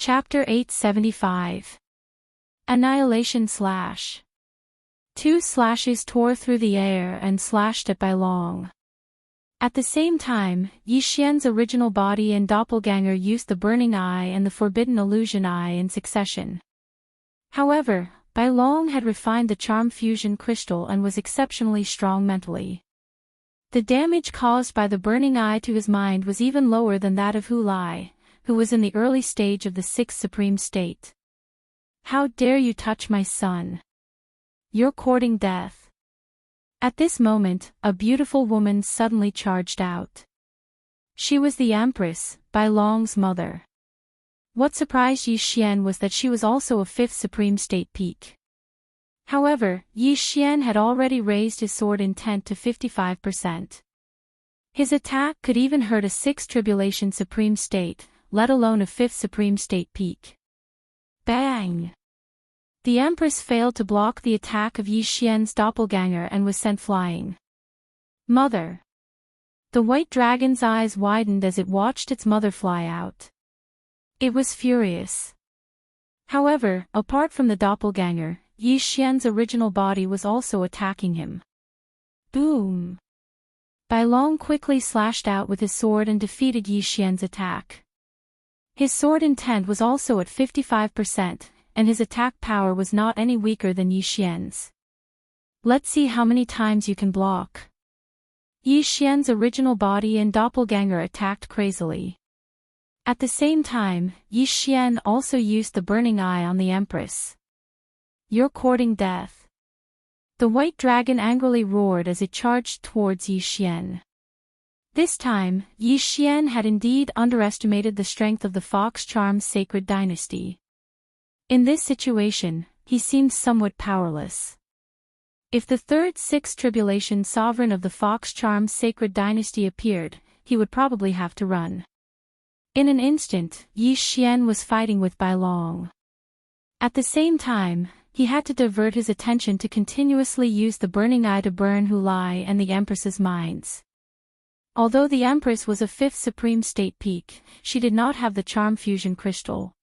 Chapter 875. Annihilation Slash. 2 slashes tore through the air and slashed at Bai Long. At the same time, Yi Xian's original body and doppelganger used the Burning Eye and the Forbidden Illusion Eye in succession. However, Bai Long had refined the Charm Fusion Crystal and was exceptionally strong mentally. The damage caused by the Burning Eye to his mind was even lower than that of Hu Lai, who was in the early stage of the 6th Supreme State. How dare you touch my son? You're courting death. At this moment, a beautiful woman suddenly charged out. She was the Empress, Bai Long's mother. What surprised Yi Xian was that she was also a 5th Supreme State peak. However, Yi Xian had already raised his sword intent to 55%. His attack could even hurt a 6th Tribulation Supreme State, let alone a 5th Supreme State peak. Bang! The Empress failed to block the attack of Yi Xian's doppelganger and was sent flying. Mother! The white dragon's eyes widened as it watched its mother fly out. It was furious. However, apart from the doppelganger, Yi Xian's original body was also attacking him. Boom! Bai Long quickly slashed out with his sword and defeated Yi Xian's attack. His sword intent was also at 55%, and his attack power was not any weaker than Yi Xian's. Let's see how many times you can block. Yi Xian's original body and doppelganger attacked crazily. At the same time, Yi Xian also used the Burning Eye on the Empress. You're courting death. The white dragon angrily roared as it charged towards Yi Xian. This time, Yi Xian had indeed underestimated the strength of the Fox Charm's sacred dynasty. In this situation, he seemed somewhat powerless. If the third 6th Tribulation sovereign of the Fox Charm's sacred dynasty appeared, he would probably have to run. In an instant, Yi Xian was fighting with Bai Long. At the same time, he had to divert his attention to continuously use the Burning Eye to burn Hu Lai and the Empress's minds. Although the Empress was a 5th Supreme State peak, she did not have the Charm Fusion Crystal.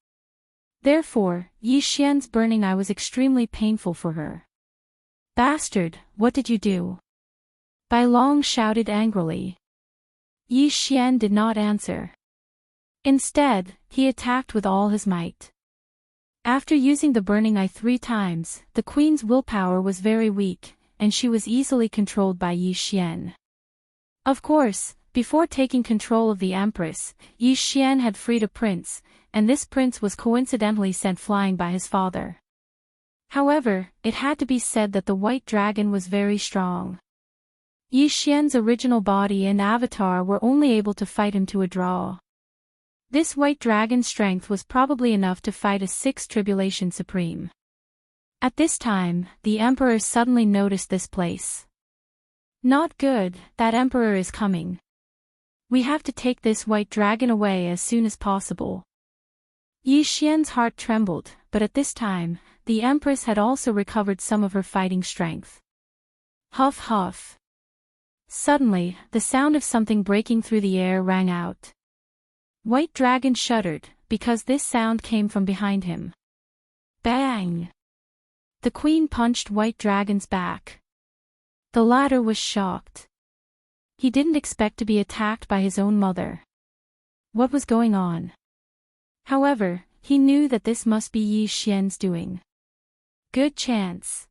Therefore, Yi Xian's Burning Eye was extremely painful for her. Bastard, what did you do? Bai Long shouted angrily. Yi Xian did not answer. Instead, he attacked with all his might. After using the Burning Eye 3 times, the Queen's willpower was very weak, and she was easily controlled by Yi Xian. Of course, before taking control of the Empress, Yi Xian had freed a prince, and this prince was coincidentally sent flying by his father. However, it had to be said that the white dragon was very strong. Yi Xian's original body and avatar were only able to fight him to a draw. This white dragon's strength was probably enough to fight a 6th Tribulation Supreme. At this time, the Emperor suddenly noticed this place. Not good, that Emperor is coming. We have to take this white dragon away as soon as possible. Yi Xian's heart trembled, but at this time, the Empress had also recovered some of her fighting strength. Huff huff. Suddenly, the sound of something breaking through the air rang out. White Dragon shuddered, because this sound came from behind him. Bang! The Queen punched White Dragon's back. The latter was shocked. He didn't expect to be attacked by his own mother. What was going on? However, he knew that this must be Yi Xian's doing. Good chance.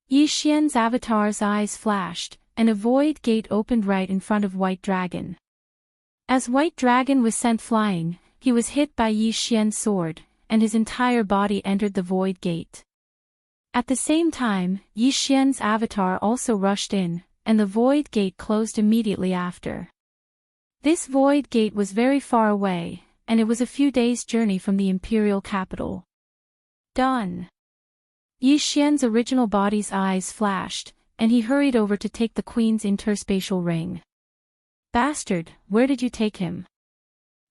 Yi Xian's avatar's eyes flashed, and a void gate opened right in front of White Dragon. As White Dragon was sent flying, he was hit by Yi Xian's sword, and his entire body entered the void gate. At the same time, Yi Xian's avatar also rushed in, and the void gate closed immediately after. This void gate was very far away, and it was a few days' journey from the imperial capital. Done. Yi Xian's original body's eyes flashed, and he hurried over to take the Queen's interspatial ring. Bastard, where did you take him?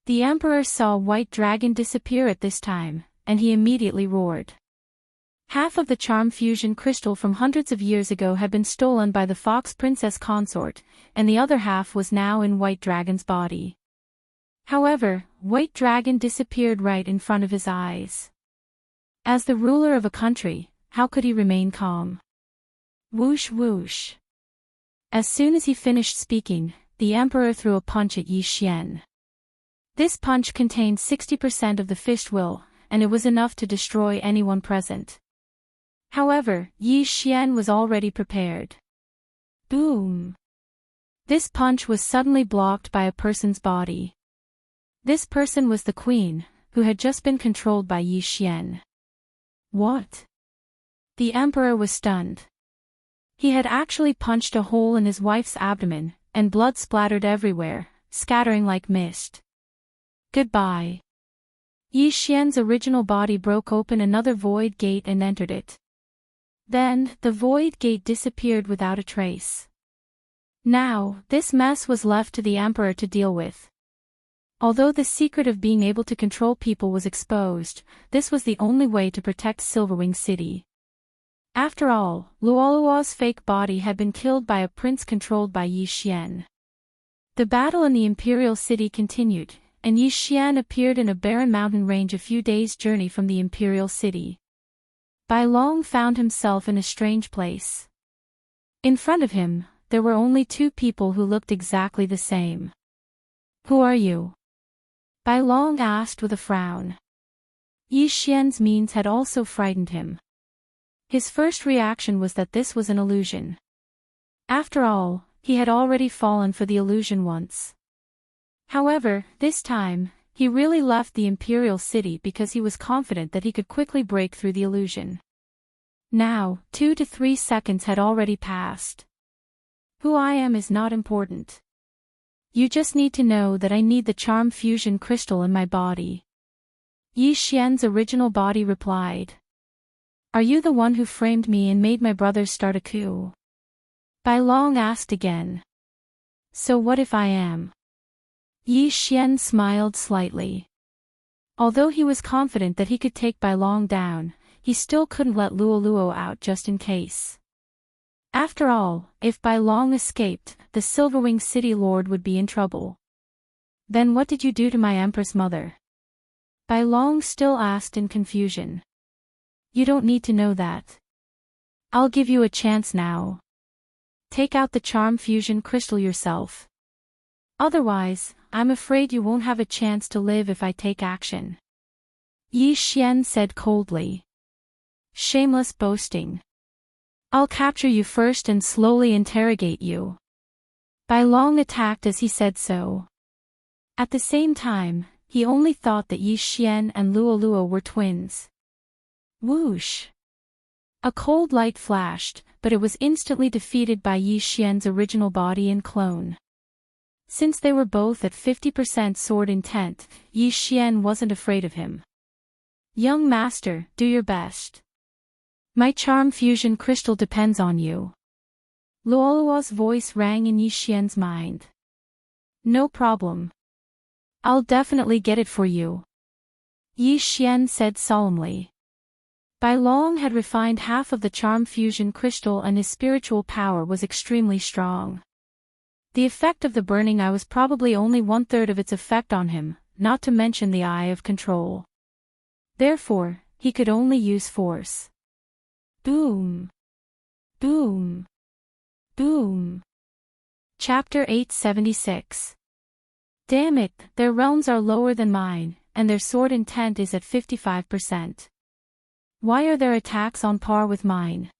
The Emperor saw White Dragon disappear at this time, and he immediately roared. Half of the Charm Fusion Crystal from hundreds of years ago had been stolen by the Fox Princess consort, and the other half was now in White Dragon's body. However, White Dragon disappeared right in front of his eyes. As the ruler of a country, how could he remain calm? Whoosh whoosh. As soon as he finished speaking, the emperor threw a punch at Yi Xian. This punch contained 60% of the fist will, and it was enough to destroy anyone present. However, Yi Xian was already prepared. Boom! This punch was suddenly blocked by a person's body. This person was the queen, who had just been controlled by Yi Xian. What? The emperor was stunned. He had actually punched a hole in his wife's abdomen, and blood splattered everywhere, scattering like mist. Goodbye. Yi Xian's original body broke open another void gate and entered it. Then, the void gate disappeared without a trace. Now, this mess was left to the emperor to deal with. Although the secret of being able to control people was exposed, this was the only way to protect Silverwing City. After all, Luoluo's fake body had been killed by a prince controlled by Yi Xian. The battle in the Imperial City continued, and Yi Xian appeared in a barren mountain range a few days' journey from the Imperial City. Bai Long found himself in a strange place. In front of him, there were only two people who looked exactly the same. Who are you? Bai Long asked with a frown. Yi Xian's means had also frightened him. His first reaction was that this was an illusion. After all, he had already fallen for the illusion once. However, this time, he really left the Imperial City because he was confident that he could quickly break through the illusion. Now, 2 to 3 seconds had already passed. Who I am is not important. You just need to know that I need the charm fusion crystal in my body. Yi Xian's original body replied. Are you the one who framed me and made my brothers start a coup? Bai Long asked again. So what if I am? Yi Xian smiled slightly. Although he was confident that he could take Bai Long down, he still couldn't let Luoluo out just in case. After all, if Bai Long escaped, the Silverwing City Lord would be in trouble. Then what did you do to my Empress Mother? Bai Long still asked in confusion. You don't need to know that. I'll give you a chance now. Take out the charm fusion crystal yourself. Otherwise, I'm afraid you won't have a chance to live if I take action. Yi Xian said coldly. Shameless boasting. I'll capture you first and slowly interrogate you. Bai Long attacked as he said so. At the same time, he only thought that Yi Xian and Luoluo were twins. Whoosh! A cold light flashed, but it was instantly defeated by Yi Xian's original body and clone. Since they were both at 50% sword intent, Yi Xian wasn't afraid of him. Young master, do your best. My charm fusion crystal depends on you. Luoluo's voice rang in Yi Xian's mind. No problem. I'll definitely get it for you. Yi Xian said solemnly. Bai Long had refined half of the charm fusion crystal and his spiritual power was extremely strong. The effect of the burning eye was probably only 1/3 of its effect on him, not to mention the eye of control. Therefore, he could only use force. Boom! Boom! Boom! Chapter 876. Damn it, their realms are lower than mine, and their sword intent is at 55%. Why are their attacks on par with mine?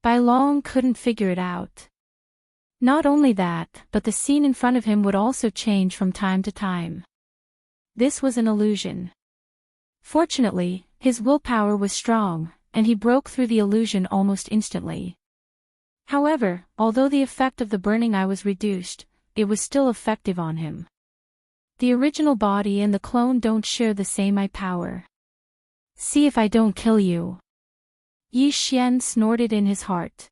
Bai Long couldn't figure it out. Not only that, but the scene in front of him would also change from time to time. This was an illusion. Fortunately, his willpower was strong, and he broke through the illusion almost instantly. However, although the effect of the burning eye was reduced, it was still effective on him. The original body and the clone don't share the same eye power. See if I don't kill you. Yi Xian snorted in his heart.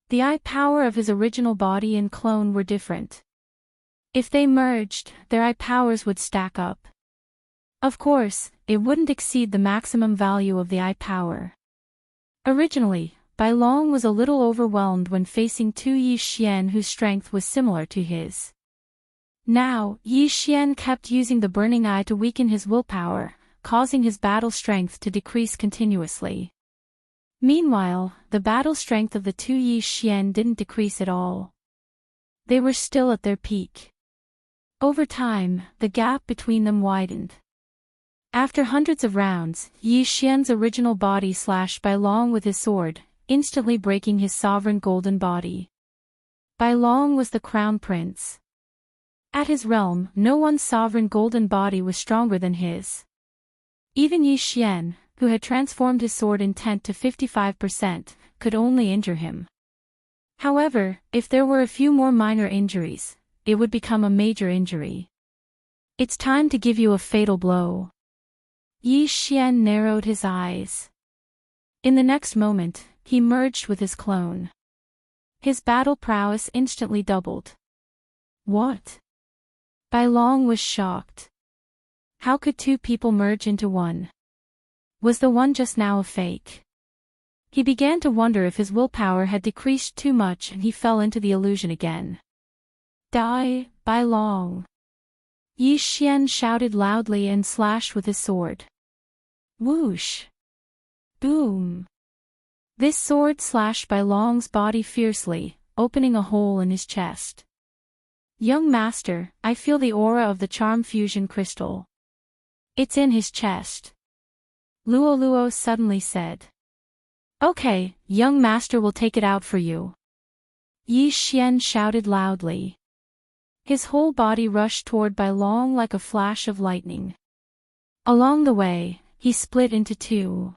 The eye power of his original body and clone were different. If they merged, their eye powers would stack up. Of course, it wouldn't exceed the maximum value of the eye power. Originally, Bai Long was a little overwhelmed when facing two Yi Xian whose strength was similar to his. Now, Yi Xian kept using the burning eye to weaken his willpower, causing his battle strength to decrease continuously. Meanwhile, the battle strength of the two Yi Xian didn't decrease at all. They were still at their peak. Over time, the gap between them widened. After hundreds of rounds, Yi Xian's original body slashed Bai Long with his sword, instantly breaking his sovereign golden body. Bai Long was the crown prince. At his realm, no one's sovereign golden body was stronger than his. Even Yi Xian, who had transformed his sword intent to 55%, could only injure him. However, if there were a few more minor injuries, it would become a major injury. It's time to give you a fatal blow. Yi Xian narrowed his eyes. In the next moment, he merged with his clone. His battle prowess instantly doubled. What? Bai Long was shocked. How could two people merge into one? Was the one just now a fake? He began to wonder if his willpower had decreased too much and he fell into the illusion again. Die, Bai Long! Yi Xian shouted loudly and slashed with his sword. Whoosh! Boom! This sword slashed Bai Long's body fiercely, opening a hole in his chest. Young master, I feel the aura of the charm fusion crystal. It's in his chest. Luo suddenly said. Okay, young master will take it out for you. Yi Xian shouted loudly. His whole body rushed toward Bai Long like a flash of lightning. Along the way, he split into two.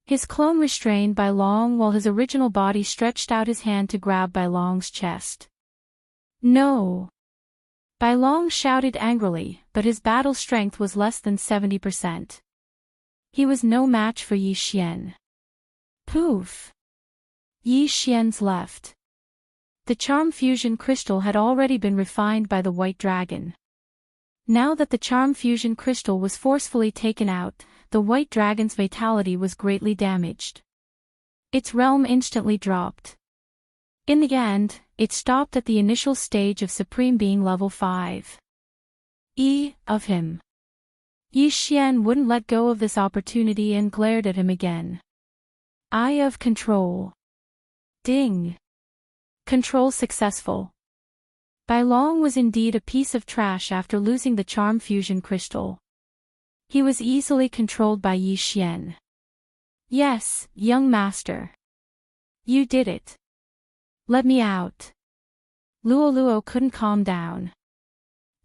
His clone restrained Bai Long while his original body stretched out his hand to grab Bai Long's chest. No! Bai Long shouted angrily, but his battle strength was less than 70%. He was no match for Yi Xian. Poof! Yi Xian's left. The charm fusion crystal had already been refined by the white dragon. Now that the charm fusion crystal was forcefully taken out, the white dragon's vitality was greatly damaged. Its realm instantly dropped. In the end, it stopped at the initial stage of Supreme Being level 5. Of him. Yi Xian wouldn't let go of this opportunity and glared at him again. Eye of control. Ding. Control successful. Bai Long was indeed a piece of trash after losing the charm fusion crystal. He was easily controlled by Yi Xian. Yes, young master. You did it. Let me out. Luo couldn't calm down.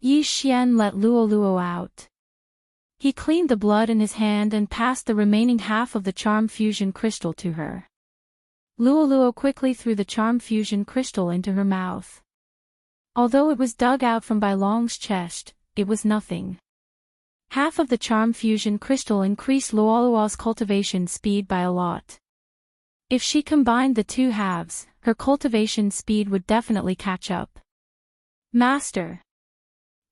Yi Xian let Luo out. He cleaned the blood in his hand and passed the remaining half of the charm fusion crystal to her. Luo quickly threw the charm fusion crystal into her mouth. Although it was dug out from Bai Long's chest, it was nothing. Half of the charm fusion crystal increased Luo's cultivation speed by a lot. If she combined the two halves, her cultivation speed would definitely catch up. Master.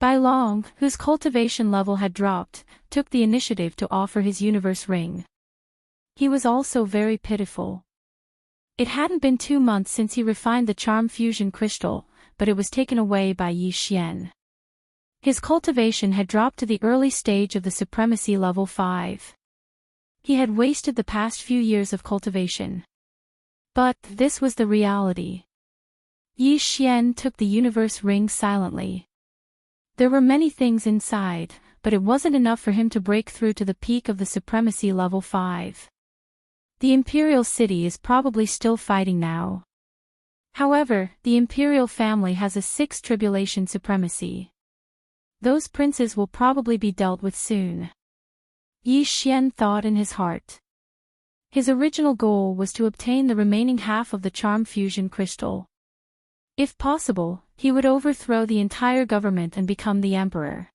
Bai Long, whose cultivation level had dropped, took the initiative to offer his universe ring. He was also very pitiful. It hadn't been 2 months since he refined the charm fusion crystal, but it was taken away by Yi Xian. His cultivation had dropped to the early stage of the supremacy level 5. He had wasted the past few years of cultivation. But this was the reality. Yi Xian took the universe ring silently. There were many things inside, but it wasn't enough for him to break through to the peak of the supremacy level 5. The Imperial City is probably still fighting now. However, the Imperial family has a 6th tribulation supremacy. Those princes will probably be dealt with soon. Yi Xian thought in his heart. His original goal was to obtain the remaining half of the charm fusion crystal. If possible, he would overthrow the entire government and become the emperor.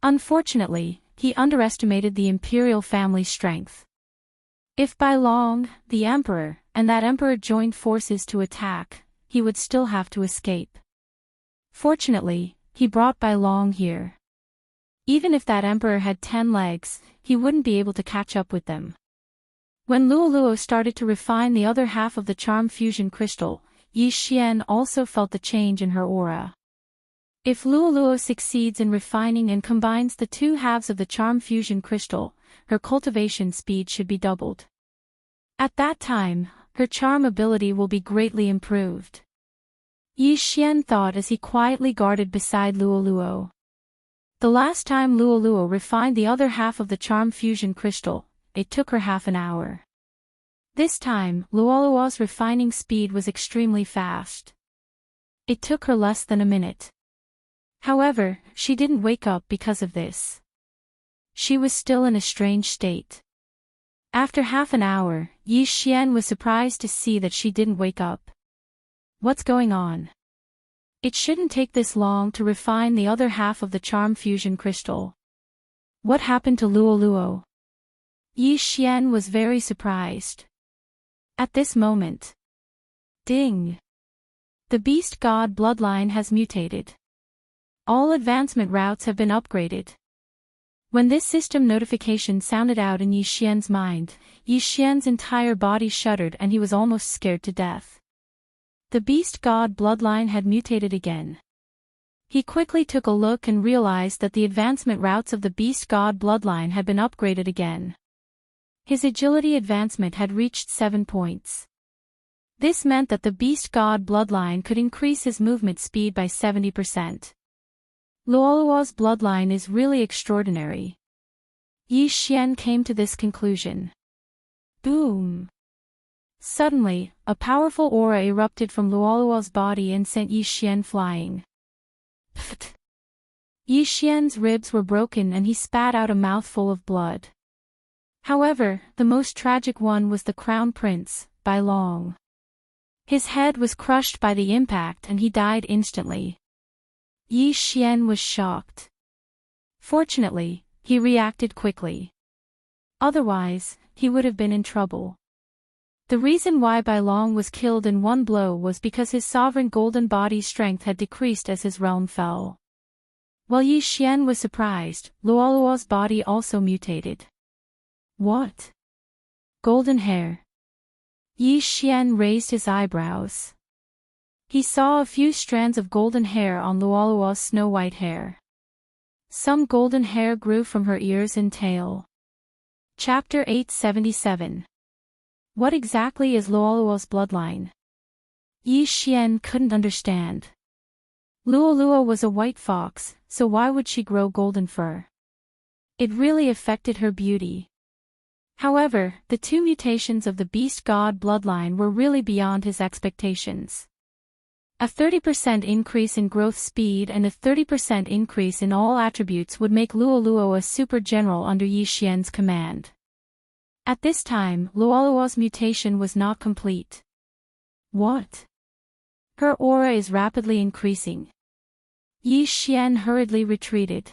Unfortunately, he underestimated the imperial family's strength. If Bai Long, the emperor, and that emperor joined forces to attack, he would still have to escape. Fortunately, he brought Bai Long here. Even if that emperor had 10 legs, he wouldn't be able to catch up with them. When Luo started to refine the other half of the charm fusion crystal, Yi Xian also felt the change in her aura. If Luoluo succeeds in refining and combines the two halves of the charm fusion crystal, her cultivation speed should be doubled. At that time, her charm ability will be greatly improved. Yi Xian thought as he quietly guarded beside Luoluo. The last time Luoluo refined the other half of the charm fusion crystal, it took her half an hour. This time, Luoluo's refining speed was extremely fast. It took her less than a minute. However, she didn't wake up because of this. She was still in a strange state. After half an hour, Yi Xian was surprised to see that she didn't wake up. What's going on? It shouldn't take this long to refine the other half of the charm fusion crystal. What happened to Luoluo? Yi Xian was very surprised. At this moment. Ding! The beast god bloodline has mutated. All advancement routes have been upgraded. When this system notification sounded out in Yi Xian's mind, Yi Xian's entire body shuddered and he was almost scared to death. The beast god bloodline had mutated again. He quickly took a look and realized that the advancement routes of the beast god bloodline had been upgraded again. His agility advancement had reached 7 points. This meant that the beast god bloodline could increase his movement speed by 70%. Luoluo's bloodline is really extraordinary. Yi Xian came to this conclusion. Boom! Suddenly, a powerful aura erupted from Luoluo's body and sent Yi Xian flying. Pfft! Yi Xian's ribs were broken and he spat out a mouthful of blood. However, the most tragic one was the crown prince, by long. His head was crushed by the impact and he died instantly. Yi Xian was shocked. Fortunately, he reacted quickly. Otherwise, he would have been in trouble. The reason why Bai Long was killed in one blow was because his sovereign golden body's strength had decreased as his realm fell. While Yi Xian was surprised, Luoluo's body also mutated. What? Golden hair. Yi Xian raised his eyebrows. He saw a few strands of golden hair on Luoluo's snow-white hair. Some golden hair grew from her ears and tail. Chapter 877. What exactly is Luoluo's bloodline? Yi Xian couldn't understand. Luoluo was a white fox, so why would she grow golden fur? It really affected her beauty. However, the two mutations of the beast god bloodline were really beyond his expectations. A 30% increase in growth speed and a 30% increase in all attributes would make Luoluo a super general under Yi Xian's command. At this time, Luoluo's mutation was not complete. What? Her aura is rapidly increasing. Yi Xian hurriedly retreated.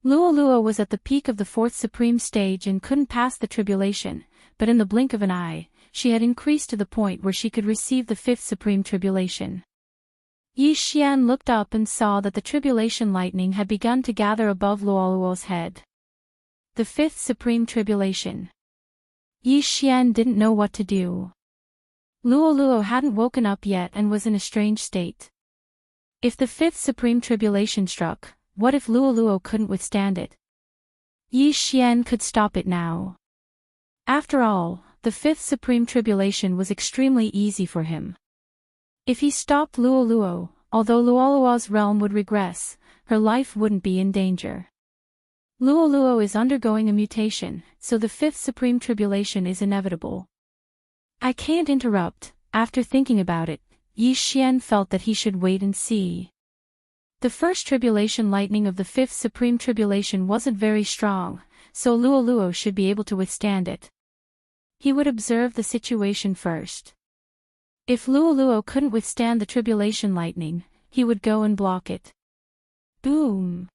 Luoluo was at the peak of the fourth supreme stage and couldn't pass the tribulation, but in the blink of an eye, she had increased to the point where she could receive the fifth supreme tribulation. Yi Xian looked up and saw that the tribulation lightning had begun to gather above Luoluo's head. The fifth supreme tribulation. Yi Xian didn't know what to do. Luoluo hadn't woken up yet and was in a strange state. If the fifth supreme tribulation struck, what if Luoluo couldn't withstand it? Yi Xian could stop it now. After all, the fifth supreme tribulation was extremely easy for him. If he stopped Luoluo, although Luoluo's realm would regress, her life wouldn't be in danger. Luoluo is undergoing a mutation, so the fifth supreme tribulation is inevitable. I can't interrupt. After thinking about it, Yi Xian felt that he should wait and see. The first tribulation lightning of the fifth supreme tribulation wasn't very strong, so Luoluo should be able to withstand it. He would observe the situation first. If Luoluo couldn't withstand the tribulation lightning, he would go and block it. Boom!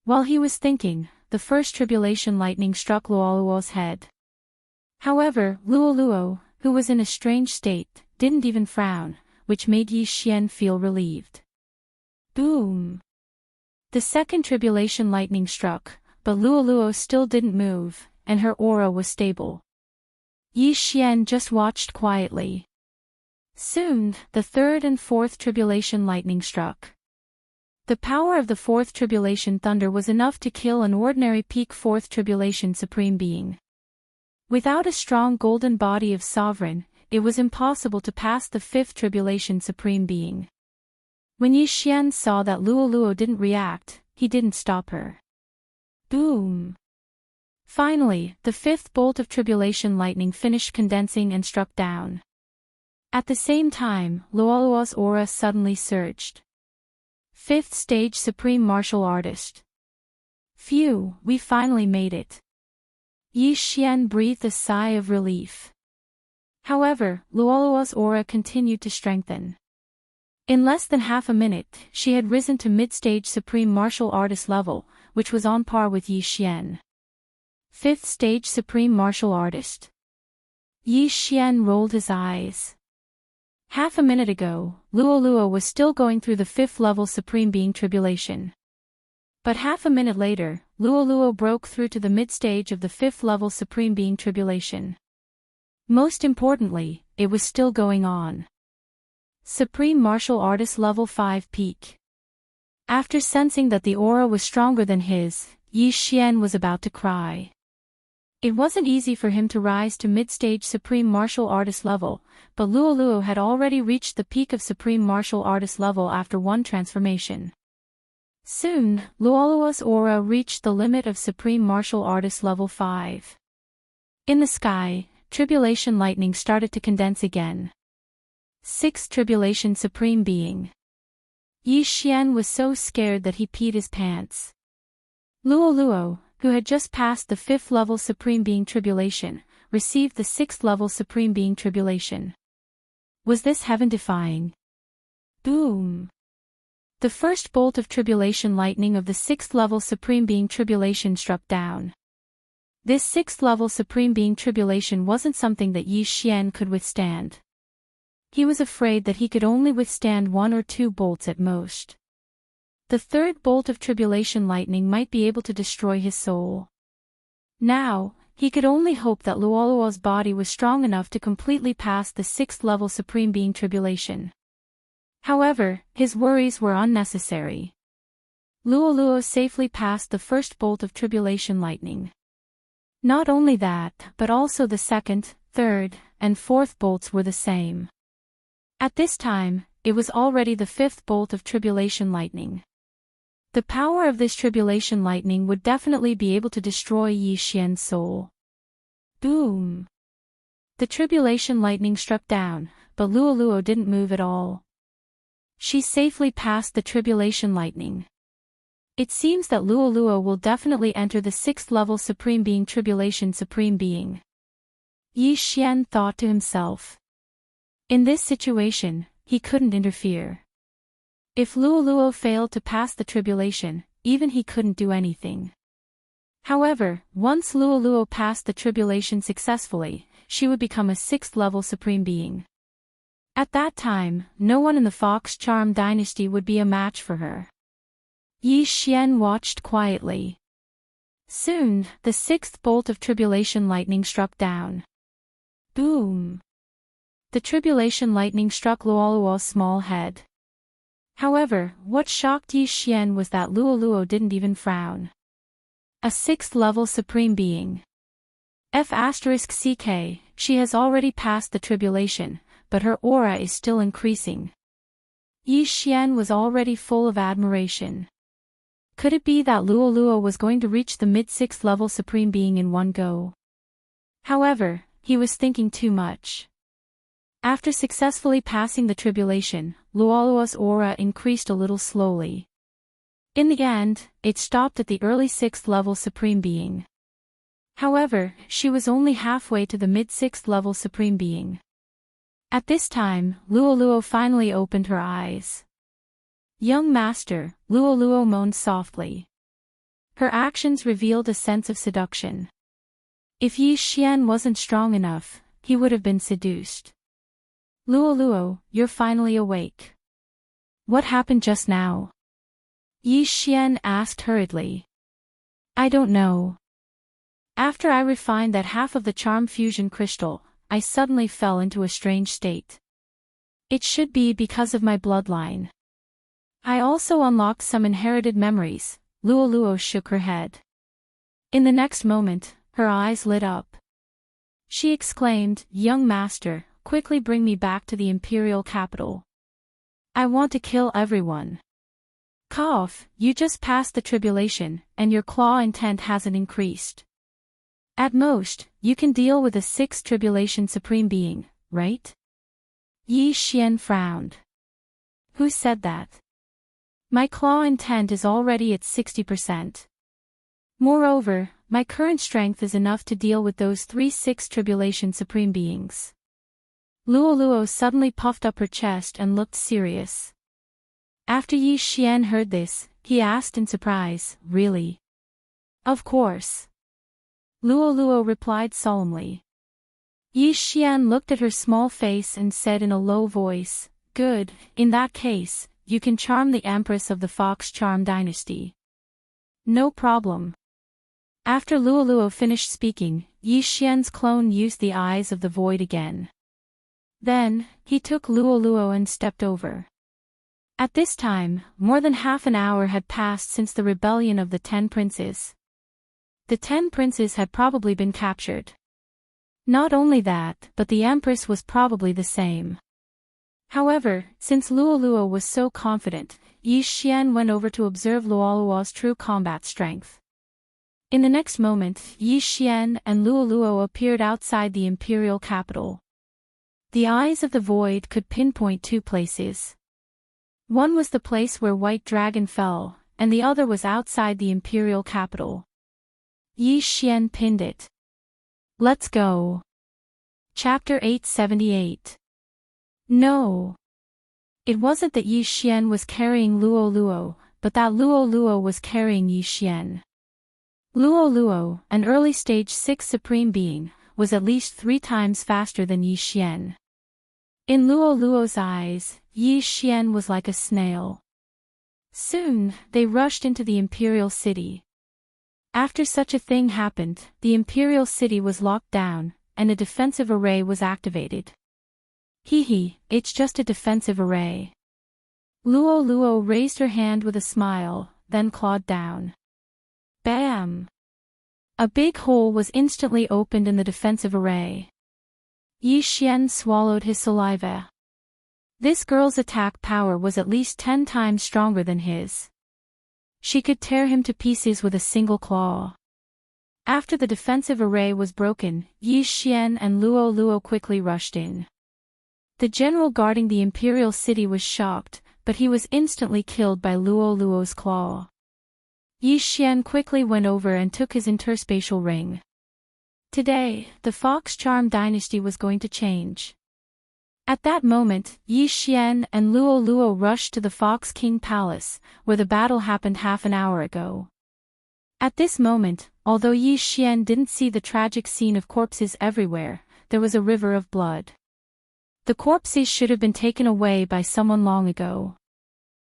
While he was thinking, the first tribulation lightning struck Luoluo's head. However, Luoluo, who was in a strange state, didn't even frown, which made Yi Xian feel relieved. Boom! The second tribulation lightning struck, but Luoluo still didn't move, and her aura was stable. Yi Xian just watched quietly. Soon, the third and fourth tribulation lightning struck. The power of the fourth tribulation thunder was enough to kill an ordinary peak fourth tribulation supreme being. Without a strong golden body of sovereign, it was impossible to pass the fifth tribulation supreme being. When Yi Xian saw that Luo didn't react, he didn't stop her. Boom! Finally, the fifth bolt of tribulation lightning finished condensing and struck down. At the same time, Luo's aura suddenly surged. Fifth stage supreme martial artist. Phew, we finally made it. Yi Xian breathed a sigh of relief. However, Luo's aura continued to strengthen. In less than half a minute, she had risen to mid-stage supreme martial artist level, which was on par with Yi Xian. Fifth stage supreme martial artist. Yi Xian rolled his eyes. Half a minute ago, Luo was still going through the fifth level supreme being tribulation. But half a minute later, Luo broke through to the mid-stage of the fifth level supreme being tribulation. Most importantly, it was still going on. Supreme martial artist level 5 peak. After sensing that the aura was stronger than his, Yi Xian was about to cry. It wasn't easy for him to rise to mid-stage supreme martial artist level, but Luo had already reached the peak of supreme martial artist level after one transformation. Soon, Luo's aura reached the limit of supreme martial artist level 5. In the sky, tribulation lightning started to condense again. Sixth tribulation supreme being. Yi Xian was so scared that he peed his pants. Luo, who had just passed the fifth level supreme being tribulation, received the sixth level supreme being tribulation. Was this heaven-defying? Boom! The first bolt of tribulation lightning of the sixth level supreme being tribulation struck down. This sixth level supreme being tribulation wasn't something that Yi Xian could withstand. He was afraid that he could only withstand one or two bolts at most. The third bolt of tribulation lightning might be able to destroy his soul. Now, he could only hope that Luo's body was strong enough to completely pass the sixth level supreme being tribulation. However, his worries were unnecessary. Luo safely passed the first bolt of tribulation lightning. Not only that, but also the second, third, and fourth bolts were the same. At this time, it was already the fifth bolt of tribulation lightning. The power of this tribulation lightning would definitely be able to destroy Yi Xian's soul. Boom! The tribulation lightning struck down, but Luo didn't move at all. She safely passed the tribulation lightning. It seems that Luo will definitely enter the sixth level supreme being tribulation supreme being. Yi Xian thought to himself. In this situation, he couldn't interfere. If Luo failed to pass the tribulation, even he couldn't do anything. However, once Luo passed the tribulation successfully, she would become a sixth level supreme being. At that time, no one in the Fox Charm dynasty would be a match for her. Yi Xian watched quietly. Soon, the sixth bolt of tribulation lightning struck down. Boom! The tribulation lightning struck Luo's small head. However, what shocked Yi Xian was that Luo didn't even frown. A sixth level supreme being. F***ck, she has already passed the tribulation, but her aura is still increasing. Yi Xian was already full of admiration. Could it be that Luo was going to reach the mid-sixth level supreme being in one go? However, he was thinking too much. After successfully passing the tribulation, Luo's aura increased a little slowly. In the end, it stopped at the early sixth level supreme being. However, she was only halfway to the mid-sixth level supreme being. At this time, Luo finally opened her eyes. Young master, Luo moaned softly. Her actions revealed a sense of seduction. If Yi Xian wasn't strong enough, he would have been seduced. Luo, you're finally awake. What happened just now? Yi Xian asked hurriedly. I don't know. After I refined that half of the charm fusion crystal, I suddenly fell into a strange state. It should be because of my bloodline. I also unlocked some inherited memories. Luoluo shook her head. In the next moment, her eyes lit up. She exclaimed, "Young master, quickly bring me back to the imperial capital. I want to kill everyone." Cough, you just passed the tribulation, and your claw intent hasn't increased. At most, you can deal with a 6th tribulation supreme being, right? Yi Xian frowned. Who said that? My claw intent is already at 60%. Moreover, my current strength is enough to deal with those 3 6th tribulation supreme beings. Luoluo suddenly puffed up her chest and looked serious. After Yi Xian heard this, he asked in surprise, "Really?" "Of course." Luoluo replied solemnly. Yi Xian looked at her small face and said in a low voice, "Good, in that case, you can charm the Empress of the Fox Charm Dynasty." "No problem." After Luoluo finished speaking, Yi Xian's clone used the eyes of the void again. Then, he took Luoluo and stepped over. At this time, more than half an hour had passed since the rebellion of the 10 princes. The 10 princes had probably been captured. Not only that, but the Empress was probably the same. However, since Luoluo was so confident, Yi Xian went over to observe Luoluo's true combat strength. In the next moment, Yi Xian and Luoluo appeared outside the imperial capital. The eyes of the void could pinpoint 2 places. One was the place where White Dragon fell, and the other was outside the imperial capital. Yi Xian pinned it. Let's go. Chapter 878. No. It wasn't that Yi Xian was carrying Luoluo, but that Luoluo was carrying Yi Xian. Luoluo, an early-stage 6th supreme being, was at least 3 times faster than Yi Xian. In Luoluo's eyes, Yi Xian was like a snail. Soon, they rushed into the imperial city. After such a thing happened, the imperial city was locked down, and a defensive array was activated. Hee, it's just a defensive array. Luoluo raised her hand with a smile, then clawed down. Bam! A big hole was instantly opened in the defensive array. Yi Xian swallowed his saliva. This girl's attack power was at least 10 times stronger than his. She could tear him to pieces with a single claw. After the defensive array was broken, Yi Xian and Luoluo quickly rushed in. The general guarding the imperial city was shocked, but he was instantly killed by Luoluo's claw. Yi Xian quickly went over and took his interspatial ring. Today, the Fox Charm Dynasty was going to change. At that moment, Yi Xian and Luoluo rushed to the Fox King Palace, where the battle happened half an hour ago. At this moment, although Yi Xian didn't see the tragic scene of corpses everywhere, there was a river of blood. The corpses should have been taken away by someone long ago.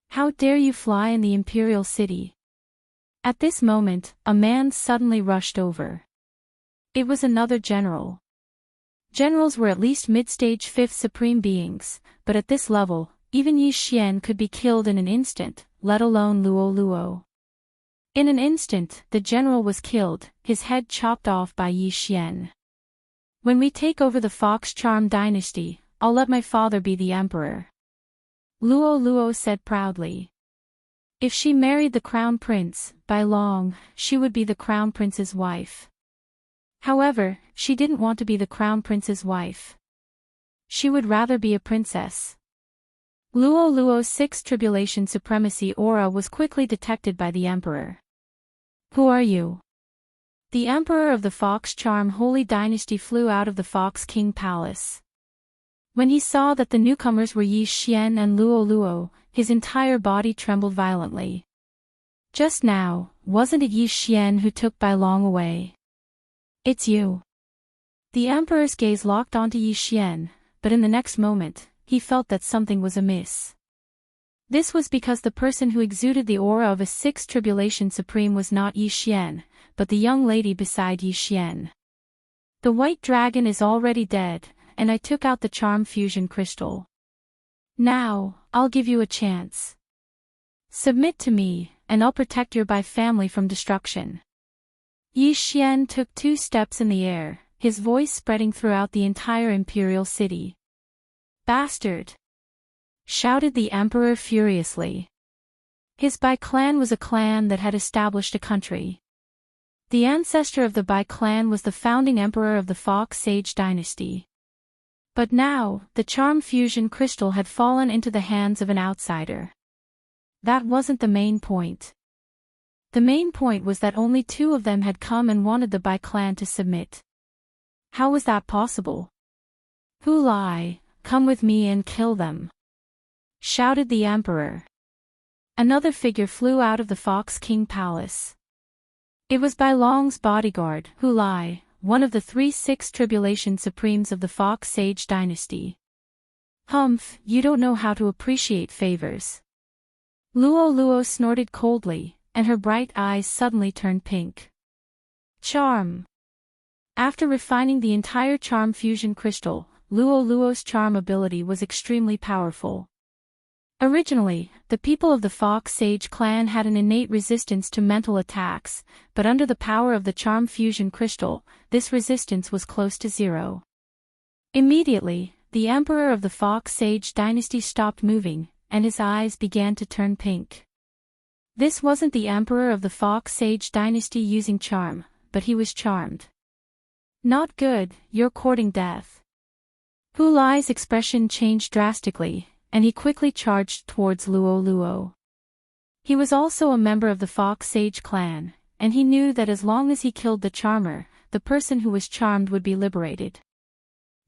How dare you fly in the imperial city? At this moment, a man suddenly rushed over. It was another general. Generals were at least mid-stage 5th supreme beings, but at this level, even Yi Xian could be killed in an instant, let alone Luoluo. In an instant, the general was killed, his head chopped off by Yi Xian. When we take over the Fox Charm Dynasty, I'll let my father be the emperor. Luoluo said proudly. If she married the crown prince, by long, she would be the crown prince's wife. However, she didn't want to be the crown prince's wife. She would rather be a princess. Luoluo's 6th tribulation supremacy aura was quickly detected by the emperor. Who are you? The emperor of the Fox Charm Holy Dynasty flew out of the Fox King Palace. When he saw that the newcomers were Yi Xian and Luoluo, his entire body trembled violently. Just now, wasn't it Yi Xian who took Bai Long away? It's you. The emperor's gaze locked onto Yi Xian, but in the next moment, he felt that something was amiss. This was because the person who exuded the aura of a 6th tribulation supreme was not Yi Xian, but the young lady beside Yi Xian. The white dragon is already dead, and I took out the charm fusion crystal. Now, I'll give you a chance. Submit to me, and I'll protect your family from destruction. Yi Xian took 2 steps in the air, his voice spreading throughout the entire imperial city. Bastard! Shouted the emperor furiously. His Bai clan was a clan that had established a country. The ancestor of the Bai clan was the founding emperor of the Fox Sage dynasty. But now, the charm fusion crystal had fallen into the hands of an outsider. That wasn't the main point. The main point was that only 2 of them had come and wanted the Bai clan to submit. How was that possible? Hu Lai, come with me and kill them! Shouted the emperor. Another figure flew out of the Fox King Palace. It was Bai Long's bodyguard, Hu Lai, one of the 3-6 tribulation supremes of the Fox Sage dynasty. Humph, you don't know how to appreciate favors. Luo Luo snorted coldly, and her bright eyes suddenly turned pink. Charm. After refining the entire charm fusion crystal, Luo Luo's charm ability was extremely powerful. Originally, the people of the Fox Sage clan had an innate resistance to mental attacks, but under the power of the charm fusion crystal, this resistance was close to 0. Immediately, the emperor of the Fox Sage dynasty stopped moving, and his eyes began to turn pink. This wasn't the emperor of the Fox Sage dynasty using charm, but he was charmed. Not good, you're courting death. Hu Lai's expression changed drastically, and he quickly charged towards Luo Luo. He was also a member of the Fox Sage clan, and he knew that as long as he killed the charmer, the person who was charmed would be liberated.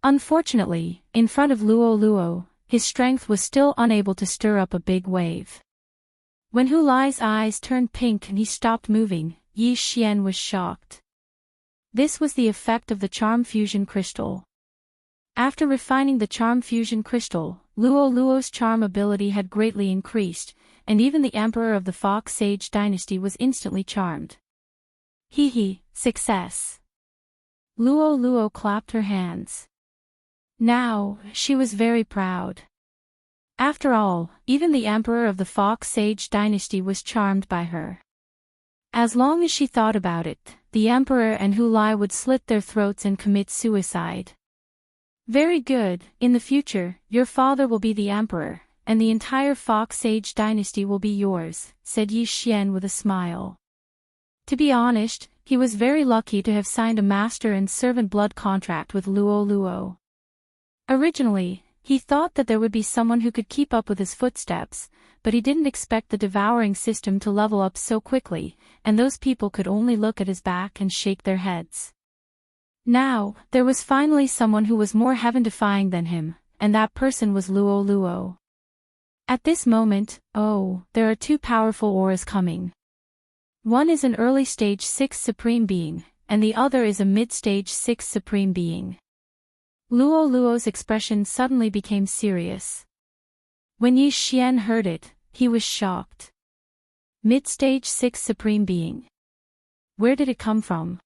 Unfortunately, in front of Luo Luo, his strength was still unable to stir up a big wave. When Hu Lai's eyes turned pink and he stopped moving, Yi Xian was shocked. This was the effect of the charm fusion crystal. After refining the charm fusion crystal, Luo Luo's charm ability had greatly increased, and even the emperor of the Fox Sage dynasty was instantly charmed. Hee, success! Luo Luo clapped her hands. Now, she was very proud. After all, even the emperor of the Fox Sage dynasty was charmed by her. As long as she thought about it, the emperor and Hu Lai would slit their throats and commit suicide. Very good, in the future, your father will be the emperor, and the entire Fox Sage dynasty will be yours, said Yi Xian with a smile. To be honest, he was very lucky to have signed a master and servant blood contract with Luo Luo. Originally, he thought that there would be someone who could keep up with his footsteps, but he didn't expect the devouring system to level up so quickly, and those people could only look at his back and shake their heads. Now, there was finally someone who was more heaven-defying than him, and that person was Luo Luo. At this moment, there are 2 powerful auras coming. One is an early stage 6 supreme being, and the other is a mid-stage 6 supreme being. Luo Luo's expression suddenly became serious. When Yi Xian heard it, he was shocked. Mid-stage 6 supreme being. Where did it come from?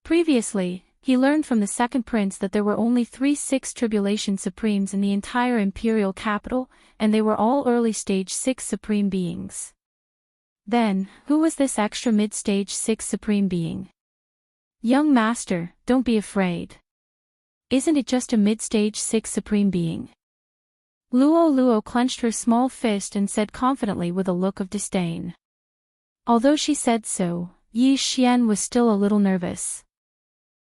Previously, he learned from the second prince that there were only 3-6 tribulation supremes in the entire imperial capital, and they were all early stage 6 supreme beings. Then, who was this extra mid-stage 6 supreme being? Young master, don't be afraid. Isn't it just a mid-stage 6 supreme being? Luo Luo clenched her small fist and said confidently with a look of disdain. Although she said so, Yi Xian was still a little nervous.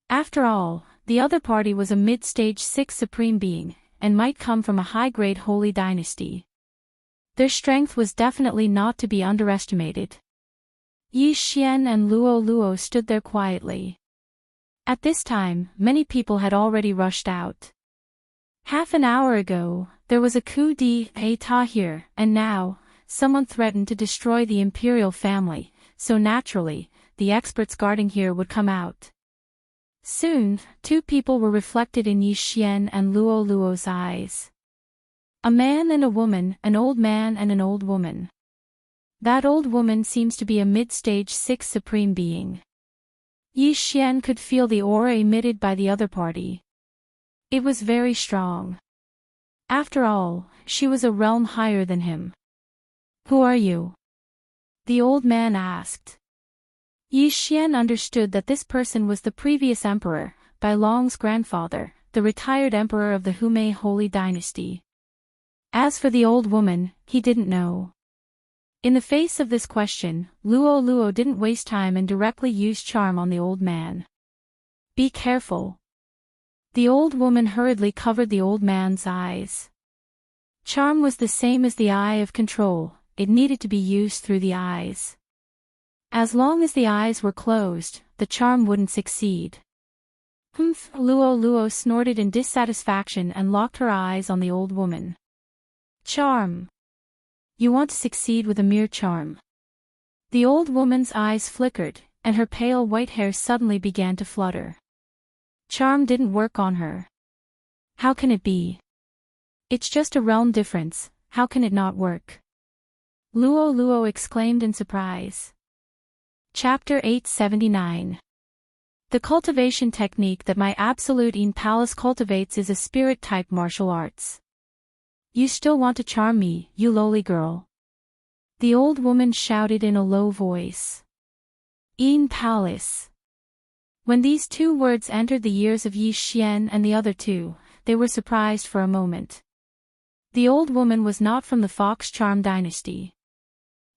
After all, the other party was a mid-stage 6 supreme being, and might come from a high-grade holy dynasty. Their strength was definitely not to be underestimated. Yi Xian and Luo Luo stood there quietly. At this time, many people had already rushed out. Half an hour ago, there was a coup d'état here, and now, someone threatened to destroy the imperial family, so naturally, the experts guarding here would come out. Soon, 2 people were reflected in Yi Xian and Luo Luo's eyes. A man and a woman, an old man and an old woman. That old woman seems to be a mid-stage 6 supreme being. Yi Xian could feel the aura emitted by the other party. It was very strong. After all, she was a realm higher than him. Who are you? The old man asked. Yi Xian understood that this person was the previous emperor, Bai Long's grandfather, the retired emperor of the Humei Holy Dynasty. As for the old woman, he didn't know. In the face of this question, Luo Luo didn't waste time and directly used charm on the old man. Be careful. The old woman hurriedly covered the old man's eyes. Charm was the same as the eye of control, it needed to be used through the eyes. As long as the eyes were closed, the charm wouldn't succeed. Humph! Luo Luo snorted in dissatisfaction and locked her eyes on the old woman. Charm. You want to succeed with a mere charm. The old woman's eyes flickered, and her pale white hair suddenly began to flutter. Charm didn't work on her. How can it be? It's just a realm difference, how can it not work? Luo Luo exclaimed in surprise. Chapter 879. The cultivation technique that my absolute Yin Palace cultivates is a spirit-type martial arts. You still want to charm me, you lowly girl? The old woman shouted in a low voice. Yin Palace. When these two words entered the ears of Yi Xian and the other two, they were surprised for a moment. The old woman was not from the Fox Charm dynasty.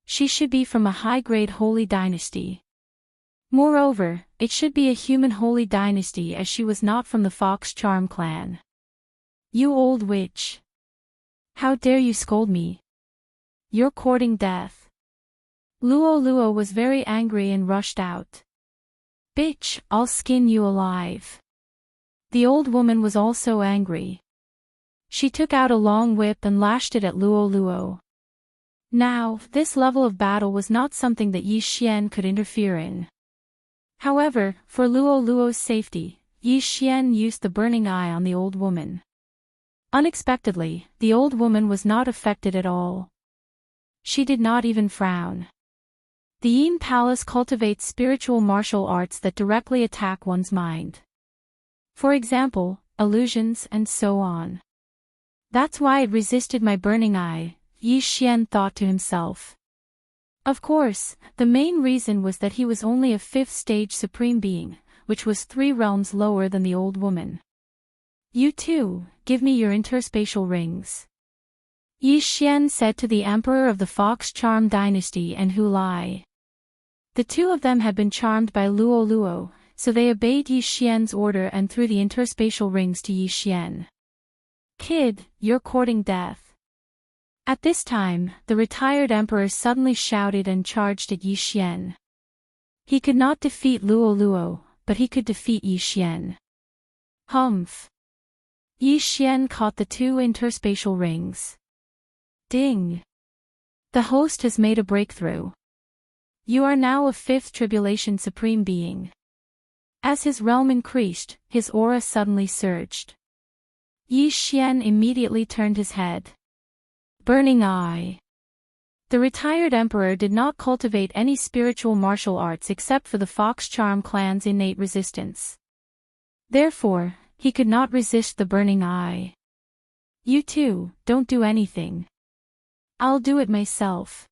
She should be from a high-grade holy dynasty. Moreover, it should be a human holy dynasty as she was not from the Fox Charm clan. You old witch! How dare you scold me? You're courting death. Luo Luo was very angry and rushed out. Bitch, I'll skin you alive. The old woman was also angry. She took out a long whip and lashed it at Luo Luo. Now, this level of battle was not something that Yi Xian could interfere in. However, for Luo Luo's safety, Yi Xian used the burning eye on the old woman. Unexpectedly, the old woman was not affected at all. She did not even frown. The Yin Palace cultivates spiritual martial arts that directly attack one's mind. For example, illusions and so on. That's why it resisted my burning eye, Yi Xian thought to himself. Of course, the main reason was that he was only a 5th stage supreme being, which was 3 realms lower than the old woman. You too, give me your interspatial rings. Yi Xian said to the emperor of the Fox Charm dynasty and Hu Lai. The two of them had been charmed by Luo Luo, so they obeyed Yi Xian's order and threw the interspatial rings to Yi Xian. Kid, you're courting death. At this time, the retired emperor suddenly shouted and charged at Yi Xian. He could not defeat Luo Luo, but he could defeat Yi Xian. Humph! Yi Xian caught the 2 interspatial rings. Ding! The host has made a breakthrough. You are now a 5th tribulation supreme being. As his realm increased, his aura suddenly surged. Yi Xian immediately turned his head. Burning eye. The retired emperor did not cultivate any spiritual martial arts except for the Fox Charm clan's innate resistance. Therefore, he could not resist the burning eye. You too, don't do anything. I'll do it myself.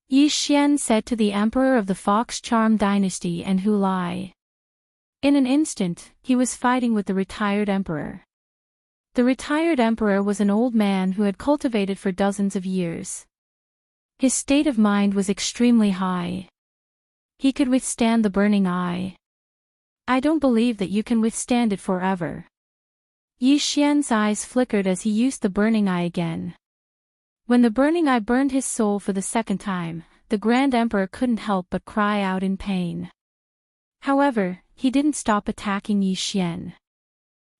Yi Xian said to the emperor of the Fox Charm dynasty and Hu Lai. In an instant, he was fighting with the retired emperor. The retired emperor was an old man who had cultivated for dozens of years. His state of mind was extremely high. He could withstand the burning eye. I don't believe that you can withstand it forever. Yi Xian's eyes flickered as he used the burning eye again. When the burning eye burned his soul for the 2nd time, the Grand Emperor couldn't help but cry out in pain. However, he didn't stop attacking Yi Xian.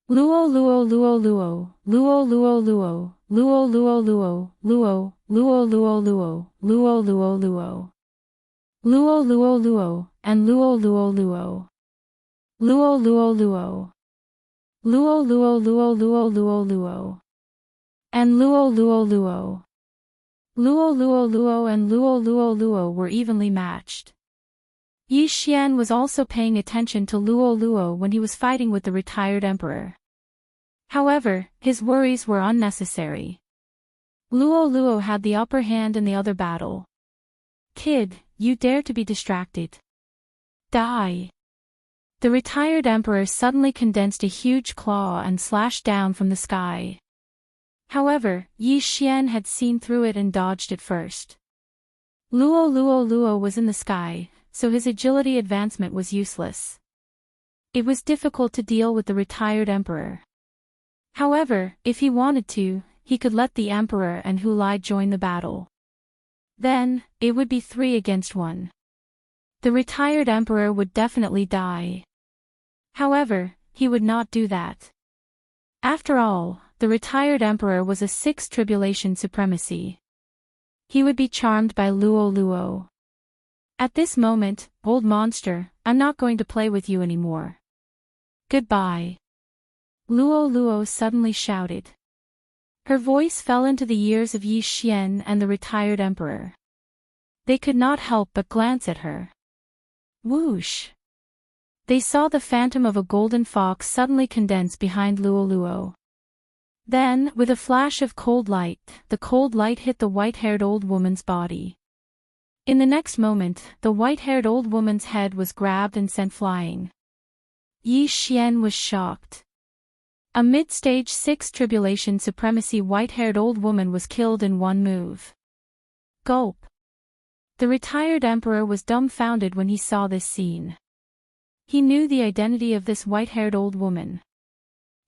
Luo Luo Luo Luo, Luo Luo Luo, Luo Luo Luo, Luo, Luo Luo Luo, Luo Luo Luo. Luo Luo Luo, and Luo Luo Luo. Luo Luo Luo. Luo Luo Luo Luo Luo Luo. And Luo Luo Luo. Luo Luo Luo and Luo Luo Luo were evenly matched. Yi Xian was also paying attention to Luo Luo when he was fighting with the retired emperor. However, his worries were unnecessary. Luo Luo had the upper hand in the other battle. Kid, you dare to be distracted. Die. The retired emperor suddenly condensed a huge claw and slashed down from the sky. However, Yi Xian had seen through it and dodged it first. Luo Luo Luo was in the sky, so his agility advancement was useless. It was difficult to deal with the retired emperor. However, if he wanted to, he could let the emperor and Hu Lai join the battle. Then, it would be 3 against 1. The retired emperor would definitely die. However, he would not do that. After all, the retired emperor was a 6th tribulation supremacy. He would be charmed by Luo Luo. At this moment, old monster, I'm not going to play with you anymore. Goodbye. Luo Luo suddenly shouted. Her voice fell into the ears of Yi Xian and the retired emperor. They could not help but glance at her. Whoosh! They saw the phantom of a golden fox suddenly condense behind Luo Luo. Then, with a flash of cold light, the cold light hit the white-haired old woman's body. In the next moment, the white-haired old woman's head was grabbed and sent flying. Yi Xian was shocked. A mid-stage 6th tribulation supremacy white-haired old woman was killed in one move. Gulp. The retired emperor was dumbfounded when he saw this scene. He knew the identity of this white-haired old woman.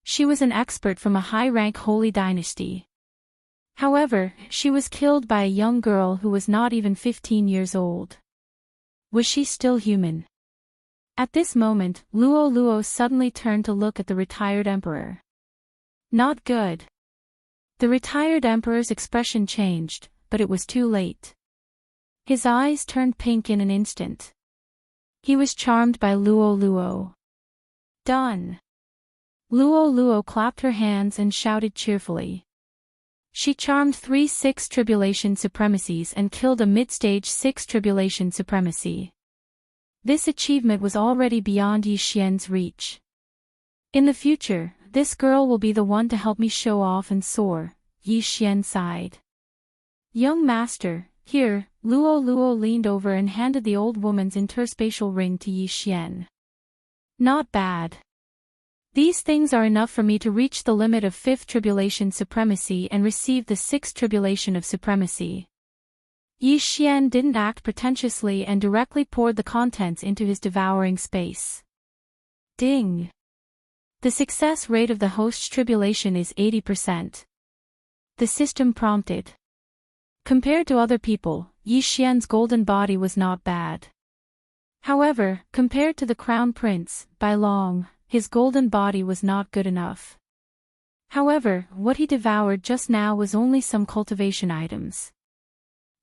She was an expert from a high-rank holy dynasty. However, she was killed by a young girl who was not even 15 years old. Was she still human? At this moment, Luo Luo suddenly turned to look at the retired emperor. Not good. The retired emperor's expression changed, but it was too late. His eyes turned pink in an instant. He was charmed by Luo Luo. Done. Luo Luo clapped her hands and shouted cheerfully. She charmed 3 6th tribulation supremacies and killed a mid-stage 6th tribulation supremacy. This achievement was already beyond Yi Xian's reach. In the future, this girl will be the one to help me show off and soar, Yi Xian sighed. Young master, here, Luo Luo leaned over and handed the old woman's interspatial ring to Yi Xian. Not bad. These things are enough for me to reach the limit of 5th tribulation supremacy and receive the 6th tribulation of supremacy. Yi Xian didn't act pretentiously and directly poured the contents into his devouring space. Ding! The success rate of the host's tribulation is 80%. The system prompted. Compared to other people, Yi Xian's golden body was not bad. However, compared to the crown prince, by long, his golden body was not good enough. However, what he devoured just now was only some cultivation items.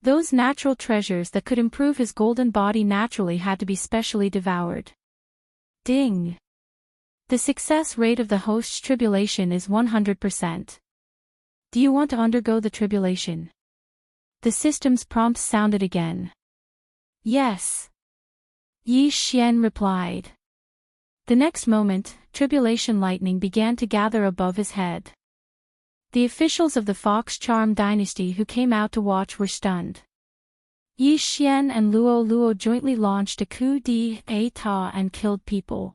Those natural treasures that could improve his golden body naturally had to be specially devoured. Ding! The success rate of the host's tribulation is 100%. Do you want to undergo the tribulation? The system's prompt sounded again. Yes. Yi Xian replied. The next moment, tribulation lightning began to gather above his head. The officials of the Fox Charm dynasty who came out to watch were stunned. Yi Xian and Luo Luo jointly launched a coup d'état and killed people.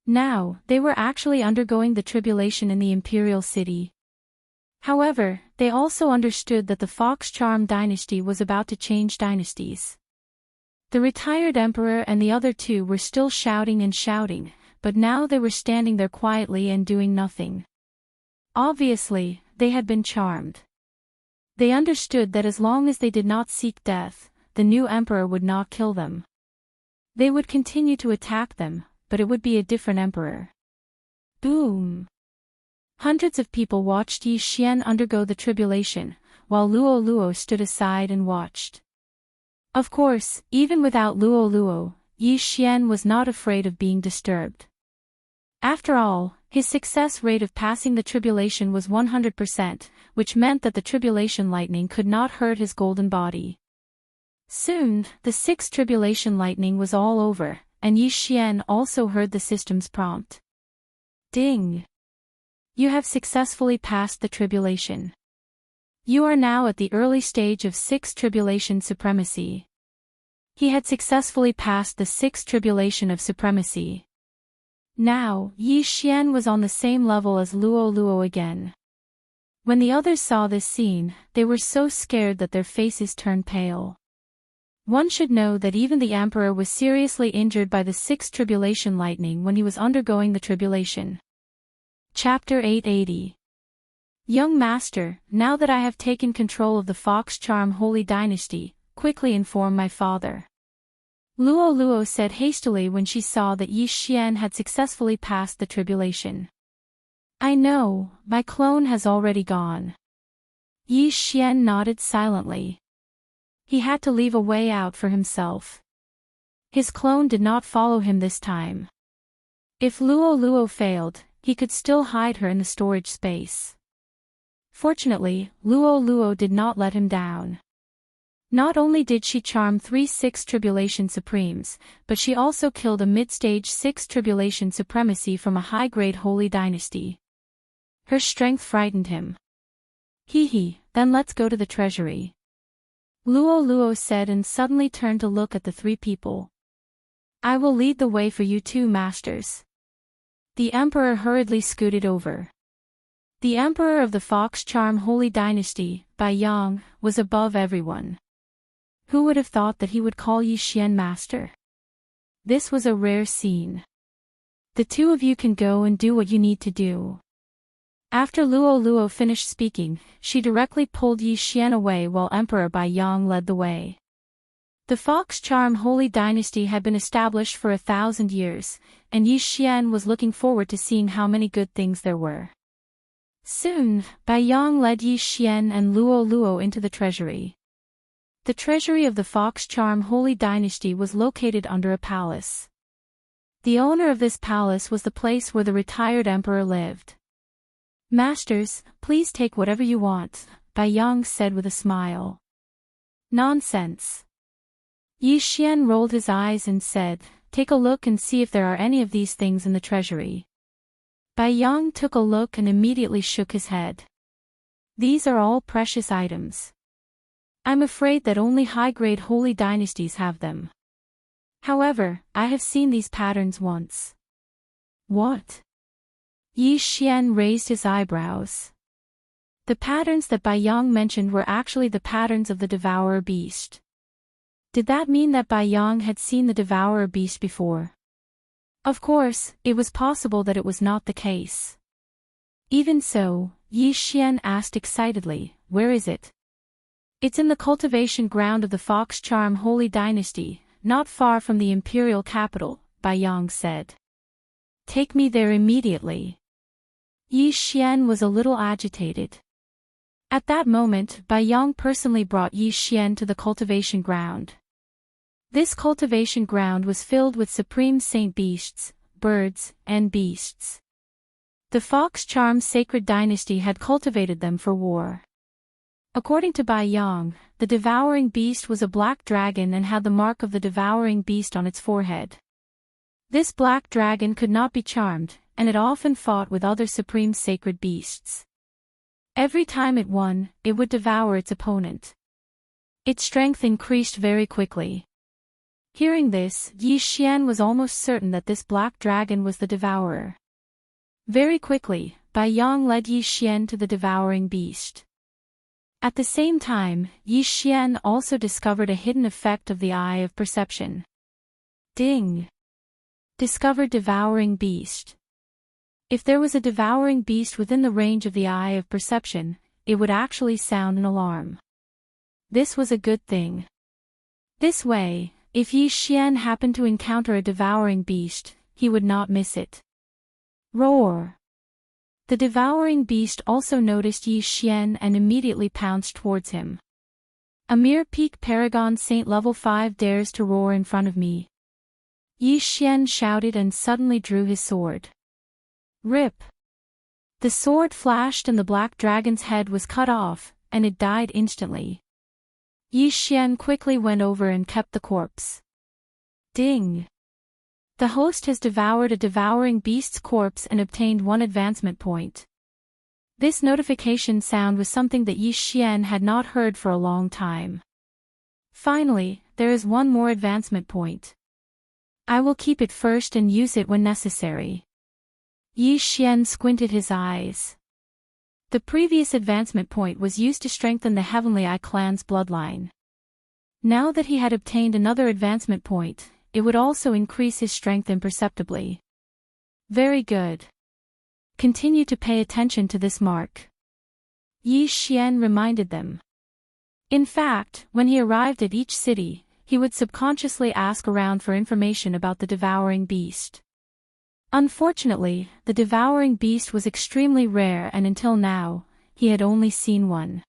Now, they were actually undergoing the tribulation in the imperial city. However, they also understood that the Fox Charm dynasty was about to change dynasties. The retired emperor and the other two were still shouting and shouting, but now they were standing there quietly and doing nothing. Obviously, they had been charmed. They understood that as long as they did not seek death, the new emperor would not kill them. They would continue to attack them, but it would be a different emperor. Boom! Hundreds of people watched Yi Xian undergo the tribulation, while Luo Luo stood aside and watched. Of course, even without Luo Luo, Yi Xian was not afraid of being disturbed. After all, his success rate of passing the tribulation was 100%, which meant that the tribulation lightning could not hurt his golden body. Soon, the 6th tribulation lightning was all over, and Yi Xian also heard the system's prompt. Ding! You have successfully passed the tribulation. You are now at the early stage of sixth tribulation supremacy. He had successfully passed the sixth tribulation of supremacy. Now, Yi Xian was on the same level as Luo Luo again. When the others saw this scene, they were so scared that their faces turned pale. One should know that even the emperor was seriously injured by the sixth tribulation lightning when he was undergoing the tribulation. Chapter 880. Young master, now that I have taken control of the Fox Charm Holy Dynasty, quickly inform my father. Luo Luo said hastily when she saw that Yi Xian had successfully passed the tribulation. I know, my clone has already gone. Yi Xian nodded silently. He had to leave a way out for himself. His clone did not follow him this time. If Luo Luo failed, he could still hide her in the storage space. Fortunately, Luo Luo did not let him down. Not only did she charm 3 sixth tribulation supremes, but she also killed a mid-stage 6th tribulation supremacy from a high-grade holy dynasty. Her strength frightened him. Hee, then let's go to the treasury. Luo Luo said and suddenly turned to look at the 3 people. I will lead the way for you 2 masters. The emperor hurriedly scooted over. The emperor of the Fox Charm Holy Dynasty, Bai Yang, was above everyone. Who would have thought that he would call Yi Xian master? This was a rare scene. The 2 of you can go and do what you need to do. After Luo Luo finished speaking, she directly pulled Yi Xian away while Emperor Bai Yang led the way. The Fox Charm Holy Dynasty had been established for 1,000 years, and Yi Xian was looking forward to seeing how many good things there were. Soon, Bai Yang led Yi Xian and Luo Luo into the treasury. The treasury of the Fox Charm Holy Dynasty was located under a palace. The owner of this palace was the place where the retired emperor lived. Masters, please take whatever you want, Bai Yang said with a smile. Nonsense. Yi Xian rolled his eyes and said, take a look and see if there are any of these things in the treasury. Bai Yang took a look and immediately shook his head. These are all precious items. I'm afraid that only high-grade holy dynasties have them. However, I have seen these patterns once. What? Yi Xian raised his eyebrows. The patterns that Bai Yang mentioned were actually the patterns of the Devourer beast. Did that mean that Bai Yang had seen the Devourer beast before? Of course, it was possible that it was not the case. Even so, Yi Xian asked excitedly, where is it? It's in the cultivation ground of the Fox Charm Holy Dynasty, not far from the imperial capital, Bai Yang said. Take me there immediately. Yi Xian was a little agitated. At that moment, Bai Yang personally brought Yi Xian to the cultivation ground. This cultivation ground was filled with supreme saint beasts, birds, and beasts. The Fox Charm Sacred Dynasty had cultivated them for war. According to Bai Yang, the devouring beast was a black dragon and had the mark of the devouring beast on its forehead. This black dragon could not be charmed, and it often fought with other supreme sacred beasts. Every time it won, it would devour its opponent. Its strength increased very quickly. Hearing this, Yi Xian was almost certain that this black dragon was the devourer. Very quickly, Bai Yang led Yi Xian to the devouring beast. At the same time, Yi Xian also discovered a hidden effect of the Eye of Perception. Ding! Discovered Devouring Beast. If there was a devouring beast within the range of the Eye of Perception, it would actually sound an alarm. This was a good thing. This way, if Yi Xian happened to encounter a devouring beast, he would not miss it. Roar! The devouring beast also noticed Yi Xian and immediately pounced towards him. A mere peak paragon saint level 5 dares to roar in front of me. Yi Xian shouted and suddenly drew his sword. Rip! The sword flashed and the black dragon's head was cut off, and it died instantly. Yi Xian quickly went over and kept the corpse. Ding! The host has devoured a devouring beast's corpse and obtained 1 advancement point. This notification sound was something that Yi Xian had not heard for a long time. Finally, there is one more advancement point. I will keep it first and use it when necessary. Yi Xian squinted his eyes. The previous advancement point was used to strengthen the Heavenly Eye clan's bloodline. Now that he had obtained another advancement point, it would also increase his strength imperceptibly. Very good. Continue to pay attention to this mark. Yi Xian reminded them. In fact, when he arrived at each city, he would subconsciously ask around for information about the devouring beast. Unfortunately, the devouring beast was extremely rare and until now, he had only seen one.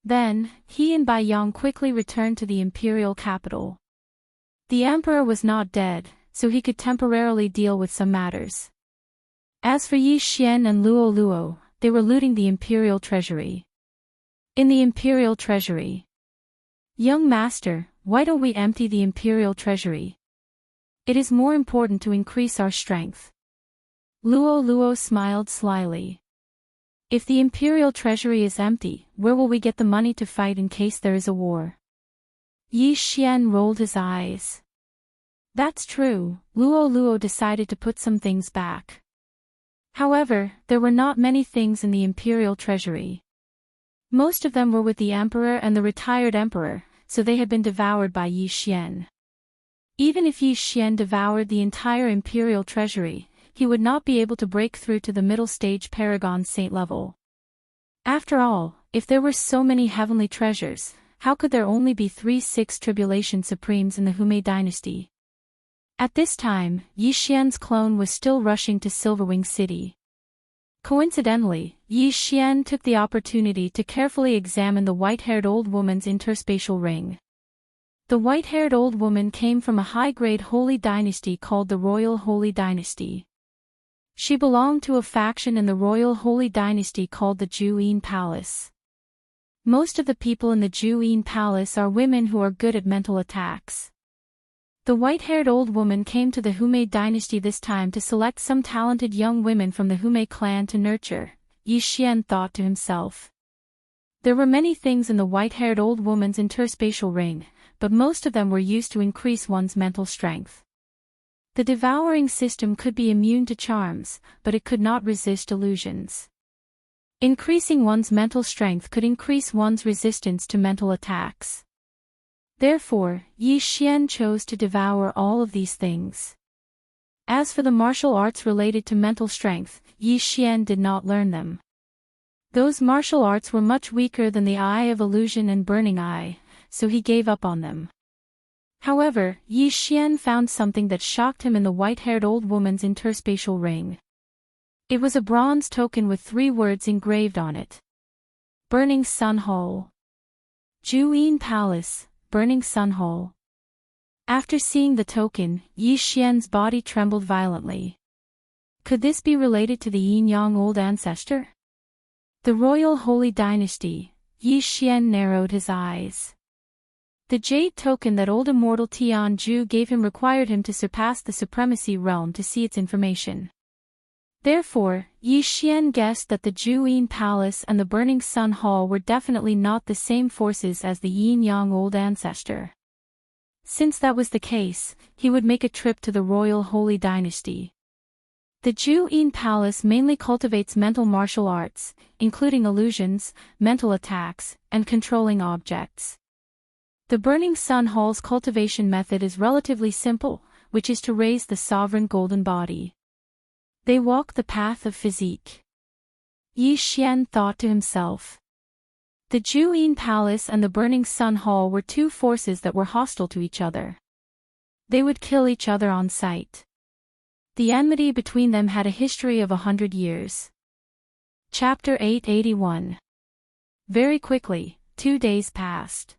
Then, he and Bai Yang quickly returned to the imperial capital. The emperor was not dead, so he could temporarily deal with some matters. As for Yi Xian and Luo Luo, they were looting the imperial treasury. In the imperial treasury. Young master, why don't we empty the imperial treasury? It is more important to increase our strength. Luo Luo smiled slyly. If the imperial treasury is empty, where will we get the money to fight in case there is a war? Yi Xian rolled his eyes. That's true, Luo Luo decided to put some things back. However, there were not many things in the imperial treasury. Most of them were with the emperor and the retired emperor, so they had been devoured by Yi Xian. Even if Yi Xian devoured the entire imperial treasury, he would not be able to break through to the middle stage paragon saint level. After all, if there were so many heavenly treasures, how could there only be 3-6 tribulation supremes in the Humei dynasty? At this time, Yi Xian's clone was still rushing to Silverwing City. Coincidentally, Yi Xian took the opportunity to carefully examine the white-haired old woman's interspatial ring. The white-haired old woman came from a high-grade holy dynasty called the Royal Holy Dynasty. She belonged to a faction in the Royal Holy Dynasty called the Juyin Palace. Most of the people in the Juyin Palace are women who are good at mental attacks. The white-haired old woman came to the Humei dynasty this time to select some talented young women from the Humei clan to nurture, Yi Xian thought to himself. There were many things in the white-haired old woman's interspatial ring, but most of them were used to increase one's mental strength. The devouring system could be immune to charms, but it could not resist illusions. Increasing one's mental strength could increase one's resistance to mental attacks. Therefore, Yi Xian chose to devour all of these things. As for the martial arts related to mental strength, Yi Xian did not learn them. Those martial arts were much weaker than the Eye of Illusion and Burning Eye, so he gave up on them. However, Yi Xian found something that shocked him in the white-haired old woman's interspatial ring. It was a bronze token with 3 words engraved on it. Burning Sun Hall. Juyin Palace, Burning Sun Hall. After seeing the token, Yi Xian's body trembled violently. Could this be related to the yin-yang old ancestor? The Royal Holy Dynasty, Yi Xian narrowed his eyes. The jade token that old Immortal Tianju gave him required him to surpass the Supremacy Realm to see its information. Therefore, Yi Xian guessed that the Juyin Palace and the Burning Sun Hall were definitely not the same forces as the yin-yang old ancestor. Since that was the case, he would make a trip to the Royal Holy Dynasty. The Juyin Palace mainly cultivates mental martial arts, including illusions, mental attacks, and controlling objects. The Burning Sun Hall's cultivation method is relatively simple, which is to raise the sovereign golden body. They walk the path of physique. Yi Xian thought to himself. The Juyin Palace and the Burning Sun Hall were 2 forces that were hostile to each other. They would kill each other on sight. The enmity between them had a history of 100 years. Chapter 881. Very quickly, 2 days passed.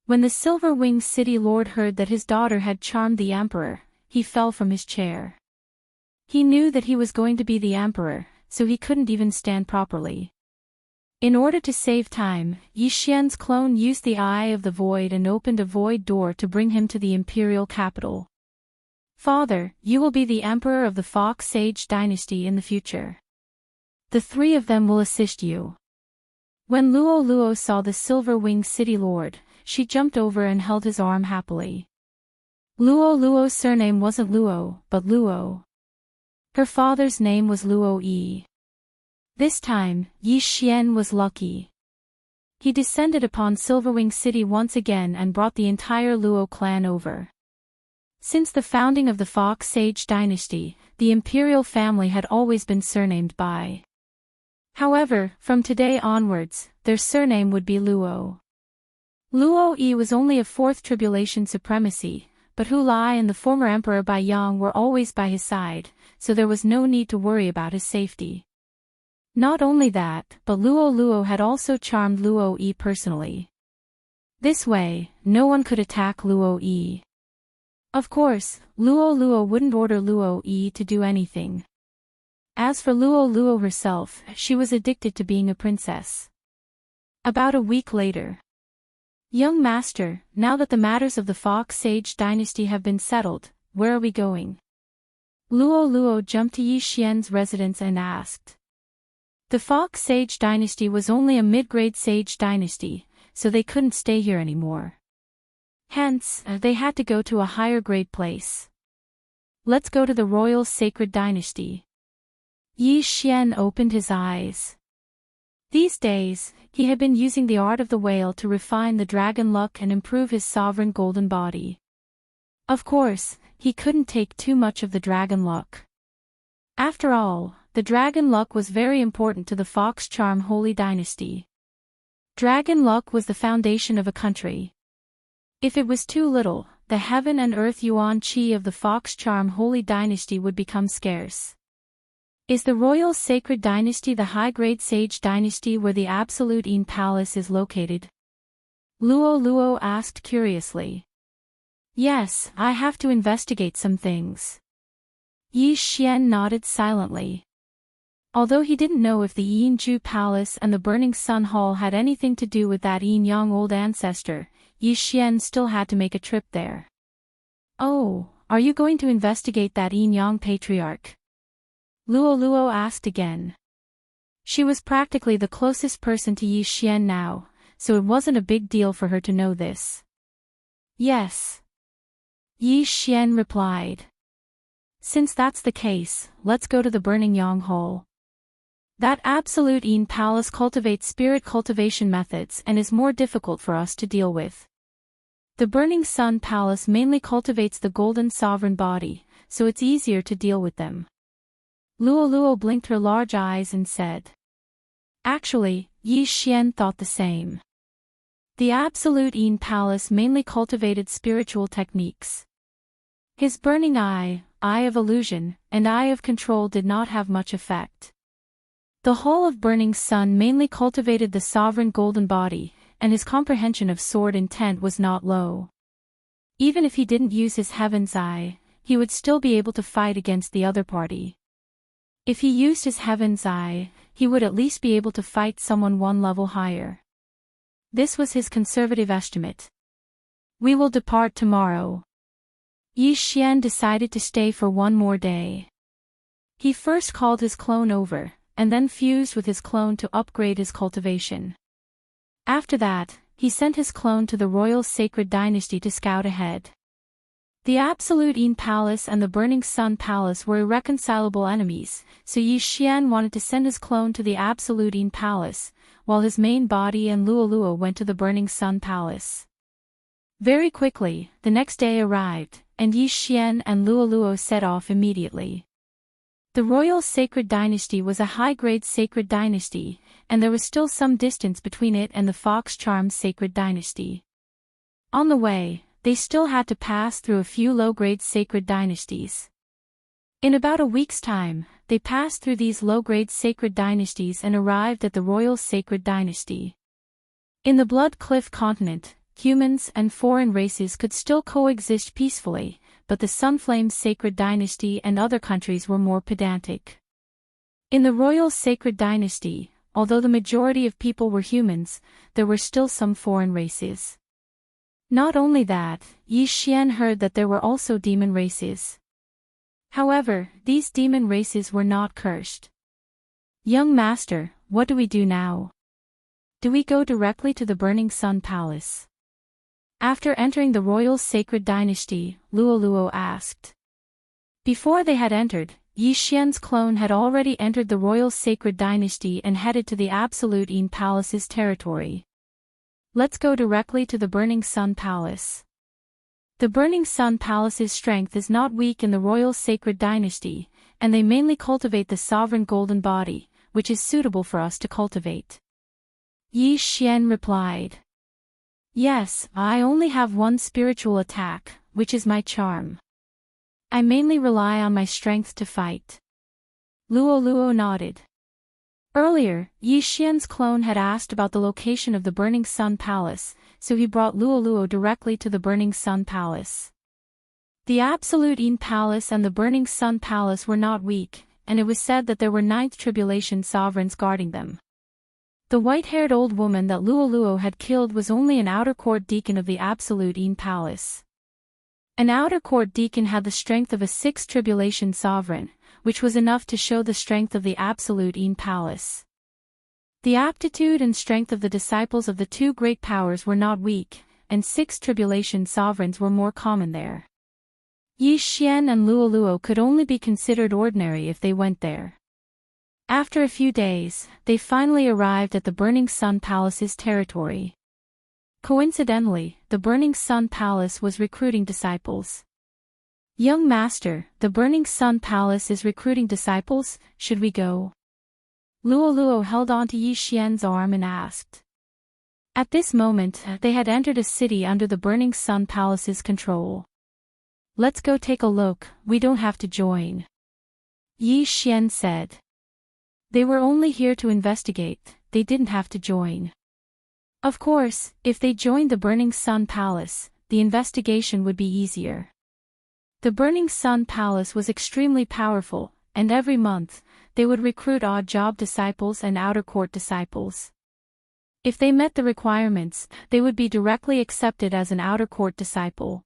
When the Silver-Winged City Lord heard that his daughter had charmed the Emperor, he fell from his chair. He knew that he was going to be the Emperor, so he couldn't even stand properly. In order to save time, Yi Xian's clone used the Eye of the Void and opened a void door to bring him to the imperial capital. Father, you will be the Emperor of the Fox Sage dynasty in the future. The three of them will assist you." When Luo Luo saw the silver-winged city lord, she jumped over and held his arm happily. Luo Luo's surname wasn't Luo, but Luo. Her father's name was Luo Yi. This time, Yi Xian was lucky. He descended upon Silverwing City once again and brought the entire Luo clan over. Since the founding of the Fox Sage dynasty, the imperial family had always been surnamed by. However, from today onwards, their surname would be Luo. Luo Yi was only a fourth tribulation supremacy, but Hu Lai and the former Emperor Bai Yang were always by his side, so there was no need to worry about his safety. Not only that, but Luo Luo had also charmed Luo Yi personally. This way, no one could attack Luo Yi. Of course, Luo Luo wouldn't order Luo Yi to do anything. As for Luo Luo herself, she was addicted to being a princess. About a week later. "Young master, now that the matters of the Fox Sage dynasty have been settled, where are we going?" Luo Luo jumped to Yi Xian's residence and asked. The Fox Sage dynasty was only a mid-grade sage dynasty, so they couldn't stay here anymore. Hence, they had to go to a higher-grade place. "Let's go to the royal sacred dynasty." Yi Xian opened his eyes. These days, he had been using the art of the whale to refine the dragon luck and improve his sovereign golden body. Of course, he couldn't take too much of the dragon luck. After all, the dragon luck was very important to the Fox Charm Holy Dynasty. Dragon luck was the foundation of a country. If it was too little, the heaven and earth yuan qi of the Fox Charm Holy Dynasty would become scarce. Is the Royal Sacred Dynasty the high-grade sage dynasty where the Absolute Yin Palace is located? Luo Luo asked curiously. Yes, I have to investigate some things. Yi Xian nodded silently. Although he didn't know if the Yinju Palace and the Burning Sun Hall had anything to do with that Yin-Yang old ancestor, Yi Xian still had to make a trip there. "Oh, are you going to investigate that Yin-Yang patriarch?" Luo Luo asked again. She was practically the closest person to Yi Xian now, so it wasn't a big deal for her to know this. "Yes." Yi Xian replied. "Since that's the case, let's go to the Burning Yang Hall. That Absolute Yin Palace cultivates spirit cultivation methods and is more difficult for us to deal with. The Burning Sun Palace mainly cultivates the Golden Sovereign Body, so it's easier to deal with them." Luo Luo blinked her large eyes and said. Actually, Yi Xian thought the same. The Absolute Yin Palace mainly cultivated spiritual techniques. His burning eye of illusion, and eye of control did not have much effect. The Hall of Burning Sun mainly cultivated the sovereign golden body, and his comprehension of sword intent was not low. Even if he didn't use his Heaven's Eye, he would still be able to fight against the other party. If he used his Heaven's Eye, he would at least be able to fight someone one level higher. This was his conservative estimate. "We will depart tomorrow." Yi Xian decided to stay for one more day. He first called his clone over, and then fused with his clone to upgrade his cultivation. After that, he sent his clone to the Royal Sacred Dynasty to scout ahead. The Absolute Yin Palace and the Burning Sun Palace were irreconcilable enemies, so Yi Xian wanted to send his clone to the Absolute Yin Palace, while his main body and Luo Luo went to the Burning Sun Palace. Very quickly, the next day arrived, and Yi Xian and Luo Luo set off immediately. The Royal Sacred Dynasty was a high-grade sacred dynasty, and there was still some distance between it and the Fox Charm Sacred Dynasty. On the way, they still had to pass through a few low-grade sacred dynasties. In about a week's time, they passed through these low-grade sacred dynasties and arrived at the Royal Sacred Dynasty. In the Blood Cliff continent, humans and foreign races could still coexist peacefully, but the Sunflame Sacred Dynasty and other countries were more pedantic. In the Royal Sacred Dynasty, although the majority of people were humans, there were still some foreign races. Not only that, Yi Xian heard that there were also demon races. However, these demon races were not cursed. Young master, what do we do now? Do we go directly to the Burning Sun Palace? After entering the royal sacred dynasty, Luoluo asked. Before they had entered, Yi Xian's clone had already entered the royal sacred dynasty and headed to the Absolute Yin Palace's territory. Let's go directly to the Burning Sun Palace. The Burning Sun Palace's strength is not weak in the royal sacred dynasty, and they mainly cultivate the sovereign golden body, which is suitable for us to cultivate. Yi Xian replied. Yes, I only have one spiritual attack, which is my charm. I mainly rely on my strength to fight. Luoluo nodded. Earlier, Yi Xian's clone had asked about the location of the Burning Sun Palace, so he brought Luoluo directly to the Burning Sun Palace. The Absolute Yin Palace and the Burning Sun Palace were not weak, and it was said that there were 9th Tribulation sovereigns guarding them. The white-haired old woman that Luoluo had killed was only an outer court deacon of the Absolute Yin Palace. An outer court deacon had the strength of a 6th Tribulation sovereign, which was enough to show the strength of the Absolute Yin Palace. The aptitude and strength of the disciples of the two great powers were not weak, and 6th Tribulation sovereigns were more common there. Yi Xian and Luoluo could only be considered ordinary if they went there. After a few days, they finally arrived at the Burning Sun Palace's territory. Coincidentally, the Burning Sun Palace was recruiting disciples. Young master, the Burning Sun Palace is recruiting disciples, should we go? Luoluo held onto Yi Xian's arm and asked. At this moment, they had entered a city under the Burning Sun Palace's control. Let's go take a look, we don't have to join. Yi Xian said. They were only here to investigate, they didn't have to join. Of course, if they joined the Burning Sun Palace, the investigation would be easier. The Burning Sun Palace was extremely powerful, and every month, they would recruit odd job disciples and outer court disciples. If they met the requirements, they would be directly accepted as an outer court disciple.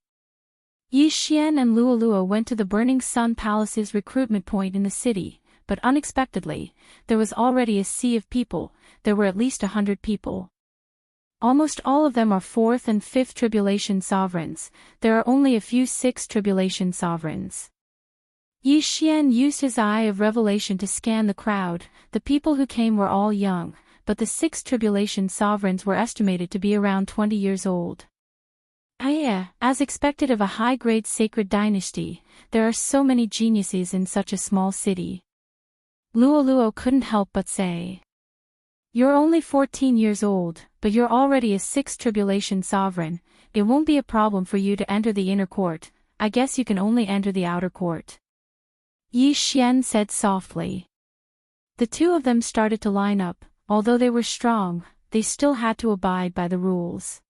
Yi Xian and Luoluo went to the Burning Sun Palace's recruitment point in the city, but unexpectedly, there was already a sea of people, there were at least 100 people. Almost all of them are 4th and 5th Tribulation sovereigns, there are only a few 6th Tribulation sovereigns. Yi Xian used his eye of revelation to scan the crowd, the people who came were all young, but the 6th Tribulation sovereigns were estimated to be around 20 years old. As expected of a high-grade sacred dynasty, there are so many geniuses in such a small city. Luoluo couldn't help but say. You're only 14 years old, but you're already a 6th Tribulation sovereign, it won't be a problem for you to enter the inner court, I guess you can only enter the outer court. Yi Xian said softly. The two of them started to line up, although they were strong, they still had to abide by the rules.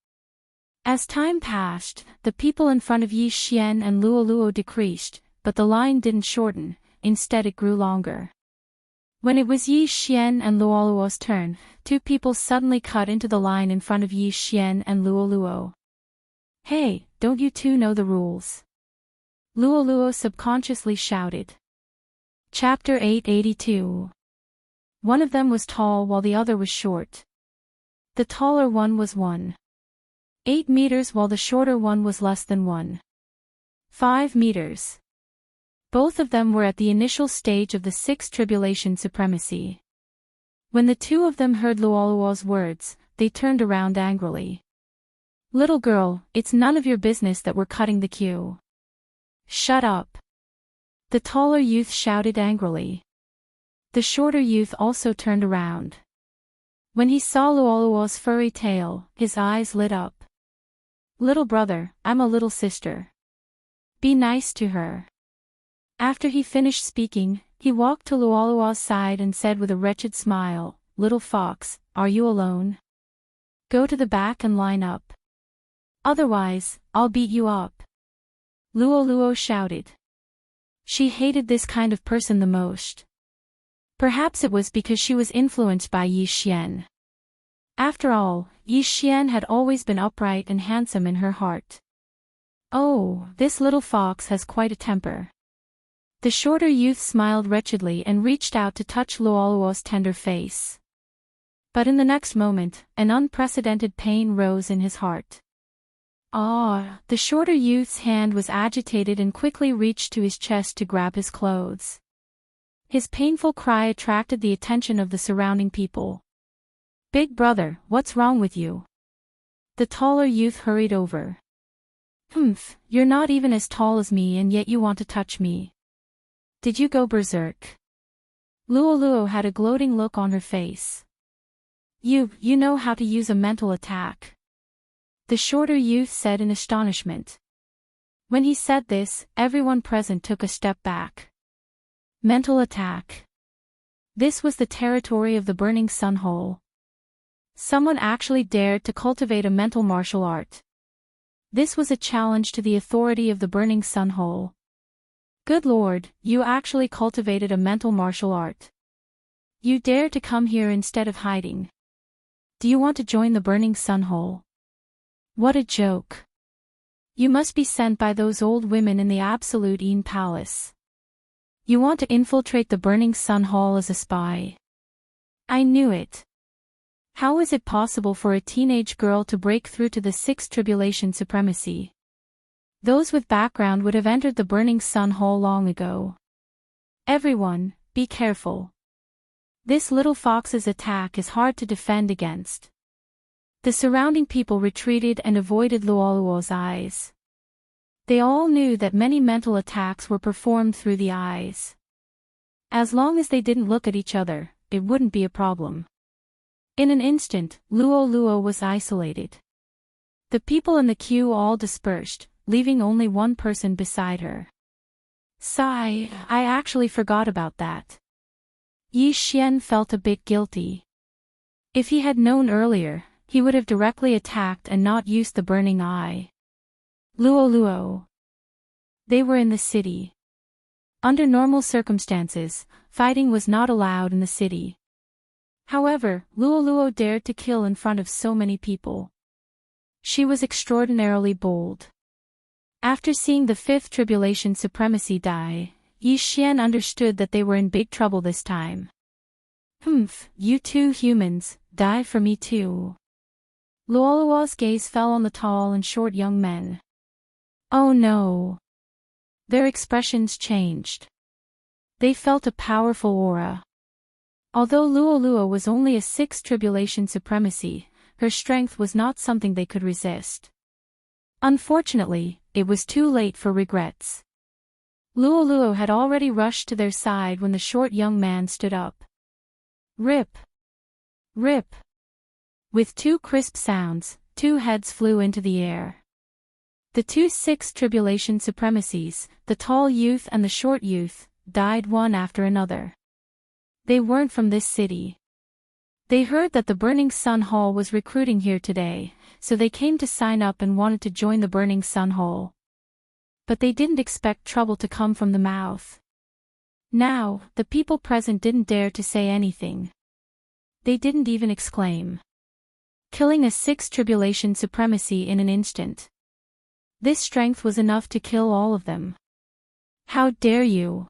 As time passed, the people in front of Yi Xian and Luoluo decreased, but the line didn't shorten, instead it grew longer. When it was Yi Xian and Luoluo's turn, two people suddenly cut into the line in front of Yi Xian and Luoluo. Hey, don't you two know the rules? Luoluo subconsciously shouted. Chapter 882. One of them was tall while the other was short. The taller one was 1.8 meters while the shorter one was less than 1.5 meters. Both of them were at the initial stage of the 6th Tribulation supremacy. When the two of them heard Luoluo's words, they turned around angrily. Little girl, it's none of your business that we're cutting the queue. Shut up. The taller youth shouted angrily. The shorter youth also turned around. When he saw Luoluo's furry tail, his eyes lit up. Little brother, I'm a little sister. Be nice to her. After he finished speaking, he walked to Luoluo's side and said with a wretched smile, Little fox, are you alone? Go to the back and line up. Otherwise, I'll beat you up. Luoluo shouted. She hated this kind of person the most. Perhaps it was because she was influenced by Yi Xian. After all, Yi Xian had always been upright and handsome in her heart. Oh, this little fox has quite a temper. The shorter youth smiled wretchedly and reached out to touch Luoluo's tender face. But in the next moment, an unprecedented pain rose in his heart. Ah! The shorter youth's hand was agitated and quickly reached to his chest to grab his clothes. His painful cry attracted the attention of the surrounding people. "Big brother, what's wrong with you?" The taller youth hurried over. You're not even as tall as me and yet you want to touch me. Did you go berserk?" Luoluo had a gloating look on her face. You know how to use a mental attack," the shorter youth said in astonishment. When he said this, everyone present took a step back. Mental attack. This was the territory of the Burning Sun Hole. Someone actually dared to cultivate a mental martial art. This was a challenge to the authority of the Burning Sun Hole. Good Lord, you actually cultivated a mental martial art. You dare to come here instead of hiding. Do you want to join the Burning Sun Hole? What a joke. You must be sent by those old women in the Absolute Een Palace. You want to infiltrate the Burning Sun Hall as a spy. I knew it. How is it possible for a teenage girl to break through to the Sixth Tribulation Supremacy? Those with background would have entered the Burning Sun Hall long ago. Everyone, be careful. This little fox's attack is hard to defend against. The surrounding people retreated and avoided Luoluo's eyes. They all knew that many mental attacks were performed through the eyes. As long as they didn't look at each other, it wouldn't be a problem. In an instant, Luoluo was isolated. The people in the queue all dispersed, leaving only one person beside her. Sigh, I actually forgot about that. Yi Xian felt a bit guilty. If he had known earlier, he would have directly attacked and not used the burning eye. Luoluo. They were in the city. Under normal circumstances, fighting was not allowed in the city. However, Luoluo dared to kill in front of so many people. She was extraordinarily bold. After seeing the Fifth Tribulation Supremacy die, Yi Xian understood that they were in big trouble this time. You two humans, die for me too. Luoluo's gaze fell on the tall and short young men. Oh no. Their expressions changed. They felt a powerful aura. Although Luoluo was only a Sixth Tribulation Supremacy, her strength was not something they could resist. Unfortunately, it was too late for regrets. Luoluo had already rushed to their side when the short young man stood up. Rip! Rip! With two crisp sounds, two heads flew into the air. The two Sixth Tribulation Supremacies, the tall youth and the short youth, died one after another. They weren't from this city. They heard that the Burning Sun Hall was recruiting here today, so they came to sign up and wanted to join the Burning Sun Hall. But they didn't expect trouble to come from the mouth. Now, the people present didn't dare to say anything. They didn't even exclaim. Killing a Sixth Tribulation Supremacy in an instant. This strength was enough to kill all of them. How dare you!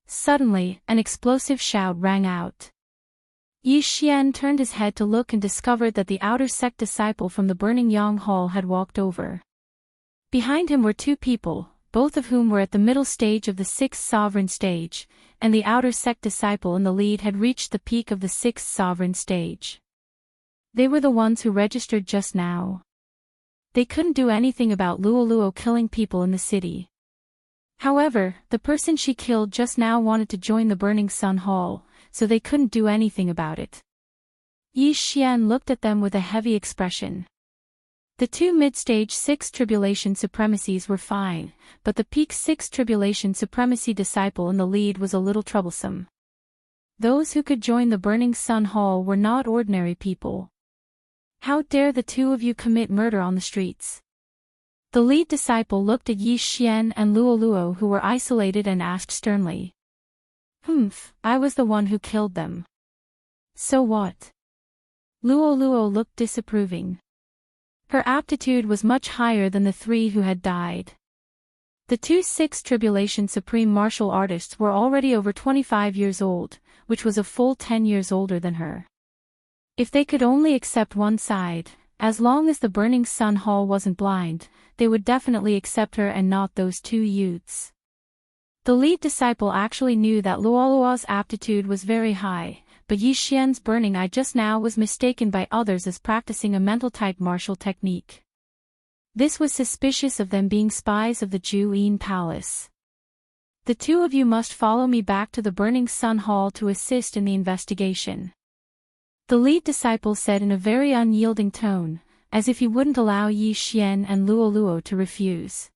Suddenly, an explosive shout rang out. Yi Xian turned his head to look and discovered that the outer sect disciple from the Burning Yang Hall had walked over. Behind him were two people, both of whom were at the middle stage of the Sixth Sovereign Stage, and the outer sect disciple in the lead had reached the peak of the Sixth Sovereign Stage. They were the ones who registered just now. They couldn't do anything about Luoluo killing people in the city. However, the person she killed just now wanted to join the Burning Sun Hall, so they couldn't do anything about it. Yi Xian looked at them with a heavy expression. The two mid-stage Sixth Tribulation Supremacies were fine, but the peak Sixth Tribulation Supremacy disciple in the lead was a little troublesome. Those who could join the Burning Sun Hall were not ordinary people. How dare the two of you commit murder on the streets? The lead disciple looked at Yi Xian and Luoluo who were isolated and asked sternly. I was the one who killed them. So what? Luoluo looked disapproving. Her aptitude was much higher than the three who had died. The two Sixth Tribulation Supreme Martial Artists were already over 25 years old, which was a full 10 years older than her. If they could only accept one side, as long as the Burning Sun Hall wasn't blind, they would definitely accept her and not those two youths. The lead disciple actually knew that Luoluo's aptitude was very high, but Yi Xian's burning eye just now was mistaken by others as practicing a mental-type martial technique. This was suspicious of them being spies of the Juyin Palace. The two of you must follow me back to the Burning Sun Hall to assist in the investigation. The lead disciple said in a very unyielding tone, as if he wouldn't allow Yi Xian and Luoluo to refuse.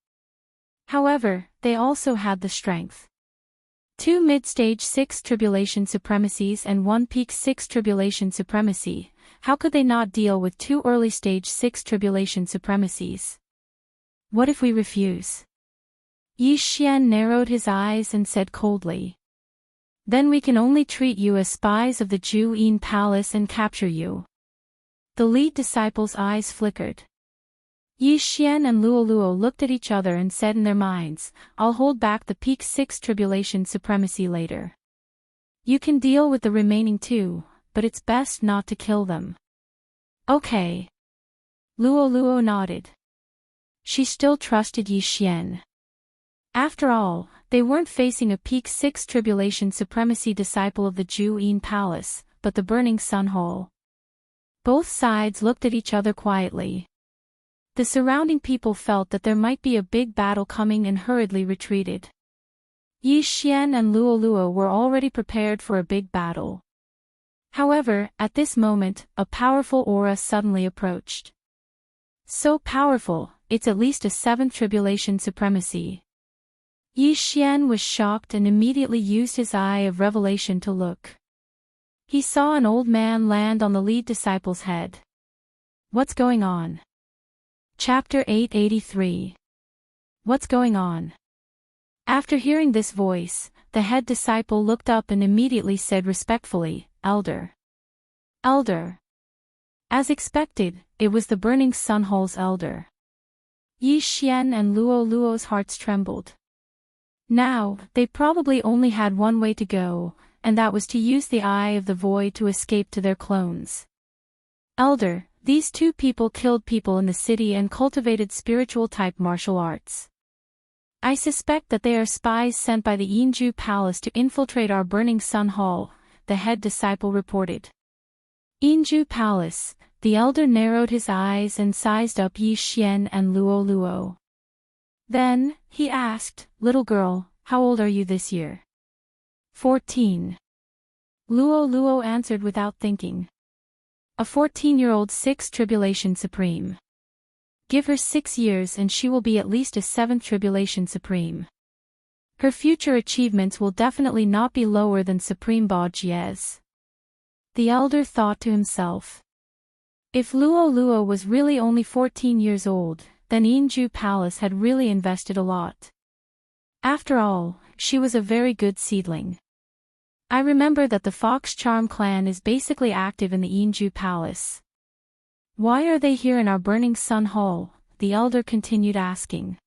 However, they also had the strength. Two mid-stage Sixth Tribulation Supremacies and one peak Sixth Tribulation Supremacy. How could they not deal with two early-stage Sixth Tribulation Supremacies? What if we refuse? Yi Xian narrowed his eyes and said coldly. Then we can only treat you as spies of the Juyin Palace and capture you. The lead disciple's eyes flickered. Yi Xian and Luoluo looked at each other and said in their minds, I'll hold back the peak Sixth Tribulation Supremacy later. You can deal with the remaining two, but it's best not to kill them. Okay. Luoluo nodded. She still trusted Yi Xian. After all, they weren't facing a peak Sixth Tribulation Supremacy disciple of the Juyin Palace, but the Burning Sun Hall. Both sides looked at each other quietly. The surrounding people felt that there might be a big battle coming and hurriedly retreated. Yi Xian and Luoluo were already prepared for a big battle. However, at this moment, a powerful aura suddenly approached. So powerful, it's at least a Seventh Tribulation Supremacy. Yi Xian was shocked and immediately used his eye of revelation to look. He saw an old man land on the lead disciple's head. What's going on? Chapter 883. What's going on? After hearing this voice, the head disciple looked up and immediately said respectfully, Elder. Elder. As expected, it was the Burning Sun Hall's elder. Yi Xian and Luoluo's hearts trembled. Now, they probably only had one way to go, and that was to use the Eye of the Void to escape to their clones. Elder, these two people killed people in the city and cultivated spiritual-type martial arts. I suspect that they are spies sent by the Yinju Palace to infiltrate our Burning Sun Hall, the head disciple reported. Yinju Palace, the elder narrowed his eyes and sized up Yi Xian and Luoluo. Then, he asked, Little girl, how old are you this year? 14. Luoluo answered without thinking. A 14-year-old Sixth Tribulation Supreme. Give her 6 years and she will be at least a Seventh Tribulation Supreme. Her future achievements will definitely not be lower than Supreme Ba Jie's. The elder thought to himself. If Luoluo was really only 14 years old, then Yinju Palace had really invested a lot. After all, she was a very good seedling. I remember that the Fox Charm clan is basically active in the Yinju Palace. Why are they here in our Burning Sun Hall? The elder continued asking.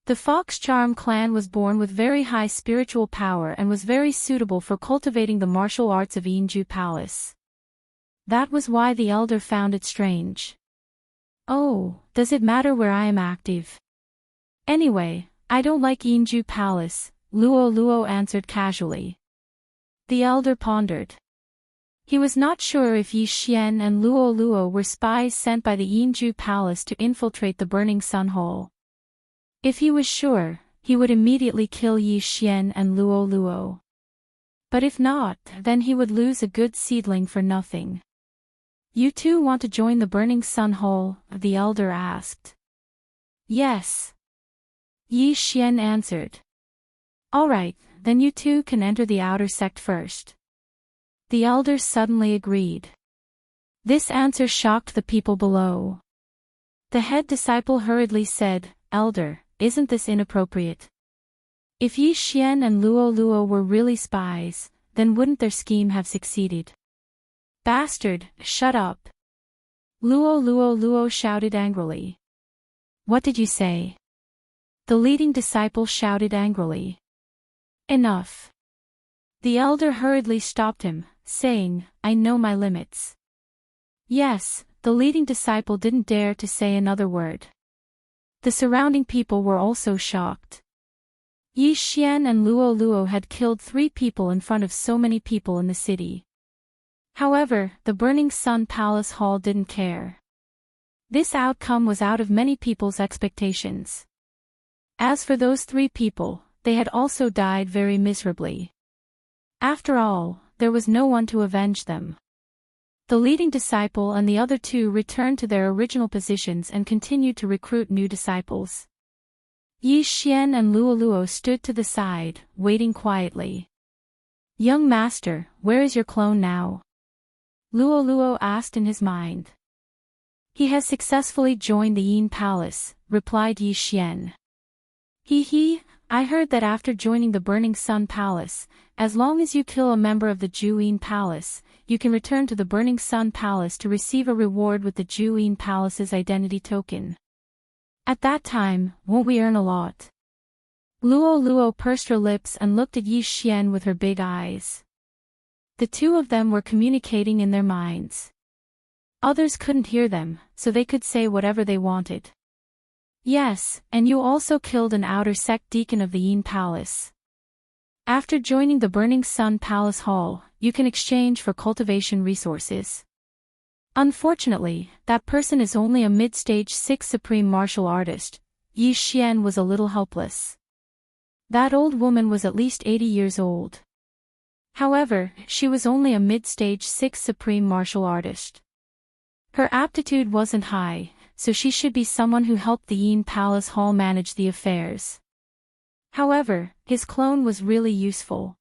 The Fox Charm clan was born with very high spiritual power and was very suitable for cultivating the martial arts of Yinju Palace. That was why the elder found it strange. Oh, does it matter where I am active? Anyway, I don't like Yinju Palace, Luoluo answered casually. The elder pondered. He was not sure if Yi Xian and Luoluo were spies sent by the Yinju Palace to infiltrate the Burning Sun Hall. If he was sure, he would immediately kill Yi Xian and Luoluo. But if not, then he would lose a good seedling for nothing. You two want to join the Burning Sun Hall? The elder asked. Yes. Yi Xian answered. Alright, then you two can enter the outer sect first. The elder suddenly agreed. This answer shocked the people below. The head disciple hurriedly said, Elder, isn't this inappropriate? If Yi Xian and Luoluo were really spies, then wouldn't their scheme have succeeded? Bastard, shut up! Luoluo shouted angrily. What did you say? The leading disciple shouted angrily. Enough. The elder hurriedly stopped him, saying, I know my limits. Yes, the leading disciple didn't dare to say another word. The surrounding people were also shocked. Yi Xian and Luo Luo had killed 3 people in front of so many people in the city. However, the Burning Sun Palace Hall didn't care. This outcome was out of many people's expectations. As for those 3 people, they had also died very miserably. After all, there was no one to avenge them. The leading disciple and the other 2 returned to their original positions and continued to recruit new disciples. Yi Xian and Luo Luo stood to the side, waiting quietly. Young master, where is your clone now? Luo Luo asked in his mind. He has successfully joined the Yin Palace, replied Yi Xian. I heard that after joining the Burning Sun Palace, as long as you kill a member of the Juyin Palace, you can return to the Burning Sun Palace to receive a reward with the Juyin Palace's identity token. At that time, won't we earn a lot? Luo Luo pursed her lips and looked at Yi Xian with her big eyes. The 2 of them were communicating in their minds. Others couldn't hear them, so they could say whatever they wanted. Yes, and you also killed an outer sect deacon of the Yin Palace. After joining the Burning Sun Palace Hall, you can exchange for cultivation resources. Unfortunately, that person is only a mid-stage 6 supreme martial artist. Yi Xian was a little helpless. That old woman was at least 80 years old. However, she was only a mid-stage 6 supreme martial artist. Her aptitude wasn't high, so she should be someone who helped the Yin Palace Hall manage the affairs. However, his clone was really useful.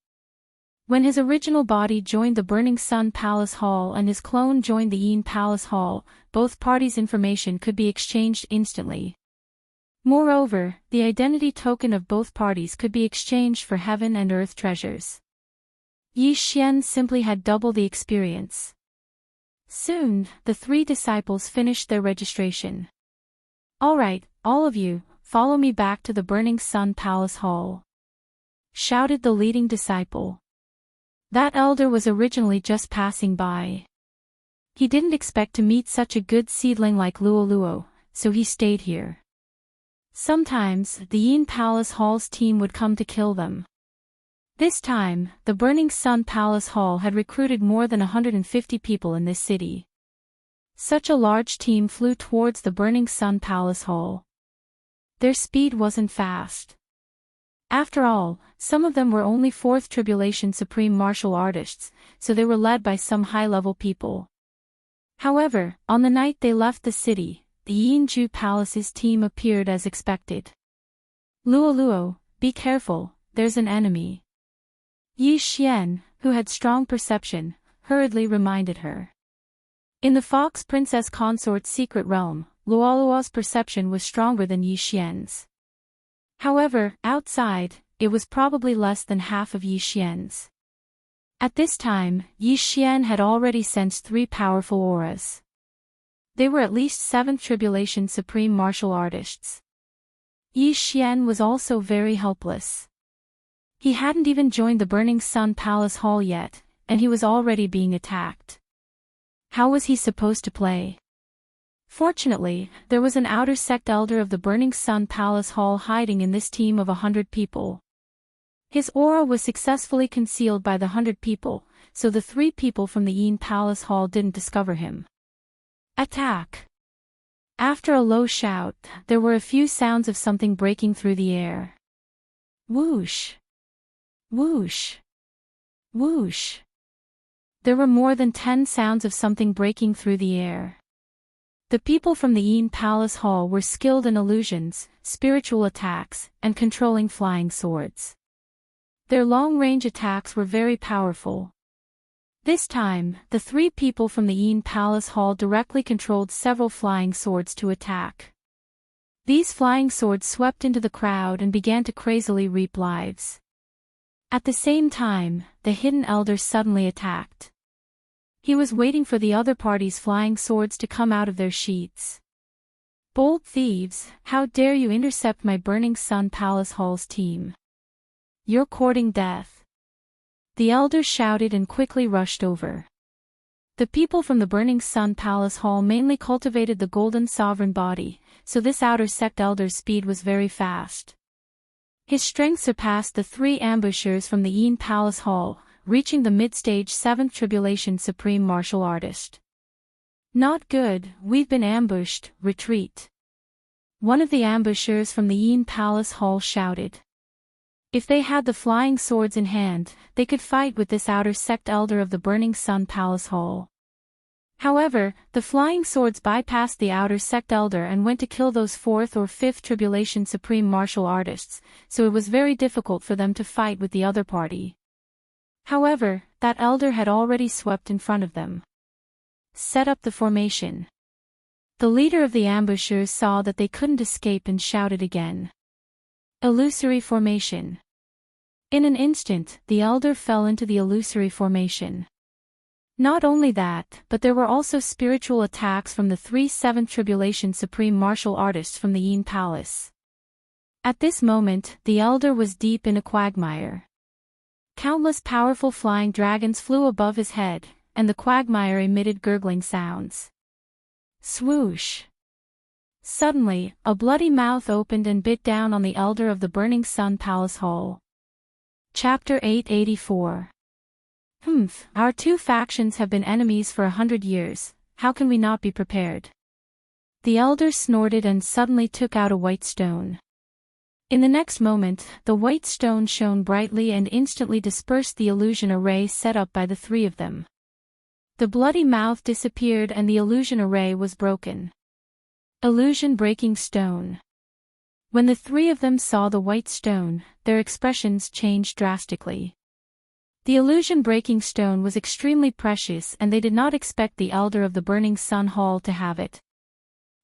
When his original body joined the Burning Sun Palace Hall and his clone joined the Yin Palace Hall, both parties' information could be exchanged instantly. Moreover, the identity token of both parties could be exchanged for heaven and earth treasures. Yi Xian simply had double the experience. Soon, the 3 disciples finished their registration. All right, all of you, follow me back to the Burning Sun Palace Hall, shouted the leading disciple. That elder was originally just passing by. He didn't expect to meet such a good seedling like Luo Luo, so he stayed here. Sometimes, the Yin Palace Hall's team would come to kill them. This time, the Burning Sun Palace Hall had recruited more than 150 people in this city. Such a large team flew towards the Burning Sun Palace Hall. Their speed wasn't fast. After all, some of them were only 4th Tribulation Supreme Martial Artists, so they were led by some high-level people. However, on the night they left the city, the Yinju Palace's team appeared as expected. Luo Luo, be careful, there's an enemy. Yi Xian, who had strong perception, hurriedly reminded her. In the Fox Princess Consort's secret realm, Luo's perception was stronger than Yi Xian's. However, outside, it was probably less than half of Yi Xian's. At this time, Yi Xian had already sensed 3 powerful auras. They were at least 7th Tribulation Supreme Martial Artists. Yi Xian was also very helpless. He hadn't even joined the Burning Sun Palace Hall yet, and he was already being attacked. How was he supposed to play? Fortunately, there was an outer sect elder of the Burning Sun Palace Hall hiding in this team of 100 people. His aura was successfully concealed by the 100 people, so the 3 people from the Yin Palace Hall didn't discover him. Attack! After a low shout, there were a few sounds of something breaking through the air. Whoosh! Whoosh! Whoosh! There were more than 10 sounds of something breaking through the air. The people from the Yin Palace Hall were skilled in illusions, spiritual attacks, and controlling flying swords. Their long-range attacks were very powerful. This time, the 3 people from the Yin Palace Hall directly controlled several flying swords to attack. These flying swords swept into the crowd and began to crazily reap lives. At the same time, the hidden elder suddenly attacked. He was waiting for the other party's flying swords to come out of their sheaths. Bold thieves, how dare you intercept my Burning Sun Palace Hall's team? You're courting death. The elder shouted and quickly rushed over. The people from the Burning Sun Palace Hall mainly cultivated the Golden Sovereign body, so this outer sect elder's speed was very fast. His strength surpassed the 3 ambushers from the Yin Palace Hall, reaching the mid-stage 7th Tribulation Supreme Martial Artist. Not good, we've been ambushed, retreat. One of the ambushers from the Yin Palace Hall shouted. If they had the flying swords in hand, they could fight with this outer sect elder of the Burning Sun Palace Hall. However, the flying swords bypassed the outer sect elder and went to kill those 4th or 5th Tribulation Supreme Martial Artists, so it was very difficult for them to fight with the other party. However, that elder had already swept in front of them. Set up the formation. The leader of the ambushers saw that they couldn't escape and shouted again. Illusory formation. In an instant, the elder fell into the illusory formation. Not only that, but there were also spiritual attacks from the 3 7th Tribulation Supreme Martial Artists from the Yin Palace. At this moment, the elder was deep in a quagmire. Countless powerful flying dragons flew above his head, and the quagmire emitted gurgling sounds. Swoosh! Suddenly, a bloody mouth opened and bit down on the elder of the Burning Sun Palace Hall. Chapter 884. Our 2 factions have been enemies for 100 years, how can we not be prepared? The elder snorted and suddenly took out a white stone. In the next moment, the white stone shone brightly and instantly dispersed the illusion array set up by the 3 of them. The bloody mouth disappeared and the illusion array was broken. Illusion-breaking stone. When the 3 of them saw the white stone, their expressions changed drastically. The illusion-breaking stone was extremely precious and they did not expect the elder of the Burning Sun Hall to have it.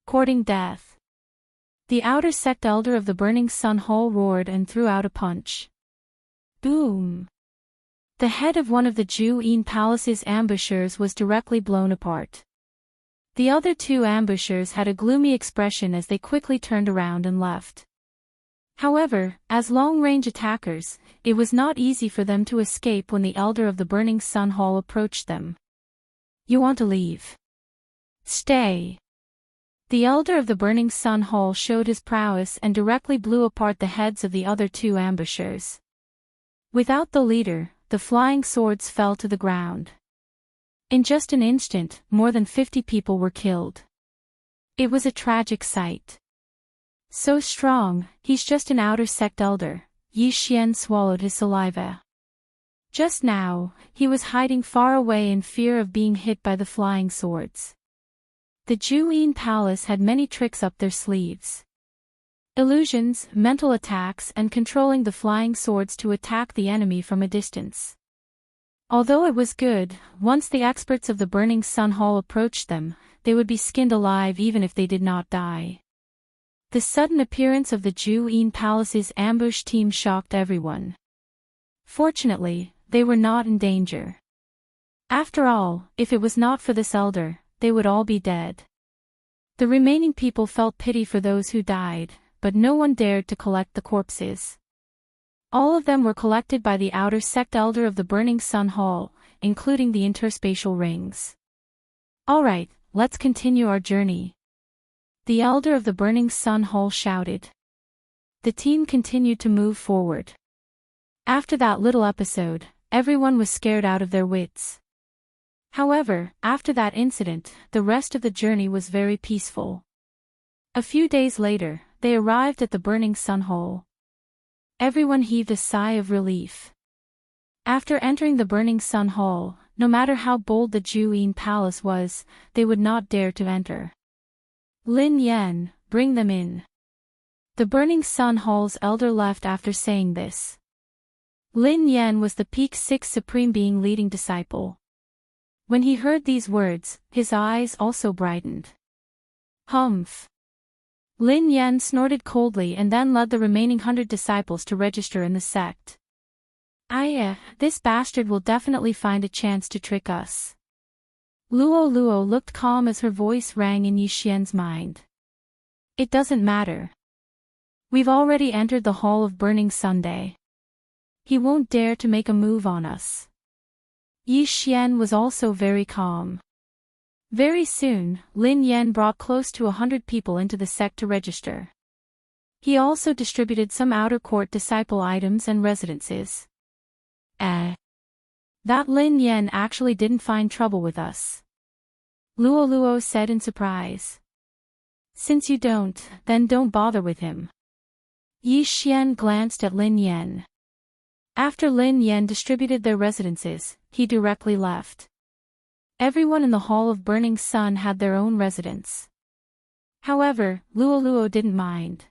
Courting death. The outer sect elder of the Burning Sun Hall roared and threw out a punch. Boom! The head of one of the Ju Yin Palace's ambushers was directly blown apart. The other 2 ambushers had a gloomy expression as they quickly turned around and left. However, as long-range attackers, it was not easy for them to escape when the elder of the Burning Sun Hall approached them. You want to leave? Stay. The elder of the Burning Sun Hall showed his prowess and directly blew apart the heads of the other 2 ambushers. Without the leader, the flying swords fell to the ground. In just an instant, more than 50 people were killed. It was a tragic sight. So strong, he's just an outer sect elder. Yi Xian swallowed his saliva. Just now, he was hiding far away in fear of being hit by the flying swords. The Ju Yin Palace had many tricks up their sleeves. Illusions, mental attacks and controlling the flying swords to attack the enemy from a distance. Although it was good, once the experts of the Burning Sun Hall approached them, they would be skinned alive even if they did not die. The sudden appearance of the Ju Yin Palace's ambush team shocked everyone. Fortunately, they were not in danger. After all, if it was not for this elder, they would all be dead. The remaining people felt pity for those who died, but no one dared to collect the corpses. All of them were collected by the outer sect elder of the Burning Sun Hall, including the interspatial rings. Alright, let's continue our journey. The elder of the Burning Sun Hall shouted. The team continued to move forward. After that little episode, everyone was scared out of their wits. However, after that incident, the rest of the journey was very peaceful. A few days later, they arrived at the Burning Sun Hall. Everyone heaved a sigh of relief. After entering the Burning Sun Hall, no matter how bold the Ju Yin Palace was, they would not dare to enter. Lin Yan, bring them in. The Burning Sun Hall's elder left after saying this. Lin Yan was the Peak 6 Supreme Being leading disciple. When he heard these words, his eyes also brightened. Humph. Lin Yan snorted coldly and then led the remaining 100 disciples to register in the sect. This bastard will definitely find a chance to trick us. Luo Luo looked calm as her voice rang in Yi Xian's mind. It doesn't matter. We've already entered the Hall of Burning Sunday. He won't dare to make a move on us. Yi Xian was also very calm. Very soon, Lin Yan brought close to 100 people into the sect to register. He also distributed some outer court disciple items and residences. That Lin Yan actually didn't find trouble with us. Luo Luo said in surprise. Since you don't, then don't bother with him. Yi Xian glanced at Lin Yan. After Lin Yan distributed their residences, he directly left. Everyone in the Hall of Burning Sun had their own residence. However, Luo Luo didn't mind.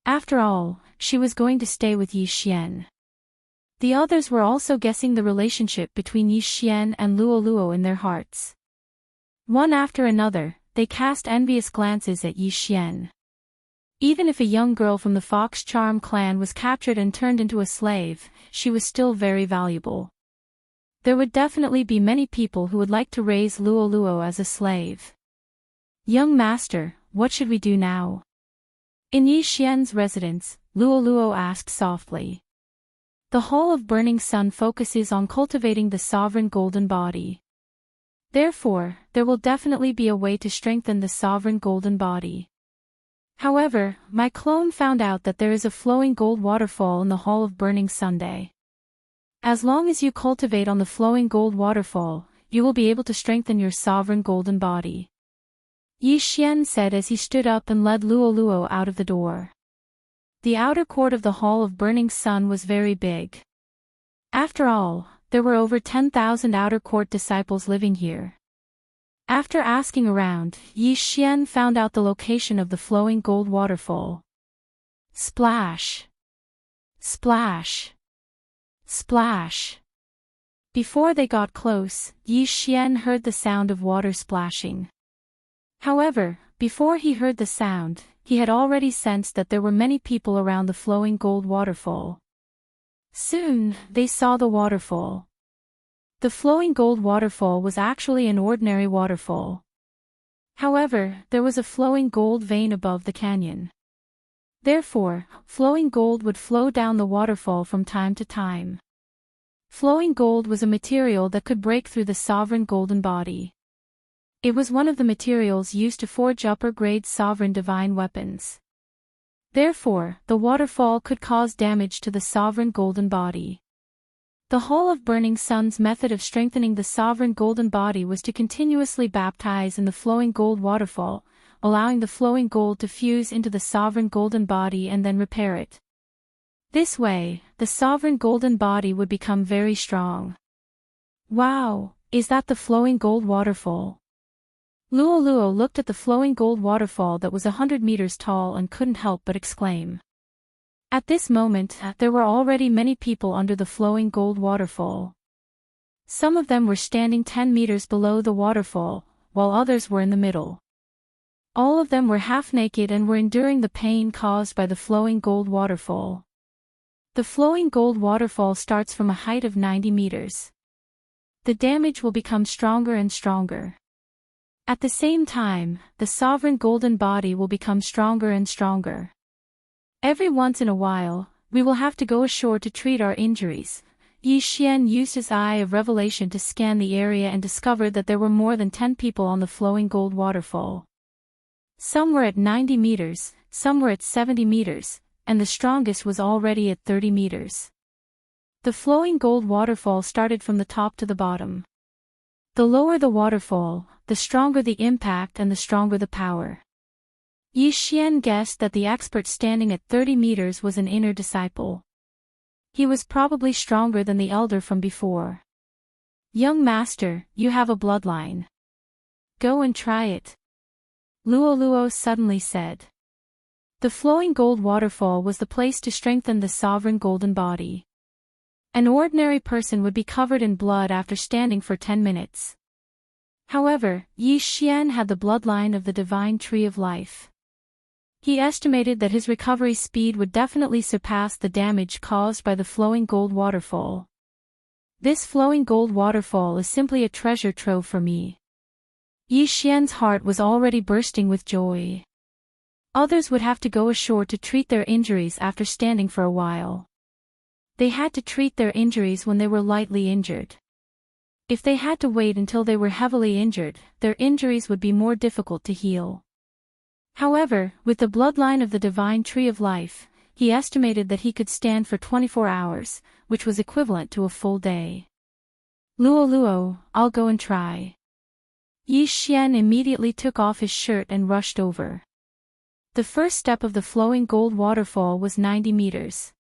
After all, she was going to stay with Yi Xian. The others were also guessing the relationship between Yi Xian and Luo Luo in their hearts. One after another, they cast envious glances at Yi Xian. Even if a young girl from the Fox Charm clan was captured and turned into a slave, she was still very valuable. There would definitely be many people who would like to raise Luo Luo as a slave. Young master, what should we do now? In Yi Xian's residence, Luo Luo asked softly. The Hall of Burning Sun focuses on cultivating the sovereign golden body. Therefore, there will definitely be a way to strengthen the sovereign golden body. However, my clone found out that there is a flowing gold waterfall in the Hall of Burning Sunday. As long as you cultivate on the flowing gold waterfall, you will be able to strengthen your sovereign golden body. Yi Xian said as he stood up and led Luo Luo out of the door. The outer court of the Hall of Burning Sun was very big. After all, there were over 10,000 outer court disciples living here. After asking around, Yi Xian found out the location of the flowing gold waterfall. Splash! Splash! Splash! Before they got close, Yi Xian heard the sound of water splashing. However, before he heard the sound, he had already sensed that there were many people around the flowing gold waterfall. Soon, they saw the waterfall. The flowing gold waterfall was actually an ordinary waterfall. However, there was a flowing gold vein above the canyon. Therefore, flowing gold would flow down the waterfall from time to time. Flowing gold was a material that could break through the sovereign golden body. It was one of the materials used to forge upper-grade sovereign divine weapons. Therefore, the waterfall could cause damage to the sovereign golden body. The Hall of Burning Sun's method of strengthening the sovereign golden body was to continuously baptize in the flowing gold waterfall, allowing the flowing gold to fuse into the sovereign golden body and then repair it. This way, the sovereign golden body would become very strong. Wow, is that the flowing gold waterfall? Luo Luo looked at the flowing gold waterfall that was 100 meters tall and couldn't help but exclaim. At this moment, there were already many people under the flowing gold waterfall. Some of them were standing 10 meters below the waterfall, while others were in the middle. All of them were half naked and were enduring the pain caused by the flowing gold waterfall. The flowing gold waterfall starts from a height of 90 meters. The damage will become stronger and stronger. At the same time, the sovereign golden body will become stronger and stronger. Every once in a while, we will have to go ashore to treat our injuries. Yi Xian used his eye of revelation to scan the area and discovered that there were more than 10 people on the flowing gold waterfall. Some were at 90 meters, some were at 70 meters, and the strongest was already at 30 meters. The flowing gold waterfall started from the top to the bottom. The lower the waterfall, the stronger the impact and the stronger the power. Yi Xian guessed that the expert standing at 30 meters was an inner disciple. He was probably stronger than the elder from before. Young master, you have a bloodline. Go and try it. Luo Luo suddenly said. The flowing gold waterfall was the place to strengthen the sovereign golden body. An ordinary person would be covered in blood after standing for 10 minutes. However, Yi Xian had the bloodline of the divine tree of life. He estimated that his recovery speed would definitely surpass the damage caused by the flowing gold waterfall. This flowing gold waterfall is simply a treasure trove for me. Yi Xian's heart was already bursting with joy. Others would have to go ashore to treat their injuries after standing for a while. They had to treat their injuries when they were lightly injured. If they had to wait until they were heavily injured, their injuries would be more difficult to heal. However, with the bloodline of the divine tree of life, he estimated that he could stand for 24 hours, which was equivalent to a full day. Luo Luo, I'll go and try. Yi Xian immediately took off his shirt and rushed over. The first step of the flowing gold waterfall was 90 meters.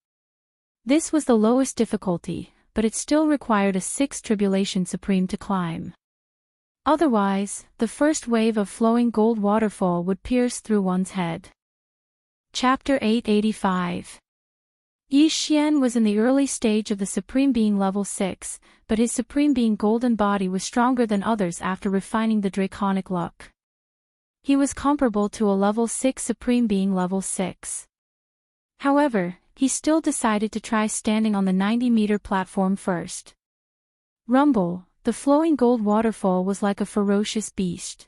This was the lowest difficulty, but it still required a 6th tribulation supreme to climb. Otherwise, the first wave of flowing gold waterfall would pierce through one's head. Chapter 885. Yi Xian was in the early stage of the Supreme Being level 6, but his Supreme Being golden body was stronger than others after refining the draconic luck. He was comparable to a level 6 Supreme Being level 6. However, he still decided to try standing on the 90-meter platform first. Rumble, the flowing gold waterfall was like a ferocious beast.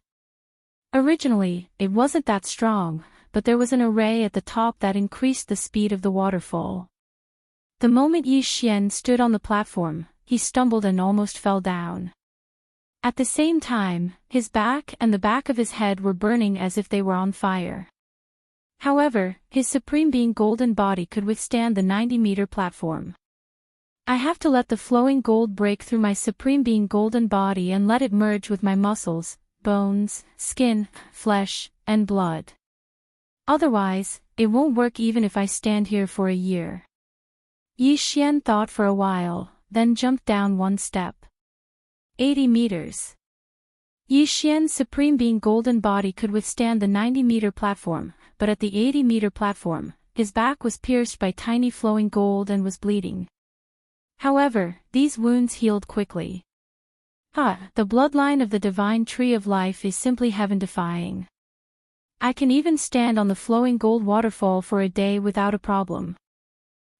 Originally, it wasn't that strong, but there was an array at the top that increased the speed of the waterfall. The moment Yi Xian stood on the platform, he stumbled and almost fell down. At the same time, his back and the back of his head were burning as if they were on fire. However, his Supreme Being golden body could withstand the 90-meter platform. I have to let the flowing gold break through my Supreme Being golden body and let it merge with my muscles, bones, skin, flesh, and blood. Otherwise, it won't work even if I stand here for a year. Yi Xian thought for a while, then jumped down one step. 80 meters. Yi Xian's Supreme Being golden body could withstand the 90-meter platform, but at the 80-meter platform, his back was pierced by tiny flowing gold and was bleeding. However, these wounds healed quickly. The bloodline of the divine tree of life is simply heaven-defying. I can even stand on the flowing gold waterfall for a day without a problem.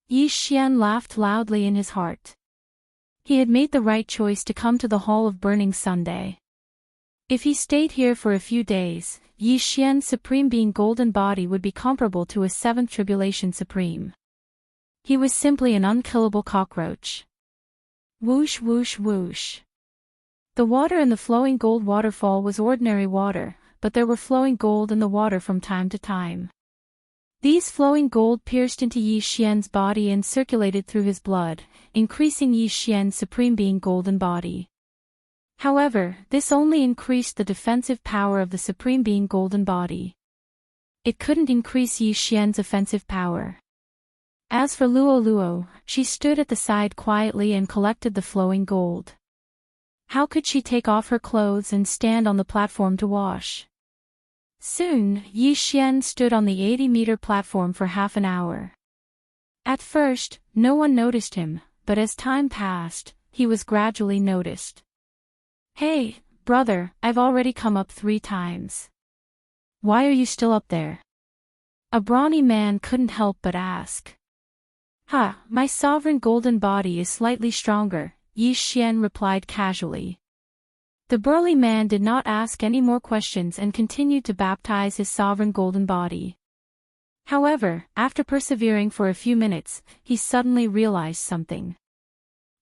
Yi Xian laughed loudly in his heart. He had made the right choice to come to the Hall of Burning Sunday. If he stayed here for a few days, Yi Xian's Supreme Being golden body would be comparable to a 7th tribulation supreme. He was simply an unkillable cockroach. Whoosh whoosh whoosh. The water in the flowing gold waterfall was ordinary water, but there were flowing gold in the water from time to time. These flowing gold pierced into Yi Xian's body and circulated through his blood, increasing Yi Xian's Supreme Being golden body. However, this only increased the defensive power of the Supreme Being golden body. It couldn't increase Yi Xian's offensive power. As for Luo Luo, she stood at the side quietly and collected the flowing gold. How could she take off her clothes and stand on the platform to wash? Soon, Yi Xian stood on the 80-meter platform for half an hour. At first, no one noticed him, but as time passed, he was gradually noticed. Hey, brother, I've already come up 3 times. Why are you still up there? A brawny man couldn't help but ask. My sovereign golden body is slightly stronger, Yi Xian replied casually. The burly man did not ask any more questions and continued to baptize his sovereign golden body. However, after persevering for a few minutes, he suddenly realized something.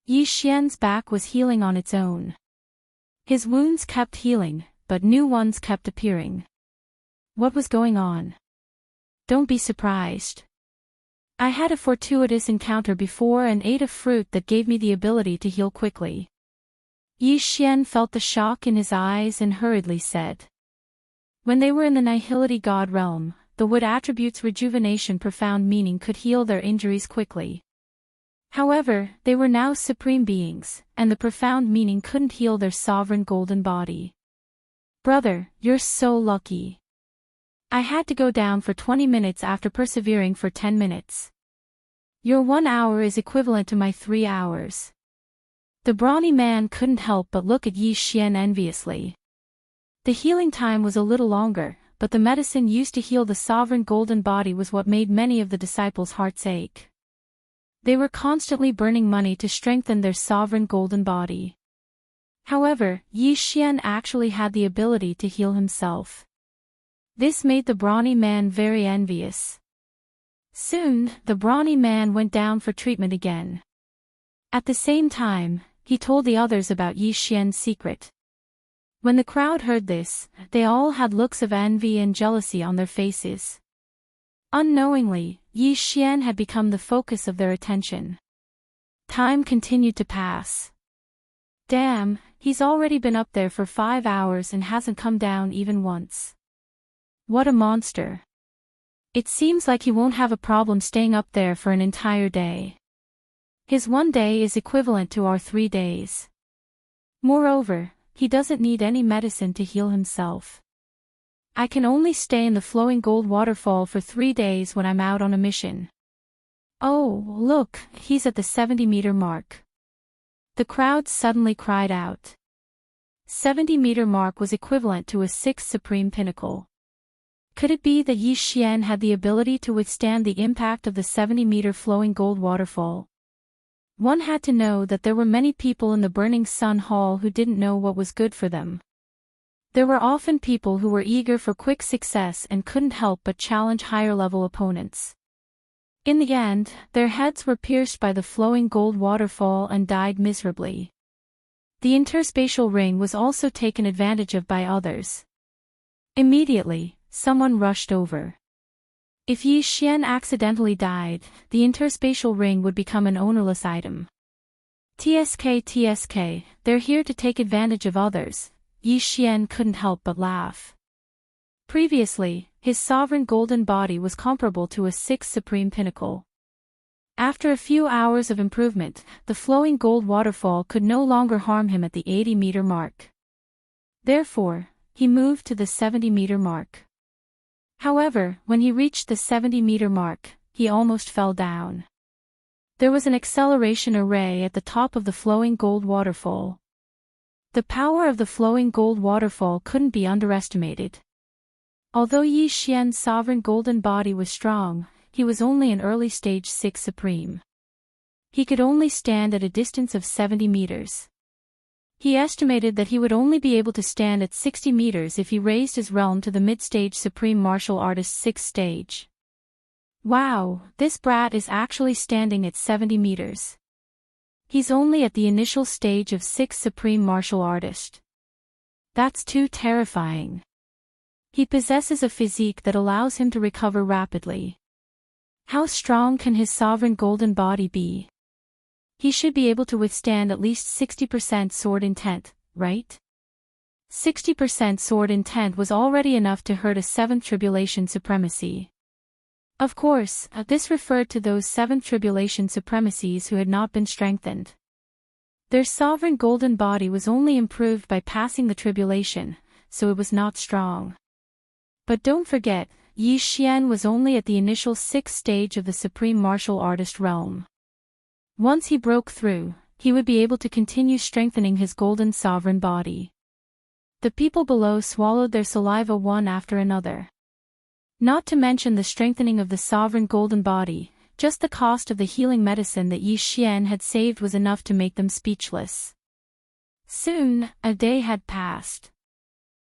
Yi Xian's back was healing on its own. His wounds kept healing, but new ones kept appearing. What was going on? Don't be surprised. I had a fortuitous encounter before and ate a fruit that gave me the ability to heal quickly. Yi Xian felt the shock in his eyes and hurriedly said. When they were in the Nihility God realm, the wood attributes rejuvenation profound meaning could heal their injuries quickly. However, they were now supreme beings, and the profound meaning couldn't heal their sovereign golden body. Brother, you're so lucky. I had to go down for 20 minutes after persevering for 10 minutes. Your 1 hour is equivalent to my 3 hours. The brawny man couldn't help but look at Yi Xian enviously. The healing time was a little longer, but the medicine used to heal the sovereign golden body was what made many of the disciples' hearts ache. They were constantly burning money to strengthen their sovereign golden body. However, Yi Xian actually had the ability to heal himself. This made the brawny man very envious. Soon, the brawny man went down for treatment again. At the same time, he told the others about Yi Xian's secret. When the crowd heard this, they all had looks of envy and jealousy on their faces. Unknowingly, Yi Xian had become the focus of their attention. Time continued to pass. Damn, he's already been up there for 5 hours and hasn't come down even once. What a monster. It seems like he won't have a problem staying up there for an entire day. His 1 day is equivalent to our 3 days. Moreover, he doesn't need any medicine to heal himself. I can only stay in the flowing gold waterfall for 3 days when I'm out on a mission. Oh, look, he's at the 70-meter mark. The crowd suddenly cried out. 70-meter mark was equivalent to a 6th supreme pinnacle. Could it be that Yi Xian had the ability to withstand the impact of the 70-meter flowing gold waterfall? One had to know that there were many people in the Burning Sun Hall who didn't know what was good for them. There were often people who were eager for quick success and couldn't help but challenge higher-level opponents. In the end, their heads were pierced by the flowing gold waterfall and died miserably. The interspatial ring was also taken advantage of by others. Immediately, someone rushed over. If Yi Xian accidentally died, the interspatial ring would become an ownerless item. TSK, they're here to take advantage of others. Yi Xian couldn't help but laugh. Previously, his sovereign golden body was comparable to a 6th supreme pinnacle. After a few hours of improvement, the flowing gold waterfall could no longer harm him at the 80-meter mark. Therefore, he moved to the 70-meter mark. However, when he reached the 70-meter mark, he almost fell down. There was an acceleration array at the top of the flowing gold waterfall. The power of the flowing gold waterfall couldn't be underestimated. Although Yi Xian's sovereign golden body was strong, he was only an early-stage 6th supreme. He could only stand at a distance of 70 meters. He estimated that he would only be able to stand at 60 meters if he raised his realm to the mid-stage supreme martial artist 6th stage. Wow, this brat is actually standing at 70 meters. He's only at the initial stage of 6th supreme martial artist. That's too terrifying. He possesses a physique that allows him to recover rapidly. How strong can his sovereign golden body be? He should be able to withstand at least 60% sword intent, right? 60% sword intent was already enough to hurt a 7th tribulation supremacy. Of course, this referred to those 7th tribulation supremacies who had not been strengthened. Their sovereign golden body was only improved by passing the tribulation, so it was not strong. But don't forget, Yi Xian was only at the initial 6th stage of the supreme martial artist realm. Once he broke through, he would be able to continue strengthening his golden sovereign body. The people below swallowed their saliva one after another. Not to mention the strengthening of the sovereign golden body, just the cost of the healing medicine that Yi Xian had saved was enough to make them speechless. Soon, a day had passed.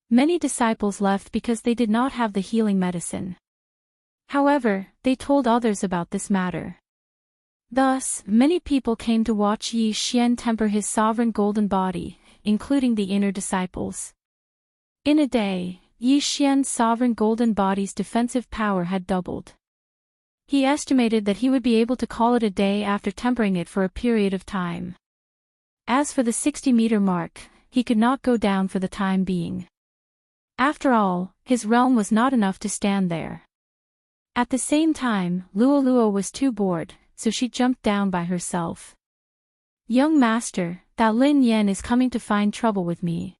Many disciples left because they did not have the healing medicine. However, they told others about this matter. Thus, many people came to watch Yi Xian temper his sovereign golden body, including the inner disciples. In a day, Yi Xian's sovereign golden body's defensive power had doubled. He estimated that he would be able to call it a day after tempering it for a period of time. As for the 60-meter mark, he could not go down for the time being. After all, his realm was not enough to stand there. At the same time, Luoluo was too bored, so she jumped down by herself. "Young master, that Lin Yan is coming to find trouble with me."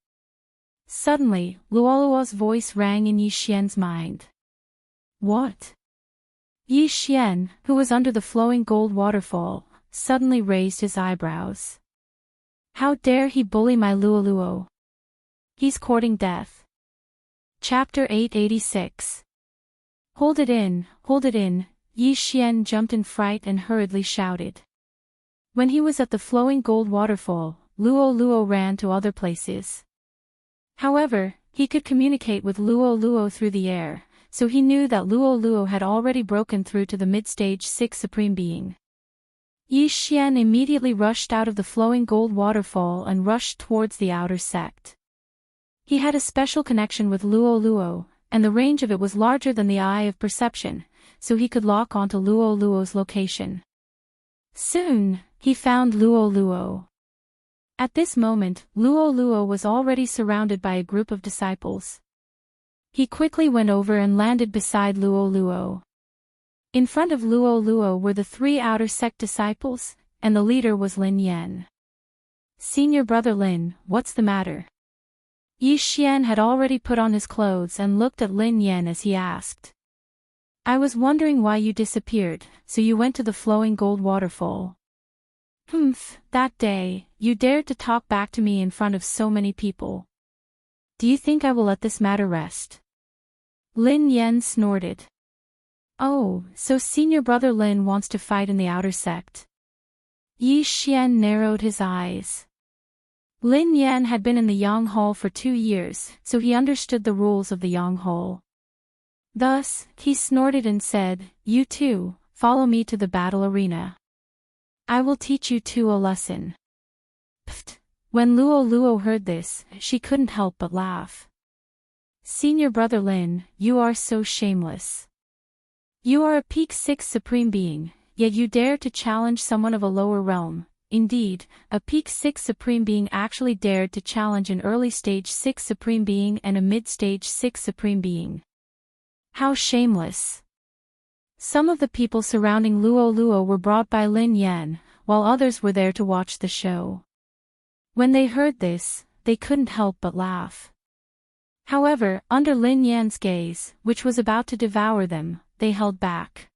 Suddenly, Luoluo's voice rang in Yi Xian's mind. What? Yi Xian, who was under the flowing gold waterfall, suddenly raised his eyebrows. How dare he bully my Luoluo? He's courting death. Chapter 886. Hold it in, Yi Xian jumped in fright and hurriedly shouted. When he was at the flowing gold waterfall, Luoluo ran to other places. However, He could communicate with Luo Luo through the air, so he knew that Luo Luo had already broken through to the mid-stage 6 Supreme Being. Yi Xian immediately rushed out of the flowing gold waterfall and rushed towards the outer sect. He had a special connection with Luo Luo, and the range of it was larger than the eye of perception, so he could lock onto Luo Luo's location. Soon, he found Luo Luo. At this moment, Luo Luo was already surrounded by a group of disciples. He quickly went over and landed beside Luo Luo. In front of Luo Luo were the 3 outer sect disciples, and the leader was Lin Yan. "Senior brother Lin, what's the matter?" Yi Xian had already put on his clothes and looked at Lin Yan as he asked. "I was wondering why you disappeared, so you went to the flowing gold waterfall." That day, you dared to talk back to me in front of so many people. Do you think I will let this matter rest?" Lin Yan snorted. "Oh, so senior brother Lin wants to fight in the outer sect." Yi Xian narrowed his eyes. Lin Yan had been in the Yang Hall for 2 years, so he understood the rules of the Yang Hall. Thus, he snorted and said, "You too, follow me to the battle arena. I will teach you two a lesson." Pfft. When Luo Luo heard this, she couldn't help but laugh. "Senior brother Lin, you are so shameless. You are a peak 6 Supreme Being, yet you dare to challenge someone of a lower realm." Indeed, a peak 6 Supreme Being actually dared to challenge an early stage 6 Supreme Being and a mid-stage 6 Supreme Being. How shameless! Some of the people surrounding Luo Luo were brought by Lin Yan, while others were there to watch the show. When they heard this, they couldn't help but laugh. However, under Lin Yan's gaze, which was about to devour them, they held back.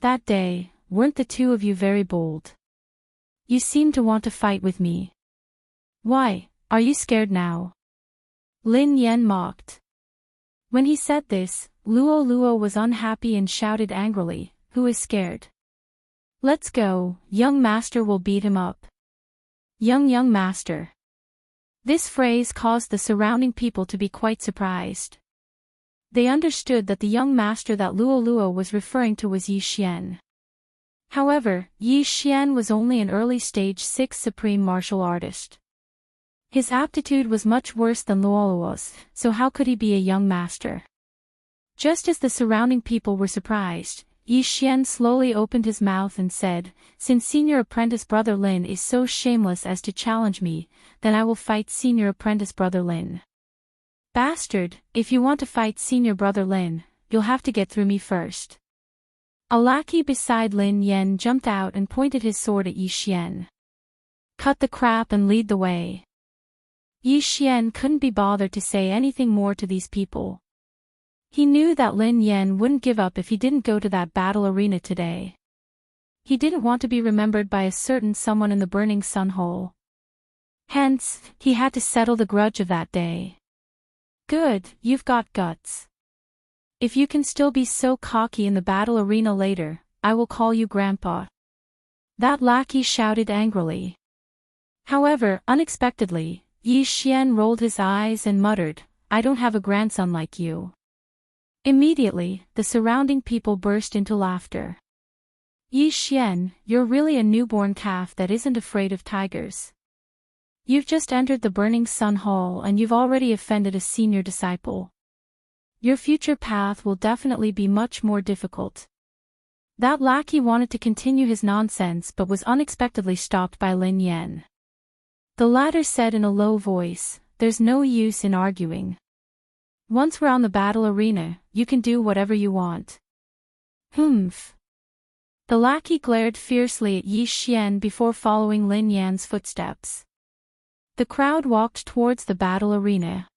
That day, weren't the two of you very bold? You seem to want to fight with me. Why, are you scared now?" Lin Yan mocked. When he said this, Luo Luo was unhappy and shouted angrily, "Who is scared? Let's go, young master will beat him up." Young master. This phrase caused the surrounding people to be quite surprised. They understood that the young master that Luo Luo was referring to was Yi Xian. However, Yi Xian was only an early stage 6 supreme martial artist. His aptitude was much worse than Luo Luo's, so how could he be a young master? Just as the surrounding people were surprised, Yi Xian slowly opened his mouth and said, "Since senior apprentice brother Lin is so shameless as to challenge me, then I will fight senior apprentice brother Lin." "Bastard, if you want to fight senior brother Lin, you'll have to get through me first." A lackey beside Lin Yan jumped out and pointed his sword at Yi Xian. "Cut the crap and lead the way." Yi Xian couldn't be bothered to say anything more to these people. He knew that Lin Yan wouldn't give up if he didn't go to that battle arena today. He didn't want to be remembered by a certain someone in the Burning Sun Hole. Hence, he had to settle the grudge of that day. "Good, you've got guts. If you can still be so cocky in the battle arena later, I will call you Grandpa." That lackey shouted angrily. However, unexpectedly, Yi Xian rolled his eyes and muttered, "I don't have a grandson like you." Immediately, the surrounding people burst into laughter. "Yi Xian, you're really a newborn calf that isn't afraid of tigers. You've just entered the Burning Sun Hall and you've already offended a senior disciple. Your future path will definitely be much more difficult." That lackey wanted to continue his nonsense but was unexpectedly stopped by Lin Yan. The latter said in a low voice, "There's no use in arguing. Once we're on the battle arena, you can do whatever you want." "Humph." The lackey glared fiercely at Yi Xian before following Lin Yan's footsteps. The crowd walked towards the battle arena.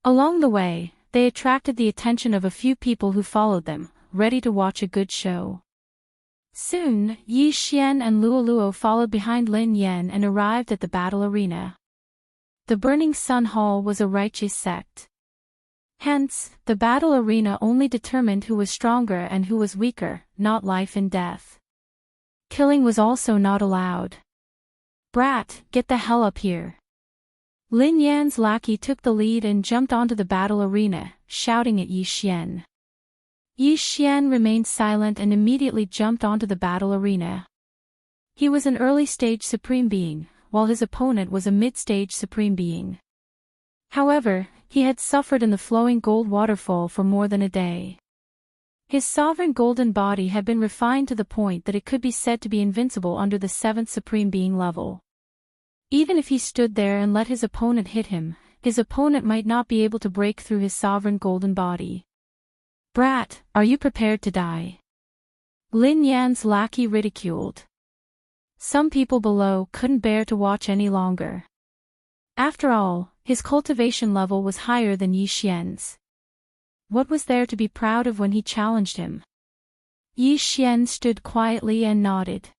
Along the way, they attracted the attention of a few people who followed them, ready to watch a good show. Soon, Yi Xian and Luo Luo followed behind Lin Yan and arrived at the battle arena. The Burning Sun Hall was a righteous sect. Hence, the battle arena only determined who was stronger and who was weaker, not life and death. Killing was also not allowed. "Brat, get the hell up here." Lin Yan's lackey took the lead and jumped onto the battle arena, shouting at Yi Xian. Yi Xian remained silent and immediately jumped onto the battle arena. He was an early-stage Supreme Being, while his opponent was a mid-stage Supreme Being. However, he had suffered in the flowing gold waterfall for more than a day. His sovereign golden body had been refined to the point that it could be said to be invincible under the 7th Supreme Being level. Even if he stood there and let his opponent hit him, his opponent might not be able to break through his sovereign golden body. "Brat, are you prepared to die?" Lin Yan's lackey ridiculed. Some people below couldn't bear to watch any longer. After all, his cultivation level was higher than Yi Xian's. What was there to be proud of when he challenged him? Yi Xian stood quietly and nodded.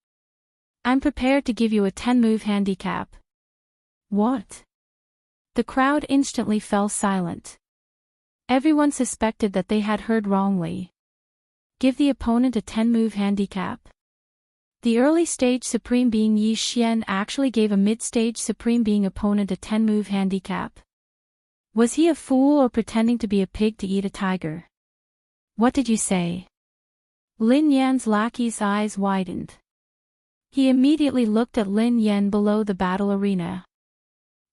"I'm prepared to give you a 10-move handicap." "What?" The crowd instantly fell silent. Everyone suspected that they had heard wrongly. Give the opponent a 10-move handicap? The early-stage Supreme Being Yi Xian actually gave a mid-stage Supreme Being opponent a 10-move handicap. Was he a fool or pretending to be a pig to eat a tiger? "What did you say?" Lin Yan's lackey's eyes widened. He immediately looked at Lin Yan below the battle arena.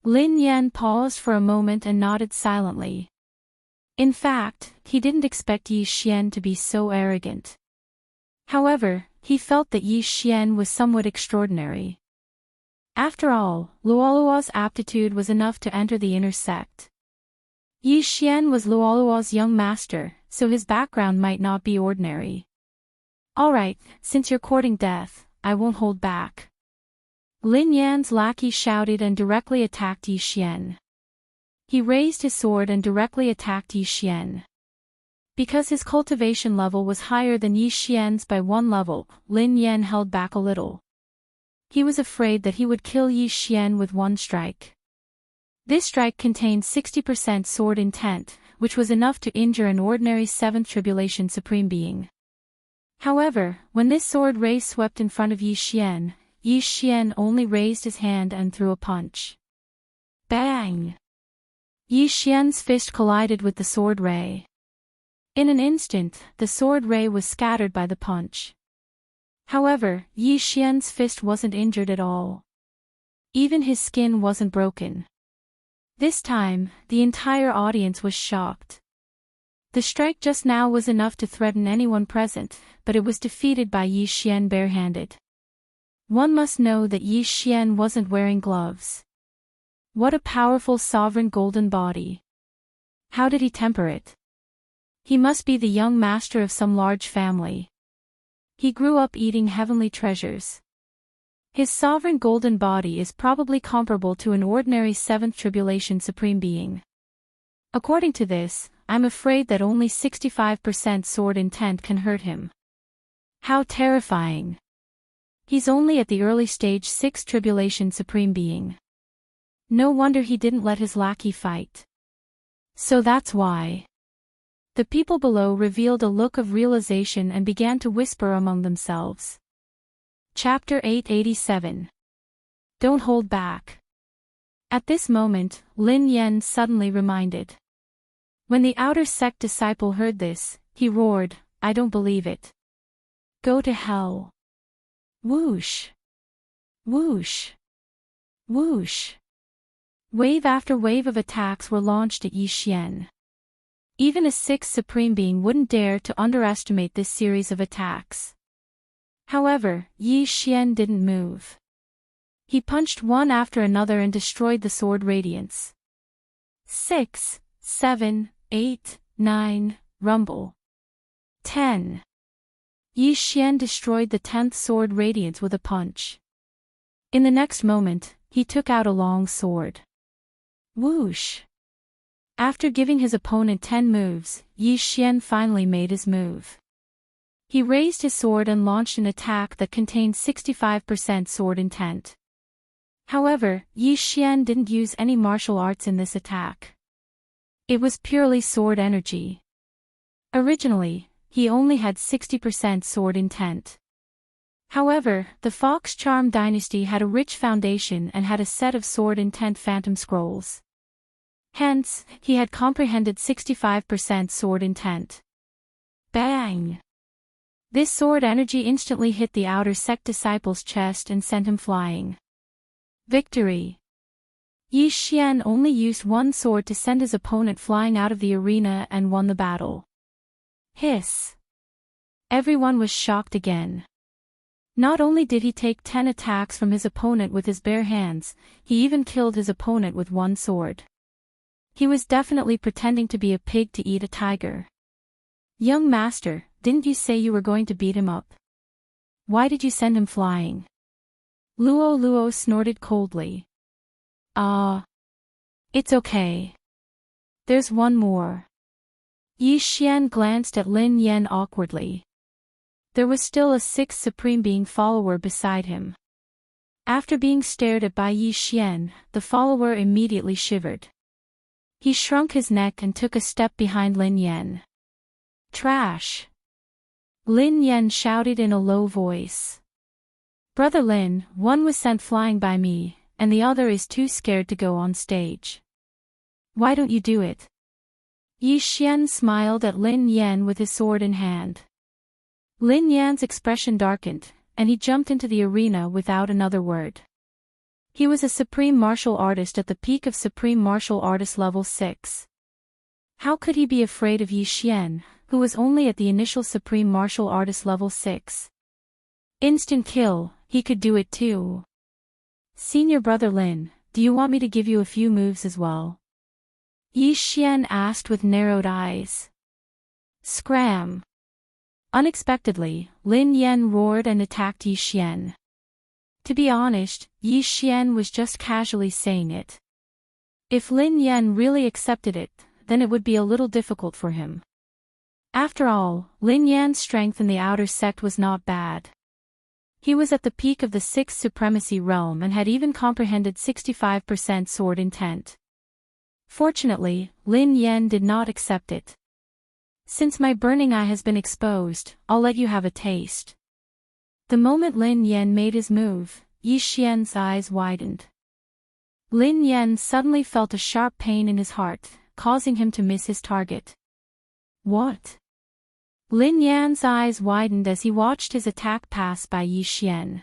Lin Yan paused for a moment and nodded silently. In fact, he didn't expect Yi Xian to be so arrogant. However, he felt that Yi Xian was somewhat extraordinary. After all, Luoluo's aptitude was enough to enter the inner sect. Yi Xian was Luoluo's young master, so his background might not be ordinary. "Alright, since you're courting death, I won't hold back." Lin Yan's lackey shouted and directly attacked Yi Xian. He raised his sword and directly attacked Yi Xian. Because his cultivation level was higher than Yi Xian's by 1 level, Lin Yan held back a little. He was afraid that he would kill Yi Xian with 1 strike. This strike contained 60% sword intent, which was enough to injure an ordinary 7th Tribulation Supreme Being. However, when this sword ray swept in front of Yi Xian only raised his hand and threw a punch. Bang! Yi Xian's fist collided with the sword ray. In an instant, the sword ray was scattered by the punch. However, Yi Xian's fist wasn't injured at all. Even his skin wasn't broken. This time, the entire audience was shocked. The strike just now was enough to threaten anyone present, but it was defeated by Yi Xian barehanded. One must know that Yi Xian wasn't wearing gloves. What a powerful sovereign golden body. How did he temper it? He must be the young master of some large family. He grew up eating heavenly treasures. His sovereign golden body is probably comparable to an ordinary 7th Tribulation Supreme Being. According to this, I'm afraid that only 65% sword intent can hurt him. How terrifying. He's only at the early stage 6th Tribulation Supreme Being. No wonder he didn't let his lackey fight. So that's why. The people below revealed a look of realization and began to whisper among themselves. Chapter 887. Don't hold back. At this moment, Lin Yan suddenly reminded. When the outer sect disciple heard this, he roared, "I don't believe it. Go to hell." Whoosh! Whoosh! Whoosh! Wave after wave of attacks were launched at Yi Xian. Even a 6th Supreme Being wouldn't dare to underestimate this series of attacks. However, Yi Xian didn't move. He punched one after another and destroyed the sword radiance. 6, 7, 8, 9, rumble. 10. Yi Xian destroyed the 10th sword radiance with a punch. In the next moment, he took out a long sword. Whoosh! After giving his opponent 10 moves, Yi Xian finally made his move. He raised his sword and launched an attack that contained 65% sword intent. However, Yi Xian didn't use any martial arts in this attack. It was purely sword energy. Originally, he only had 60% sword intent. However, the Fox Charm dynasty had a rich foundation and had a set of sword intent phantom scrolls. Hence, he had comprehended 65% sword intent. Bang! This sword energy instantly hit the outer sect disciple's chest and sent him flying. Victory! Yi Xian only used one sword to send his opponent flying out of the arena and won the battle. Hiss! Everyone was shocked again. Not only did he take 10 attacks from his opponent with his bare hands, he even killed his opponent with one sword. He was definitely pretending to be a pig to eat a tiger. Young master, didn't you say you were going to beat him up? Why did you send him flying? Luo snorted coldly. It's okay. There's one more. Yi Xian glanced at Lin Yan awkwardly. There was still a sixth Supreme Being follower beside him. After being stared at by Yi Xian, the follower immediately shivered. He shrunk his neck and took a step behind Lin Yan. Trash! Lin Yan shouted in a low voice. Brother Lin, one was sent flying by me, and the other is too scared to go on stage. Why don't you do it? Yi Xian smiled at Lin Yan with his sword in hand. Lin Yan's expression darkened, and he jumped into the arena without another word. He was a supreme martial artist at the peak of supreme martial artist level 6. How could he be afraid of Yi Xian, who was only at the initial supreme martial artist level 6? Instant kill, he could do it too. Senior brother Lin, do you want me to give you a few moves as well? Yi Xian asked with narrowed eyes. Scram! Unexpectedly, Lin Yan roared and attacked Yi Xian. To be honest, Yi Xian was just casually saying it. If Lin Yan really accepted it, then it would be a little difficult for him. After all, Lin Yan's strength in the outer sect was not bad. He was at the peak of the 6th supremacy realm and had even comprehended 65% sword intent. Fortunately, Lin Yan did not accept it. Since my burning eye has been exposed, I'll let you have a taste. The moment Lin Yan made his move, Yi Xian's eyes widened. Lin Yan suddenly felt a sharp pain in his heart, causing him to miss his target. What? Lin Yan's eyes widened as he watched his attack pass by Yi Xian.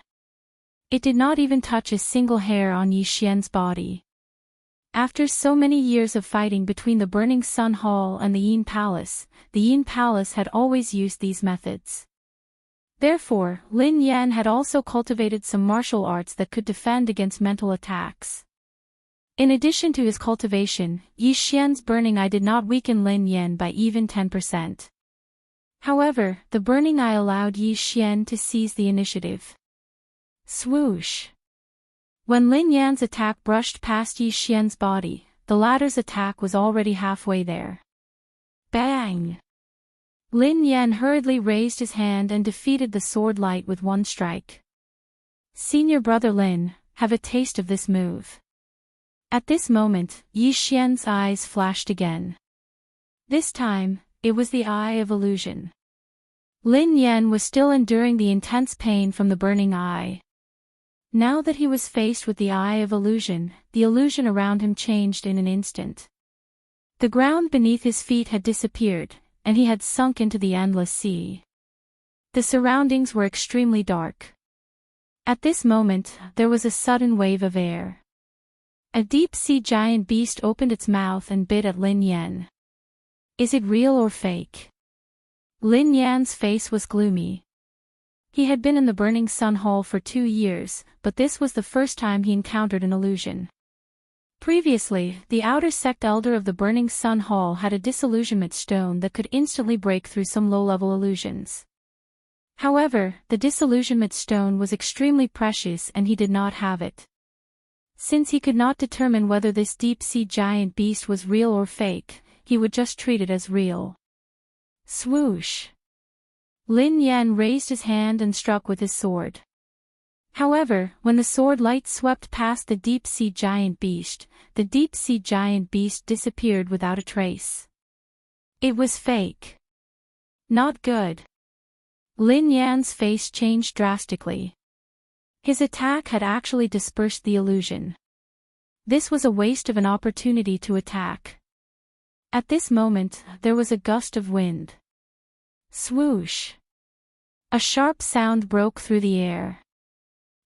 It did not even touch a single hair on Yi Xian's body. After so many years of fighting between the Burning Sun Hall and the Yin Palace had always used these methods. Therefore, Lin Yan had also cultivated some martial arts that could defend against mental attacks. In addition to his cultivation, Yi Xian's burning eye did not weaken Lin Yan by even 10%. However, the burning eye allowed Yi Xian to seize the initiative. Swoosh! When Lin Yan's attack brushed past Yi Xian's body, the latter's attack was already halfway there. Bang! Lin Yan hurriedly raised his hand and defeated the sword light with one strike. Senior brother Lin, have a taste of this move. At this moment, Yi Xian's eyes flashed again. This time, it was the Eye of Illusion. Lin Yan was still enduring the intense pain from the burning eye. Now that he was faced with the Eye of Illusion, the illusion around him changed in an instant. The ground beneath his feet had disappeared, and he had sunk into the endless sea. The surroundings were extremely dark. At this moment, there was a sudden wave of air. A deep-sea giant beast opened its mouth and bit at Lin Yan. Is it real or fake? Lin Yan's face was gloomy. He had been in the Burning Sun Hall for 2 years, but this was the first time he encountered an illusion. Previously, the outer sect elder of the Burning Sun Hall had a disillusionment stone that could instantly break through some low-level illusions. However, the disillusionment stone was extremely precious and he did not have it. Since he could not determine whether this deep-sea giant beast was real or fake, he would just treat it as real. Swoosh! Lin Yan raised his hand and struck with his sword. However, when the sword light swept past the deep-sea giant beast disappeared without a trace. It was fake. Not good. Lin Yan's face changed drastically. His attack had actually dispersed the illusion. This was a waste of an opportunity to attack. At this moment, there was a gust of wind. Swoosh! A sharp sound broke through the air.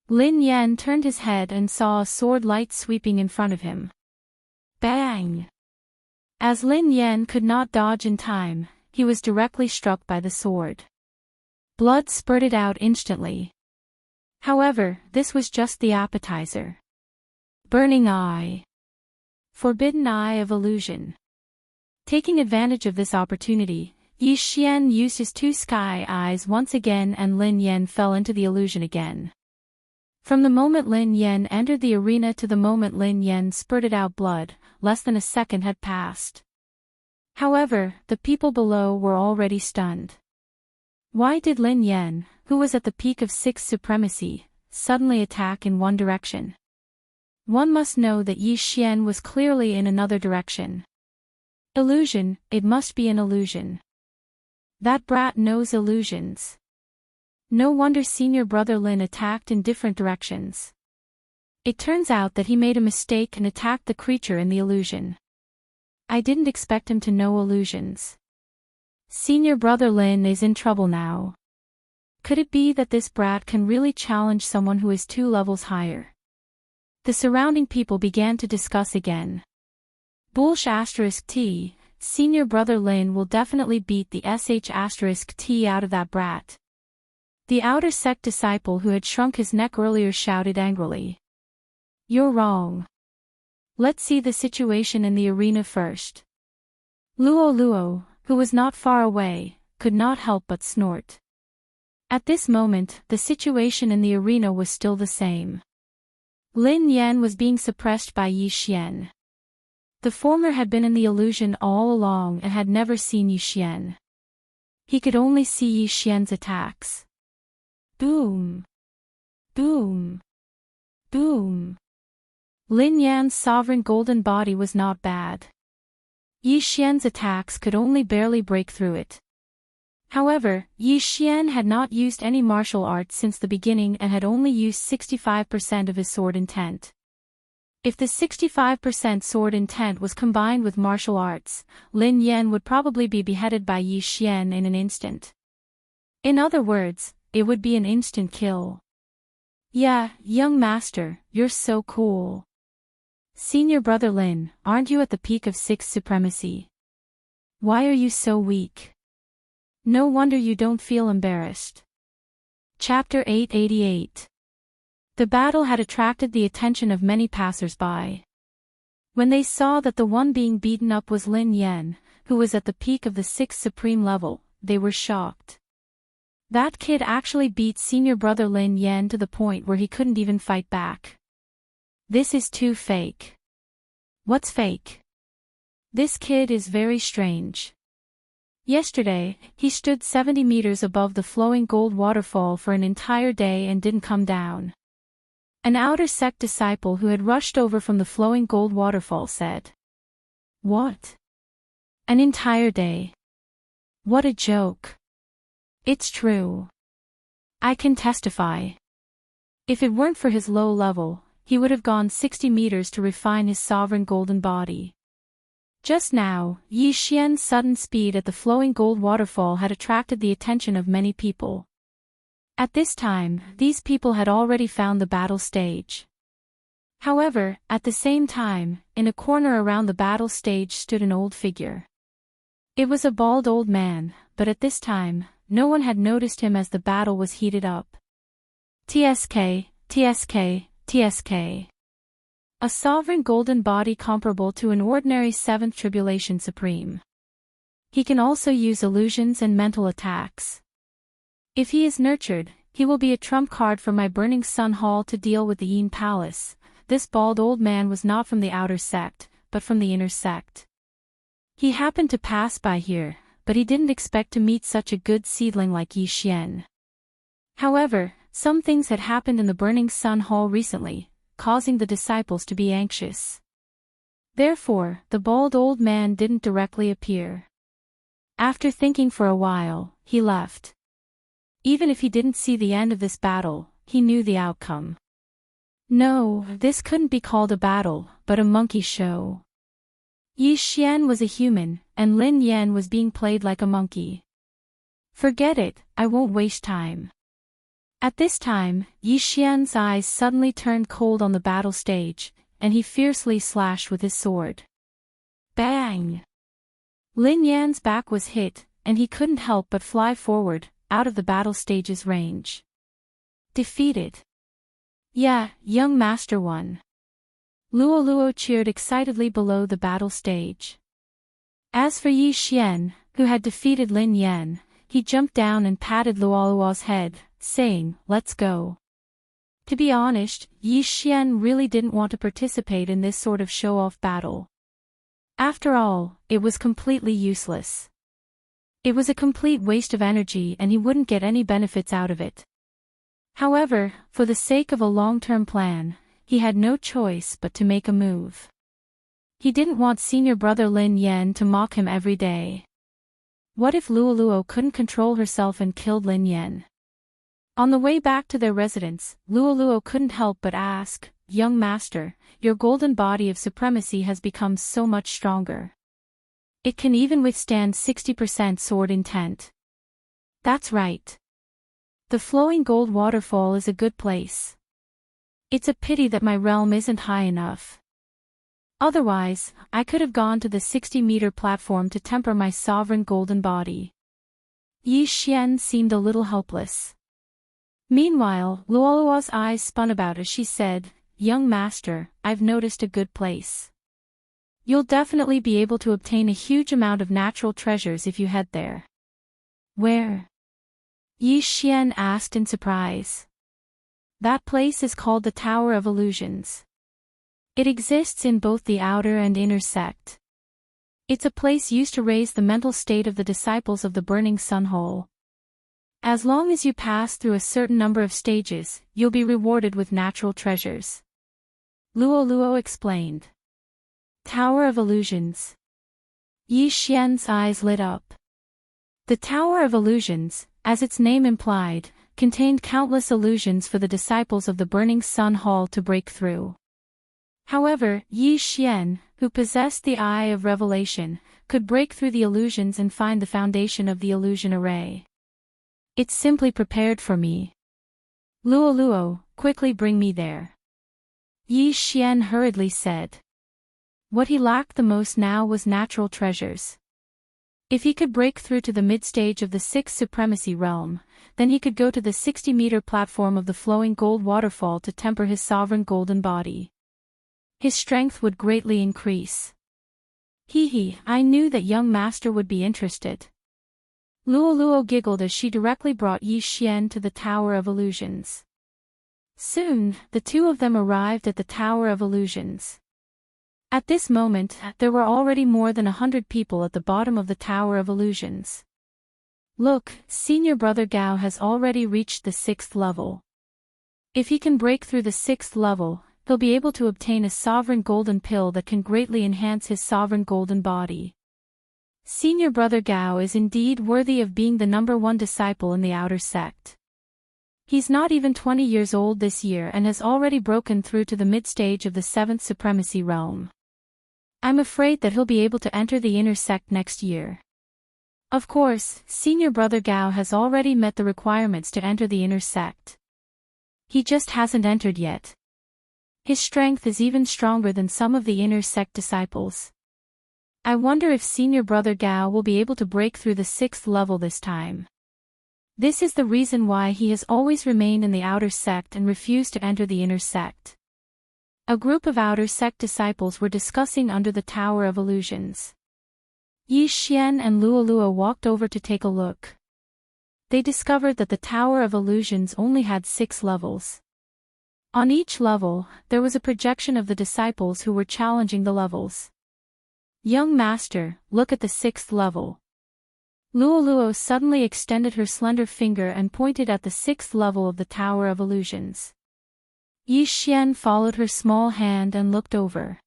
Lin Yan turned his head and saw a sword light sweeping in front of him. Bang! As Lin Yan could not dodge in time, he was directly struck by the sword. Blood spurted out instantly. However, this was just the appetizer. Burning Eye. Forbidden Eye of Illusion. Taking advantage of this opportunity, Yi Xian used his two sky eyes once again and Lin Yan fell into the illusion again. From the moment Lin Yan entered the arena to the moment Lin Yan spurted out blood, less than a second had passed. However, the people below were already stunned. Why did Lin Yan, who was at the peak of sixth supremacy, suddenly attack in one direction? One must know that Yi Xian was clearly in another direction. Illusion, it must be an illusion. That brat knows illusions. No wonder senior brother Lin attacked in different directions. It turns out that he made a mistake and attacked the creature in the illusion. I didn't expect him to know illusions. Senior brother Lin is in trouble now. Could it be that this brat can really challenge someone who is 2 levels higher? The surrounding people began to discuss again. T, senior brother Lin will definitely beat the T out of that brat. The outer sect disciple who had shrunk his neck earlier shouted angrily. You're wrong. Let's see the situation in the arena first. Luo, who was not far away, could not help but snort. At this moment, the situation in the arena was still the same. Lin Yan was being suppressed by Yi Xian. The former had been in the illusion all along and had never seen Yi Xian. He could only see Yi Xian's attacks. Boom! Boom! Boom! Lin Yan's sovereign golden body was not bad. Yi Xian's attacks could only barely break through it. However, Yi Xian had not used any martial arts since the beginning and had only used 65% of his sword intent. If the 65% sword intent was combined with martial arts, Lin Yan would probably be beheaded by Yi Xian in an instant. In other words, it would be an instant kill. Yeah, young master, you're so cool. Senior brother Lin, aren't you at the peak of sixth supremacy? Why are you so weak? No wonder you don't feel embarrassed. Chapter 888. The battle had attracted the attention of many passers-by. When they saw that the one being beaten up was Lin Yan, who was at the peak of the sixth supreme level, they were shocked. That kid actually beat senior brother Lin Yan to the point where he couldn't even fight back. This is too fake. What's fake? This kid is very strange. Yesterday, he stood 70 meters above the flowing gold waterfall for an entire day and didn't come down. An outer sect disciple who had rushed over from the flowing gold waterfall said. What? An entire day? What a joke. It's true. I can testify. If it weren't for his low level, he would have gone 60 meters to refine his sovereign golden body. Just now, Yi Xian's sudden speed at the flowing gold waterfall had attracted the attention of many people. At this time, these people had already found the battle stage. However, at the same time, in a corner around the battle stage stood an old figure. It was a bald old man, but at this time, no one had noticed him as the battle was heated up. TSK. A sovereign golden body comparable to an ordinary 7th Tribulation Supreme. He can also use illusions and mental attacks. If he is nurtured, he will be a trump card for my Burning Sun Hall to deal with the Yin Palace. This bald old man was not from the outer sect, but from the inner sect. He happened to pass by here, but he didn't expect to meet such a good seedling like Yi Xian. However, some things had happened in the Burning Sun Hall recently, causing the disciples to be anxious. Therefore, the bald old man didn't directly appear. After thinking for a while, he left. Even if he didn't see the end of this battle, he knew the outcome. No, this couldn't be called a battle, but a monkey show. Yi Xian was a human, and Lin Yan was being played like a monkey. Forget it, I won't waste time. At this time, Yi Xian's eyes suddenly turned cold on the battle stage, and he fiercely slashed with his sword. Bang! Lin Yan's back was hit, and he couldn't help but fly forward, out of the battle stage's range. Defeated. Yeah, young master won. Luo cheered excitedly below the battle stage. As for Yi Xian, who had defeated Lin Yan, he jumped down and patted Luo's head, saying, "Let's go." To be honest, Yi Xian really didn't want to participate in this sort of show-off battle. After all, it was completely useless. It was a complete waste of energy and he wouldn't get any benefits out of it. However, for the sake of a long-term plan, he had no choice but to make a move. He didn't want senior brother Lin Yan to mock him every day. What if Luo couldn't control herself and killed Lin Yan? On the way back to their residence, Luo couldn't help but ask, "Young master, your golden body of supremacy has become so much stronger. It can even withstand 60% sword intent." That's right. The flowing gold waterfall is a good place. It's a pity that my realm isn't high enough. Otherwise, I could have gone to the 60-meter platform to temper my sovereign golden body. Yi Xian seemed a little helpless. Meanwhile, Luo's eyes spun about as she said, "Young master, I've noticed a good place. You'll definitely be able to obtain a huge amount of natural treasures if you head there." "Where?" Yi Xian asked in surprise. "That place is called the Tower of Illusions. It exists in both the outer and inner sect. It's a place used to raise the mental state of the disciples of the Burning Sun Hole. As long as you pass through a certain number of stages, you'll be rewarded with natural treasures." Luo explained. Tower of Illusions. Yi Xian's eyes lit up. The Tower of Illusions, as its name implied, contained countless illusions for the disciples of the Burning Sun Hall to break through. However, Yi Xian, who possessed the Eye of Revelation, could break through the illusions and find the foundation of the illusion array. "It's simply prepared for me. Luo, quickly bring me there," Yi Xian hurriedly said. What he lacked the most now was natural treasures. If he could break through to the mid-stage of the 6th Supremacy Realm, then he could go to the 60-meter platform of the flowing gold waterfall to temper his sovereign golden body. His strength would greatly increase. I knew that young master would be interested. Luo giggled as she directly brought Yi Xian to the Tower of Illusions. Soon, the two of them arrived at the Tower of Illusions. At this moment, there were already more than 100 people at the bottom of the Tower of Illusions. "Look, senior brother Gao has already reached the 6th level. If he can break through the 6th level, he'll be able to obtain a sovereign golden pill that can greatly enhance his sovereign golden body. Senior brother Gao is indeed worthy of being the #1 disciple in the outer sect. He's not even 20 years old this year and has already broken through to the mid-stage of the 7th Supremacy Realm. I'm afraid that he'll be able to enter the inner sect next year." Of course, senior brother Gao has already met the requirements to enter the inner sect. He just hasn't entered yet. His strength is even stronger than some of the inner sect disciples. I wonder if senior brother Gao will be able to break through the 6th level this time. This is the reason why he has always remained in the outer sect and refused to enter the inner sect. A group of outer sect disciples were discussing under the Tower of Illusions. Yi Xian and Luo walked over to take a look. They discovered that the Tower of Illusions only had 6 levels. On each level, there was a projection of the disciples who were challenging the levels. "Young master, look at the 6th level." Luo suddenly extended her slender finger and pointed at the 6th level of the Tower of Illusions. Yi Xian followed her small hand and looked over.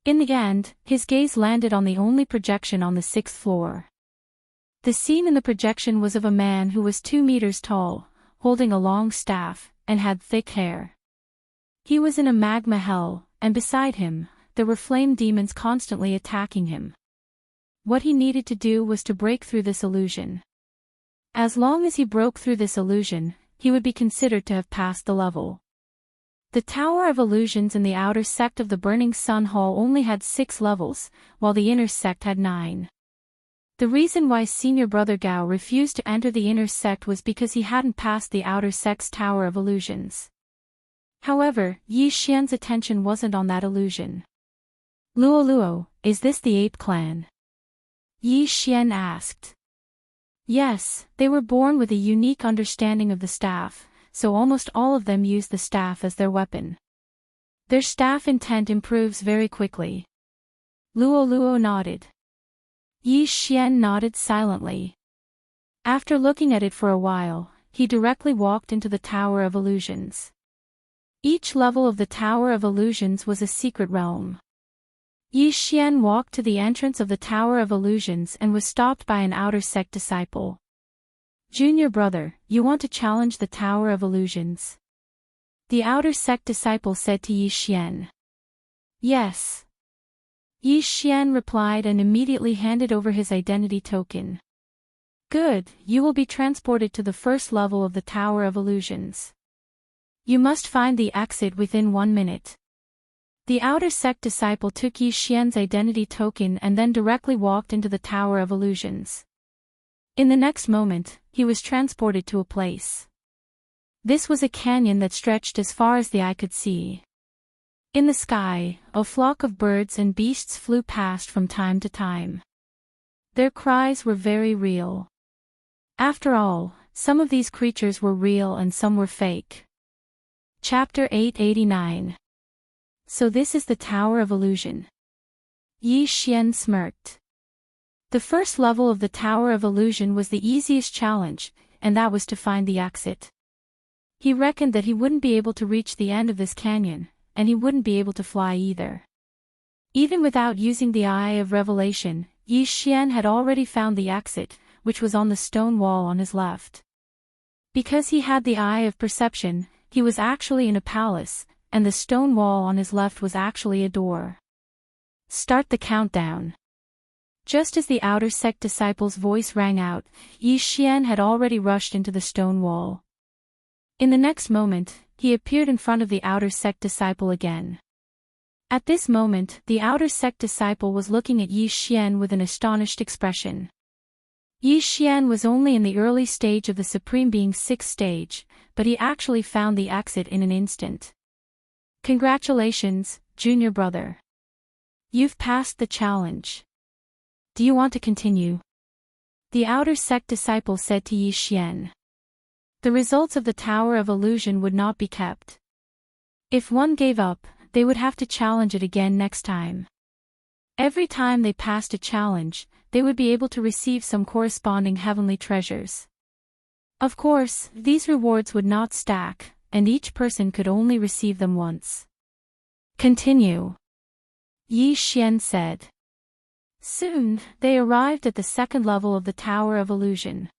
In the end, his gaze landed on the only projection on the 6th floor. The scene in the projection was of a man who was 2 meters tall, holding a long staff, and had thick hair. He was in a magma hell, and beside him, there were flame demons constantly attacking him. What he needed to do was to break through this illusion. As long as he broke through this illusion, he would be considered to have passed the level. The Tower of Illusions in the outer sect of the Burning Sun Hall only had 6 levels, while the inner sect had 9. The reason why Senior Brother Gao refused to enter the inner sect was because he hadn't passed the outer sect's Tower of Illusions. However, Yi Xian's attention wasn't on that illusion. "Luo Luo, is this the Ape Clan?" Yi Xian asked. Yes, they were born with a unique understanding of the staff, so almost all of them use the staff as their weapon. Their staff intent improves very quickly. Luo Luo nodded. Yi Xian nodded silently. After looking at it for a while, he directly walked into the Tower of Illusions. Each level of the Tower of Illusions was a secret realm. Yi Xian walked to the entrance of the Tower of Illusions and was stopped by an outer sect disciple. "Junior brother, you want to challenge the Tower of Illusions?" The outer sect disciple said to Yi Xian. "Yes." Yi Xian replied and immediately handed over his identity token. "Good, you will be transported to the first level of the Tower of Illusions. You must find the exit within 1 minute." The outer sect disciple took Yi Xian's identity token and then directly walked into the Tower of Illusions. In the next moment, he was transported to a place. This was a canyon that stretched as far as the eye could see. In the sky, a flock of birds and beasts flew past from time to time. Their cries were very real. After all, some of these creatures were real and some were fake. Chapter 889. So this is the Tower of Illusion. Yi Xian smirked. The first level of the Tower of Illusion was the easiest challenge, and that was to find the exit. He reckoned that he wouldn't be able to reach the end of this canyon, and he wouldn't be able to fly either. Even without using the Eye of Revelation, Yi Xian had already found the exit, which was on the stone wall on his left. Because he had the Eye of Perception, he was actually in a palace, and the stone wall on his left was actually a door. "Start the countdown." Just as the outer sect disciple's voice rang out, Yi Xian had already rushed into the stone wall. In the next moment, he appeared in front of the outer sect disciple again. At this moment, the outer sect disciple was looking at Yi Xian with an astonished expression. Yi Xian was only in the early stage of the Supreme Being's 6th stage, but he actually found the exit in an instant. "Congratulations, junior brother. You've passed the challenge. Do you want to continue?" The outer sect disciple said to Yi Xian. The results of the Tower of Illusion would not be kept. If one gave up, they would have to challenge it again next time. Every time they passed a challenge, they would be able to receive some corresponding heavenly treasures. Of course, these rewards would not stack, and each person could only receive them once. "Continue," Yi Xian said. Soon, they arrived at the second level of the Tower of Illusion.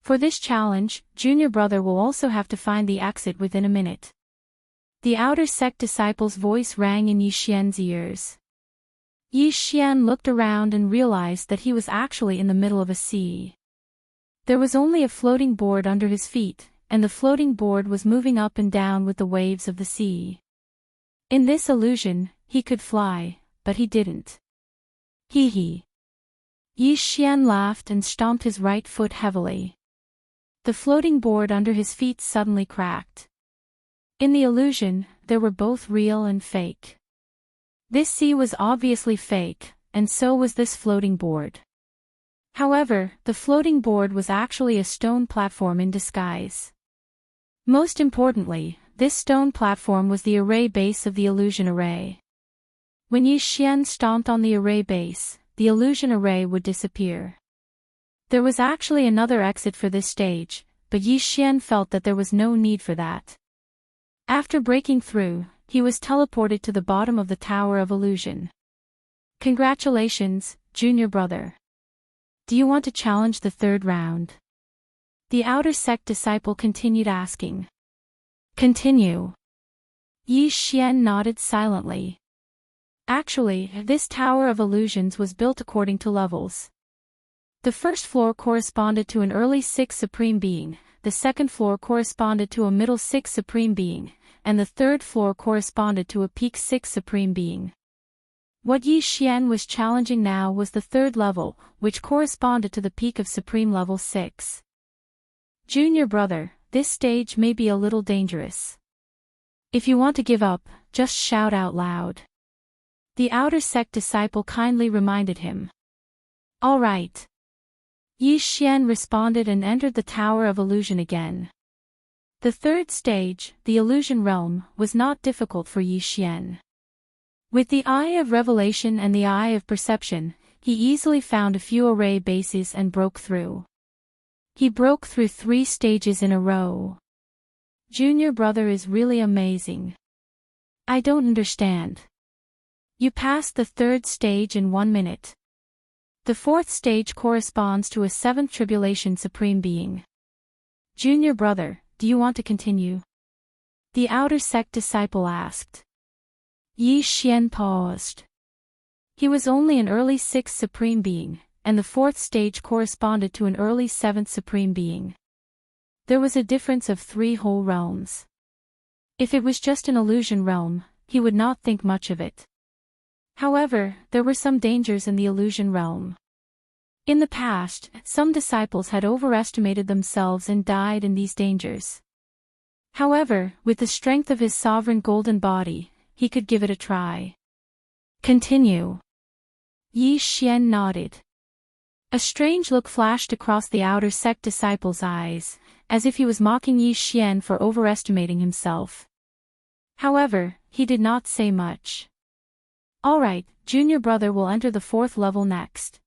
For this challenge, junior brother will also have to find the exit within a minute. The outer sect disciple's voice rang in Yi Xian's ears. Yi Xian looked around and realized that he was actually in the middle of a sea. There was only a floating board under his feet, and the floating board was moving up and down with the waves of the sea. In this illusion, he could fly, but he didn't. Hee hee. Yi Xian laughed and stomped his right foot heavily. The floating board under his feet suddenly cracked. In the illusion, there were both real and fake. This sea was obviously fake, and so was this floating board. However, the floating board was actually a stone platform in disguise. Most importantly, this stone platform was the array base of the illusion array. When Yi Xian stomped on the array base, the illusion array would disappear. There was actually another exit for this stage, but Yi Xian felt that there was no need for that. After breaking through, he was teleported to the bottom of the Tower of Illusion. "Congratulations, junior brother. Do you want to challenge the third round? The outer sect disciple continued asking. Continue. Yi Xian nodded silently. Actually, this Tower of Illusions was built according to levels. The first floor corresponded to an early 6th Supreme Being, the second floor corresponded to a middle 6th Supreme Being, and the third floor corresponded to a peak 6th Supreme Being. What Yi Xian was challenging now was the third level, which corresponded to the peak of Supreme Level 6. Junior brother, this stage may be a little dangerous. If you want to give up, just shout out loud. The outer sect disciple kindly reminded him. All right. Yi Xian responded and entered the Tower of Illusion again. The third stage, the Illusion Realm, was not difficult for Yi Xian. With the Eye of Revelation and the Eye of Perception, he easily found a few array bases and broke through. He broke through 3 stages in a row. Junior brother is really amazing. I don't understand. You passed the third stage in 1 minute. The fourth stage corresponds to a 7th Tribulation Supreme Being. Junior brother, do you want to continue? The outer sect disciple asked. Yi Xian paused. He was only an early 6th Supreme Being, and the fourth stage corresponded to an early 7th Supreme Being. There was a difference of 3 whole realms. If it was just an illusion realm, he would not think much of it. However, there were some dangers in the illusion realm. In the past, some disciples had overestimated themselves and died in these dangers. However, with the strength of his sovereign golden body, he could give it a try. Continue. Yi Xian nodded. A strange look flashed across the outer sect disciple's eyes, as if he was mocking Yi Xian for overestimating himself. However, he did not say much. Alright, junior brother will enter the 4th level next.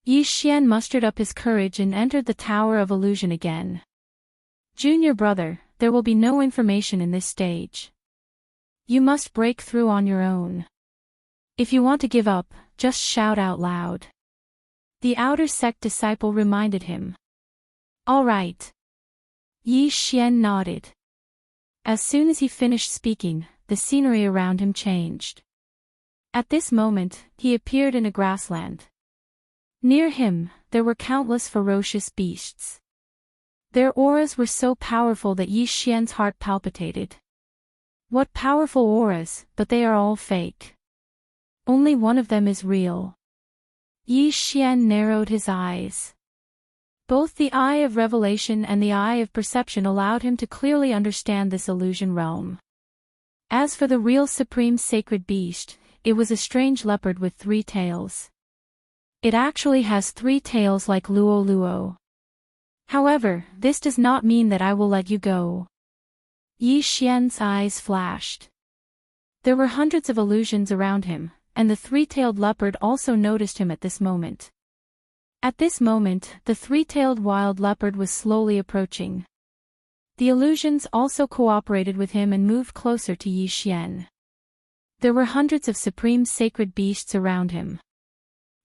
Yi Xian mustered up his courage and entered the Tower of Illusion again. Junior brother, there will be no information in this stage. You must break through on your own. If you want to give up, just shout out loud. The outer sect disciple reminded him. Alright. Yi Xian nodded. As soon as he finished speaking, the scenery around him changed. At this moment, he appeared in a grassland. Near him, there were countless ferocious beasts. Their auras were so powerful that Yi Xian's heart palpitated. What powerful auras, but they are all fake. Only one of them is real. Yi Xian narrowed his eyes. Both the Eye of Revelation and the Eye of Perception allowed him to clearly understand this illusion realm. As for the real supreme sacred beast, it was a strange leopard with 3 tails. It actually has 3 tails like Luo Luo. However, this does not mean that I will let you go. Yi Xian's eyes flashed. There were hundreds of illusions around him, and the 3-tailed leopard also noticed him at this moment. At this moment, the 3-tailed wild leopard was slowly approaching. The illusions also cooperated with him and moved closer to Yi Xian. There were hundreds of supreme sacred beasts around him.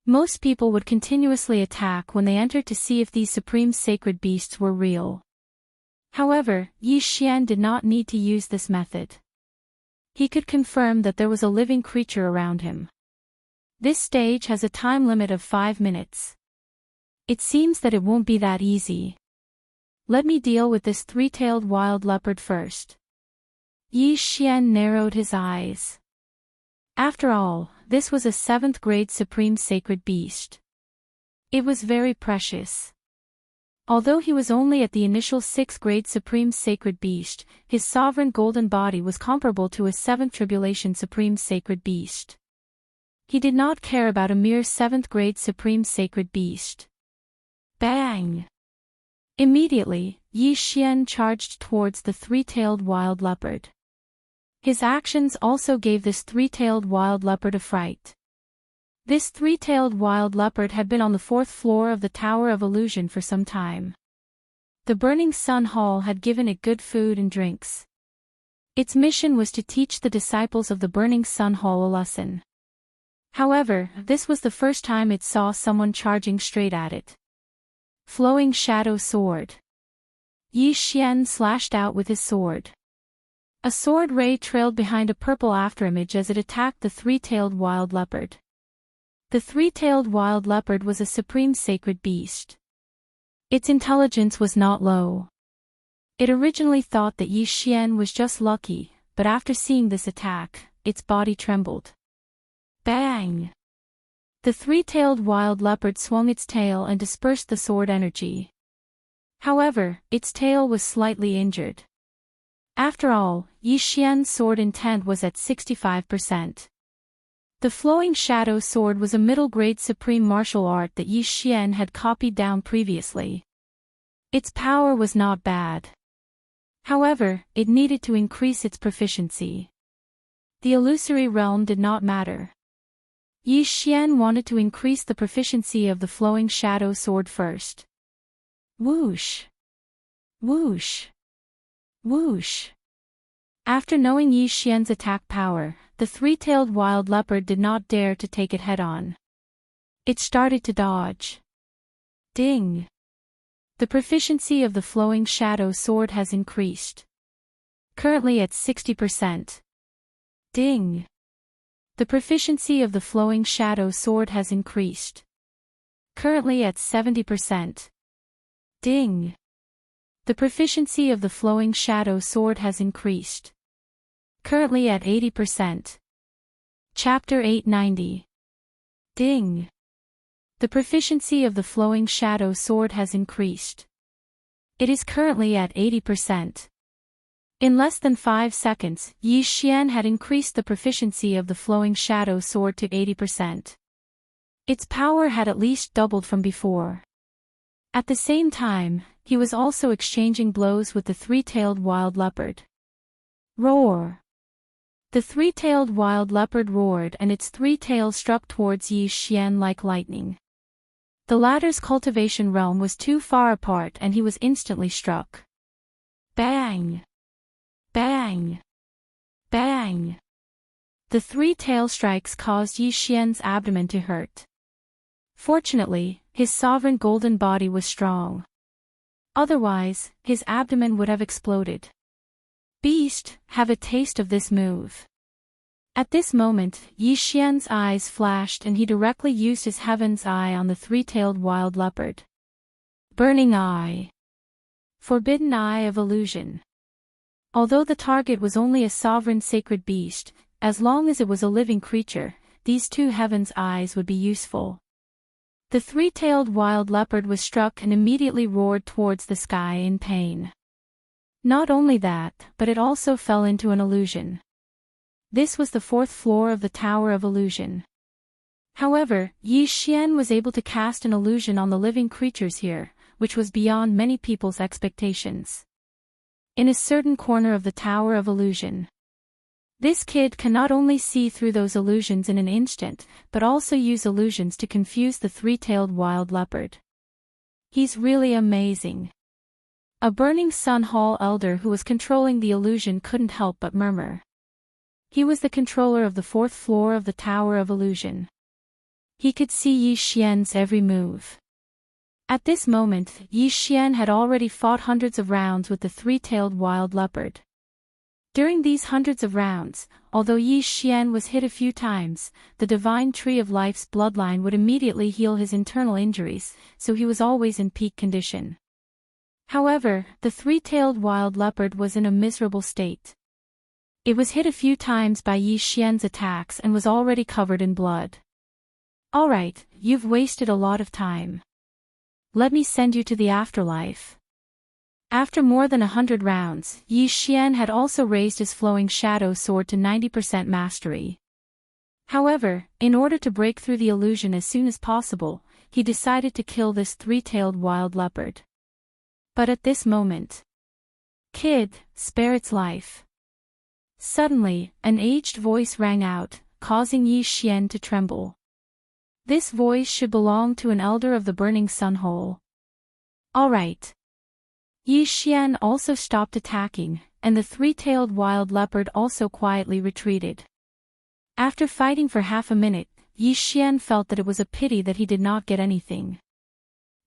Most people would continuously attack when they entered to see if these supreme sacred beasts were real. However, Yi Xian did not need to use this method. He could confirm that there was a living creature around him. This stage has a time limit of 5 minutes. It seems that it won't be that easy. Let me deal with this 3-tailed wild leopard first. Yi Xian narrowed his eyes. After all, this was a 7th grade supreme sacred beast. It was very precious. Although he was only at the initial 6th grade supreme sacred beast, his sovereign golden body was comparable to a 7th tribulation supreme sacred beast. He did not care about a mere 7th grade supreme sacred beast. Bang! Immediately, Yi Xian charged towards the 3-tailed wild leopard. His actions also gave this 3-tailed wild leopard a fright. This 3-tailed wild leopard had been on the 4th floor of the Tower of Illusion for some time. The Burning Sun Hall had given it good food and drinks. Its mission was to teach the disciples of the Burning Sun Hall a lesson. However, this was the first time it saw someone charging straight at it. Flowing Shadow Sword. Yi Xian slashed out with his sword. A sword ray trailed behind a purple afterimage as it attacked the three-tailed wild leopard. The three-tailed wild leopard was a supreme sacred beast. Its intelligence was not low. It originally thought that Yi Xian was just lucky, but after seeing this attack, its body trembled. Bang! The three-tailed wild leopard swung its tail and dispersed the sword energy. However, its tail was slightly injured. After all, Yi Xian's sword intent was at 65%. The Flowing Shadow Sword was a middle-grade supreme martial art that Yi Xian had copied down previously. Its power was not bad. However, it needed to increase its proficiency. The illusory realm did not matter. Yi Xian wanted to increase the proficiency of the Flowing Shadow Sword first. Whoosh! Whoosh! Whoosh! After knowing Yi Xian's attack power, the three-tailed wild leopard did not dare to take it head-on. It started to dodge. Ding! The proficiency of the Flowing Shadow Sword has increased. Currently at 60%. Ding! The proficiency of the Flowing Shadow Sword has increased. Currently at 70%. Ding! The proficiency of the Flowing Shadow Sword has increased. Currently at 80%. Chapter 890. Ding! The proficiency of the Flowing Shadow Sword has increased. It is currently at 80%. In less than 5 seconds, Yi Xian had increased the proficiency of the Flowing Shadow Sword to 80%. Its power had at least doubled from before. At the same time, he was also exchanging blows with the three-tailed wild leopard. Roar! The three-tailed wild leopard roared and its three tails struck towards Yi Xian like lightning. The latter's cultivation realm was too far apart and he was instantly struck. Bang! Bang! Bang! The three tail strikes caused Yi Xian's abdomen to hurt. Fortunately, his sovereign golden body was strong. Otherwise, his abdomen would have exploded. Beast, have a taste of this move. At this moment, Yi Xian's eyes flashed and he directly used his Heaven's Eye on the three-tailed wild leopard. Burning Eye. Forbidden Eye of Illusion. Although the target was only a sovereign sacred beast, as long as it was a living creature, these two Heaven's Eyes would be useful. The three-tailed wild leopard was struck and immediately roared towards the sky in pain. Not only that, but it also fell into an illusion. This was the 4th floor of the Tower of Illusion. However, Yi Xian was able to cast an illusion on the living creatures here, which was beyond many people's expectations. In a certain corner of the Tower of Illusion. This kid can not only see through those illusions in an instant, but also use illusions to confuse the three-tailed wild leopard. He's really amazing. A Burning Sun Hall elder who was controlling the illusion couldn't help but murmur. He was the controller of the 4th floor of the Tower of Illusion. He could see Yi Xian's every move. At this moment, Yi Xian had already fought hundreds of rounds with the three-tailed wild leopard. During these hundreds of rounds, although Yi Xian was hit a few times, the divine tree of life's bloodline would immediately heal his internal injuries, so he was always in peak condition. However, the three-tailed wild leopard was in a miserable state. It was hit a few times by Yi Xian's attacks and was already covered in blood. Alright, you've wasted a lot of time. Let me send you to the afterlife. After more than 100 rounds, Yi Xian had also raised his Flowing Shadow Sword to 90% mastery. However, in order to break through the illusion as soon as possible, he decided to kill this three-tailed wild leopard. But at this moment, "Kid, spare its life." Suddenly, an aged voice rang out, causing Yi Xian to tremble. This voice should belong to an elder of the Burning Sun Hole. Alright. Yi Xian also stopped attacking, and the three-tailed wild leopard also quietly retreated. After fighting for half a minute, Yi Xian felt that it was a pity that he did not get anything.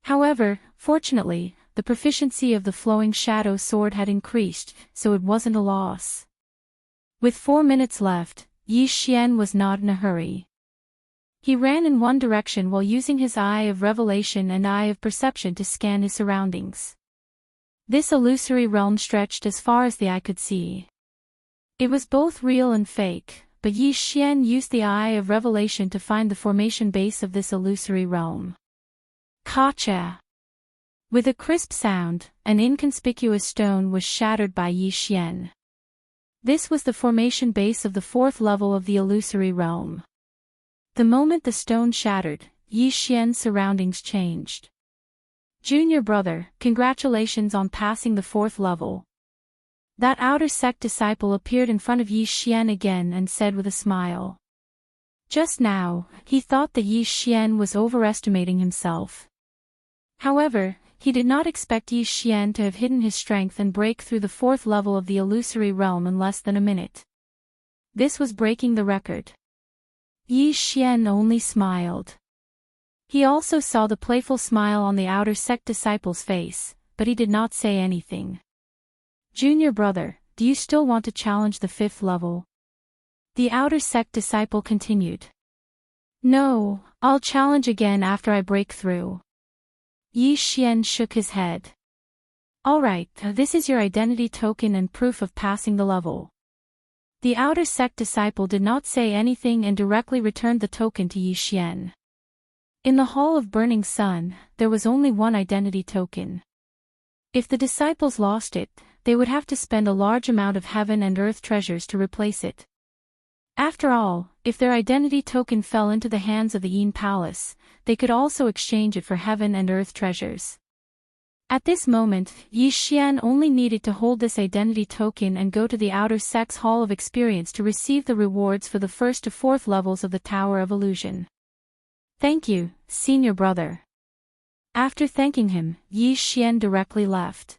However, fortunately, the proficiency of the flowing shadow sword had increased, so it wasn't a loss. With 4 minutes left, Yi Xian was not in a hurry. He ran in one direction while using his eye of revelation and eye of perception to scan his surroundings. This illusory realm stretched as far as the eye could see. It was both real and fake, but Yi Xian used the eye of revelation to find the formation base of this illusory realm. Gotcha! With a crisp sound, an inconspicuous stone was shattered by Yi Xian. This was the formation base of the 4th level of the illusory realm. The moment the stone shattered, Yi Xian's surroundings changed. Junior brother, congratulations on passing the 4th level. That outer sect disciple appeared in front of Yi Xian again and said with a smile. Just now, he thought that Yi Xian was overestimating himself. However, he did not expect Yi Xian to have hidden his strength and break through the 4th level of the illusory realm in less than a minute. This was breaking the record. Yi Xian only smiled. He also saw the playful smile on the outer sect disciple's face, but he did not say anything. Junior brother, do you still want to challenge the 5th level? The outer sect disciple continued. No, I'll challenge again after I break through. Yi Xian shook his head. Alright, this is your identity token and proof of passing the level. The outer sect disciple did not say anything and directly returned the token to Yi Xian. In the Hall of Burning Sun, there was only one identity token. If the disciples lost it, they would have to spend a large amount of heaven and earth treasures to replace it. After all, if their identity token fell into the hands of the Yin Palace, they could also exchange it for heaven and earth treasures. At this moment, Yi Xian only needed to hold this identity token and go to the outer sect's Hall of Experience to receive the rewards for the 1st to 4th levels of the Tower of Illusion. Thank you, senior brother. After thanking him, Yi Xian directly left.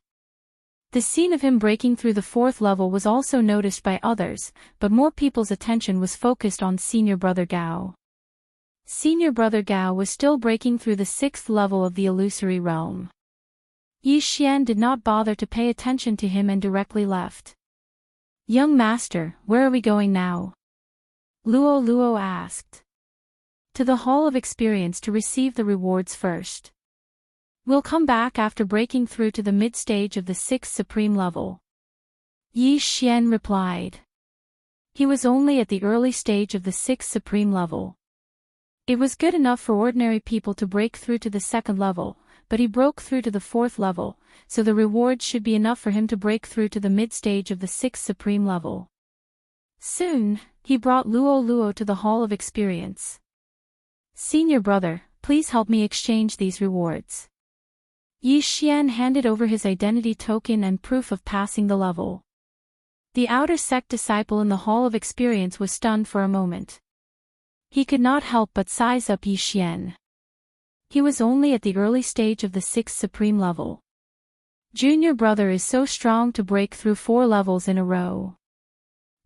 The scene of him breaking through the 4th level was also noticed by others, but more people's attention was focused on senior brother Gao. Senior brother Gao was still breaking through the 6th level of the illusory realm. Yi Xian did not bother to pay attention to him and directly left. Young master, where are we going now? Luo asked. To the Hall of Experience to receive the rewards first. We'll come back after breaking through to the mid-stage of the 6th supreme level. Yi Xian replied. He was only at the early stage of the 6th supreme level. It was good enough for ordinary people to break through to the 2nd level, but he broke through to the 4th level, so the rewards should be enough for him to break through to the mid-stage of the 6th supreme level. Soon, he brought Luo to the Hall of Experience. Senior brother, please help me exchange these rewards. Yi Xian handed over his identity token and proof of passing the level. The outer sect disciple in the Hall of Experience was stunned for a moment. He could not help but size up Yi Xian. He was only at the early stage of the 6th supreme level. Junior brother is so strong to break through 4 levels in a row.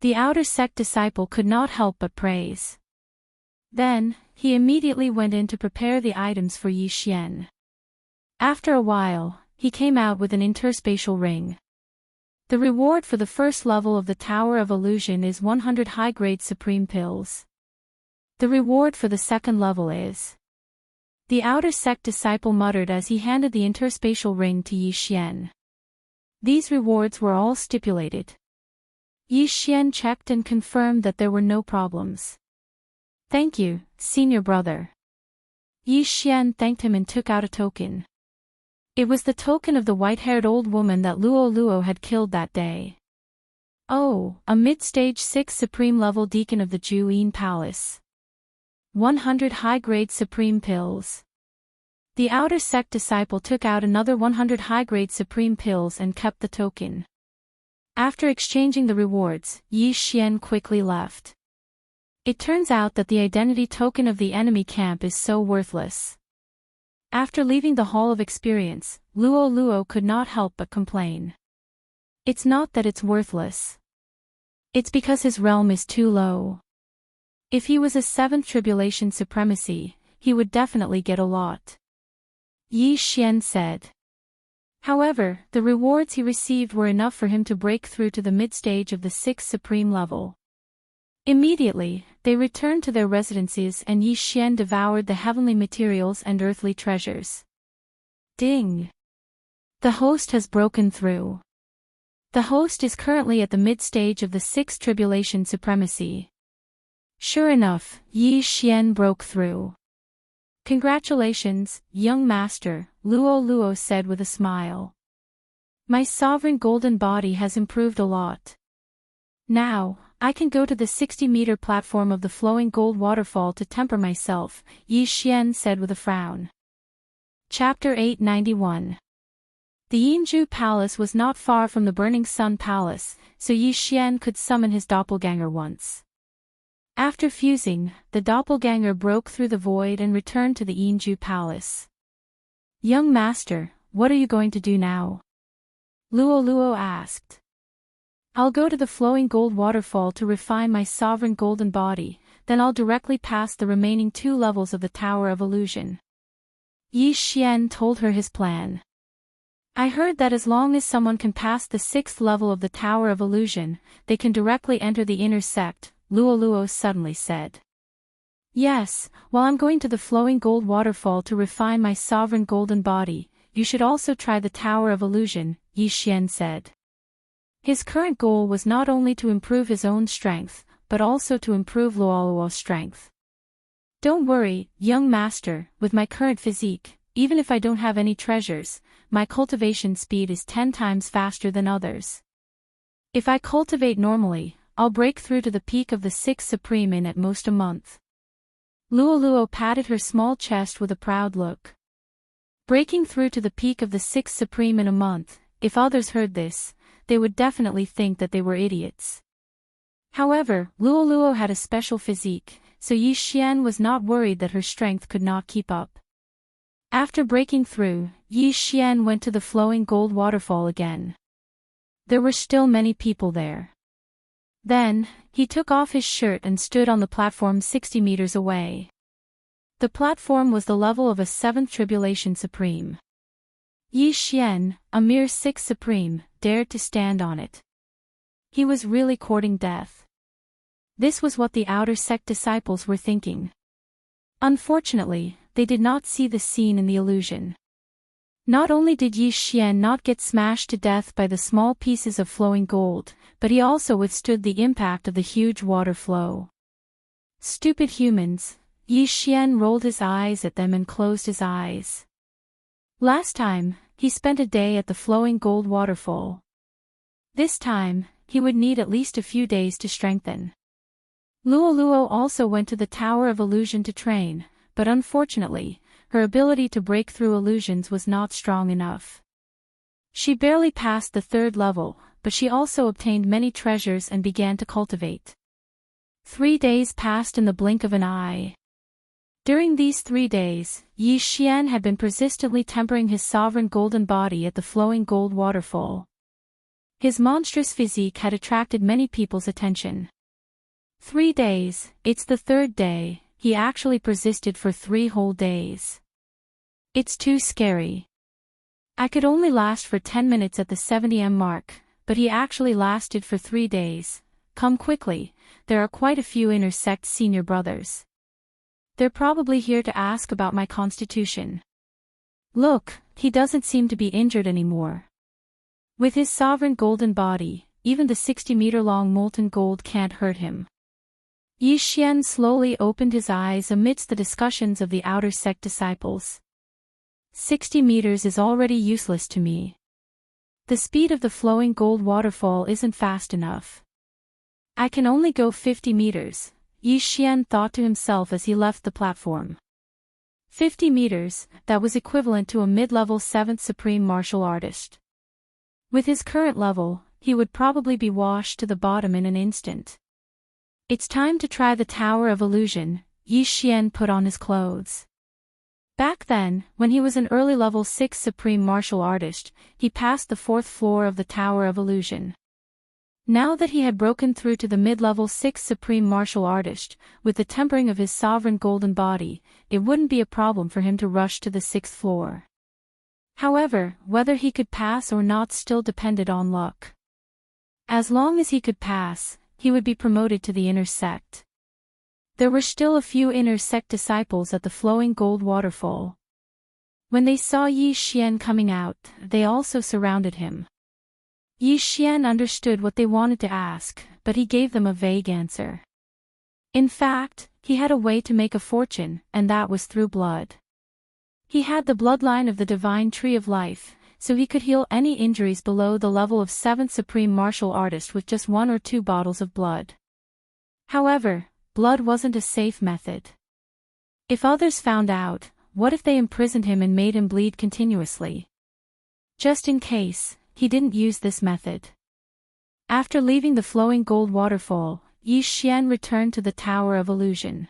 The outer sect disciple could not help but praise. Then, he immediately went in to prepare the items for Yi Xian. After a while, he came out with an interspatial ring. The reward for the 1st level of the Tower of Illusion is 100 high-grade supreme pills. The reward for the 2nd level is... The outer sect disciple muttered as he handed the interspatial ring to Yi Xian. These rewards were all stipulated. Yi Xian checked and confirmed that there were no problems. Thank you, senior brother. Yi Xian thanked him and took out a token. It was the token of the white-haired old woman that Luo had killed that day. Oh, a mid-stage 6th supreme level deacon of the Juyin Palace. 100 high-grade supreme pills. The outer sect disciple took out another 100 high-grade supreme pills and kept the token. After exchanging the rewards, Yi Xian quickly left. It turns out that the identity token of the enemy camp is so worthless. After leaving the Hall of Experience, Luo could not help but complain. It's not that it's worthless. It's because his realm is too low. If he was a 7th tribulation supremacy, he would definitely get a lot. Yi Xian said. However, the rewards he received were enough for him to break through to the mid-stage of the 6th supreme level. Immediately, they returned to their residences and Yi Xian devoured the heavenly materials and earthly treasures. Ding! The host has broken through. The host is currently at the mid-stage of the 6th tribulation supremacy. Sure enough, Yi Xian broke through. Congratulations, young master, Luo Luo said with a smile. My sovereign golden body has improved a lot. Now, I can go to the 60-meter platform of the flowing gold waterfall to temper myself, Yi Xian said with a frown. Chapter 891. The Yinju Palace was not far from the Burning Sun Palace, so Yi Xian could summon his doppelganger once. After fusing, the doppelganger broke through the void and returned to the Yinju Palace. Young master, what are you going to do now? Luo Luo asked. I'll go to the flowing gold waterfall to refine my sovereign golden body, then I'll directly pass the remaining 2 levels of the Tower of Illusion. Yi Xian told her his plan. I heard that as long as someone can pass the 6th level of the Tower of Illusion, they can directly enter the inner sect, Luo Luo suddenly said. Yes, while I'm going to the flowing gold waterfall to refine my sovereign golden body, you should also try the Tower of Illusion, Yi Xian said. His current goal was not only to improve his own strength, but also to improve Luo Luo's strength. Don't worry, young master, with my current physique, even if I don't have any treasures, my cultivation speed is 10 times faster than others. If I cultivate normally, I'll break through to the peak of the 6th supreme in at most a month. Luo Luo patted her small chest with a proud look. Breaking through to the peak of the 6th supreme in a month, if others heard this, they would definitely think that they were idiots. However, Luo Luo had a special physique, so Yi Xian was not worried that her strength could not keep up. After breaking through, Yi Xian went to the flowing gold waterfall again. There were still many people there. Then, he took off his shirt and stood on the platform 60 meters away. The platform was the level of a 7th tribulation supreme. Yi Xian, a mere 6th supreme, dared to stand on it. He was really courting death. This was what the outer sect disciples were thinking. Unfortunately, they did not see the scene in the illusion. Not only did Yi Xian not get smashed to death by the small pieces of flowing gold, but he also withstood the impact of the huge water flow. Stupid humans, Yi Xian rolled his eyes at them and closed his eyes. Last time, he spent a day at the flowing gold waterfall. This time, he would need at least a few days to strengthen. Luo Luo also went to the Tower of Illusion to train, but unfortunately, her ability to break through illusions was not strong enough. She barely passed the 3rd level, but she also obtained many treasures and began to cultivate. 3 days passed in the blink of an eye. During these 3 days, Yi Xian had been persistently tempering his sovereign golden body at the flowing gold waterfall. His monstrous physique had attracted many people's attention. 3 days, it's the 3rd day, he actually persisted for 3 whole days. It's too scary. I could only last for 10 minutes at the 70m mark, but he actually lasted for 3 days. Come quickly, there are quite a few inner sect senior brothers. They're probably here to ask about my constitution. Look, he doesn't seem to be injured anymore. With his sovereign golden body, even the 60-meter-long molten gold can't hurt him. Yi Xian slowly opened his eyes amidst the discussions of the outer sect disciples. 60 meters is already useless to me. The speed of the flowing gold waterfall isn't fast enough. I can only go 50 meters, Yi Xian thought to himself as he left the platform. 50 meters, that was equivalent to a mid-level 7th supreme martial artist. With his current level, he would probably be washed to the bottom in an instant. It's time to try the Tower of Illusion, Yi Xian put on his clothes. Back then, when he was an early level 6 supreme martial artist, he passed the 4th floor of the Tower of Illusion. Now that he had broken through to the mid-level 6th supreme martial artist, with the tempering of his sovereign golden body, it wouldn't be a problem for him to rush to the 6th floor. However, whether he could pass or not still depended on luck. As long as he could pass, he would be promoted to the inner sect. There were still a few inner sect disciples at the flowing gold waterfall. When they saw Yi Xian coming out, they also surrounded him. Yi Xian understood what they wanted to ask, but he gave them a vague answer. In fact, he had a way to make a fortune, and that was through blood. He had the bloodline of the divine tree of life, so he could heal any injuries below the level of 7th supreme martial artist with just 1 or 2 bottles of blood. However, blood wasn't a safe method. If others found out, what if they imprisoned him and made him bleed continuously? Just in case, he didn't use this method. After leaving the flowing gold waterfall, Yi Xian returned to the Tower of Illusion.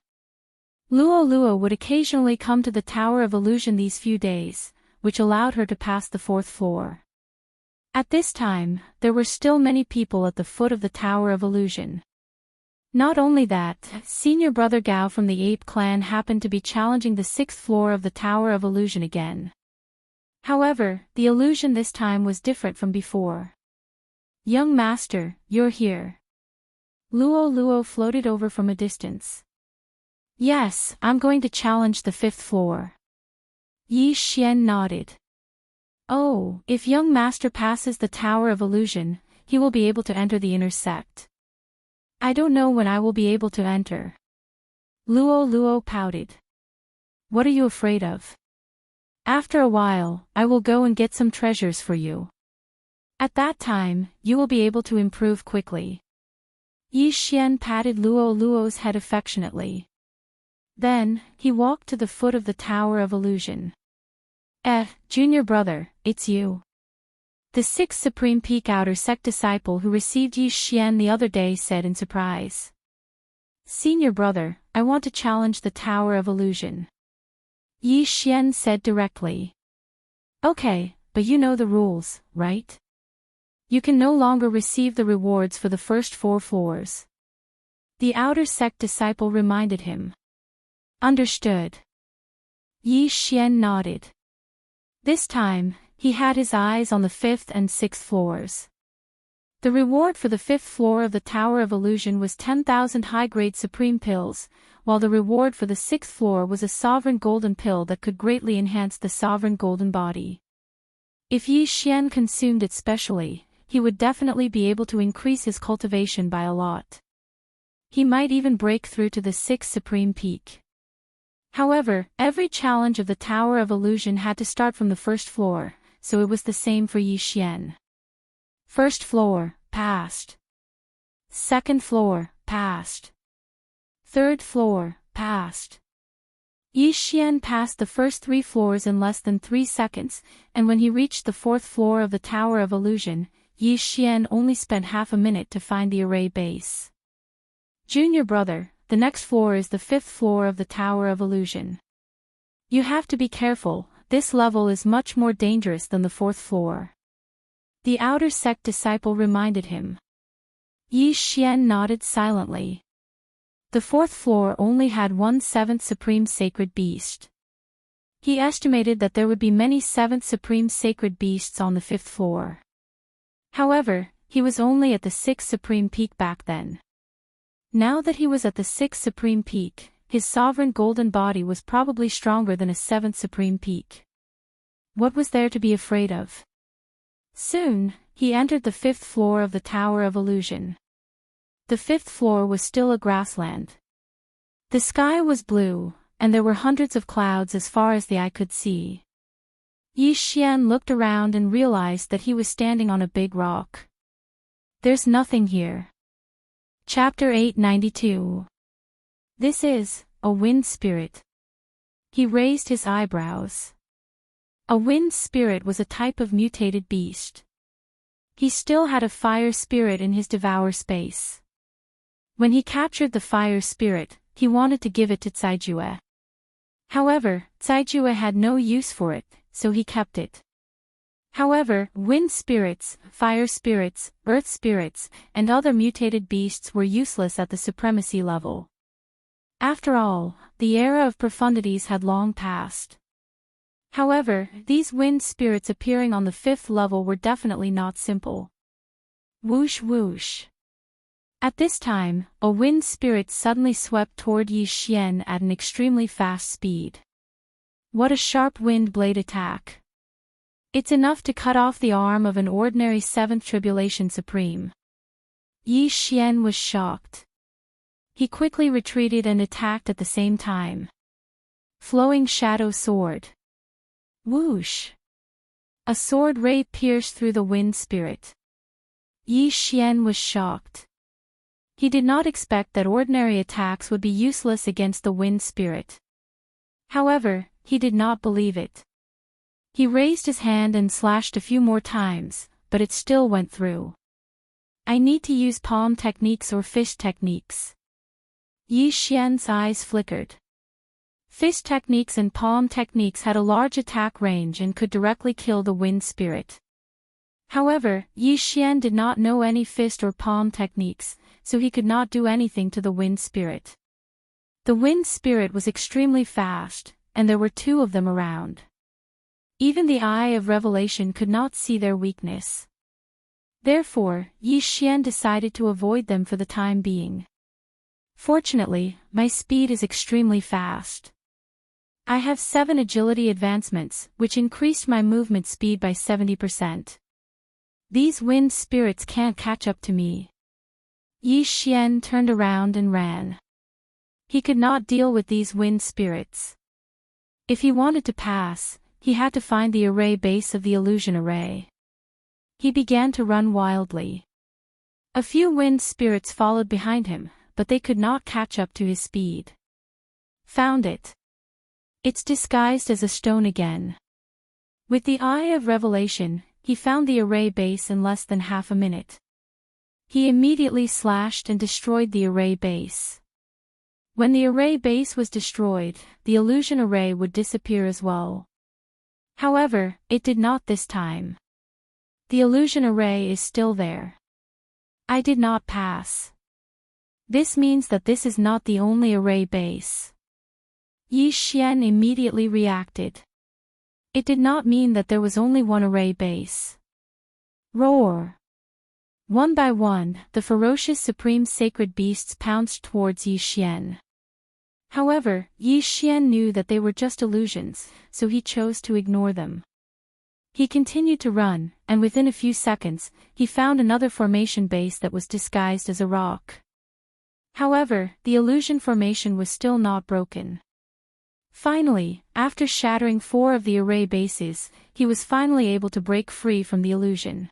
Luo Luo would occasionally come to the Tower of Illusion these few days, which allowed her to pass the 4th floor. At this time, there were still many people at the foot of the Tower of Illusion. Not only that, senior brother Gao from the Ape clan happened to be challenging the 6th floor of the Tower of Illusion again. However, the illusion this time was different from before. "Young master, you're here." Luo Luo floated over from a distance. "Yes, I'm going to challenge the 5th floor." Yi Xian nodded. "Oh, if young master passes the Tower of Illusion, he will be able to enter the inner sect." "I don't know when I will be able to enter." Luo Luo pouted. "What are you afraid of?" "After a while, I will go and get some treasures for you. At that time, you will be able to improve quickly." Yi Xian patted Luo Luo's head affectionately. Then, he walked to the foot of the Tower of Illusion. Junior brother, it's you." The 6th Supreme Peak Outer Sect disciple who received Yi Xian the other day said in surprise. "Senior brother, I want to challenge the Tower of Illusion." Yi Xian said directly. "Okay, but you know the rules, right? You can no longer receive the rewards for the first 4 floors." The Outer Sect disciple reminded him. "Understood." Yi Xian nodded. This time, he had his eyes on the 5th and 6th floors. The reward for the 5th floor of the Tower of Illusion was 10,000 high-grade supreme pills, while the reward for the 6th floor was a sovereign golden pill that could greatly enhance the sovereign golden body. If Yi Xian consumed it specially, he would definitely be able to increase his cultivation by a lot. He might even break through to the 6th supreme peak. However, every challenge of the Tower of Illusion had to start from the 1st floor, so it was the same for Yi Xian. 1st floor, passed. 2nd floor, passed. 3rd floor, passed. Yi Xian passed the first 3 floors in less than 3 seconds, and when he reached the 4th floor of the Tower of Illusion, Yi Xian only spent half a minute to find the array base. "Junior brother, the next floor is the 5th floor of the Tower of Illusion. You have to be careful, this level is much more dangerous than the 4th floor." The Outer Sect disciple reminded him. Yi Xian nodded silently. The 4th floor only had 1 7th Supreme Sacred Beast. He estimated that there would be many 7th Supreme Sacred Beasts on the 5th floor. However, he was only at the 6th Supreme Peak back then. Now that he was at the 6th Supreme Peak, his sovereign golden body was probably stronger than a 7th Supreme Peak. What was there to be afraid of? Soon, he entered the 5th floor of the Tower of Illusion. The 5th floor was still a grassland. The sky was blue, and there were hundreds of clouds as far as the eye could see. Yi Xian looked around and realized that he was standing on a big rock. "There's nothing here." Chapter 892. "This is a wind spirit." He raised his eyebrows. A wind spirit was a type of mutated beast. He still had a fire spirit in his devour space. When he captured the fire spirit, he wanted to give it to Caijue. However, Caijue had no use for it, so he kept it. However, wind spirits, fire spirits, earth spirits, and other mutated beasts were useless at the supremacy level. After all, the era of profundities had long passed. However, these wind spirits appearing on the 5th level were definitely not simple. Whoosh whoosh. At this time, a wind spirit suddenly swept toward Yi Xian at an extremely fast speed. What a sharp wind blade attack! It's enough to cut off the arm of an ordinary 7th Tribulation Supreme. Yi Xian was shocked. He quickly retreated and attacked at the same time. Flowing Shadow Sword. Whoosh! A sword ray pierced through the wind spirit. Yi Xian was shocked. He did not expect that ordinary attacks would be useless against the wind spirit. However, he did not believe it. He raised his hand and slashed a few more times, but it still went through. I need to use palm techniques or fish techniques. Yi Xian's eyes flickered. Fish techniques and palm techniques had a large attack range and could directly kill the wind spirit. However, Yi Xian did not know any fist or palm techniques, so he could not do anything to the wind spirit. The wind spirit was extremely fast, and there were 2 of them around. Even the Eye of Revelation could not see their weakness. Therefore, Yi Xian decided to avoid them for the time being. Fortunately, my speed is extremely fast. I have 7 agility advancements, which increased my movement speed by 70%. These wind spirits can't catch up to me. Yi Xian turned around and ran. He could not deal with these wind spirits. If he wanted to pass, he had to find the array base of the illusion array. He began to run wildly. A few wind spirits followed behind him, but they could not catch up to his speed. Found it. It's disguised as a stone again. With the Eye of Revelation, he found the array base in less than half a minute. He immediately slashed and destroyed the array base. When the array base was destroyed, the illusion array would disappear as well. However, it did not this time. The illusion array is still there. I did not pass. This means that this is not the only array base. Yi Xian immediately reacted. It did not mean that there was only one array base. Roar! One by one, the ferocious supreme sacred beasts pounced towards Yi Xian. However, Yi Xian knew that they were just illusions, so he chose to ignore them. He continued to run, and within a few seconds, he found another formation base that was disguised as a rock. However, the illusion formation was still not broken. Finally, after shattering 4 of the array bases, he was finally able to break free from the illusion.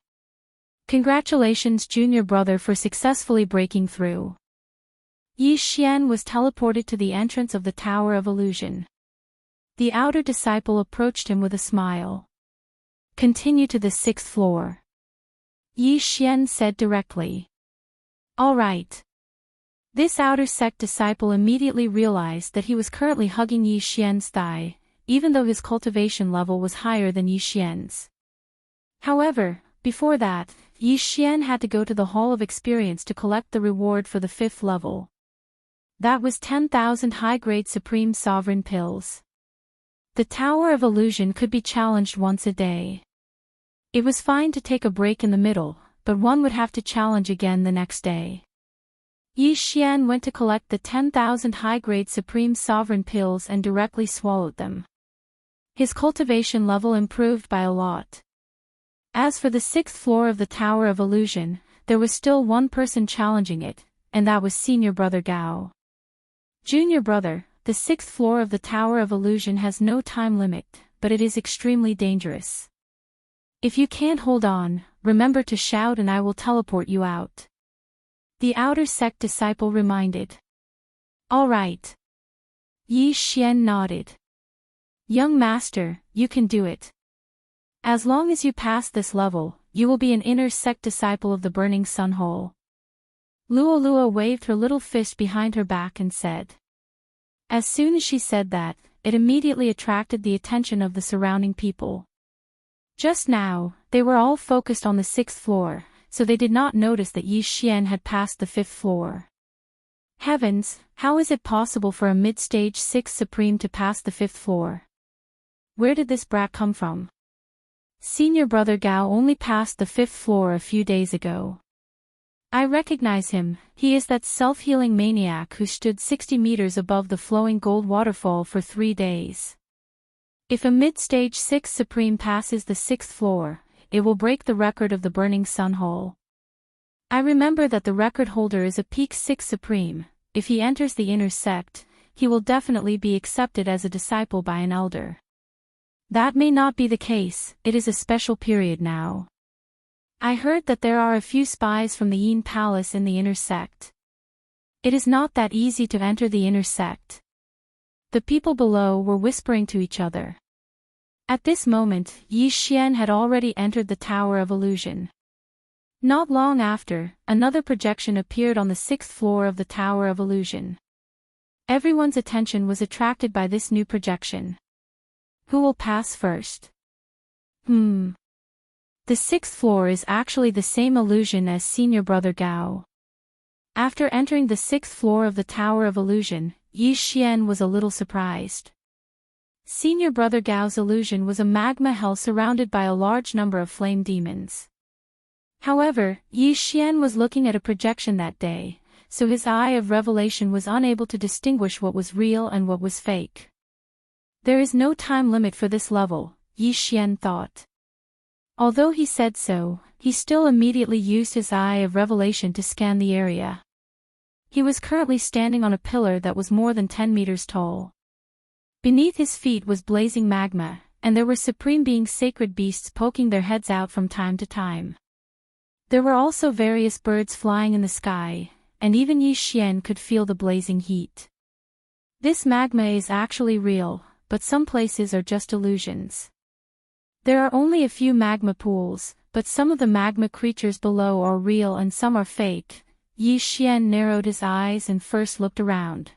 Congratulations, junior brother, for successfully breaking through. Yi Xian was teleported to the entrance of the Tower of Illusion. The outer disciple approached him with a smile. Continue to the 6th floor. Yi Xian said directly. All right. This outer sect disciple immediately realized that he was currently hugging Yi Xian's thigh, even though his cultivation level was higher than Yi Xian's. However, before that, Yi Xian had to go to the Hall of Experience to collect the reward for the 5th level. That was 10,000 high-grade Supreme Sovereign pills. The Tower of Illusion could be challenged once a day. It was fine to take a break in the middle, but one would have to challenge again the next day. Yi Xian went to collect the 10,000 high-grade Supreme Sovereign pills and directly swallowed them. His cultivation level improved by a lot. As for the 6th floor of the Tower of Illusion, there was still one person challenging it, and that was Senior Brother Gao. Junior Brother, the 6th floor of the Tower of Illusion has no time limit, but it is extremely dangerous. If you can't hold on, remember to shout and I will teleport you out. The outer sect disciple reminded. All right. Yi Xian nodded. Young master, you can do it. As long as you pass this level, you will be an inner sect disciple of the Burning Sun Hole. Luolua waved her little fist behind her back and said. As soon as she said that, it immediately attracted the attention of the surrounding people. Just now, they were all focused on the 6th floor, so they did not notice that Yi Xian had passed the 5th floor. Heavens, how is it possible for a mid-stage 6th Supreme to pass the 5th floor? Where did this brat come from? Senior brother Gao only passed the 5th floor a few days ago. I recognize him, he is that self-healing maniac who stood 60 meters above the flowing gold waterfall for 3 days. If a mid-stage 6th Supreme passes the 6th floor, it will break the record of the Burning Sun Hall. I remember that the record holder is a peak 6th Supreme. If he enters the inner sect, he will definitely be accepted as a disciple by an elder. That may not be the case, it is a special period now. I heard that there are a few spies from the Yin Palace in the inner sect. It is not that easy to enter the inner sect. The people below were whispering to each other. At this moment, Yi Xian had already entered the Tower of Illusion. Not long after, another projection appeared on the 6th floor of the Tower of Illusion. Everyone's attention was attracted by this new projection. Who will pass first? The 6th floor is actually the same illusion as Senior Brother Gao. After entering the 6th floor of the Tower of Illusion, Yi Xian was a little surprised. Senior Brother Gao's illusion was a magma hell surrounded by a large number of flame demons. However, Yi Xian was looking at a projection that day, so his eye of revelation was unable to distinguish what was real and what was fake. There is no time limit for this level, Yi Xian thought. Although he said so, he still immediately used his eye of revelation to scan the area. He was currently standing on a pillar that was more than 10 meters tall. Beneath his feet was blazing magma, and there were supreme beings sacred beasts poking their heads out from time to time. There were also various birds flying in the sky, and even Yi Xian could feel the blazing heat. This magma is actually real, but some places are just illusions. There are only a few magma pools, but some of the magma creatures below are real and some are fake. Yi Xian narrowed his eyes and first looked around.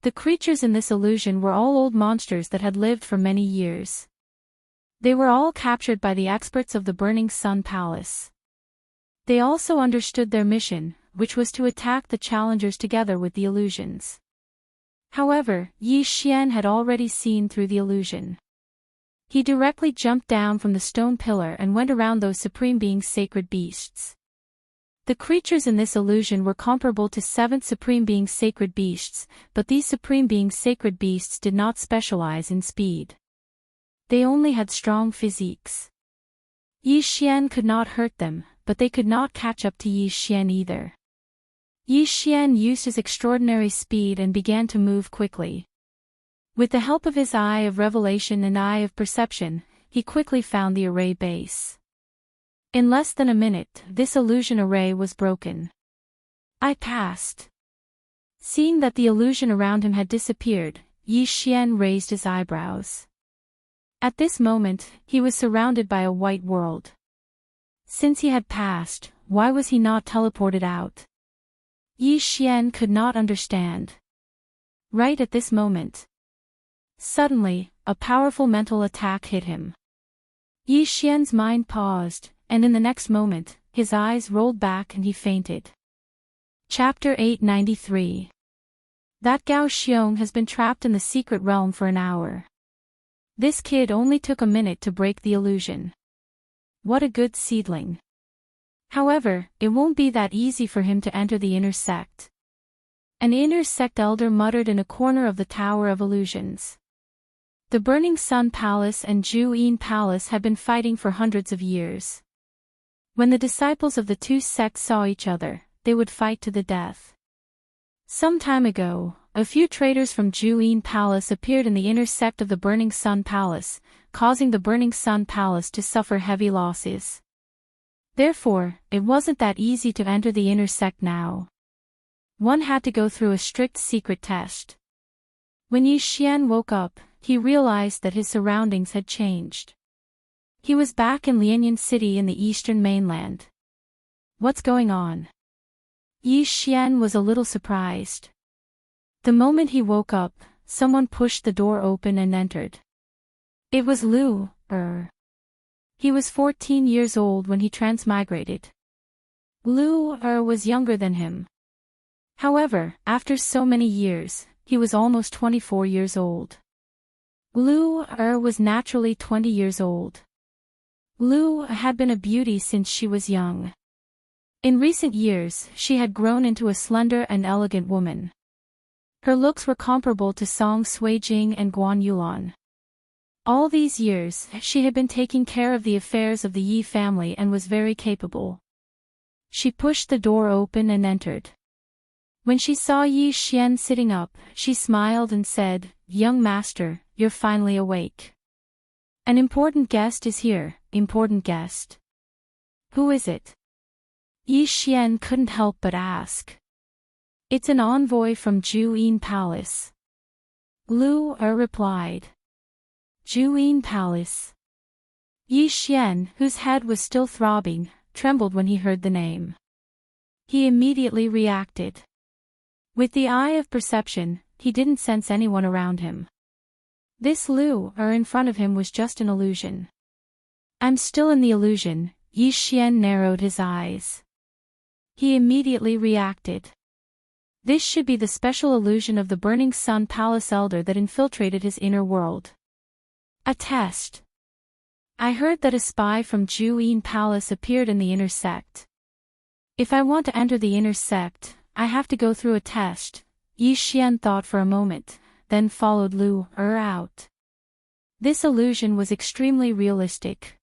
The creatures in this illusion were all old monsters that had lived for many years. They were all captured by the experts of the Burning Sun Palace. They also understood their mission, which was to attack the challengers together with the illusions. However, Yi Xian had already seen through the illusion. He directly jumped down from the stone pillar and went around those supreme beings' sacred beasts. The creatures in this illusion were comparable to 7th Supreme Being's sacred beasts, but these Supreme Being's sacred beasts did not specialize in speed. They only had strong physiques. Yi Xian could not hurt them, but they could not catch up to Yi Xian either. Yi Xian used his extraordinary speed and began to move quickly. With the help of his eye of revelation and eye of perception, he quickly found the array base. In less than a minute, this illusion array was broken. I passed. Seeing that the illusion around him had disappeared, Yi Xian raised his eyebrows. At this moment, he was surrounded by a white world. Since he had passed, why was he not teleported out? Yi Xian could not understand. Right at this moment. Suddenly, a powerful mental attack hit him. Yi Xian's mind paused, and in the next moment, his eyes rolled back and he fainted. Chapter 893. That Gao Xiong has been trapped in the secret realm for an hour. This kid only took a minute to break the illusion. What a good seedling. However, it won't be that easy for him to enter the inner sect. An inner sect elder muttered in a corner of the Tower of Illusions. The Burning Sun Palace and Ju Yin Palace had been fighting for hundreds of years. When the disciples of the two sects saw each other, they would fight to the death. Some time ago, a few traitors from Ju Yin Palace appeared in the inner sect of the Burning Sun Palace, causing the Burning Sun Palace to suffer heavy losses. Therefore, it wasn't that easy to enter the inner sect now. One had to go through a strict secret test. When Yi Xian woke up, he realized that his surroundings had changed. He was back in Lianyan City in the eastern mainland. What's going on? Yi Xian was a little surprised. The moment he woke up, someone pushed the door open and entered. It was Lu. He was 14 years old when he transmigrated. Lu was younger than him. However, after so many years, he was almost 24 years old. Lu was naturally 20 years old. Lu had been a beauty since she was young. In recent years, she had grown into a slender and elegant woman. Her looks were comparable to Song Suijing and Guan Yulan. All these years, she had been taking care of the affairs of the Yi family and was very capable. She pushed the door open and entered. When she saw Yi Xian sitting up, she smiled and said, "Young master, you're finally awake. An important guest is here, important guest." "Who is it?" Yi Xian couldn't help but ask. "It's an envoy from Juyin Palace." Lu replied. Juyin Palace. Yi Xian, whose head was still throbbing, trembled when he heard the name. He immediately reacted. With the eye of perception, he didn't sense anyone around him. This Lu in front of him was just an illusion. "I'm still in the illusion," Yi Xian narrowed his eyes. He immediately reacted. This should be the special illusion of the Burning Sun Palace Elder that infiltrated his inner world. A test. "I heard that a spy from Juyin Palace appeared in the inner sect. If I want to enter the inner sect, I have to go through a test." Yi Xian thought for a moment, then followed Lu out. This illusion was extremely realistic.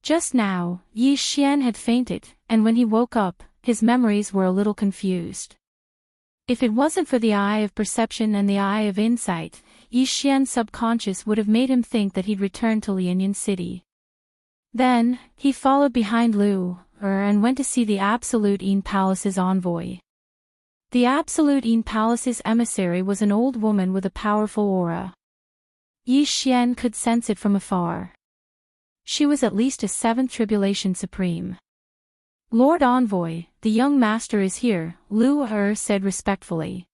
Just now, Yi Xian had fainted, and when he woke up, his memories were a little confused. If it wasn't for the eye of perception and the eye of insight, Yi Xian's subconscious would have made him think that he'd returned to Lianyan City. Then, he followed behind Lu and went to see the Absolute Yin Palace's envoy. The Absolute Yin Palace's emissary was an old woman with a powerful aura. Yi Xian could sense it from afar. She was at least a seventh tribulation supreme. "Lord Envoy, the young master is here," Lu said respectfully.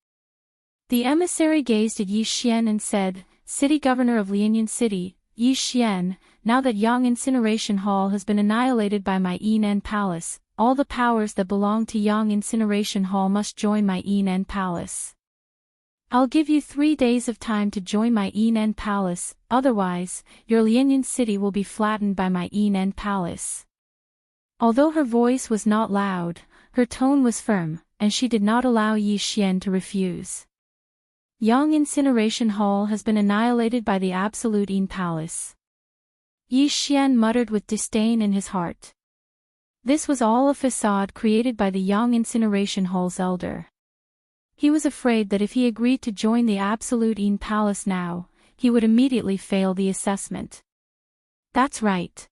The emissary gazed at Yi Xian and said, "City Governor of Lianyan City, Yi Xian, now that Yang Incineration Hall has been annihilated by my Yinan Palace, all the powers that belong to Yang Incineration Hall must join my Yinan Palace. I'll give you 3 days of time to join my Yinan Palace, otherwise, your Lianyan City will be flattened by my Yinan Palace." Although her voice was not loud, her tone was firm, and she did not allow Yi Xian to refuse. Yang Incineration Hall has been annihilated by the Absolute Yin Palace. Yi Xian muttered with disdain in his heart. This was all a facade created by the Yang Incineration Hall's elder. He was afraid that if he agreed to join the Absolute Yin Palace now, he would immediately fail the assessment. "That's right."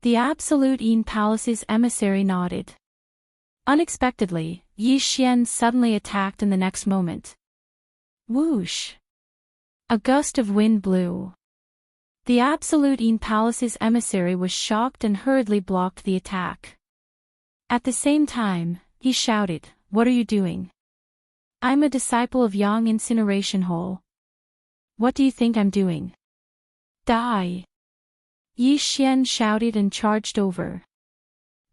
The Absolute Yin Palace's emissary nodded. Unexpectedly, Yi Xian suddenly attacked in the next moment. Whoosh! A gust of wind blew. The Absolute Yin Palace's emissary was shocked and hurriedly blocked the attack. At the same time, he shouted, "What are you doing? I'm a disciple of Yang Incineration Hall. What do you think I'm doing? Die!" Yi Xian shouted and charged over.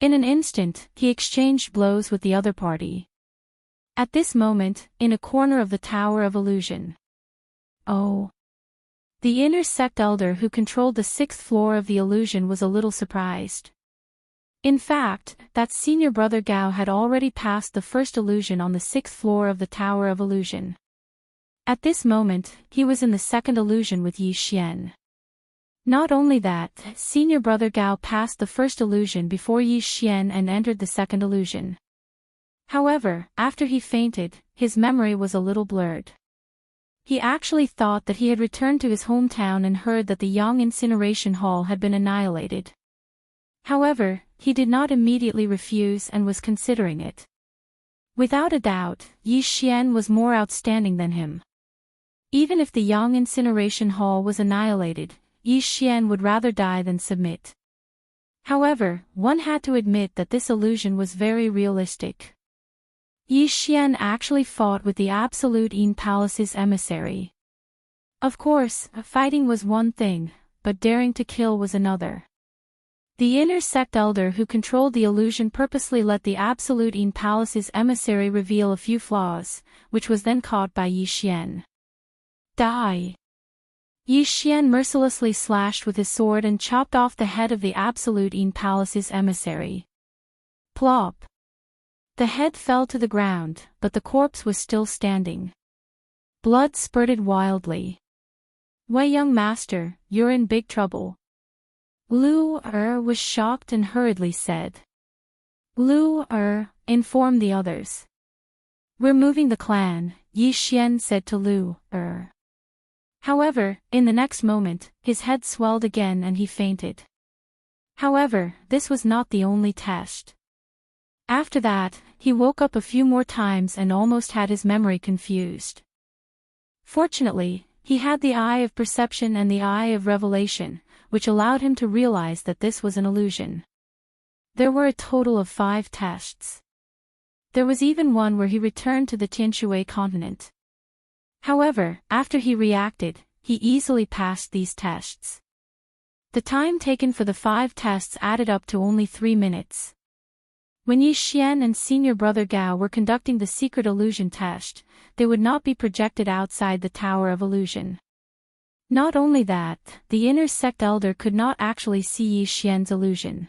In an instant, he exchanged blows with the other party. At this moment, in a corner of the Tower of Illusion. Oh! The inner sect elder who controlled the 6th floor of the illusion was a little surprised. In fact, that senior brother Gao had already passed the first illusion on the 6th floor of the Tower of Illusion. At this moment, he was in the second illusion with Yi Xian. Not only that, senior brother Gao passed the first illusion before Yi Xian and entered the second illusion. However, after he fainted, his memory was a little blurred. He actually thought that he had returned to his hometown and heard that the Yang Incineration Hall had been annihilated. However, he did not immediately refuse and was considering it. Without a doubt, Yi Xian was more outstanding than him. Even if the Yang Incineration Hall was annihilated, Yi Xian would rather die than submit. However, one had to admit that this illusion was very realistic. Yi Xian actually fought with the Absolute Yin Palace's emissary. Of course, fighting was one thing, but daring to kill was another. The inner sect elder who controlled the illusion purposely let the Absolute In Palace's emissary reveal a few flaws, which was then caught by Yi Xian. Die! Yi Xian mercilessly slashed with his sword and chopped off the head of the Absolute In Palace's emissary. Plop! The head fell to the ground, but the corpse was still standing. Blood spurted wildly. Wei young master, you're in big trouble. Lu was shocked and hurriedly said. Lu informed the others. We're moving the clan, Yi Xian said to Lu However, in the next moment, his head swelled again and he fainted. However, this was not the only test. After that, he woke up a few more times and almost had his memory confused. Fortunately, he had the eye of perception and the eye of revelation, which allowed him to realize that this was an illusion. There were a total of 5 tests. There was even one where he returned to the Tianshui continent. However, after he reacted, he easily passed these tests. The time taken for the 5 tests added up to only 3 minutes. When Yi Xian and senior brother Gao were conducting the secret illusion test, they would not be projected outside the Tower of Illusion. Not only that, the inner sect elder could not actually see Yi Xian's illusion.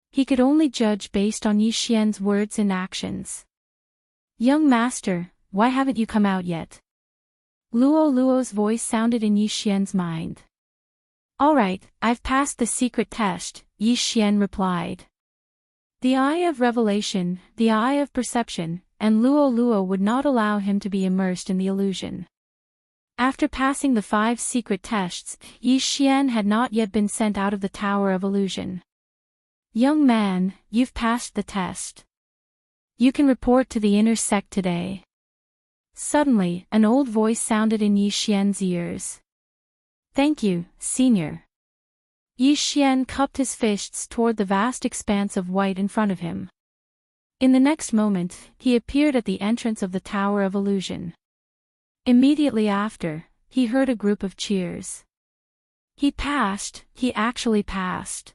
He could only judge based on Yi Xian's words and actions. Young master, why haven't you come out yet? Luo's voice sounded in Yi Xian's mind. Alright, I've passed the secret test, Yi Xian replied. The eye of revelation, the eye of perception, and Luo would not allow him to be immersed in the illusion. After passing the 5 secret tests, Yi Xian had not yet been sent out of the Tower of Illusion. Young man, you've passed the test. You can report to the inner sect today. Suddenly, an old voice sounded in Yi Xian's ears. Thank you, senior. Yi Xian cupped his fists toward the vast expanse of white in front of him. In the next moment, he appeared at the entrance of the Tower of Illusion. Immediately after, he heard a group of cheers. He passed, he actually passed.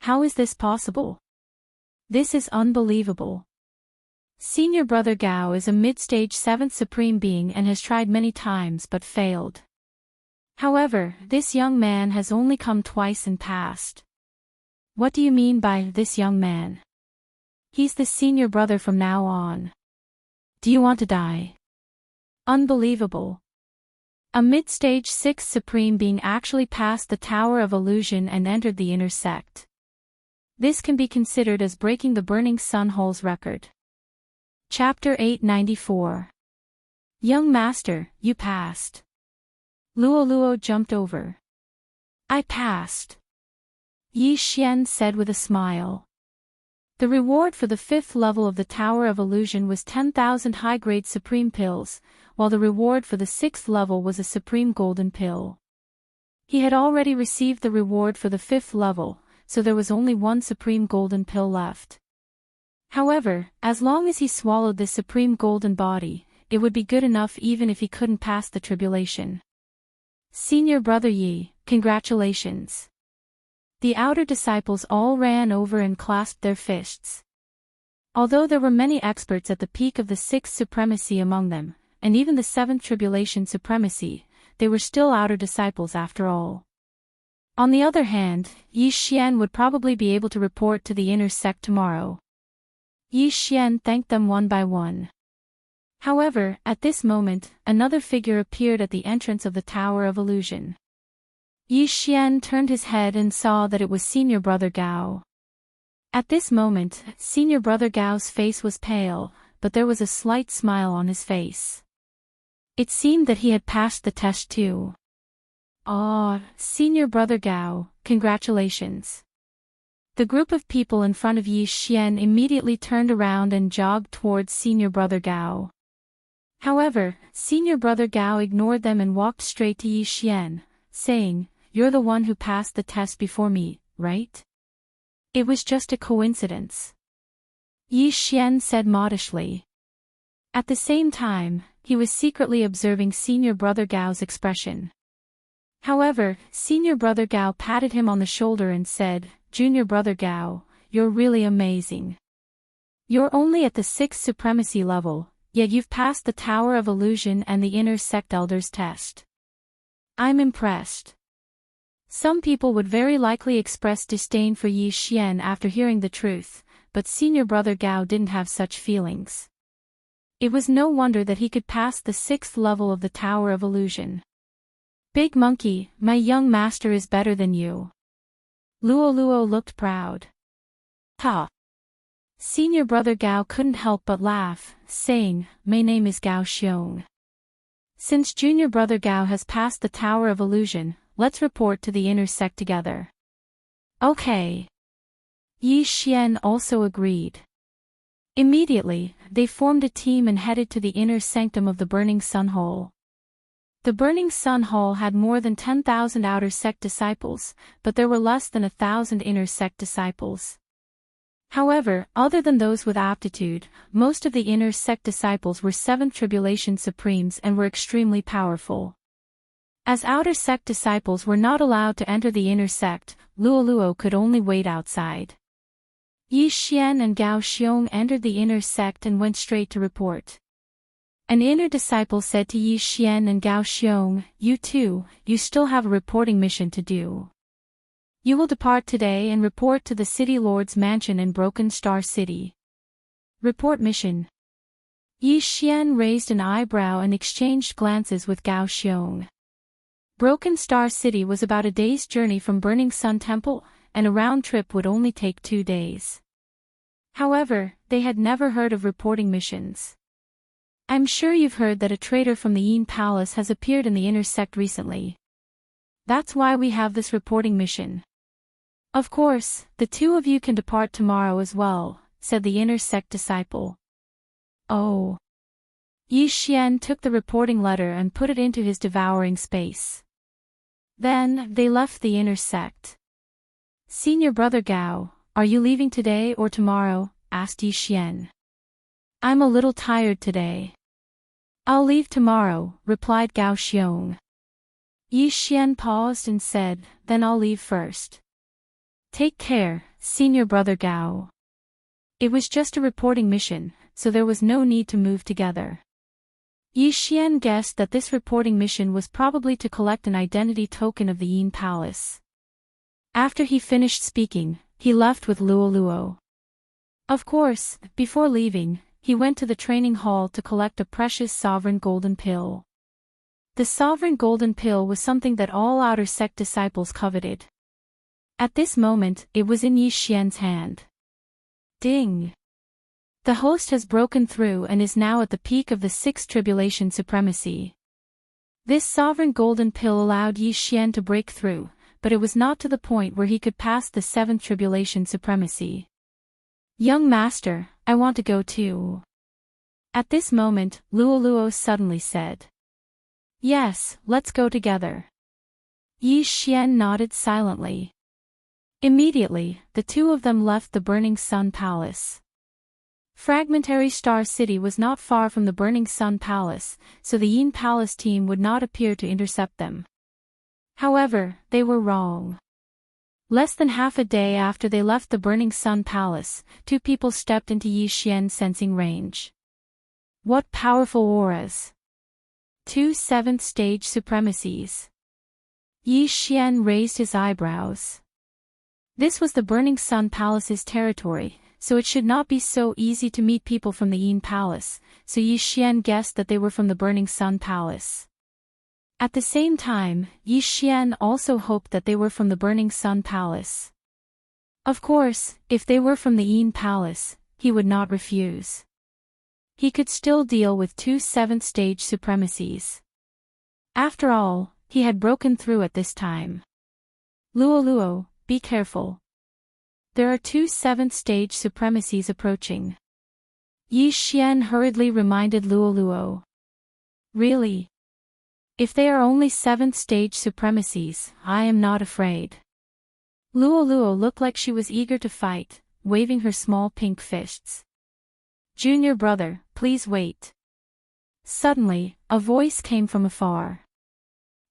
How is this possible? This is unbelievable. Senior brother Gao is a mid-stage 7th supreme being and has tried many times but failed. However, this young man has only come twice and passed. What do you mean by this young man? He's the senior brother from now on. Do you want to die? Unbelievable. A mid-stage 6th supreme being actually passed the Tower of Illusion and entered the inner sect. This can be considered as breaking the Burning Sun Hall's record. Chapter 894. Young master, you passed. Luo jumped over. I passed. Yi Xian said with a smile. The reward for the 5th level of the Tower of Illusion was 10,000 high-grade supreme pills, while the reward for the 6th level was a supreme golden pill. He had already received the reward for the 5th level, so there was only 1 supreme golden pill left. However, as long as he swallowed this supreme golden body, it would be good enough even if he couldn't pass the tribulation. Senior brother Yi, congratulations. The outer disciples all ran over and clasped their fists. Although there were many experts at the peak of the 6th supremacy among them, and even the 7th tribulation supremacy, they were still outer disciples after all. On the other hand, Yi Xian would probably be able to report to the inner sect tomorrow. Yi Xian thanked them one by one. However, at this moment, another figure appeared at the entrance of the Tower of Illusion. Yi Xian turned his head and saw that it was senior brother Gao. At this moment, senior brother Gao's face was pale, but there was a slight smile on his face. It seemed that he had passed the test too. Ah, senior brother Gao, congratulations. The group of people in front of Yi Xian immediately turned around and jogged towards senior brother Gao. However, senior brother Gao ignored them and walked straight to Yi Xian, saying, "You're the one who passed the test before me, right? It was just a coincidence." Yi Xian said modestly. At the same time, he was secretly observing senior brother Gao's expression. However, senior brother Gao patted him on the shoulder and said, Junior Brother Gao, you're really amazing. You're only at the 6th supremacy level, yet you've passed the Tower of Illusion and the Inner Sect Elder's test. I'm impressed. Some people would very likely express disdain for Yi Xian after hearing the truth, but Senior Brother Gao didn't have such feelings. It was no wonder that he could pass the 6th level of the Tower of Illusion. Big Monkey, my young master is better than you. Luo looked proud. Ha! Senior Brother Gao couldn't help but laugh, saying, my name is Gao Xiong. Since Junior Brother Gao has passed the Tower of Illusion, let's report to the Inner Sect together. Okay. Yi Xian also agreed. Immediately, they formed a team and headed to the inner sanctum of the Burning Sun Hall. The Burning Sun Hall had more than 10,000 outer sect disciples, but there were less than 1,000 inner sect disciples. However, other than those with aptitude, most of the inner sect disciples were 7th Tribulation Supremes and were extremely powerful. As outer sect disciples were not allowed to enter the inner sect, Luo could only wait outside. Yi Xian and Gao Xiong entered the inner sect and went straight to report. An inner disciple said to Yi Xian and Gao Xiong, you two, you still have a reporting mission to do. You will depart today and report to the City Lord's mansion in Broken Star City. Report mission. Yi Xian raised an eyebrow and exchanged glances with Gao Xiong. Broken Star City was about a day's journey from Burning Sun Temple, and a round trip would only take 2 days. However, they had never heard of reporting missions. I'm sure you've heard that a traitor from the Yin Palace has appeared in the inner sect recently. That's why we have this reporting mission. Of course, the two of you can depart tomorrow as well, said the inner sect disciple. Oh. Yi Xian took the reporting letter and put it into his devouring space. Then, they left the inner sect. Senior Brother Gao, are you leaving today or tomorrow? Asked Yi Xian. I'm a little tired today. I'll leave tomorrow, replied Gao Xiong. Yi Xian paused and said, then I'll leave first. Take care, Senior Brother Gao. It was just a reporting mission, so there was no need to move together. Yi Xian guessed that this reporting mission was probably to collect an identity token of the Yin Palace. After he finished speaking, he left with Luo. Of course, before leaving, he went to the training hall to collect a precious sovereign golden pill. The sovereign golden pill was something that all outer sect disciples coveted. At this moment, it was in Yi Xian's hand. Ding! The host has broken through and is now at the peak of the 6th Tribulation Supremacy. This sovereign golden pill allowed Yi Xian to break through, but it was not to the point where he could pass the 7th Tribulation Supremacy. Young master, I want to go too. At this moment, Luo suddenly said. Yes, let's go together. Yi Xian nodded silently. Immediately, the two of them left the Burning Sun Palace. Fragmentary Star City was not far from the Burning Sun Palace, so the Yin Palace team would not appear to intercept them. However, they were wrong. Less than half a day after they left the Burning Sun Palace, 2 people stepped into Yi Xian's sensing range. What powerful auras! 2 7th stage supremacies. Yi Xian raised his eyebrows. This was the Burning Sun Palace's territory, so it should not be so easy to meet people from the Yin Palace, so Yi Xian guessed that they were from the Burning Sun Palace. At the same time, Yi Xian also hoped that they were from the Burning Sun Palace. Of course, if they were from the Yin Palace, he would not refuse. He could still deal with 2 7th stage supremacies. After all, he had broken through at this time. Luo, be careful. There are 2 7th stage supremacies approaching. Yi Xian hurriedly reminded Luo. Really? If they are only 7th stage supremacies, I am not afraid. Luo looked like she was eager to fight, waving her small pink fists. Junior brother, please wait. Suddenly, a voice came from afar.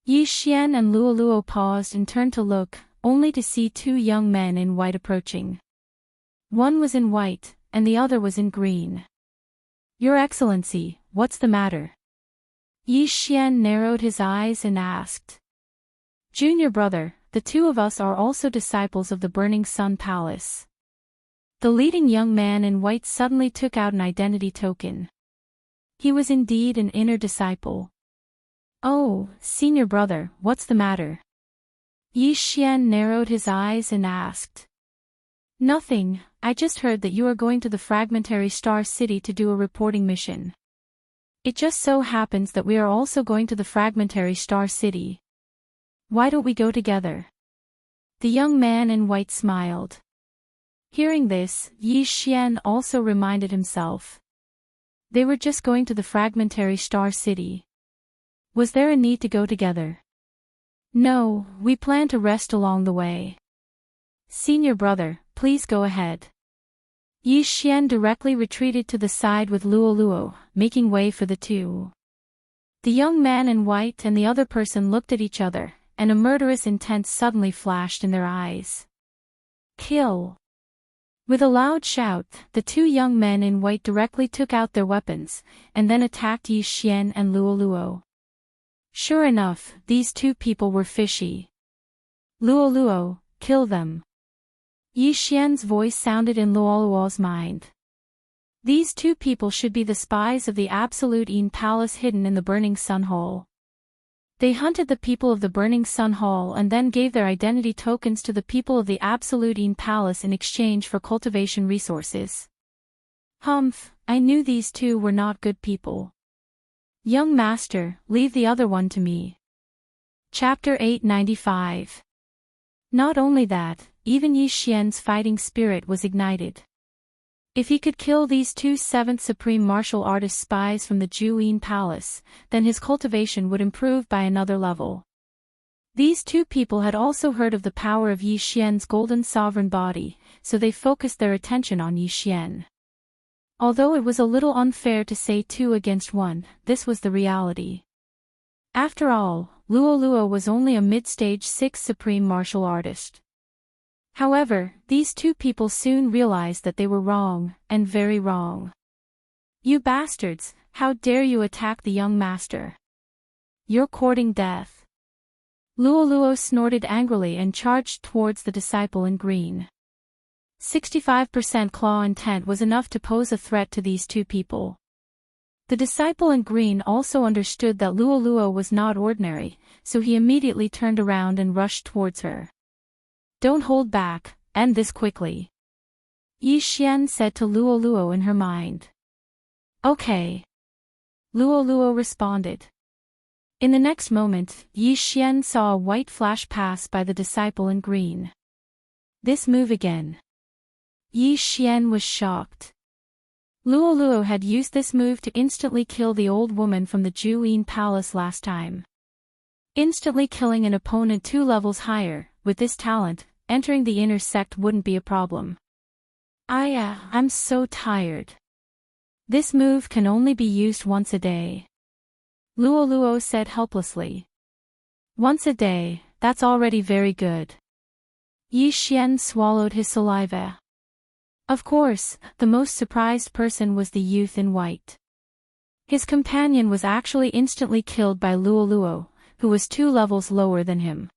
Yi Xian and Luo paused and turned to look, only to see two young men in white approaching. One was in white, and the other was in green. "Your Excellency, what's the matter?" Yi Xian narrowed his eyes and asked. "Junior brother, the two of us are also disciples of the Burning Sun Palace." The leading young man in white suddenly took out an identity token. He was indeed an inner disciple. "Oh, senior brother, what's the matter?" Yi Xian narrowed his eyes and asked. "Nothing, I just heard that you are going to the Fragmentary Star City to do a reporting mission. It just so happens that we are also going to the Fragmentary Star City. Why don't we go together?" The young man in white smiled. Hearing this, Yi Xian also reminded himself. They were just going to the Fragmentary Star City. Was there a need to go together? "No, we plan to rest along the way." "Senior brother, please go ahead." Yi Xian directly retreated to the side with Luo, making way for the two. The young man in white and the other person looked at each other, and a murderous intent suddenly flashed in their eyes. "Kill!" With a loud shout, the two young men in white directly took out their weapons, and then attacked Yi Xian and Luo. Sure enough, these two people were fishy. "Luo, kill them." Yi Xian's voice sounded in Luo's mind. These two people should be the spies of the Absolute Yin Palace hidden in the Burning Sun Hall. They hunted the people of the Burning Sun Hall and then gave their identity tokens to the people of the Absolute Yin Palace in exchange for cultivation resources. Humph, I knew these two were not good people. Young master, leave the other one to me. Chapter 895. Not only that, even Yi Xian's fighting spirit was ignited. If he could kill these two 7th Supreme Martial Artist spies from the Juyin Palace, then his cultivation would improve by another level. These two people had also heard of the power of Yi Xian's golden sovereign body, so they focused their attention on Yi Xian. Although it was a little unfair to say 2 against 1, this was the reality. After all, Luo was only a mid-stage 6th Supreme Martial Artist. However, these two people soon realized that they were wrong, and very wrong. "You bastards, how dare you attack the young master? You're courting death." Luo snorted angrily and charged towards the disciple in green. 65% claw intent was enough to pose a threat to these two people. The disciple in green also understood that Luo was not ordinary, so he immediately turned around and rushed towards her. "Don't hold back, end this quickly," Yi Xian said to Luo in her mind. "Okay." Luo responded. In the next moment, Yi Xian saw a white flash pass by the disciple in green. This move again. Yi Xian was shocked. Luo had used this move to instantly kill the old woman from the Juyin Palace last time. Instantly killing an opponent 2 levels higher, with this talent, entering the inner sect wouldn't be a problem. I'm so tired. This move can only be used once a day. Luo said helplessly. Once a day, that's already very good. Yi Xian swallowed his saliva. Of course, the most surprised person was the youth in white. His companion was actually instantly killed by Luo, who was 2 levels lower than him.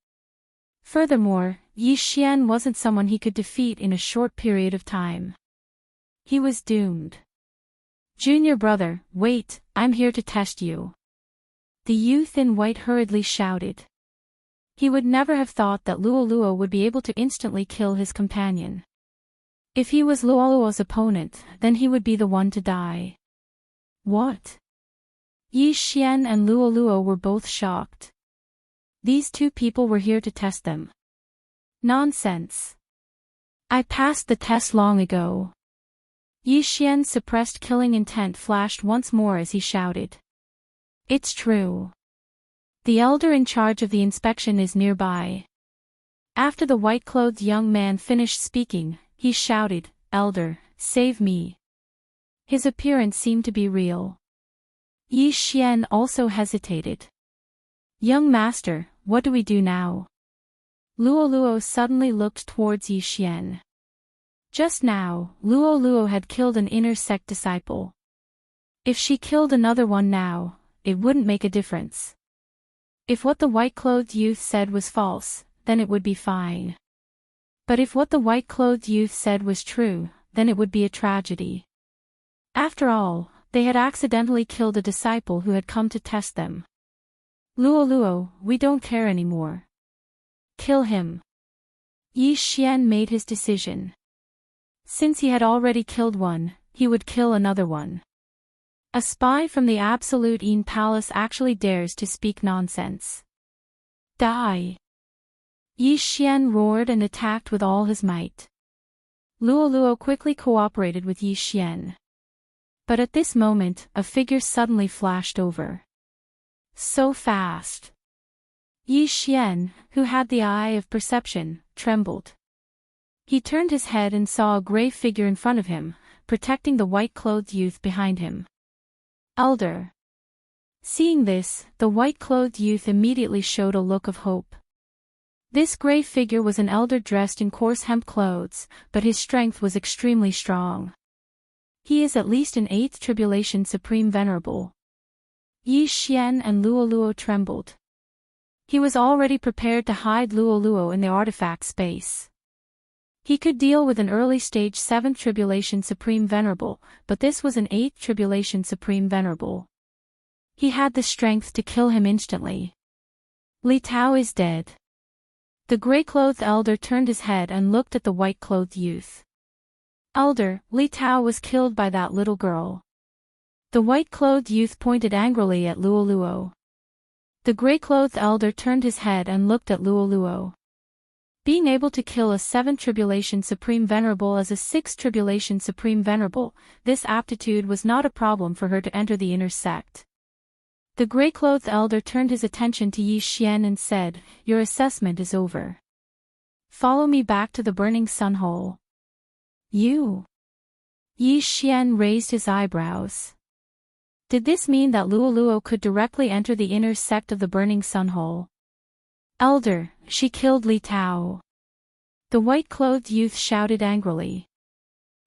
Furthermore, Yi Xian wasn't someone he could defeat in a short period of time. He was doomed. "Junior brother, wait, I'm here to test you." The youth in white hurriedly shouted. He would never have thought that Luo would be able to instantly kill his companion. If he was Luo's opponent, then he would be the one to die. What? Yi Xian and Luo were both shocked. These two people were here to test them. Nonsense. I passed the test long ago. Yi Xian's suppressed killing intent flashed once more as he shouted. It's true. The elder in charge of the inspection is nearby. After the white-clothed young man finished speaking, he shouted, "Elder, save me." His appearance seemed to be real. Yi Xian also hesitated. "Young master, what do we do now?" Luoluo suddenly looked towards Yi Xian. Just now, Luoluo had killed an inner sect disciple. If she killed another one now, it wouldn't make a difference. If what the white-clothed youth said was false, then it would be fine. But if what the white-clothed youth said was true, then it would be a tragedy. After all, they had accidentally killed a disciple who had come to test them. Luoluo, we don't care anymore. Kill him. Yi Xian made his decision. Since he had already killed one, he would kill another one. A spy from the Absolute Yin Palace actually dares to speak nonsense. Die! Yi Xian roared and attacked with all his might. Luoluo quickly cooperated with Yi Xian. But at this moment, a figure suddenly flashed over. So fast! Yi Xian, who had the eye of perception, trembled. He turned his head and saw a gray figure in front of him, protecting the white-clothed youth behind him. Elder. Seeing this, the white-clothed youth immediately showed a look of hope. This gray figure was an elder dressed in coarse hemp clothes, but his strength was extremely strong. He is at least an 8th Tribulation Supreme Venerable. Yi Xian and Luoluo trembled. He was already prepared to hide Luoluo in the artifact space. He could deal with an early-stage 7th Tribulation Supreme Venerable, but this was an 8th Tribulation Supreme Venerable. He had the strength to kill him instantly. Li Tao is dead. The gray-clothed elder turned his head and looked at the white-clothed youth. Elder, Li Tao was killed by that little girl. The white-clothed youth pointed angrily at Luoluo. The gray-clothed elder turned his head and looked at Luoluo. Being able to kill a 7th Tribulation Supreme Venerable as a 6th Tribulation Supreme Venerable, this aptitude was not a problem for her to enter the inner sect. The gray-clothed elder turned his attention to Yi Xian and said, "Your assessment is over. Follow me back to the burning sun hole." You? Yi Xian raised his eyebrows. Did this mean that Luoluo could directly enter the inner sect of the burning sun hole? Elder, she killed Li Tao. The white-clothed youth shouted angrily.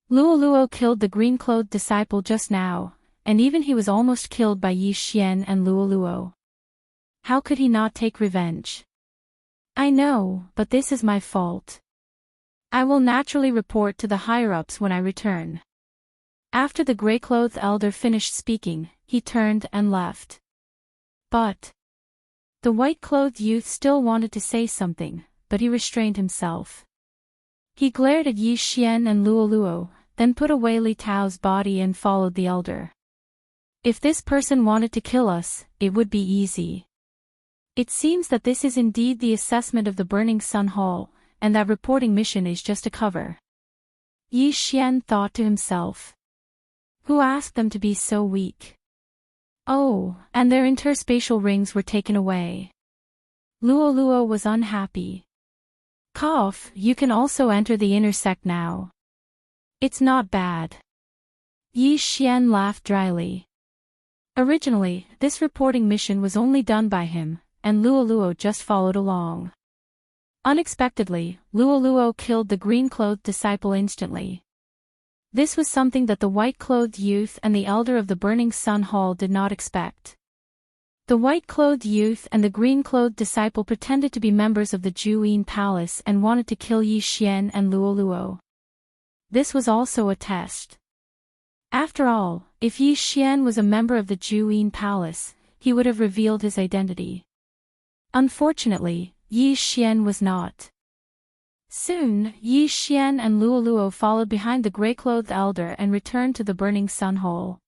Luoluo killed the green-clothed disciple just now, and even he was almost killed by Yi Xian and Luoluo. How could he not take revenge? I know, but this is my fault. I will naturally report to the higher-ups when I return. After the gray-clothed elder finished speaking, he turned and left. But the white-clothed youth still wanted to say something, but he restrained himself. He glared at Yi Xian and Luoluo, then put away Li Tao's body and followed the elder. If this person wanted to kill us, it would be easy. It seems that this is indeed the assessment of the Burning Sun Hall, and that reporting mission is just a cover. Yi Xian thought to himself. Who asked them to be so weak? Oh, and their interspatial rings were taken away. Luoluo was unhappy. Cough, you can also enter the inner sect now. It's not bad. Yi Xian laughed dryly. Originally, this reporting mission was only done by him, and Luoluo just followed along. Unexpectedly, Luoluo killed the green-clothed disciple instantly. This was something that the white-clothed youth and the elder of the Burning Sun Hall did not expect. The white-clothed youth and the green-clothed disciple pretended to be members of the Juyin Palace and wanted to kill Yi Xian and Luoluo. This was also a test. After all, if Yi Xian was a member of the Juyin Palace, he would have revealed his identity. Unfortunately, Yi Xian was not. Soon, Yi Xian and Luoluo followed behind the gray-clothed elder and returned to the Burning Sun Hole.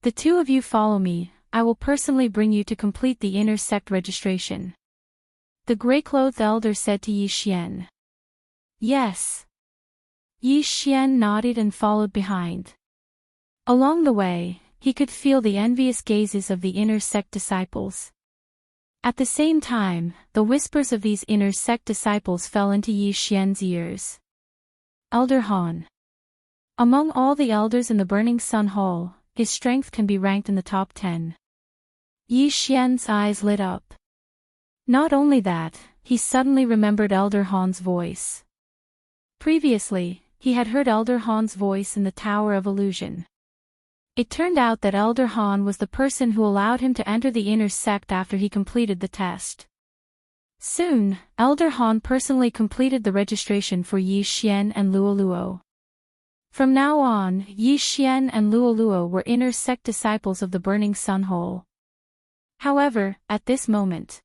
The two of you follow me, I will personally bring you to complete the inner sect registration. The gray-clothed elder said to Yi Xian. Yes. Yi Xian nodded and followed behind. Along the way, he could feel the envious gazes of the inner sect disciples. At the same time, the whispers of these inner sect disciples fell into Yi Xian's ears. Elder Han. Among all the elders in the Burning Sun Hall, his strength can be ranked in the top 10. Yi Xian's eyes lit up. Not only that, he suddenly remembered Elder Han's voice. Previously, he had heard Elder Han's voice in the Tower of Illusion. It turned out that Elder Han was the person who allowed him to enter the inner sect after he completed the test. Soon, Elder Han personally completed the registration for Yi Xian and Luo Luo. From now on, Yi Xian and Luo Luo were inner sect disciples of the Burning Sun Hole. However, at this moment,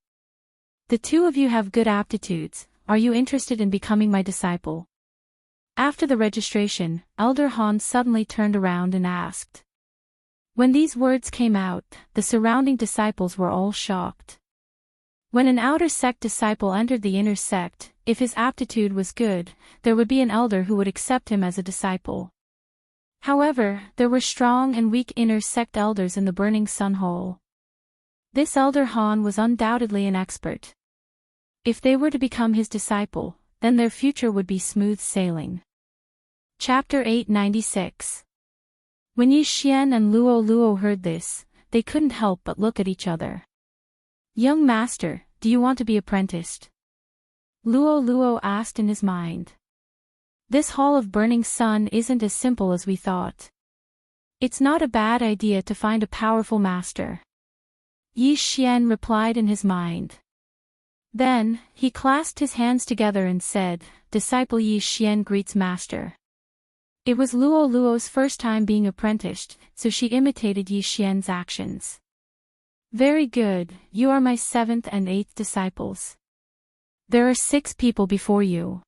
the two of you have good aptitudes. Are you interested in becoming my disciple? After the registration, Elder Han suddenly turned around and asked. When these words came out, the surrounding disciples were all shocked. When an outer sect disciple entered the inner sect, if his aptitude was good, there would be an elder who would accept him as a disciple. However, there were strong and weak inner sect elders in the Burning Sun Hole. This Elder Han was undoubtedly an expert. If they were to become his disciple, then their future would be smooth sailing. Chapter 896. When Yi Xian and Luo Luo heard this, they couldn't help but look at each other. Young master, do you want to be apprenticed? Luo Luo asked in his mind. This Hall of Burning Sun isn't as simple as we thought. It's not a bad idea to find a powerful master. Yi Xian replied in his mind. Then, he clasped his hands together and said, Disciple Yi Xian greets master. It was Luo Luo's first time being apprenticed, so she imitated Yi Xian's actions. Very good, you are my 7th and 8th disciples. There are 6 people before you.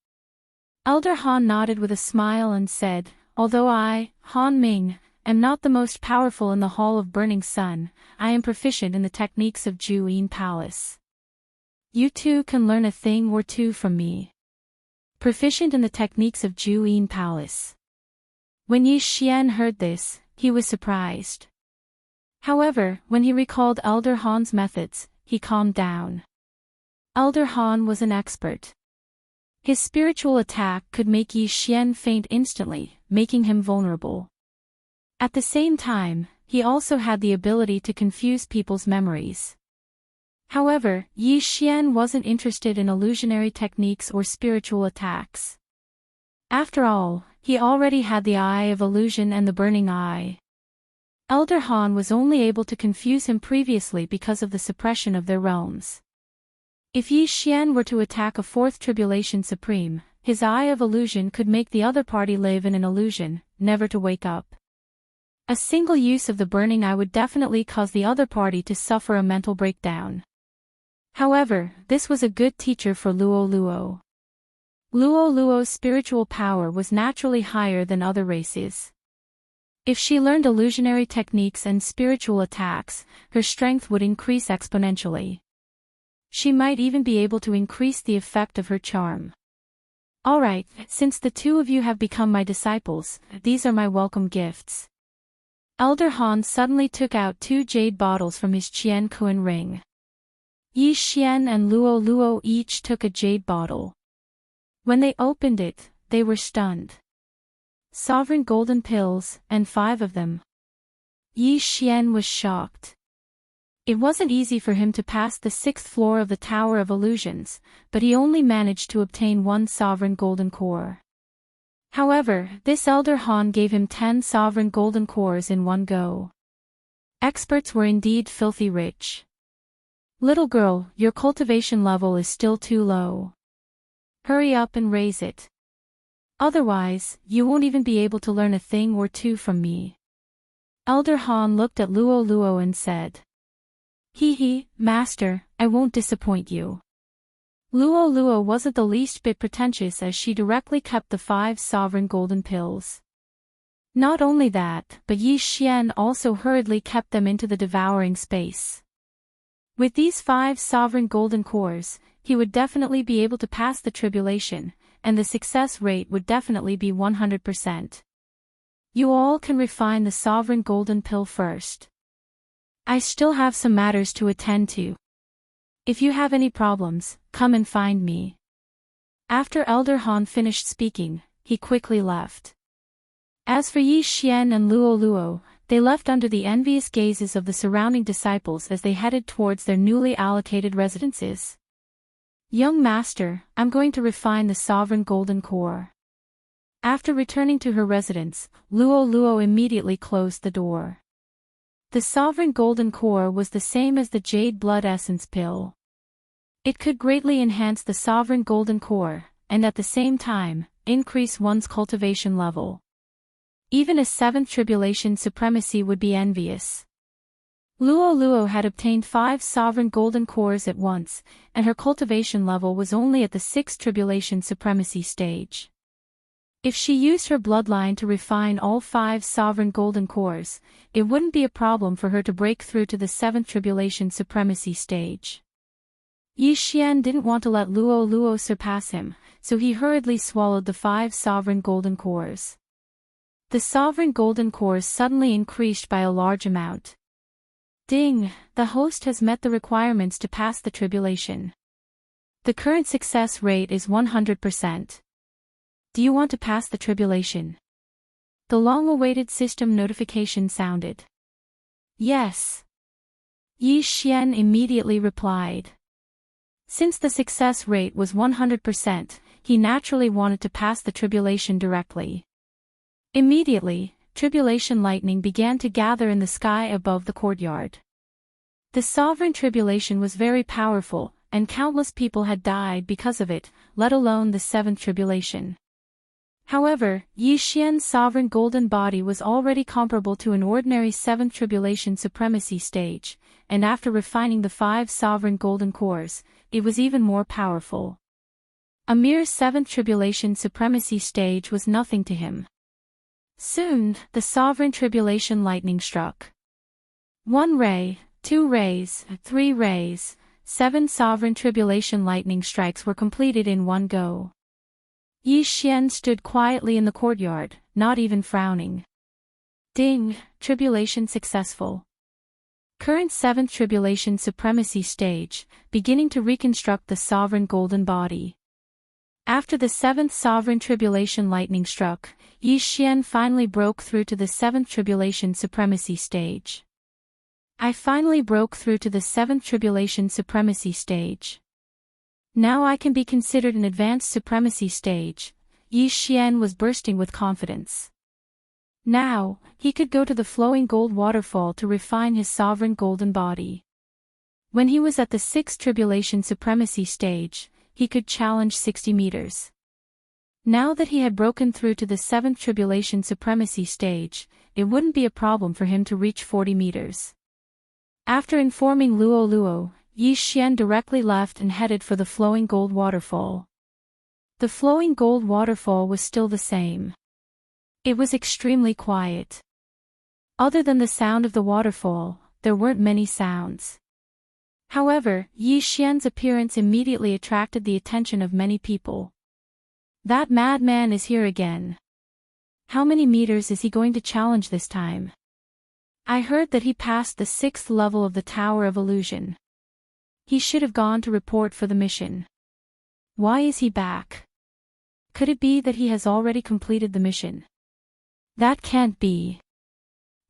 Elder Han nodded with a smile and said, Although I, Han Ming, am not the most powerful in the Hall of Burning Sun, I am proficient in the techniques of Juyin Palace. You too can learn a thing or two from me. Proficient in the techniques of Juyin Palace. When Yi Xian heard this, he was surprised. However, when he recalled Elder Han's methods, he calmed down. Elder Han was an expert. His spiritual attack could make Yi Xian faint instantly, making him vulnerable. At the same time, he also had the ability to confuse people's memories. However, Yi Xian wasn't interested in illusionary techniques or spiritual attacks. After all, he already had the Eye of Illusion and the Burning Eye. Elder Han was only able to confuse him previously because of the suppression of their realms. If Yi Xian were to attack a 4th Tribulation Supreme, his Eye of Illusion could make the other party live in an illusion, never to wake up. A single use of the Burning Eye would definitely cause the other party to suffer a mental breakdown. However, this was a good teacher for Luo Luo. Luo Luo's spiritual power was naturally higher than other races. If she learned illusionary techniques and spiritual attacks, her strength would increase exponentially. She might even be able to increase the effect of her charm. Alright, since the two of you have become my disciples, these are my welcome gifts. Elder Han suddenly took out 2 jade bottles from his Qian Kuan ring. Yi Xian and Luo Luo each took a jade bottle. When they opened it, they were stunned. Sovereign golden pills, and 5 of them. Yi Xian was shocked. It wasn't easy for him to pass the 6th floor of the Tower of Illusions, but he only managed to obtain 1 sovereign golden core. However, this Elder Han gave him 10 sovereign golden cores in one go. Experts were indeed filthy rich. Little girl, your cultivation level is still too low. Hurry up and raise it. Otherwise, you won't even be able to learn a thing or two from me. Elder Han looked at Luo Luo and said. Hee, master, I won't disappoint you. Luo Luo wasn't the least bit pretentious as she directly kept the 5 sovereign golden pills. Not only that, but Yi Xian also hurriedly kept them into the devouring space. With these 5 sovereign golden cores, he would definitely be able to pass the tribulation, and the success rate would definitely be 100%. You all can refine the sovereign golden pill first. I still have some matters to attend to. If you have any problems, come and find me. After Elder Han finished speaking, he quickly left. As for Yi Xian and Luo Luo, they left under the envious gazes of the surrounding disciples as they headed towards their newly allocated residences. Young master, I'm going to refine the sovereign golden core. After returning to her residence, Luo immediately closed the door. The sovereign golden core was the same as the jade blood essence pill. It could greatly enhance the sovereign golden core, and at the same time, increase one's cultivation level. Even a 7th tribulation supremacy would be envious. Luo had obtained 5 sovereign golden cores at once, and her cultivation level was only at the 6th tribulation supremacy stage. If she used her bloodline to refine all 5 sovereign golden cores, it wouldn't be a problem for her to break through to the 7th tribulation supremacy stage. Yi Xian didn't want to let Luo surpass him, so he hurriedly swallowed the 5 sovereign golden cores. The sovereign golden cores suddenly increased by a large amount. Ding, the host has met the requirements to pass the tribulation. The current success rate is 100%. Do you want to pass the tribulation? The long-awaited system notification sounded. Yes. Yi Xian immediately replied. Since the success rate was 100%, he naturally wanted to pass the tribulation directly. Immediately, tribulation lightning began to gather in the sky above the courtyard. The sovereign tribulation was very powerful, and countless people had died because of it, let alone the 7th tribulation. However, Yi Xian's sovereign golden body was already comparable to an ordinary 7th tribulation supremacy stage, and after refining the 5 sovereign golden cores, it was even more powerful. A mere 7th tribulation supremacy stage was nothing to him. Soon, the sovereign tribulation lightning struck. 1 ray, 2 rays, 3 rays, 7 sovereign tribulation lightning strikes were completed in one go. Yi Xian stood quietly in the courtyard, not even frowning. Ding, tribulation successful. Current 7th tribulation supremacy stage, beginning to reconstruct the sovereign golden body. After the 7th sovereign tribulation lightning struck, Yi Xian finally broke through to the 7th tribulation supremacy stage. I finally broke through to the 7th tribulation supremacy stage. Now I can be considered an advanced supremacy stage. Yi Xian was bursting with confidence. Now, he could go to the flowing gold waterfall to refine his sovereign golden body. When he was at the 6th tribulation supremacy stage, he could challenge 60 meters. Now that he had broken through to the 7th tribulation supremacy stage, it wouldn't be a problem for him to reach 40 meters. After informing Luo, Yi Xian directly left and headed for the flowing gold waterfall. The flowing gold waterfall was still the same. It was extremely quiet. Other than the sound of the waterfall, there weren't many sounds. However, Yi Xian's appearance immediately attracted the attention of many people. That madman is here again. How many meters is he going to challenge this time? I heard that he passed the 6th level of the Tower of Illusion. He should have gone to report for the mission. Why is he back? Could it be that he has already completed the mission? That can't be.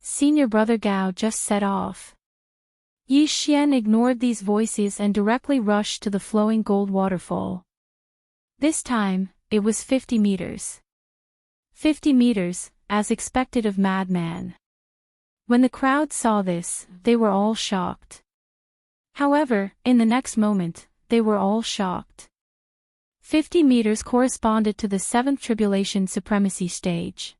Senior Brother Gao just set off. Yi Xian ignored these voices and directly rushed to the flowing gold waterfall. This time, it was 50 meters. 50 meters, as expected of madman. When the crowd saw this, they were all shocked. However, in the next moment, they were all shocked. 50 meters corresponded to the 7th tribulation supremacy stage.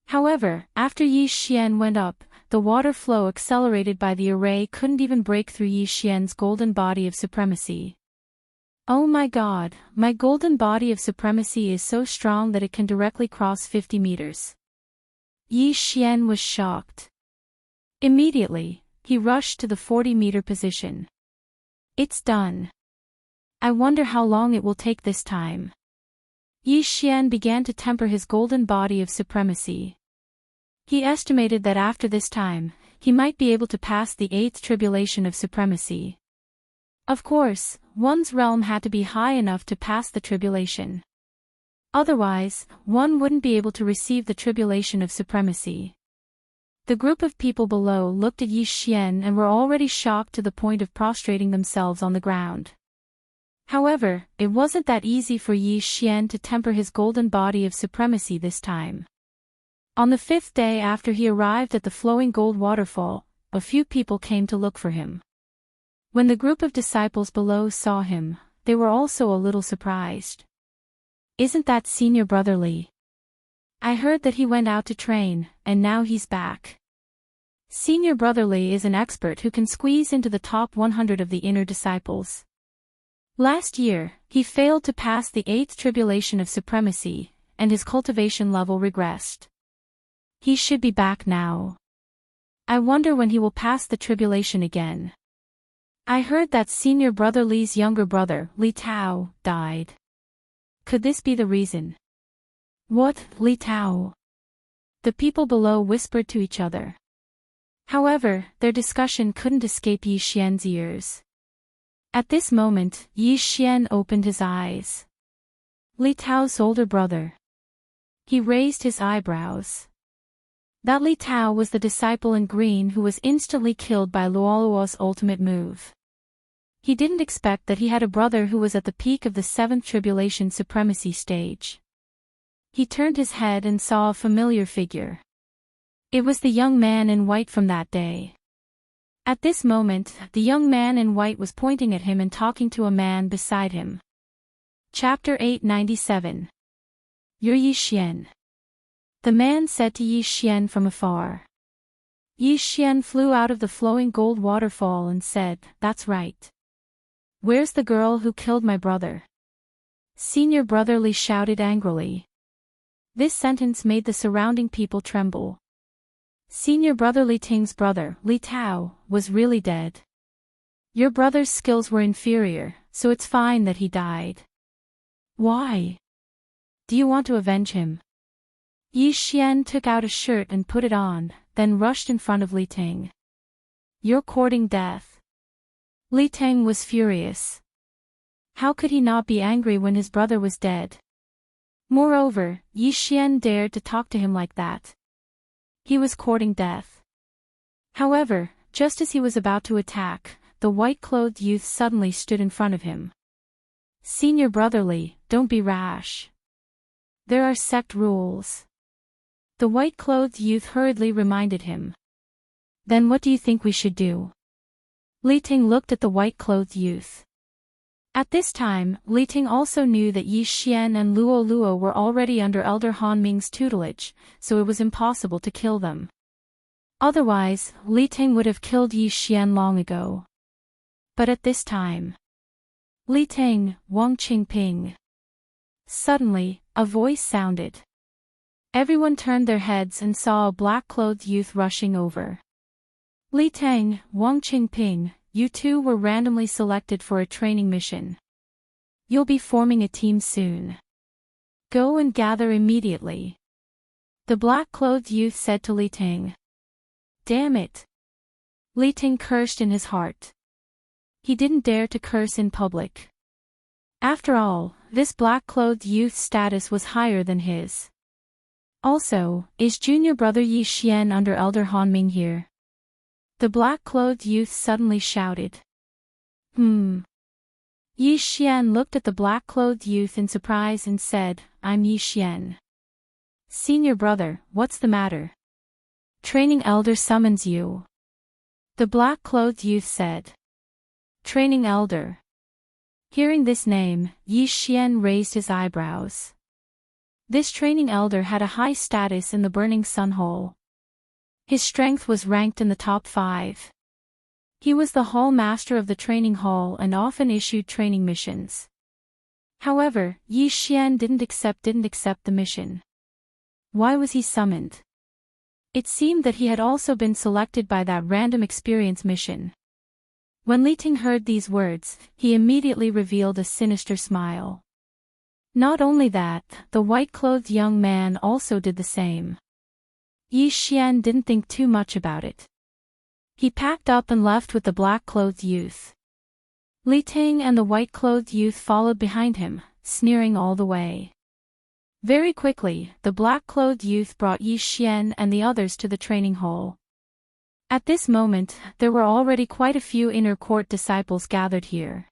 However, after Yi Xian went up, the water flow accelerated by the array couldn't even break through Yi Xian's golden body of supremacy. Oh my god, my golden body of supremacy is so strong that it can directly cross 50 meters. Yi Xian was shocked. Immediately, he rushed to the 40-meter position. It's done. I wonder how long it will take this time. Yi Xian began to temper his golden body of supremacy. He estimated that after this time, he might be able to pass the 8th tribulation of supremacy. Of course, one's realm had to be high enough to pass the tribulation. Otherwise, one wouldn't be able to receive the tribulation of supremacy. The group of people below looked at Yi Xian and were already shocked to the point of prostrating themselves on the ground. However, it wasn't that easy for Yi Xian to temper his golden body of supremacy this time. On the 5th day after he arrived at the flowing gold waterfall, a few people came to look for him. When the group of disciples below saw him, they were also a little surprised. "Isn't that Senior Brother Li? I heard that he went out to train, and now he's back." Senior Brother Li is an expert who can squeeze into the top 100 of the inner disciples. Last year, he failed to pass the 8th tribulation of supremacy, and his cultivation level regressed. He should be back now. I wonder when he will pass the tribulation again. I heard that Senior Brother Li's younger brother, Li Tao, died. Could this be the reason? What, Li Tao? The people below whispered to each other. However, their discussion couldn't escape Yi Xian's ears. At this moment, Yi Xian opened his eyes. Li Tao's older brother. He raised his eyebrows. That Li Tao was the disciple in green who was instantly killed by Luoluo's ultimate move. He didn't expect that he had a brother who was at the peak of the 7th tribulation supremacy stage. He turned his head and saw a familiar figure. It was the young man in white from that day. At this moment, the young man in white was pointing at him and talking to a man beside him. Chapter 897. You're Yi Xian. The man said to Yi Xian from afar. Yi Xian flew out of the flowing gold waterfall and said, "That's right. Where's the girl who killed my brother?" Senior Brother Li shouted angrily. This sentence made the surrounding people tremble. Senior Brother Li Ting's brother, Li Tao, was really dead. Your brother's skills were inferior, so it's fine that he died. Why? Do you want to avenge him? Yi Xian took out a shirt and put it on, then rushed in front of Li Ting. You're courting death. Li Ting was furious. How could he not be angry when his brother was dead? Moreover, Yi Xian dared to talk to him like that. He was courting death. However, just as he was about to attack, the white-clothed youth suddenly stood in front of him. Senior Brother Li, don't be rash. There are sect rules. The white-clothed youth hurriedly reminded him. Then what do you think we should do? Li Ting looked at the white-clothed youth. At this time, Li Ting also knew that Yi Xian and Luo were already under Elder Han Ming's tutelage, so it was impossible to kill them. Otherwise, Li Ting would have killed Yi Xian long ago. But at this time, Li Ting, Wang Qingping. Suddenly, a voice sounded. Everyone turned their heads and saw a black-clothed youth rushing over. Li Ting, Wang Qingping, you two were randomly selected for a training mission. You'll be forming a team soon. Go and gather immediately. The black-clothed youth said to Li Ting. Damn it. Li Ting cursed in his heart. He didn't dare to curse in public. After all, this black-clothed youth's status was higher than his. Also, is junior brother Yi Xian under Elder Han Ming here? The black-clothed youth suddenly shouted. Yi Xian looked at the black-clothed youth in surprise and said, I'm Yi Xian. Senior brother, what's the matter? Training elder summons you. The black-clothed youth said. Training elder. Hearing this name, Yi Xian raised his eyebrows. This training elder had a high status in the Burning Sun Hall. His strength was ranked in the top 5. He was the hall master of the training hall and often issued training missions. However, Yi Xian didn't accept the mission. Why was he summoned? It seemed that he had also been selected by that random experience mission. When Li Ting heard these words, he immediately revealed a sinister smile. Not only that, the white-clothed young man also did the same. Yi Xian didn't think too much about it. He packed up and left with the black-clothed youth. Li Ting and the white-clothed youth followed behind him, sneering all the way. Very quickly, the black-clothed youth brought Yi Xian and the others to the training hall. At this moment, there were already quite a few inner court disciples gathered here.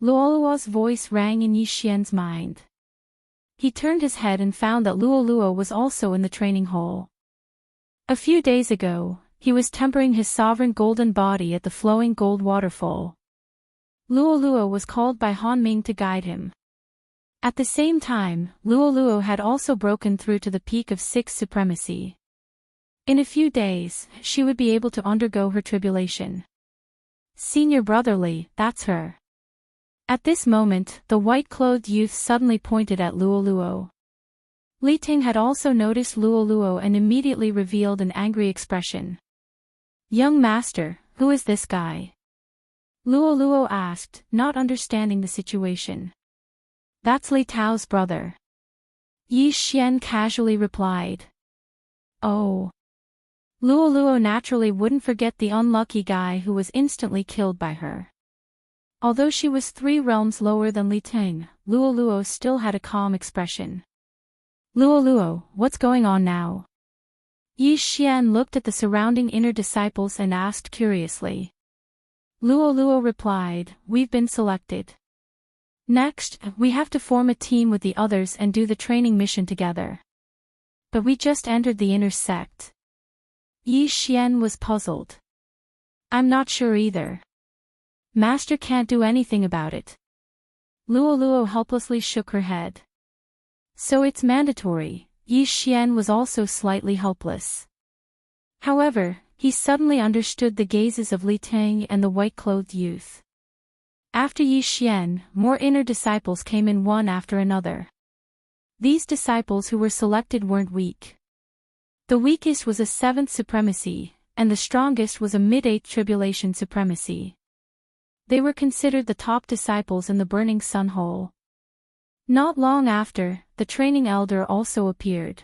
Luoluo's voice rang in Yi Xian's mind. He turned his head and found that Luoluo was also in the training hall. A few days ago, he was tempering his sovereign golden body at the flowing gold waterfall. Luoluo was called by Han Ming to guide him. At the same time, Luoluo had also broken through to the peak of sixth supremacy. In a few days, she would be able to undergo her tribulation. Senior brotherly, that's her. At this moment, the white-clothed youth suddenly pointed at Luoluo. Li Ting had also noticed Luoluo and immediately revealed an angry expression. Young master, who is this guy? Luoluo asked, not understanding the situation. That's Li Tao's brother. Yi Xian casually replied. Oh. Luoluo naturally wouldn't forget the unlucky guy who was instantly killed by her. Although she was 3 realms lower than Li Ting, Luoluo still had a calm expression. Luoluo, what's going on now? Yi Xian looked at the surrounding inner disciples and asked curiously. Luoluo replied, we've been selected. Next, we have to form a team with the others and do the training mission together. But we just entered the inner sect. Yi Xian was puzzled. I'm not sure either. Master can't do anything about it. Luoluo helplessly shook her head. So it's mandatory. Yi Xian was also slightly helpless. However, he suddenly understood the gazes of Li Ting and the white-clothed youth. After Yi Xian, more inner disciples came in one after another. These disciples who were selected weren't weak. The weakest was a 7th supremacy, and the strongest was a mid-8th tribulation supremacy. They were considered the top disciples in the burning sun hole. Not long after, the training elder also appeared.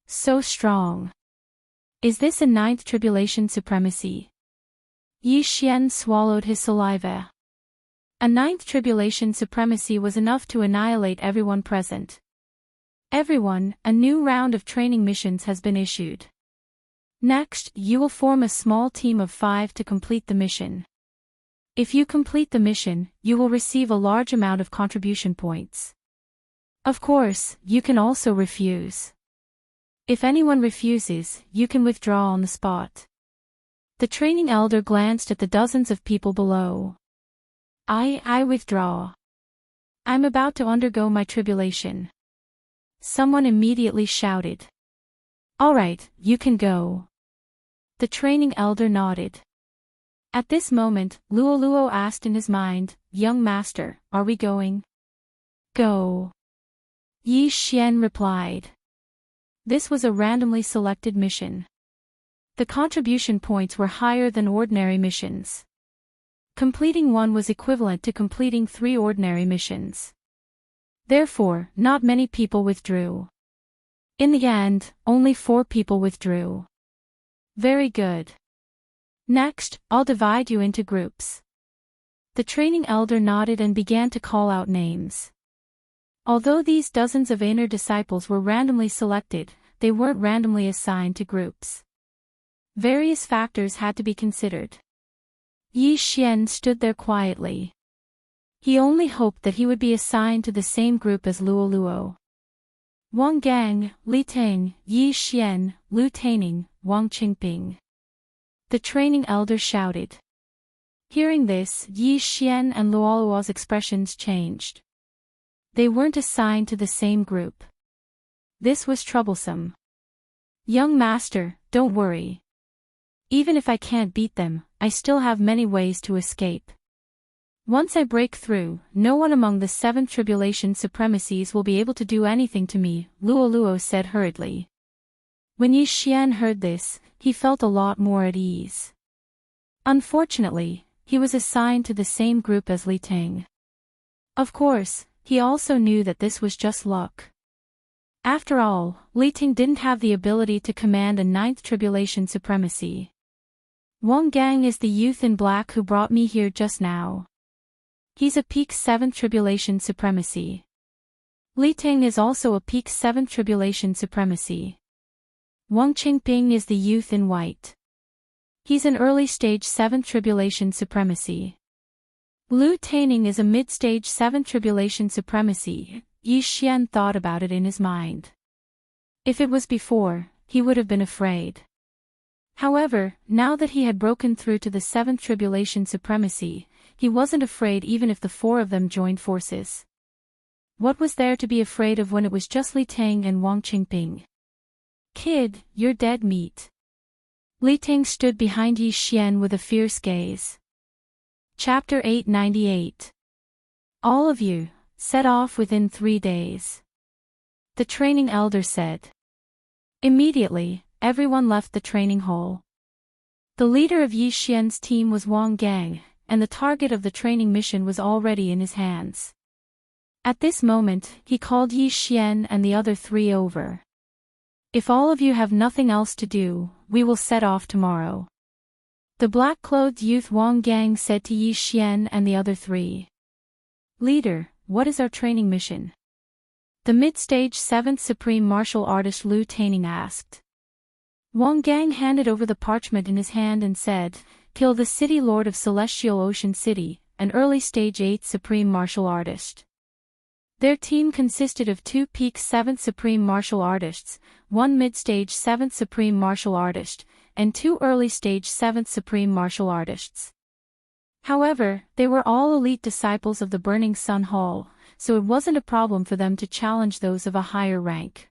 So strong. Is this a 9th tribulation supremacy? Yi Xian swallowed his saliva. A 9th tribulation supremacy was enough to annihilate everyone present. Everyone, a new round of training missions has been issued. Next, you will form a small team of 5 to complete the mission. If you complete the mission, you will receive a large amount of contribution points. Of course, you can also refuse. If anyone refuses, you can withdraw on the spot. The training elder glanced at the dozens of people below. I withdraw. I'm about to undergo my tribulation. Someone immediately shouted. All right, you can go. The training elder nodded. At this moment, Luoluo asked in his mind, Young master, are we going? Go. Yi Xian replied. This was a randomly selected mission. The contribution points were higher than ordinary missions. Completing one was equivalent to completing 3 ordinary missions. Therefore, not many people withdrew. In the end, only 4 people withdrew. Very good. Next, I'll divide you into groups. The training elder nodded and began to call out names. Although these dozens of inner disciples were randomly selected, they weren't randomly assigned to groups. Various factors had to be considered. Yi Xian stood there quietly. He only hoped that he would be assigned to the same group as Luoluo. Wang Gang, Li Ting, Yi Xian, Lu Taining, Wang Qingping. The training elder shouted. Hearing this, Yi Xian and Luoluo's expressions changed. They weren't assigned to the same group. This was troublesome. Young master, don't worry. Even if I can't beat them, I still have many ways to escape. Once I break through, no one among the 7 tribulation supremacies will be able to do anything to me, Luoluo said hurriedly. When Yi Xian heard this, he felt a lot more at ease. Unfortunately, he was assigned to the same group as Li Ting. Of course, he also knew that this was just luck. After all, Li Ting didn't have the ability to command a 9th tribulation supremacy. Wang Gang is the youth in black who brought me here just now. He's a peak 7th tribulation supremacy. Li Ting is also a peak 7th tribulation supremacy. Wang Qingping is the youth in white. He's an early stage 7th tribulation supremacy. Lu Taining is a mid-stage 7th tribulation supremacy. Yi Xian thought about it in his mind. If it was before, he would have been afraid. However, now that he had broken through to the 7th tribulation supremacy, he wasn't afraid even if the 4 of them joined forces. What was there to be afraid of when it was just Li Tang and Wang Qingping? Kid, you're dead meat. Li Tang stood behind Yi Xian with a fierce gaze. Chapter 898. All of you, set off within 3 days. The training elder said. Immediately, everyone left the training hall. The leader of Yi Xian's team was Wang Gang, and the target of the training mission was already in his hands. At this moment, he called Yi Xian and the other 3 over. If all of you have nothing else to do, we will set off tomorrow. The black-clothed youth Wang Gang said to Yi Xian and the other 3. Leader, what is our training mission? The mid-stage 7th Supreme Martial Artist Lu Taining asked. Wang Gang handed over the parchment in his hand and said, Kill the City Lord of Celestial Ocean City, an early-stage 8th Supreme Martial Artist. Their team consisted of 2 peak 7th Supreme Martial Artists, 1 mid-stage 7th Supreme Martial Artist, and 2 early-stage 7th Supreme Martial Artists. However, they were all elite disciples of the Burning Sun Hall, so it wasn't a problem for them to challenge those of a higher rank.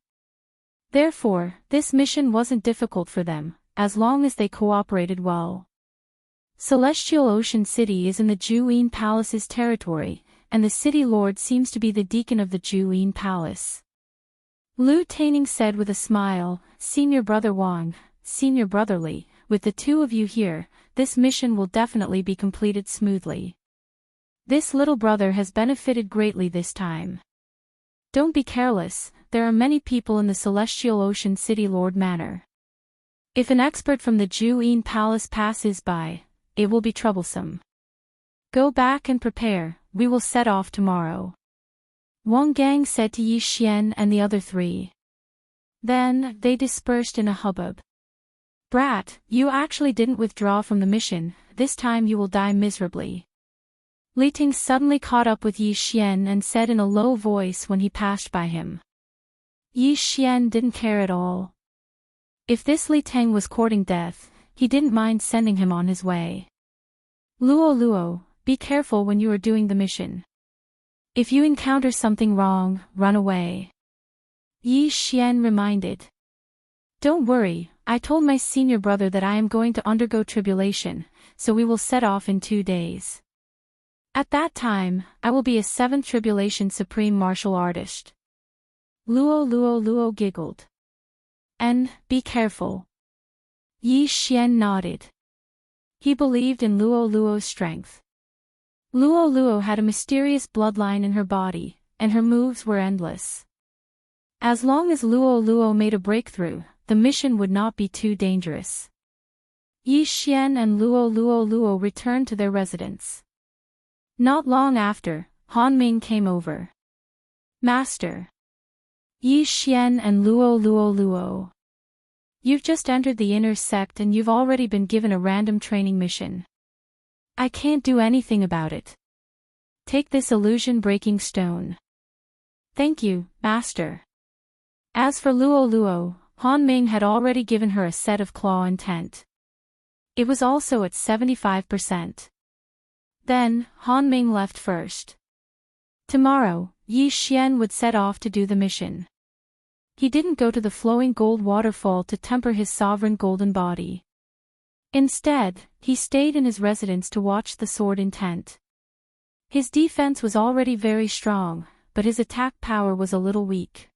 Therefore, this mission wasn't difficult for them, as long as they cooperated well. Celestial Ocean City is in the Juyin Palace's territory, and the city lord seems to be the deacon of the Juyin Palace. Lu Taining said with a smile, Senior Brother Wang, Senior Brother Li, with the 2 of you here, this mission will definitely be completed smoothly. This little brother has benefited greatly this time. Don't be careless, there are many people in the Celestial Ocean City Lord Manor. If an expert from the Juyin Palace passes by, it will be troublesome. Go back and prepare, we will set off tomorrow. Wang Gang said to Yi Xian and the other 3. Then, they dispersed in a hubbub. Brat, you actually didn't withdraw from the mission, this time you will die miserably. Li Ting suddenly caught up with Yi Xian and said in a low voice when he passed by him. Yi Xian didn't care at all. If this Li Tang was courting death, he didn't mind sending him on his way. Luo, be careful when you are doing the mission. If you encounter something wrong, run away. Yi Xian reminded. Don't worry, I told my senior brother that I am going to undergo tribulation, so we will set off in 2 days. At that time, I will be a 7th tribulation supreme martial artist. Luo giggled. And, be careful. Yi Xian nodded. He believed in Luo's strength. Luo had a mysterious bloodline in her body, and her moves were endless. As long as Luo made a breakthrough, the mission would not be too dangerous. Yi Xian and Luo returned to their residence. Not long after, Han Ming came over. Master. Yi Xian and Luo. You've just entered the inner sect and you've already been given a random training mission. I can't do anything about it. Take this illusion-breaking stone. Thank you, Master. As for Luo, Han Ming had already given her a set of claw intent. It was also at 75%. Then, Han Ming left first. Tomorrow, Yi Xian would set off to do the mission. He didn't go to the flowing gold waterfall to temper his sovereign golden body. Instead, he stayed in his residence to watch the sword intent. His defense was already very strong, but his attack power was a little weak.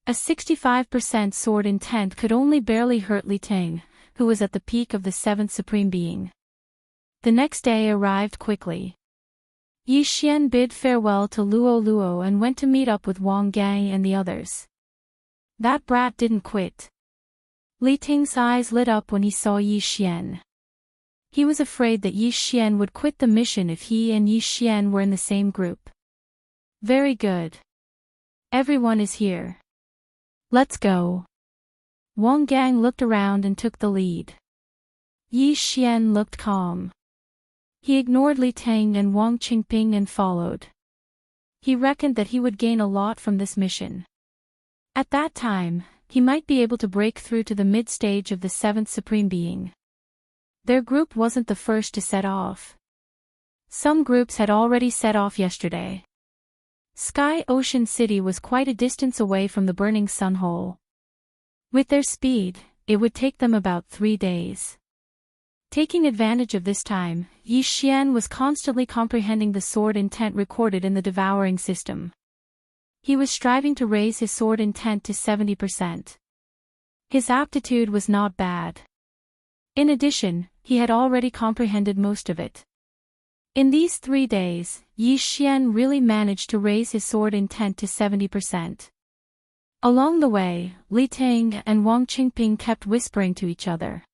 A 65% sword intent could only barely hurt Li Tang, who was at the peak of the 7th Supreme Being. The next day arrived quickly. Yi Xian bid farewell to Luo and went to meet up with Wang Gang and the others. That brat didn't quit. Li Tang's eyes lit up when he saw Yi Xian. He was afraid that Yi Xian would quit the mission if he and Yi Xian were in the same group. Very good. Everyone is here. Let's go. Wang Gang looked around and took the lead. Yi Xian looked calm. He ignored Li Tang and Wang Qingping and followed. He reckoned that he would gain a lot from this mission. At that time, he might be able to break through to the mid-stage of the seventh Supreme Being. Their group wasn't the first to set off. Some groups had already set off yesterday. Sky Ocean City was quite a distance away from the burning sun hole. With their speed, it would take them about 3 days. Taking advantage of this time, Yi Xian was constantly comprehending the sword intent recorded in the Devouring system. He was striving to raise his sword intent to 70%. His aptitude was not bad. In addition, he had already comprehended most of it. In these 3 days, Yi Xian really managed to raise his sword intent to 70%. Along the way, Li Tang and Wang Qingping kept whispering to each other.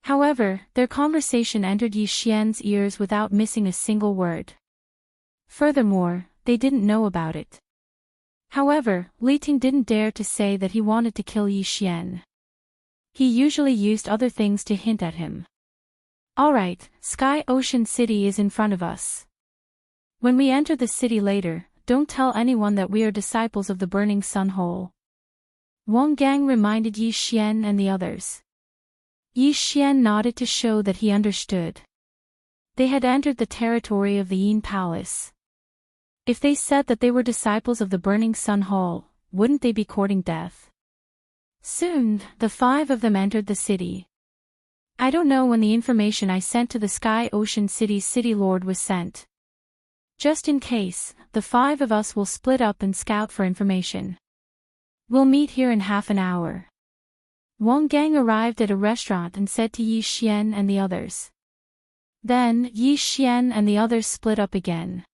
However, their conversation entered Yi Xian's ears without missing a single word. Furthermore, they didn't know about it. However, Li Tang didn't dare to say that he wanted to kill Yi Xian. He usually used other things to hint at him. Alright, Sky Ocean City is in front of us. When we enter the city later, don't tell anyone that we are disciples of the burning sun hole. Wang Gang reminded Yi Xian and the others. Yi Xian nodded to show that he understood. They had entered the territory of the Yin Palace. If they said that they were disciples of the burning sun hole, wouldn't they be courting death? Soon, the 5 of them entered the city. I don't know when the information I sent to the Sky Ocean City's City Lord was sent. Just in case, the 5 of us will split up and scout for information. We'll meet here in half an hour. Wang Gang arrived at a restaurant and said to Yi Xian and the others. Then, Yi Xian and the others split up again.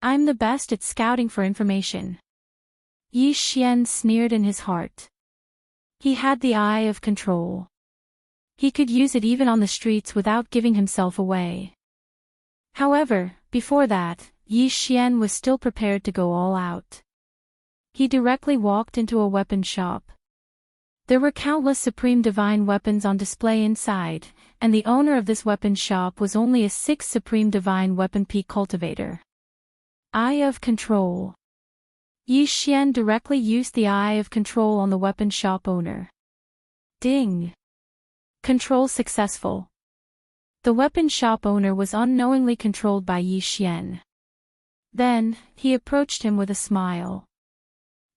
I'm the best at scouting for information. Yi Xian sneered in his heart. He had the eye of control. He could use it even on the streets without giving himself away. However, before that, Yi Xian was still prepared to go all out. He directly walked into a weapon shop. There were countless supreme divine weapons on display inside, and the owner of this weapon shop was only a 6th supreme divine weapon peak cultivator. Eye of control. Yi Xian directly used the eye of control on the weapon shop owner. Ding! Control successful. The weapon shop owner was unknowingly controlled by Yi Xian. Then, he approached him with a smile.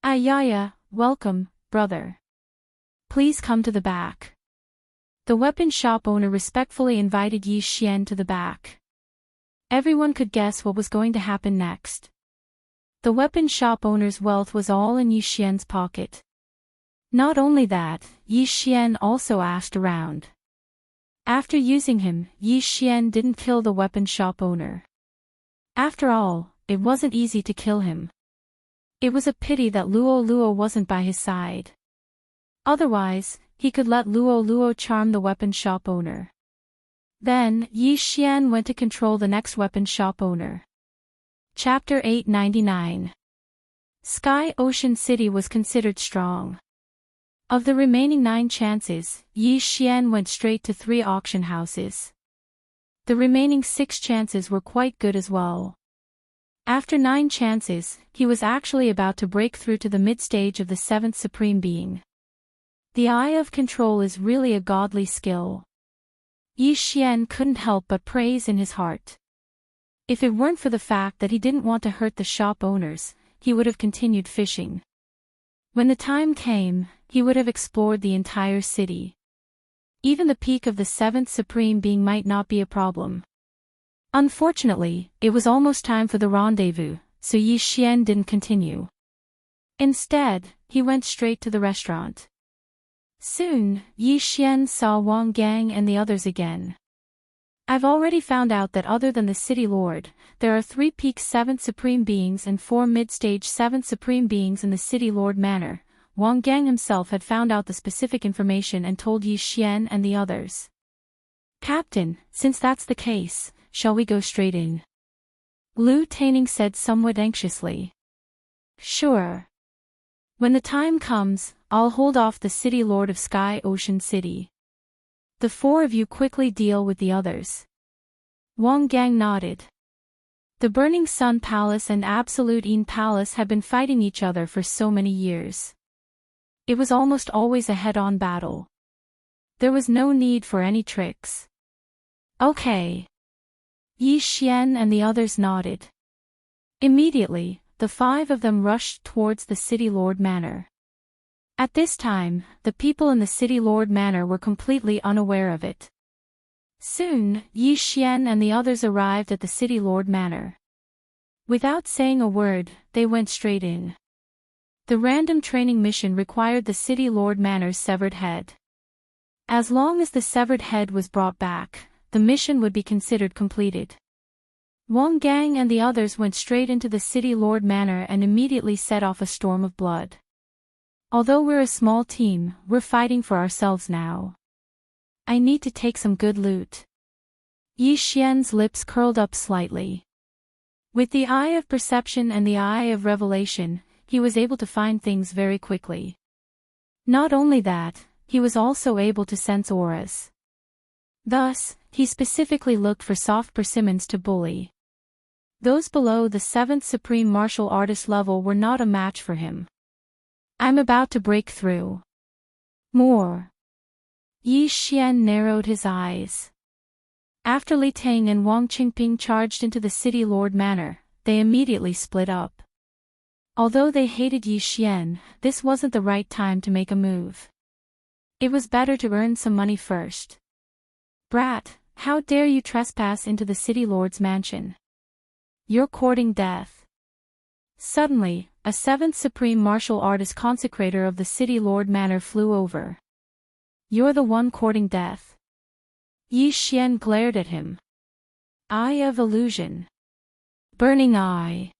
Ayaya, welcome, brother. Please come to the back. The weapon shop owner respectfully invited Yi Xian to the back. Everyone could guess what was going to happen next. The weapon shop owner's wealth was all in Yi Xian's pocket. Not only that, Yi Xian also asked around. After using him, Yi Xian didn't kill the weapon shop owner. After all, it wasn't easy to kill him. It was a pity that Luo Luo wasn't by his side. Otherwise, he could let Luo Luo charm the weapon shop owner. Then, Yi Xian went to control the next weapon shop owner. Chapter 899. Sky Ocean City was considered strong. Of the remaining 9 chances, Yi Xian went straight to 3 auction houses. The remaining 6 chances were quite good as well. After 9 chances, he was actually about to break through to the mid-stage of the 7th Supreme Being. The eye of control is really a godly skill. Yi Xian couldn't help but praise in his heart. If it weren't for the fact that he didn't want to hurt the shop owners, he would have continued fishing. When the time came, he would have explored the entire city. Even the peak of the 7th Supreme Being might not be a problem. Unfortunately, it was almost time for the rendezvous, so Yi Xian didn't continue. Instead, he went straight to the restaurant. Soon, Yi Xian saw Wang Gang and the others again. I've already found out that other than the City Lord, there are 3 peak 7th Supreme Beings and 4 mid-stage 7th Supreme Beings in the City Lord Manor. Wang Gang himself had found out the specific information and told Yi Xian and the others. Captain, since that's the case, shall we go straight in? Lu Taining said somewhat anxiously. Sure. When the time comes, I'll hold off the City Lord of Sky Ocean City. The 4 of you quickly deal with the others. Wang Gang nodded. The Burning Sun Palace and Absolute Yin Palace had been fighting each other for so many years. It was almost always a head-on battle. There was no need for any tricks. Okay. Yi Xian and the others nodded. Immediately, the 5 of them rushed towards the City Lord Manor. At this time, the people in the City Lord Manor were completely unaware of it. Soon, Yi Xian and the others arrived at the City Lord Manor. Without saying a word, they went straight in. The random training mission required the City Lord Manor's severed head. As long as the severed head was brought back, the mission would be considered completed. Wang Gang and the others went straight into the City Lord Manor and immediately set off a storm of blood. Although we're a small team, we're fighting for ourselves now. I need to take some good loot. Yi Xian's lips curled up slightly. With the eye of perception and the eye of revelation, he was able to find things very quickly. Not only that, he was also able to sense auras. Thus, he specifically looked for soft persimmons to bully. Those below the 7th Supreme Martial Artist level were not a match for him. I'm about to break through. More. Yi Xian narrowed his eyes. After Li Tang and Wang Qingping charged into the City Lord Manor, they immediately split up. Although they hated Yi Xian, this wasn't the right time to make a move. It was better to earn some money first. Brat, how dare you trespass into the City Lord's mansion? You're courting death. Suddenly, a 7th Supreme Martial Artist consecrator of the City Lord Manor flew over. You're the one courting death. Yi Xian glared at him. Eye of illusion. Burning eye.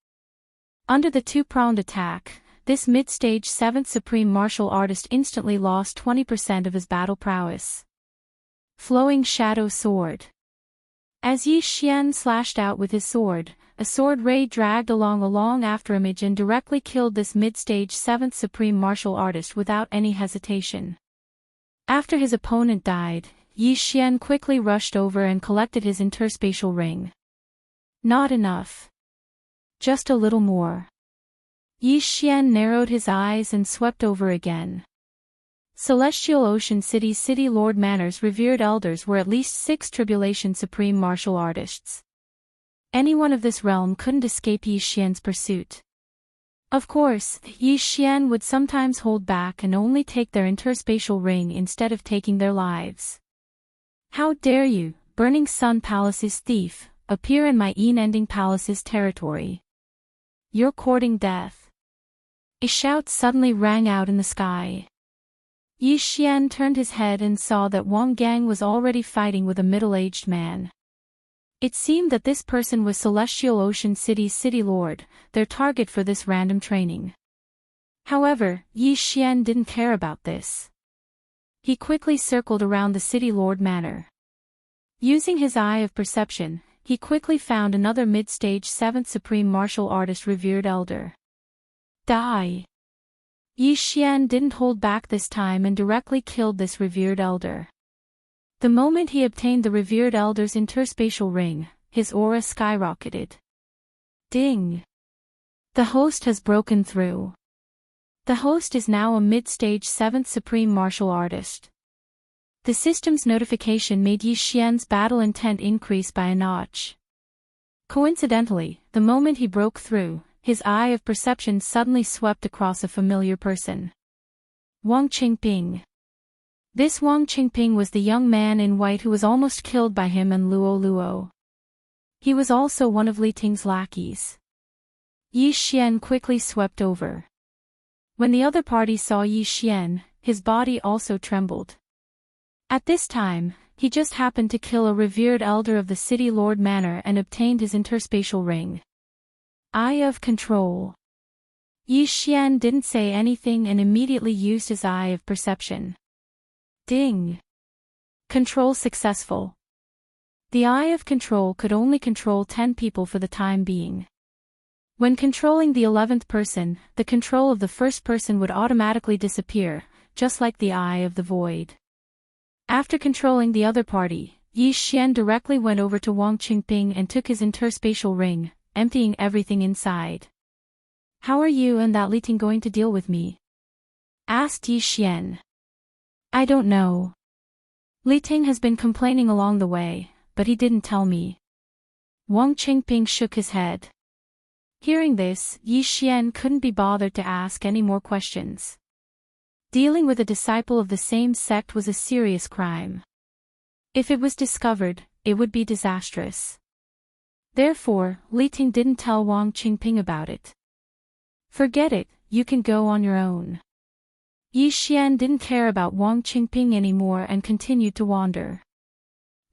Under the 2-pronged attack, this mid-stage 7th Supreme Martial Artist instantly lost 20% of his battle prowess. Flowing Shadow Sword. As Yi Xian slashed out with his sword, a sword ray dragged along a long afterimage and directly killed this mid-stage 7th Supreme Martial Artist without any hesitation. After his opponent died, Yi Xian quickly rushed over and collected his interspatial ring. Not enough. Just a little more. Yi Xian narrowed his eyes and swept over again. Celestial Ocean City's City Lord Manor's revered elders were at least 6 Tribulation Supreme Martial Artists. Anyone of this realm couldn't escape Yi Xian's pursuit. Of course, Yi Xian would sometimes hold back and only take their interspatial ring instead of taking their lives. How dare you, Burning Sun Palace's thief, appear in my Yin-ending palace's territory? You're courting death. A shout suddenly rang out in the sky. Yi Xian turned his head and saw that Wang Gang was already fighting with a middle-aged man. It seemed that this person was Celestial Ocean City's City Lord, their target for this random training. However, Yi Xian didn't care about this. He quickly circled around the City Lord Manor. Using his eye of perception, he quickly found another mid-stage 7th Supreme Martial Artist revered elder. Die! Yi Xian didn't hold back this time and directly killed this revered elder. The moment he obtained the revered elder's interspatial ring, his aura skyrocketed. Ding! The host has broken through. The host is now a mid-stage 7th Supreme Martial Artist. The system's notification made Yi Xian's battle intent increase by a notch. Coincidentally, the moment he broke through, his eye of perception suddenly swept across a familiar person. Wang Qingping. This Wang Qingping was the young man in white who was almost killed by him and Luo Luo. He was also one of Li Ting's lackeys. Yi Xian quickly swept over. When the other party saw Yi Xian, his body also trembled. At this time, he just happened to kill a revered elder of the City Lord Manor and obtained his interspatial ring. Eye of control. Yi Xian didn't say anything and immediately used his eye of perception. Ding! Control successful. The eye of control could only control 10 people for the time being. When controlling the 11th person, the control of the first person would automatically disappear, just like the eye of the void. After controlling the other party, Yi Xian directly went over to Wang Qingping and took his interspatial ring, emptying everything inside. "How are you and that Li Ting going to deal with me?" asked Yi Xian. "I don't know. Li Ting has been complaining along the way, but he didn't tell me." Wang Qingping shook his head. Hearing this, Yi Xian couldn't be bothered to ask any more questions. Dealing with a disciple of the same sect was a serious crime. If it was discovered, it would be disastrous. Therefore, Li Ting didn't tell Wang Qingping about it. "Forget it, you can go on your own." Yi Xian didn't care about Wang Qingping anymore and continued to wander.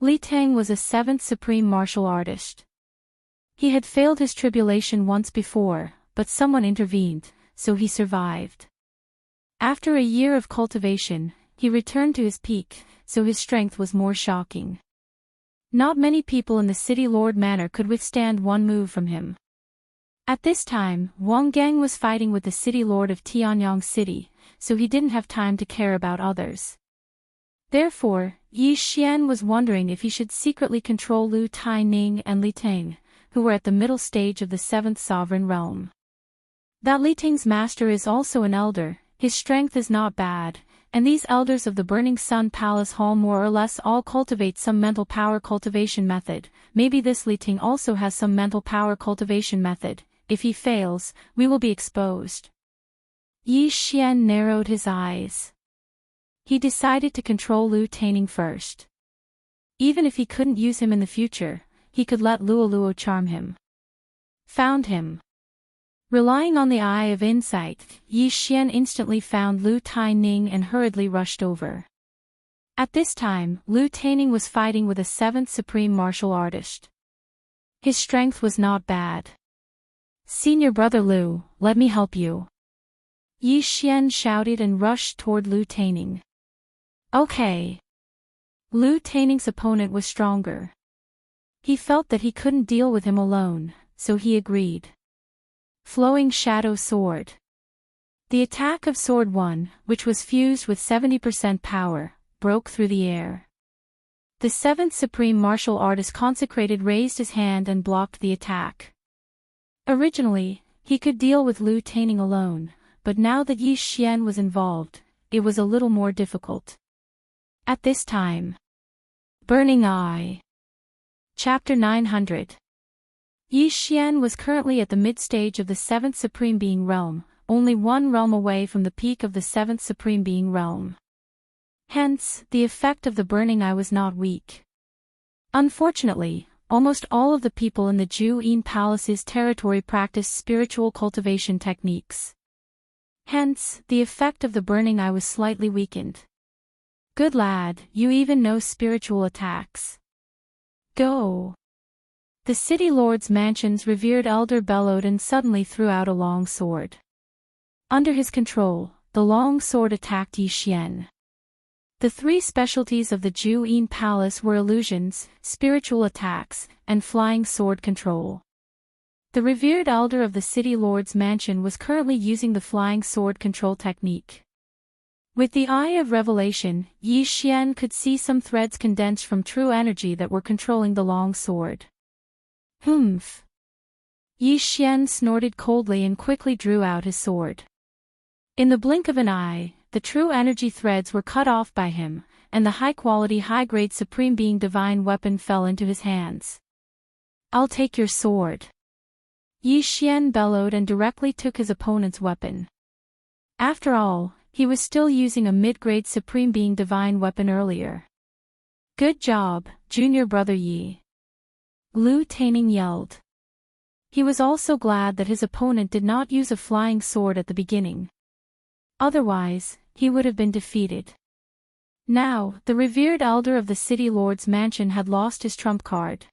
Li Tang was a 7th supreme martial artist. He had failed his tribulation once before, but someone intervened, so he survived. After a year of cultivation, he returned to his peak, so his strength was more shocking. Not many people in the City Lord Manor could withstand one move from him. At this time, Wang Gang was fighting with the City Lord of Tianyang City, so he didn't have time to care about others. Therefore, Yi Xian was wondering if he should secretly control Lu Taining and Li Tang, who were at the middle stage of the 7th sovereign realm. That Li Ting's master is also an elder, his strength is not bad, and these elders of the Burning Sun Palace Hall more or less all cultivate some mental power cultivation method. Maybe this Li Ting also has some mental power cultivation method. If he fails, we will be exposed. Yi Xian narrowed his eyes. He decided to control Lu Taining first. Even if he couldn't use him in the future, he could let Luo charm him. Found him. Relying on the eye of insight, Yi Xian instantly found Lu Taining and hurriedly rushed over. At this time, Lu Taining was fighting with a 7th supreme martial artist. His strength was not bad. "Senior brother Lu, let me help you." Yi Xian shouted and rushed toward Lu Taining. "Okay." Lu Taining's opponent was stronger. He felt that he couldn't deal with him alone, so he agreed. Flowing Shadow Sword. The attack of Sword 1, which was fused with 70% power, broke through the air. The 7th supreme martial artist consecrated raised his hand and blocked the attack. Originally, he could deal with Lu Taining alone, but now that Yi Xian was involved, it was a little more difficult. At this time. Burning Eye. Chapter 900. Yi Xian was currently at the mid-stage of the 7th Supreme Being Realm, only one realm away from the peak of the 7th Supreme Being Realm. Hence, the effect of the Burning Eye was not weak. Unfortunately, almost all of the people in the Ju-In Palace's territory practiced spiritual cultivation techniques. Hence, the effect of the Burning Eye was slightly weakened. "Good lad, you even know spiritual attacks. Go." The City Lord's mansion's revered elder bellowed and suddenly threw out a long sword. Under his control, the long sword attacked Yi Xian. The three specialties of the Ju-In Palace were illusions, spiritual attacks, and flying sword control. The revered elder of the City Lord's mansion was currently using the flying sword control technique. With the eye of revelation, Yi Xian could see some threads condensed from true energy that were controlling the long sword. Humph. Yi Xian snorted coldly and quickly drew out his sword. In the blink of an eye, the true energy threads were cut off by him, and the high-quality high-grade Supreme Being Divine weapon fell into his hands. "I'll take your sword." Yi Xian bellowed and directly took his opponent's weapon. After all, he was still using a mid-grade Supreme Being Divine weapon earlier. "Good job, junior brother Yi." Lu Taining yelled. He was also glad that his opponent did not use a flying sword at the beginning. Otherwise, he would have been defeated. Now, the revered elder of the City Lord's mansion had lost his trump card.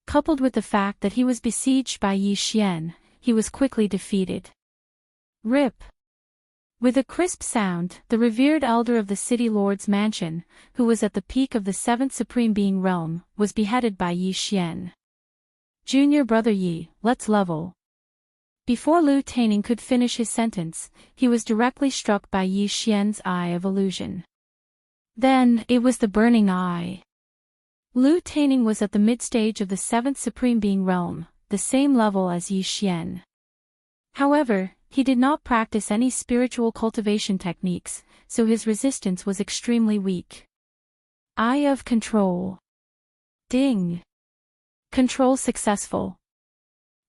Coupled with the fact that he was besieged by Yi Xian, he was quickly defeated. Rip. With a crisp sound, the revered elder of the City Lord's mansion, who was at the peak of the 7th Supreme Being Realm, was beheaded by Yi Xian. "Junior brother Yi, let's level." Before Lu Taining could finish his sentence, he was directly struck by Yi Xian's eye of illusion. Then, it was the Burning Eye. Lu Taining was at the mid-stage of the 7th Supreme Being realm, the same level as Yi Xian. However, he did not practice any spiritual cultivation techniques, so his resistance was extremely weak. Eye of Control. Ding. Control successful.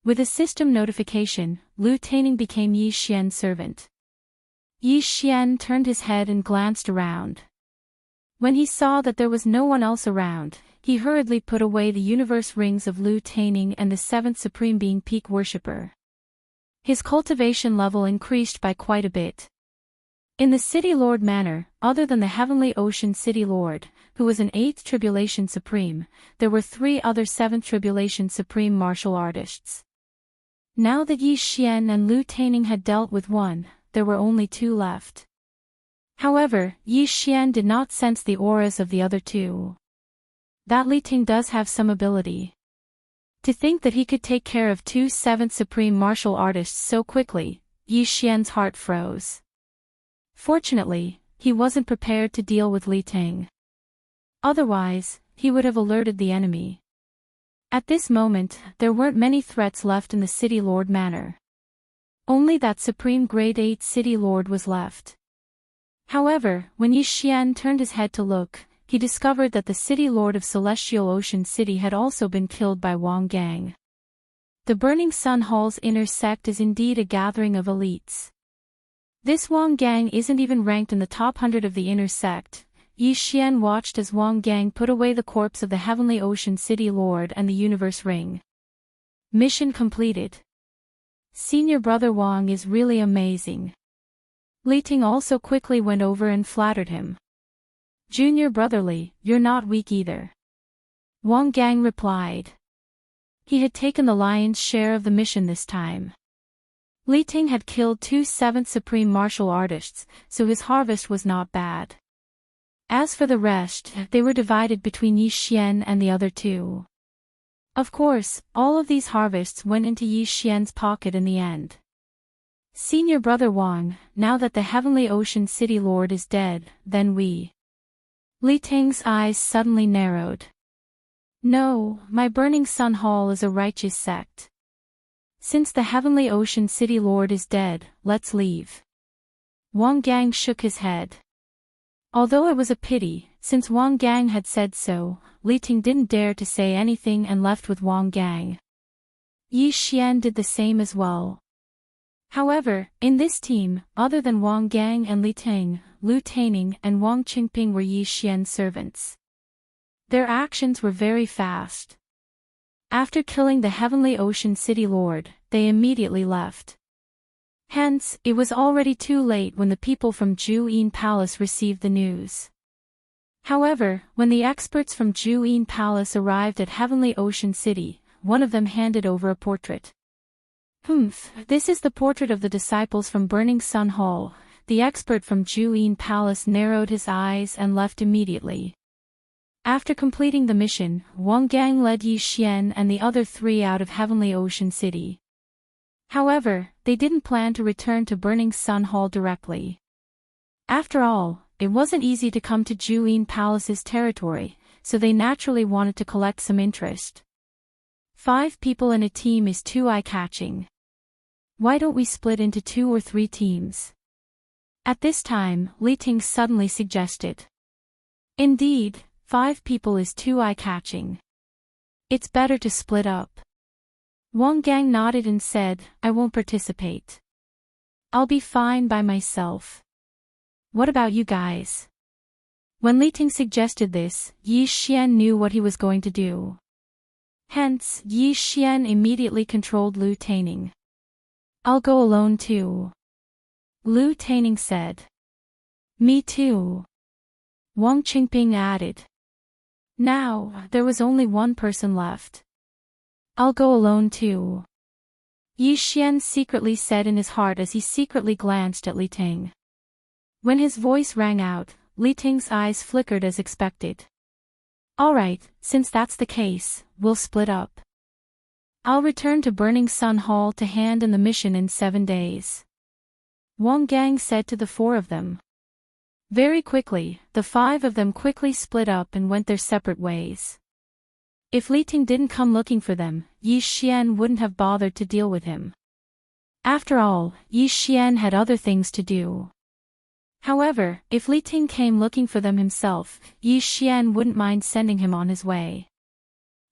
With a system notification, Lu Taining became Yi Xian's servant. Yi Xian turned his head and glanced around. When he saw that there was no one else around, he hurriedly put away the universe rings of Lu Taining and the 7th Supreme Being Peak Worshipper. His cultivation level increased by quite a bit. In the City Lord Manor, other than the Heavenly Ocean City Lord, who was an 8th Tribulation Supreme, there were 3 other 7th Tribulation Supreme martial artists. Now that Yi Xian and Lu Taining had dealt with one, there were only 2 left. However, Yi Xian did not sense the auras of the other 2. That Li Ting does have some ability. To think that he could take care of 2 7th Supreme martial artists so quickly, Yi Xian's heart froze. Fortunately, he wasn't prepared to deal with Li Ting. Otherwise, he would have alerted the enemy. At this moment, there weren't many threats left in the City Lord Manor. Only that Supreme Grade 8 City Lord was left. However, when Yi Xian turned his head to look, he discovered that the City Lord of Celestial Ocean City had also been killed by Wang Gang. The Burning Sun Hall's inner sect is indeed a gathering of elites. This Wang Gang isn't even ranked in the top 100 of the inner sect. Yi Xian watched as Wang Gang put away the corpse of the Heavenly Ocean City Lord and the Universe Ring. Mission completed. Senior Brother Wang is really amazing. Li Ting also quickly went over and flattered him. Junior Brotherly, you're not weak either. Wang Gang replied. He had taken the lion's share of the mission this time. Li Ting had killed 2 7th Supreme martial artists, so his harvest was not bad. As for the rest, they were divided between Yi Xian and the other 2. Of course, all of these harvests went into Yi Xian's pocket in the end. Senior Brother Wang, now that the Heavenly Ocean City Lord is dead, then we... Li Ting's eyes suddenly narrowed. No, my Burning Sun Hall is a righteous sect. Since the Heavenly Ocean City Lord is dead, let's leave. Wang Gang shook his head. Although it was a pity, since Wang Gang had said so, Li Ting didn't dare to say anything and left with Wang Gang. Yi Xian did the same as well. However, in this team, other than Wang Gang and Li Ting, Lu Taining and Wang Qingping were Yi Xian's servants. Their actions were very fast. After killing the Heavenly Ocean City Lord, they immediately left. Hence, it was already too late when the people from Juyin Palace received the news. However, when the experts from Juyin Palace arrived at Heavenly Ocean City, one of them handed over a portrait. This is the portrait of the disciples from Burning Sun Hall. The expert from Juyin Palace narrowed his eyes and left immediately. After completing the mission, Wang Gang led Yi Xian and the other 3 out of Heavenly Ocean City. However, they didn't plan to return to Burning Sun Hall directly. After all, it wasn't easy to come to Juyin Palace's territory, so they naturally wanted to collect some interest. 5 people in a team is too eye-catching. Why don't we split into 2 or 3 teams? At this time, Li Ting suddenly suggested. Indeed, 5 people is too eye-catching. It's better to split up. Wang Gang nodded and said, I won't participate. I'll be fine by myself. What about you guys? When Li Ting suggested this, Yi Xian knew what he was going to do. Hence, Yi Xian immediately controlled Lu Taining. I'll go alone too. Lu Taining said. Me too. Wang Qingping added. Now, there was only one person left. I'll go alone too. Yi Xian secretly said in his heart as he secretly glanced at Li Ting. When his voice rang out, Li Ting's eyes flickered as expected. Alright, since that's the case, we'll split up. I'll return to Burning Sun Hall to hand in the mission in 7 days. Wang Gang said to the 4 of them. Very quickly, the 5 of them quickly split up and went their separate ways. If Li Ting didn't come looking for them, Yi Xian wouldn't have bothered to deal with him. After all, Yi Xian had other things to do. However, if Li Ting came looking for them himself, Yi Xian wouldn't mind sending him on his way.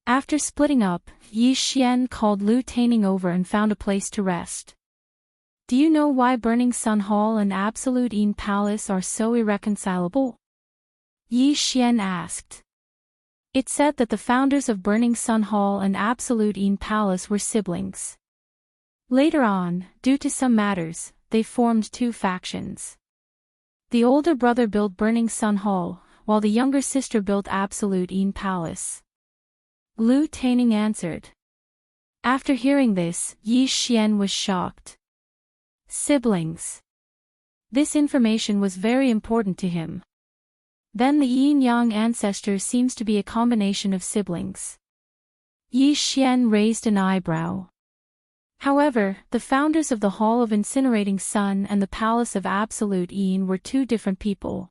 After splitting up, Yi Xian called Lu Taining over and found a place to rest. Do you know why Burning Sun Hall and Absolute Yin Palace are so irreconcilable? Yi Xian asked. It said that the founders of Burning Sun Hall and Absolute Yin Palace were siblings. Later on, due to some matters, they formed two factions. The older brother built Burning Sun Hall, while the younger sister built Absolute Yin Palace. Lu Taining answered. After hearing this, Yi Xian was shocked. Siblings. This information was very important to him. Then the yin-yang ancestor seems to be a combination of siblings. Yi Xian raised an eyebrow. However, the founders of the Hall of Incinerating Sun and the Palace of Absolute Yin were two different people.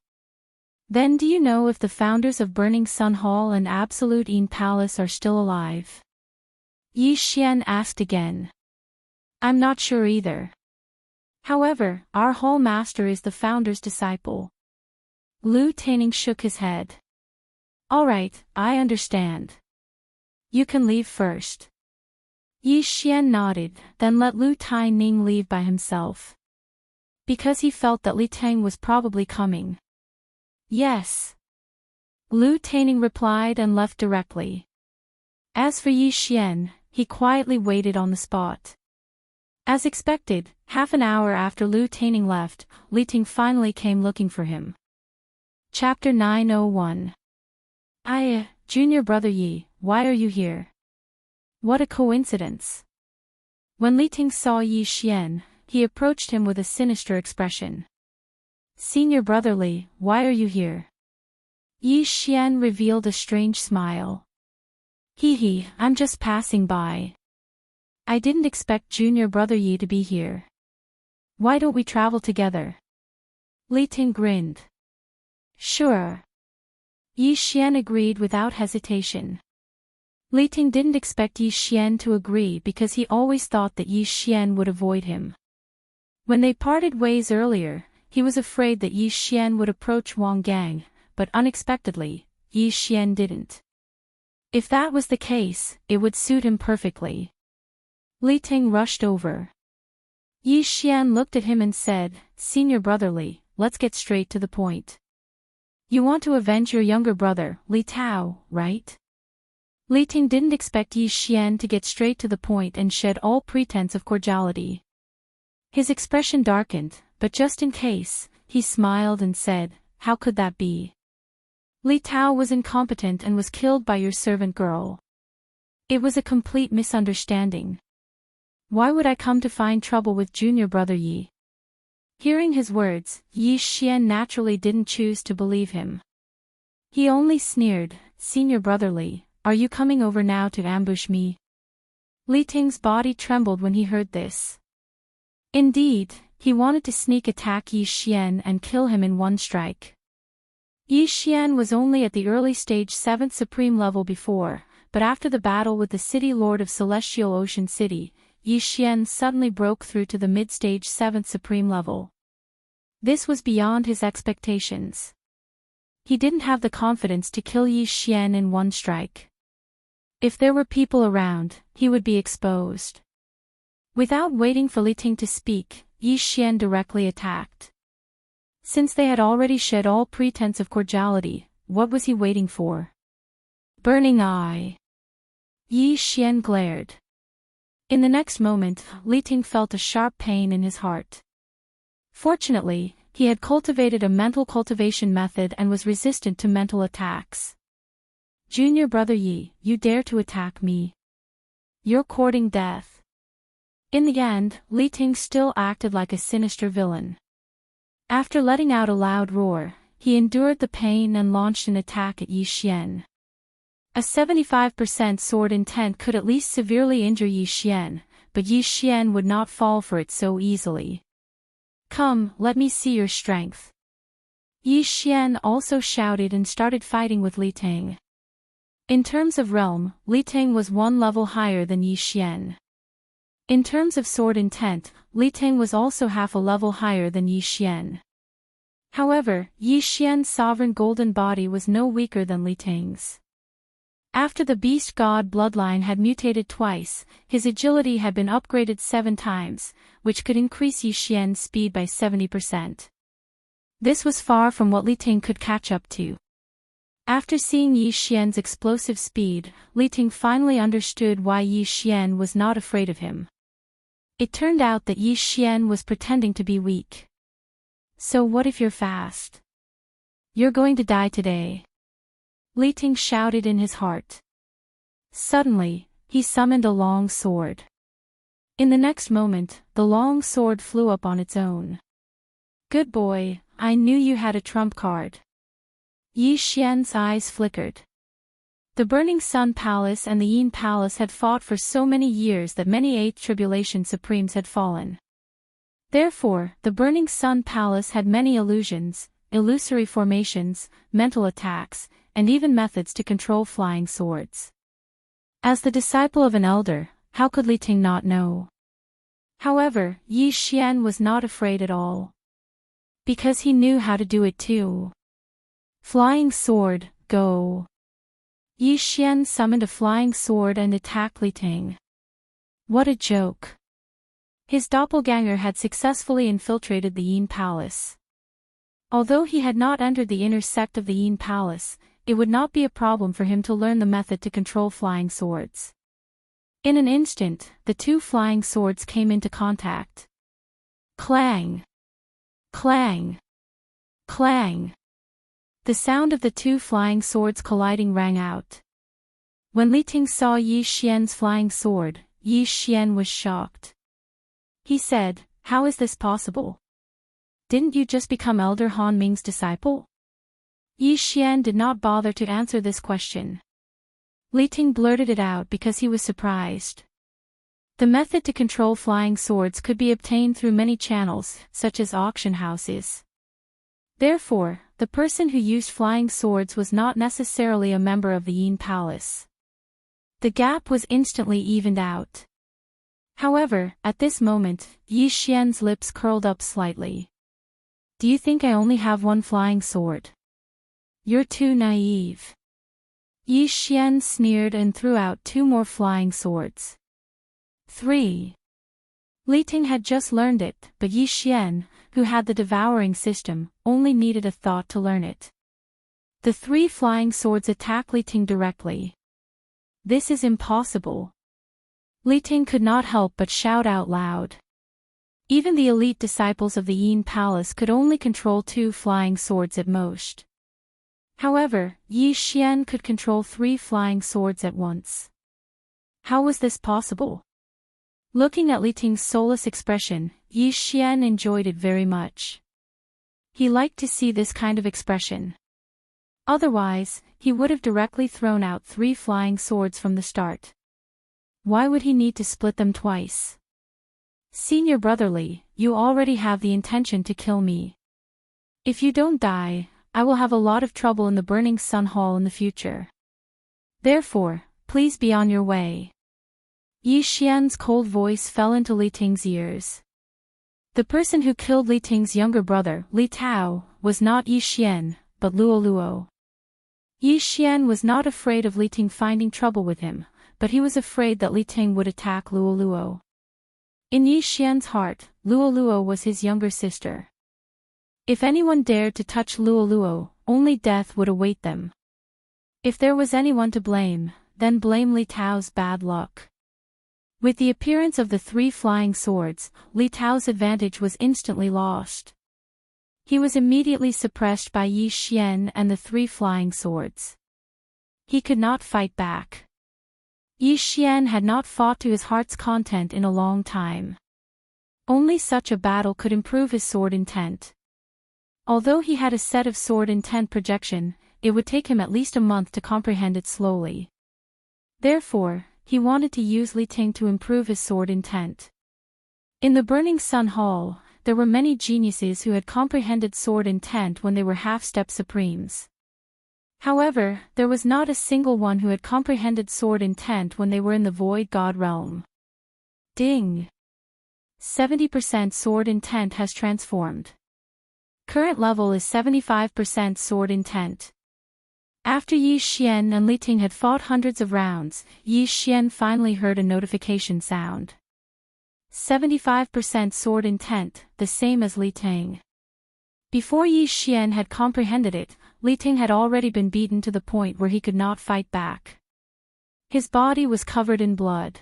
Then do you know if the founders of Burning Sun Hall and Absolute Yin Palace are still alive? Yi Xian asked again. I'm not sure either. However, our Hall Master is the founder's disciple. Lu Taining shook his head. Alright, I understand. You can leave first. Yi Xian nodded, then let Lu Taining leave by himself. Because he felt that Li Tang was probably coming. Yes. Lu Taining replied and left directly. As for Yi Xian, he quietly waited on the spot. As expected, half an hour after Lu Taining left, Li Ting finally came looking for him. Chapter 901. Junior Brother Yi, why are you here? What a coincidence. When Li Ting saw Yi Xian, he approached him with a sinister expression. Senior Brother Li, why are you here? Yi Xian revealed a strange smile. Hee, I'm just passing by. I didn't expect Junior Brother Yi to be here. Why don't we travel together? Li Ting grinned. Sure. Yi Xian agreed without hesitation. Li Ting didn't expect Yi Xian to agree because he always thought that Yi Xian would avoid him. When they parted ways earlier, he was afraid that Yi Xian would approach Wang Gang, but unexpectedly, Yi Xian didn't. If that was the case, it would suit him perfectly. Li Ting rushed over. Yi Xian looked at him and said, Senior Brother Li, let's get straight to the point. You want to avenge your younger brother, Li Tao, right? Li Ting didn't expect Yi Xian to get straight to the point and shed all pretense of cordiality. His expression darkened, but just in case, he smiled and said, How could that be? Li Tao was incompetent and was killed by your servant girl. It was a complete misunderstanding. Why would I come to find trouble with Junior Brother Yi? Hearing his words, Yi Xian naturally didn't choose to believe him. He only sneered, Senior Brother Li, are you coming over now to ambush me? Li Ting's body trembled when he heard this. Indeed, he wanted to sneak attack Yi Xian and kill him in one strike. Yi Xian was only at the early stage 7th supreme level before, but after the battle with the City Lord of Celestial Ocean City, Yi Xian suddenly broke through to the mid-stage 7th supreme level. This was beyond his expectations. He didn't have the confidence to kill Yi Xian in one strike. If there were people around, he would be exposed. Without waiting for Li Ting to speak, Yi Xian directly attacked. Since they had already shed all pretense of cordiality, what was he waiting for? Burning eye. Yi Xian glared. In the next moment, Li Ting felt a sharp pain in his heart. Fortunately, he had cultivated a mental cultivation method and was resistant to mental attacks. Junior Brother Yi, you dare to attack me? You're courting death. In the end, Li Ting still acted like a sinister villain. After letting out a loud roar, he endured the pain and launched an attack at Yi Xian. A 75% sword intent could at least severely injure Yi Xian, but Yi Xian would not fall for it so easily. Come, let me see your strength. Yi Xian also shouted and started fighting with Li Ting. In terms of realm, Li Ting was one level higher than Yi Xian. In terms of sword intent, Li Ting was also half a level higher than Yi Xian. However, Yi Xian's sovereign golden body was no weaker than Li Ting's. After the beast god bloodline had mutated twice, his agility had been upgraded 7 times, which could increase Yi Xian's speed by 70%. This was far from what Li Ting could catch up to. After seeing Yi Xian's explosive speed, Li Ting finally understood why Yi Xian was not afraid of him. It turned out that Yi Xian was pretending to be weak. So what if you're fast? You're going to die today. Li Ting shouted in his heart. Suddenly, he summoned a long sword. In the next moment, the long sword flew up on its own. Good boy, I knew you had a trump card. Yi Xian's eyes flickered. The Burning Sun Palace and the Yin Palace had fought for so many years that many Eighth Tribulation Supremes had fallen. Therefore, the Burning Sun Palace had many illusions, illusory formations, mental attacks, and even methods to control flying swords. As the disciple of an elder, how could Li Ting not know? However, Yi Xian was not afraid at all. Because he knew how to do it too. Flying sword, go. Yi Xian summoned a flying sword and attacked Li Ting. What a joke. His doppelganger had successfully infiltrated the Yin Palace. Although he had not entered the inner sect of the Yin Palace, it would not be a problem for him to learn the method to control flying swords. In an instant, the 2 flying swords came into contact. Clang! Clang! Clang! The sound of the 2 flying swords colliding rang out. When Li Ting saw Yi Xian's flying sword, Yi Xian was shocked. He said, "How is this possible? Didn't you just become Elder Han Ming's disciple?" Yi Xian did not bother to answer this question. Li Ting blurted it out because he was surprised. The method to control flying swords could be obtained through many channels, such as auction houses. Therefore, the person who used flying swords was not necessarily a member of the Yin Palace. The gap was instantly evened out. However, at this moment, Yi Xian's lips curled up slightly. Do you think I only have one flying sword? You're too naive. Yi Xian sneered and threw out 2 more flying swords. 3. Li Ting had just learned it, but Yi Xian, who had the devouring system, only needed a thought to learn it. The 3 flying swords attacked Li Ting directly. This is impossible. Li Ting could not help but shout out loud. Even the elite disciples of the Yin Palace could only control 2 flying swords at most. However, Yi Xian could control 3 flying swords at once. How was this possible? Looking at Li Ting's soulless expression, Yi Xian enjoyed it very much. He liked to see this kind of expression. Otherwise, he would have directly thrown out 3 flying swords from the start. Why would he need to split them twice? Senior brotherly, you already have the intention to kill me. If you don't die, I will have a lot of trouble in the Burning Sun Hall in the future. Therefore, please be on your way. Yi Xian's cold voice fell into Li Ting's ears. The person who killed Li Ting's younger brother, Li Tao, was not Yi Xian, but Luo Luo. Yi Xian was not afraid of Li Ting finding trouble with him, but he was afraid that Li Ting would attack Luo Luo. In Yi Xian's heart, Luo Luo was his younger sister. If anyone dared to touch Luo Luo, only death would await them. If there was anyone to blame, then blame Li Tao's bad luck. With the appearance of the 3 flying swords, Li Tao's advantage was instantly lost. He was immediately suppressed by Yi Xian and the 3 flying swords. He could not fight back. Yi Xian had not fought to his heart's content in a long time. Only such a battle could improve his sword intent. Although he had a set of sword intent projection, it would take him at least a month to comprehend it slowly. Therefore, he wanted to use Li Ting to improve his sword intent. In the Burning Sun Hall, there were many geniuses who had comprehended sword intent when they were half-step supremes. However, there was not a single one who had comprehended sword intent when they were in the void god realm. Ding! 70% sword intent has transformed. Current level is 75% sword intent. After Yi Xian and Li Ting had fought hundreds of rounds, Yi Xian finally heard a notification sound. 75% sword intent, the same as Li Ting. Before Yi Xian had comprehended it, Li Ting had already been beaten to the point where he could not fight back. His body was covered in blood.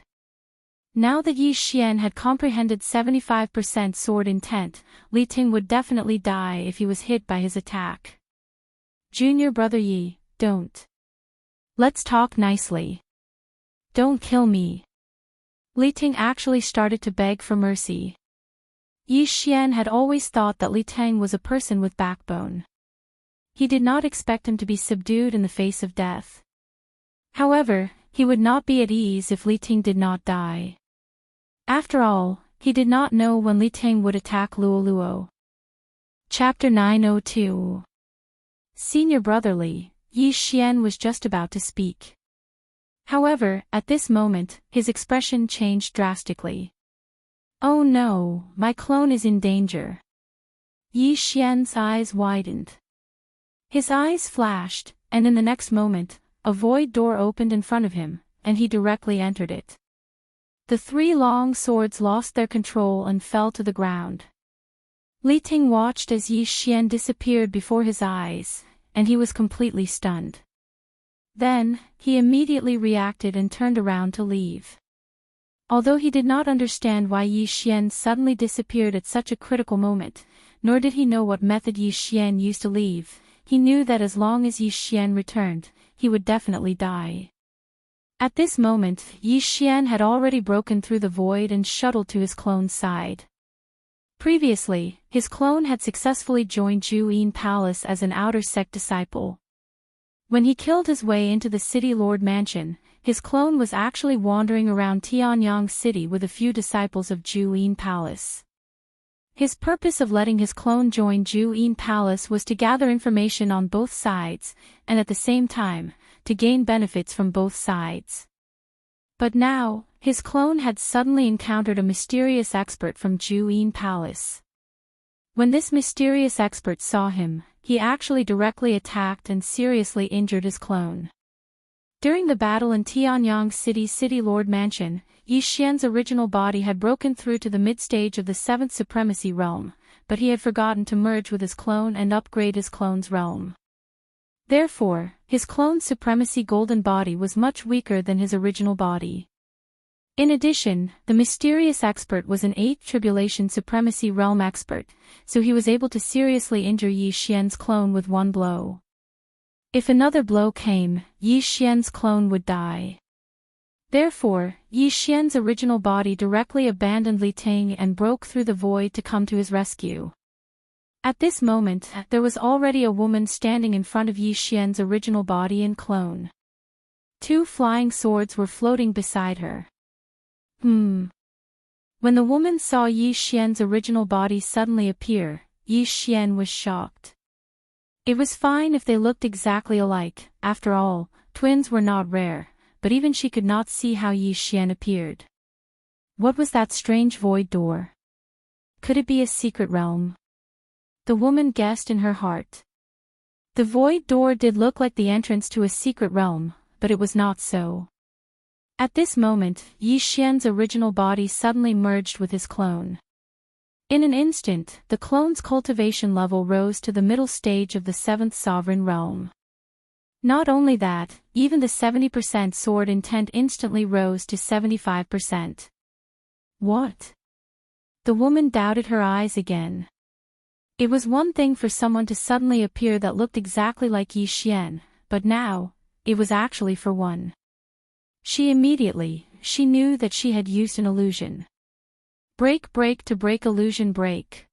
Now that Yi Xian had comprehended 75% sword intent, Li Ting would definitely die if he was hit by his attack. Junior brother Yi, don't. Let's talk nicely. Don't kill me. Li Ting actually started to beg for mercy. Yi Xian had always thought that Li Ting was a person with backbone. He did not expect him to be subdued in the face of death. However, he would not be at ease if Li Ting did not die. After all, he did not know when Li Ting would attack Luo Luo. Chapter 902. Senior brother Li, Yi Xian was just about to speak. However, at this moment, his expression changed drastically. Oh no, my clone is in danger. Yi Xian's eyes widened. His eyes flashed, and in the next moment, a void door opened in front of him, and he directly entered it. The three long swords lost their control and fell to the ground. Li Ting watched as Yi Xian disappeared before his eyes, and he was completely stunned. Then, he immediately reacted and turned around to leave. Although he did not understand why Yi Xian suddenly disappeared at such a critical moment, nor did he know what method Yi Xian used to leave, he knew that as long as Yi Xian returned, he would definitely die. At this moment, Yi Xian had already broken through the void and shuttled to his clone's side. Previously, his clone had successfully joined Juyin Palace as an outer sect disciple. When he killed his way into the city lord mansion, his clone was actually wandering around Tianyang City with a few disciples of Juyin Palace. His purpose of letting his clone join Juyin Palace was to gather information on both sides, and at the same time, to gain benefits from both sides. But now, his clone had suddenly encountered a mysterious expert from Juyin Palace. When this mysterious expert saw him, he actually directly attacked and seriously injured his clone. During the battle in Tianyang City's City Lord Mansion, Yi Xian's original body had broken through to the mid-stage of the 7th Supremacy Realm, but he had forgotten to merge with his clone and upgrade his clone's realm. Therefore, his clone's Supremacy Golden body was much weaker than his original body. In addition, the mysterious expert was an 8th Tribulation Supremacy Realm expert, so he was able to seriously injure Yi Xian's clone with one blow. If another blow came, Yi Xian's clone would die. Therefore, Yi Xian's original body directly abandoned Li Ting and broke through the void to come to his rescue. At this moment, there was already a woman standing in front of Yi Xian's original body and clone. 2 flying swords were floating beside her. When the woman saw Yi Xian's original body suddenly appear, Yi Xian was shocked. It was fine if they looked exactly alike, after all, twins were not rare, but even she could not see how Yi Xian appeared. What was that strange void door? Could it be a secret realm? The woman guessed in her heart. The void door did look like the entrance to a secret realm, but it was not so. At this moment, Yi Xian's original body suddenly merged with his clone. In an instant, the clone's cultivation level rose to the middle stage of the 7th Sovereign Realm. Not only that, even the 70% sword intent instantly rose to 75%. What? The woman doubted her eyes again. It was one thing for someone to suddenly appear that looked exactly like Yi Xian, but now, it was actually for one. She knew that she had used an illusion. Break to break illusion break.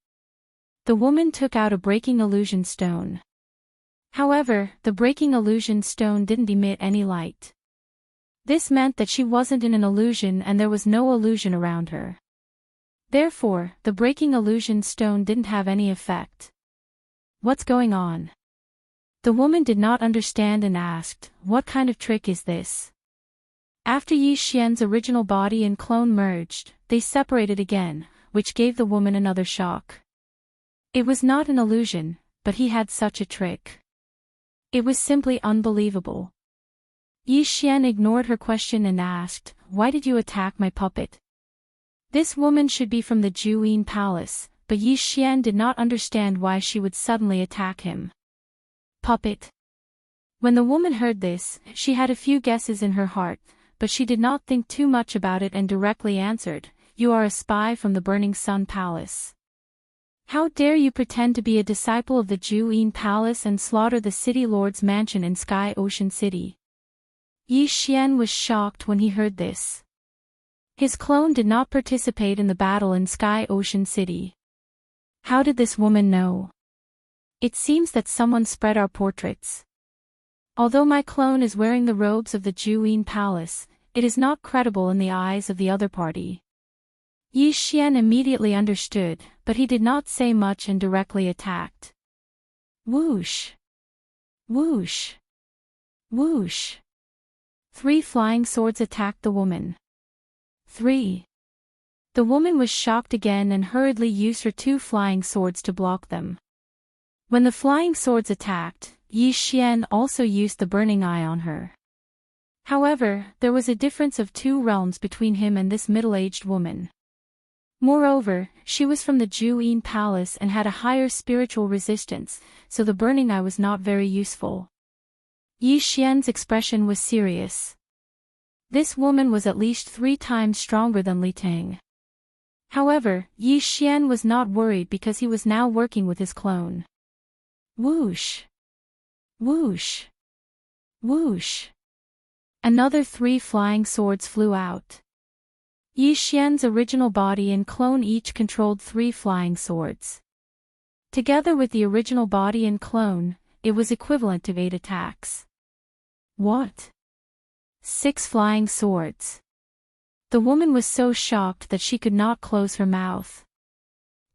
The woman took out a breaking illusion stone. However, the breaking illusion stone didn't emit any light. This meant that she wasn't in an illusion and there was no illusion around her. Therefore, the breaking illusion stone didn't have any effect. What's going on? The woman did not understand and asked, "What kind of trick is this?" After Yi Xian's original body and clone merged, they separated again, which gave the woman another shock. It was not an illusion, but he had such a trick. It was simply unbelievable. Yi Xian ignored her question and asked, "Why did you attack my puppet?" This woman should be from the Juyin Palace, but Yi Xian did not understand why she would suddenly attack him. Puppet. When the woman heard this, she had a few guesses in her heart, but she did not think too much about it and directly answered, "You are a spy from the Burning Sun Palace. How dare you pretend to be a disciple of the Juyin Palace and slaughter the city lord's mansion in Sky Ocean City?" Yi Xian was shocked when he heard this. His clone did not participate in the battle in Sky Ocean City. How did this woman know? It seems that someone spread our portraits. Although my clone is wearing the robes of the Juyin Palace, it is not credible in the eyes of the other party. Yi Xian immediately understood, but he did not say much and directly attacked. Whoosh! Whoosh! Whoosh! 3 flying swords attacked the woman. 3. The woman was shocked again and hurriedly used her 2 flying swords to block them. When the flying swords attacked, Yi Xian also used the burning eye on her. However, there was a difference of 2 realms between him and this middle-aged woman. Moreover, she was from the Juyin Palace and had a higher spiritual resistance, so the burning eye was not very useful. Yi Xian's expression was serious. This woman was at least 3 times stronger than Li Tang. However, Yi Xian was not worried because he was now working with his clone. Whoosh! Whoosh! Whoosh! Another 3 flying swords flew out. Yi Xian's original body and clone each controlled 3 flying swords. Together with the original body and clone, it was equivalent to 8 attacks. What? 6 flying swords. The woman was so shocked that she could not close her mouth.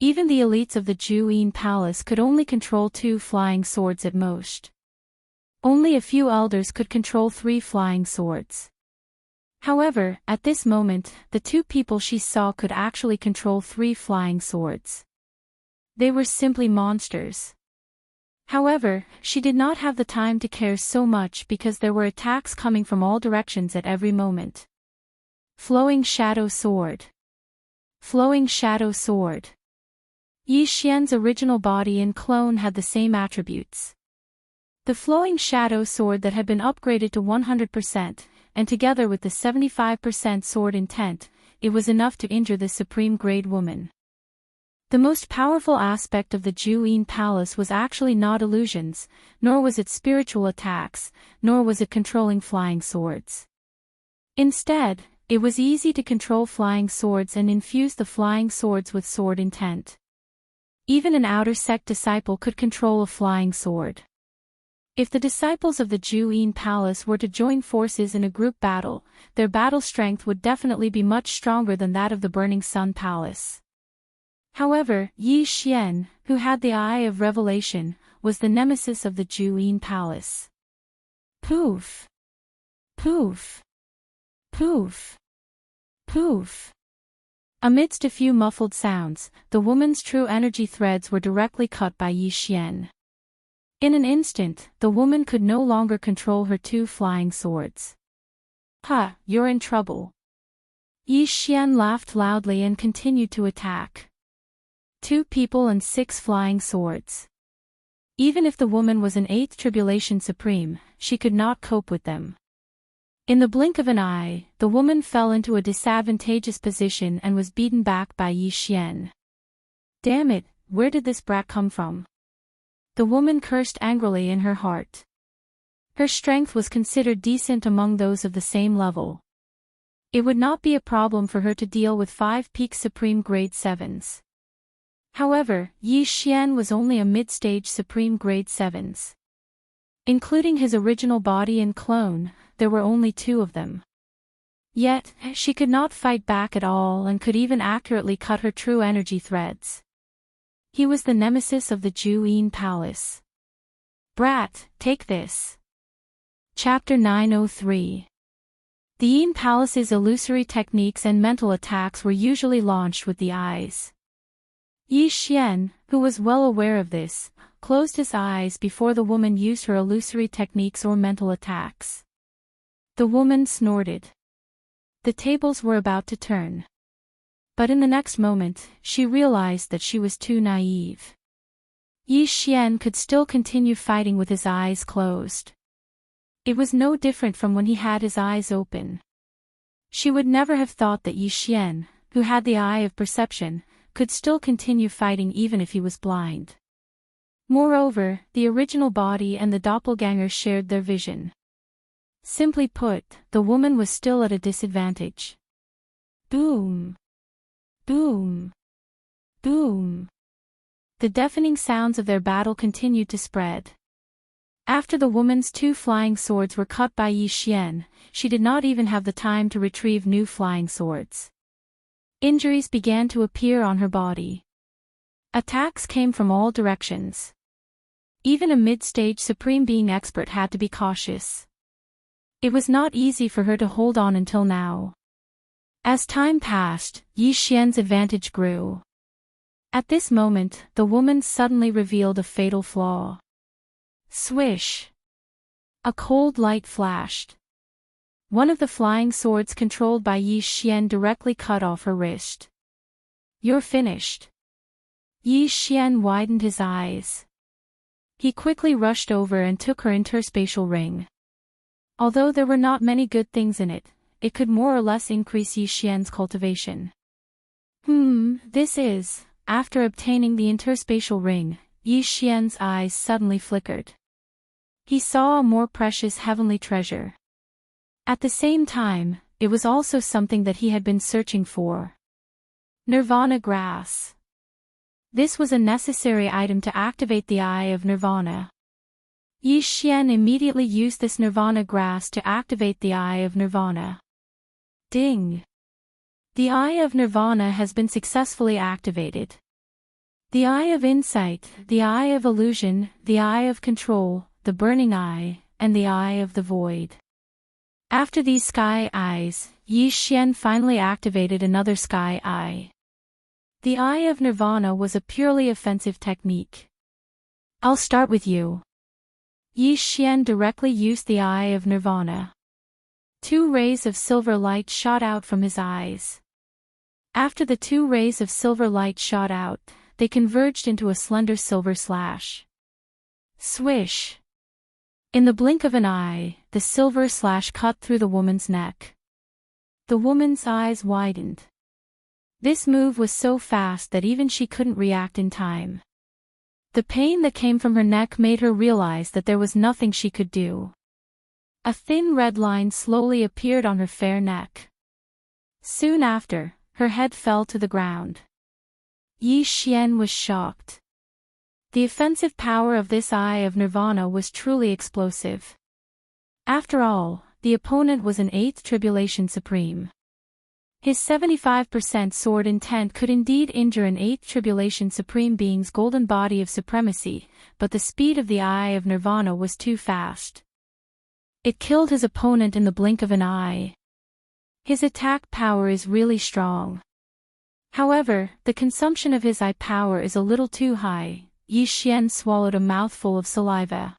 Even the elites of the Juyin Palace could only control 2 flying swords at most. Only a few elders could control 3 flying swords. However, at this moment, the 2 people she saw could actually control 3 flying swords. They were simply monsters. However, she did not have the time to care so much because there were attacks coming from all directions at every moment. Flowing Shadow Sword. Flowing Shadow Sword. Yi Xian's original body and clone had the same attributes. The Flowing Shadow Sword that had been upgraded to 100%, and together with the 75% sword intent, it was enough to injure the supreme grade woman. The most powerful aspect of the Juyin Palace was actually not illusions, nor was it spiritual attacks, nor was it controlling flying swords. Instead, it was easy to control flying swords and infuse the flying swords with sword intent. Even an outer sect disciple could control a flying sword. If the disciples of the Juyin Palace were to join forces in a group battle, their battle strength would definitely be much stronger than that of the Burning Sun Palace. However, Yi Xian, who had the Eye of Revelation, was the nemesis of the Juyin Palace. Poof! Poof! Poof! Poof! Amidst a few muffled sounds, the woman's true energy threads were directly cut by Yi Xian. In an instant, the woman could no longer control her 2 flying swords. "Ha, you're in trouble." Yi Xian laughed loudly and continued to attack. 2 people and 6 flying swords. Even if the woman was an 8th Tribulation Supreme, she could not cope with them. In the blink of an eye, the woman fell into a disadvantageous position and was beaten back by Yi Xian. Damn it, where did this brat come from? The woman cursed angrily in her heart. Her strength was considered decent among those of the same level. It would not be a problem for her to deal with 5 peak Supreme Grade 7s. However, Yi Xian was only a mid-stage Supreme Grade 7s. Including his original body and clone, there were only 2 of them. Yet, she could not fight back at all and could even accurately cut her true energy threads. He was the nemesis of the Juyin Palace. Brat, take this. Chapter 903. The Yin Palace's illusory techniques and mental attacks were usually launched with the eyes. Yi Xian, who was well aware of this, closed his eyes before the woman used her illusory techniques or mental attacks. The woman snorted. The tables were about to turn. But in the next moment, she realized that she was too naive. Yi Xian could still continue fighting with his eyes closed. It was no different from when he had his eyes open. She would never have thought that Yi Xian, who had the eye of perception, could still continue fighting even if he was blind. Moreover, the original body and the doppelganger shared their vision. Simply put, the woman was still at a disadvantage. Boom! Boom! Boom! The deafening sounds of their battle continued to spread. After the woman's 2 flying swords were cut by Yi Xian, she did not even have the time to retrieve new flying swords. Injuries began to appear on her body. Attacks came from all directions. Even a mid-stage Supreme Being expert had to be cautious. It was not easy for her to hold on until now. As time passed, Yi Xian's advantage grew. At this moment, the woman suddenly revealed a fatal flaw. Swish! A cold light flashed. One of the flying swords controlled by Yi Xian directly cut off her wrist. You're finished. Yi Xian widened his eyes. He quickly rushed over and took her interspatial ring. Although there were not many good things in it, it could more or less increase Yi Xian's cultivation. This is... After obtaining the interspatial ring, Yi Xian's eyes suddenly flickered. He saw a more precious heavenly treasure. At the same time, it was also something that he had been searching for. Nirvana grass. This was a necessary item to activate the Eye of Nirvana. Yi Xian immediately used this Nirvana grass to activate the Eye of Nirvana. Ding! The Eye of Nirvana has been successfully activated. The Eye of Insight, the Eye of Illusion, the Eye of Control, the Burning Eye, and the Eye of the Void. After these sky eyes, Yi Xian finally activated another sky eye. The Eye of Nirvana was a purely offensive technique. I'll start with you. Yi Xian directly used the Eye of Nirvana. 2 rays of silver light shot out from his eyes. After the 2 rays of silver light shot out, they converged into a slender silver slash. Swish! In the blink of an eye, the silver slash cut through the woman's neck. The woman's eyes widened. This move was so fast that even she couldn't react in time. The pain that came from her neck made her realize that there was nothing she could do. A thin red line slowly appeared on her fair neck. Soon after, her head fell to the ground. Yi Xian was shocked. The offensive power of this Eye of Nirvana was truly explosive. After all, the opponent was an 8th Tribulation Supreme. His 75% sword intent could indeed injure an 8th Tribulation Supreme Being's golden body of supremacy, but the speed of the Eye of Nirvana was too fast. It killed his opponent in the blink of an eye. His attack power is really strong. However, the consumption of his eye power is a little too high. Yi Xian swallowed a mouthful of saliva.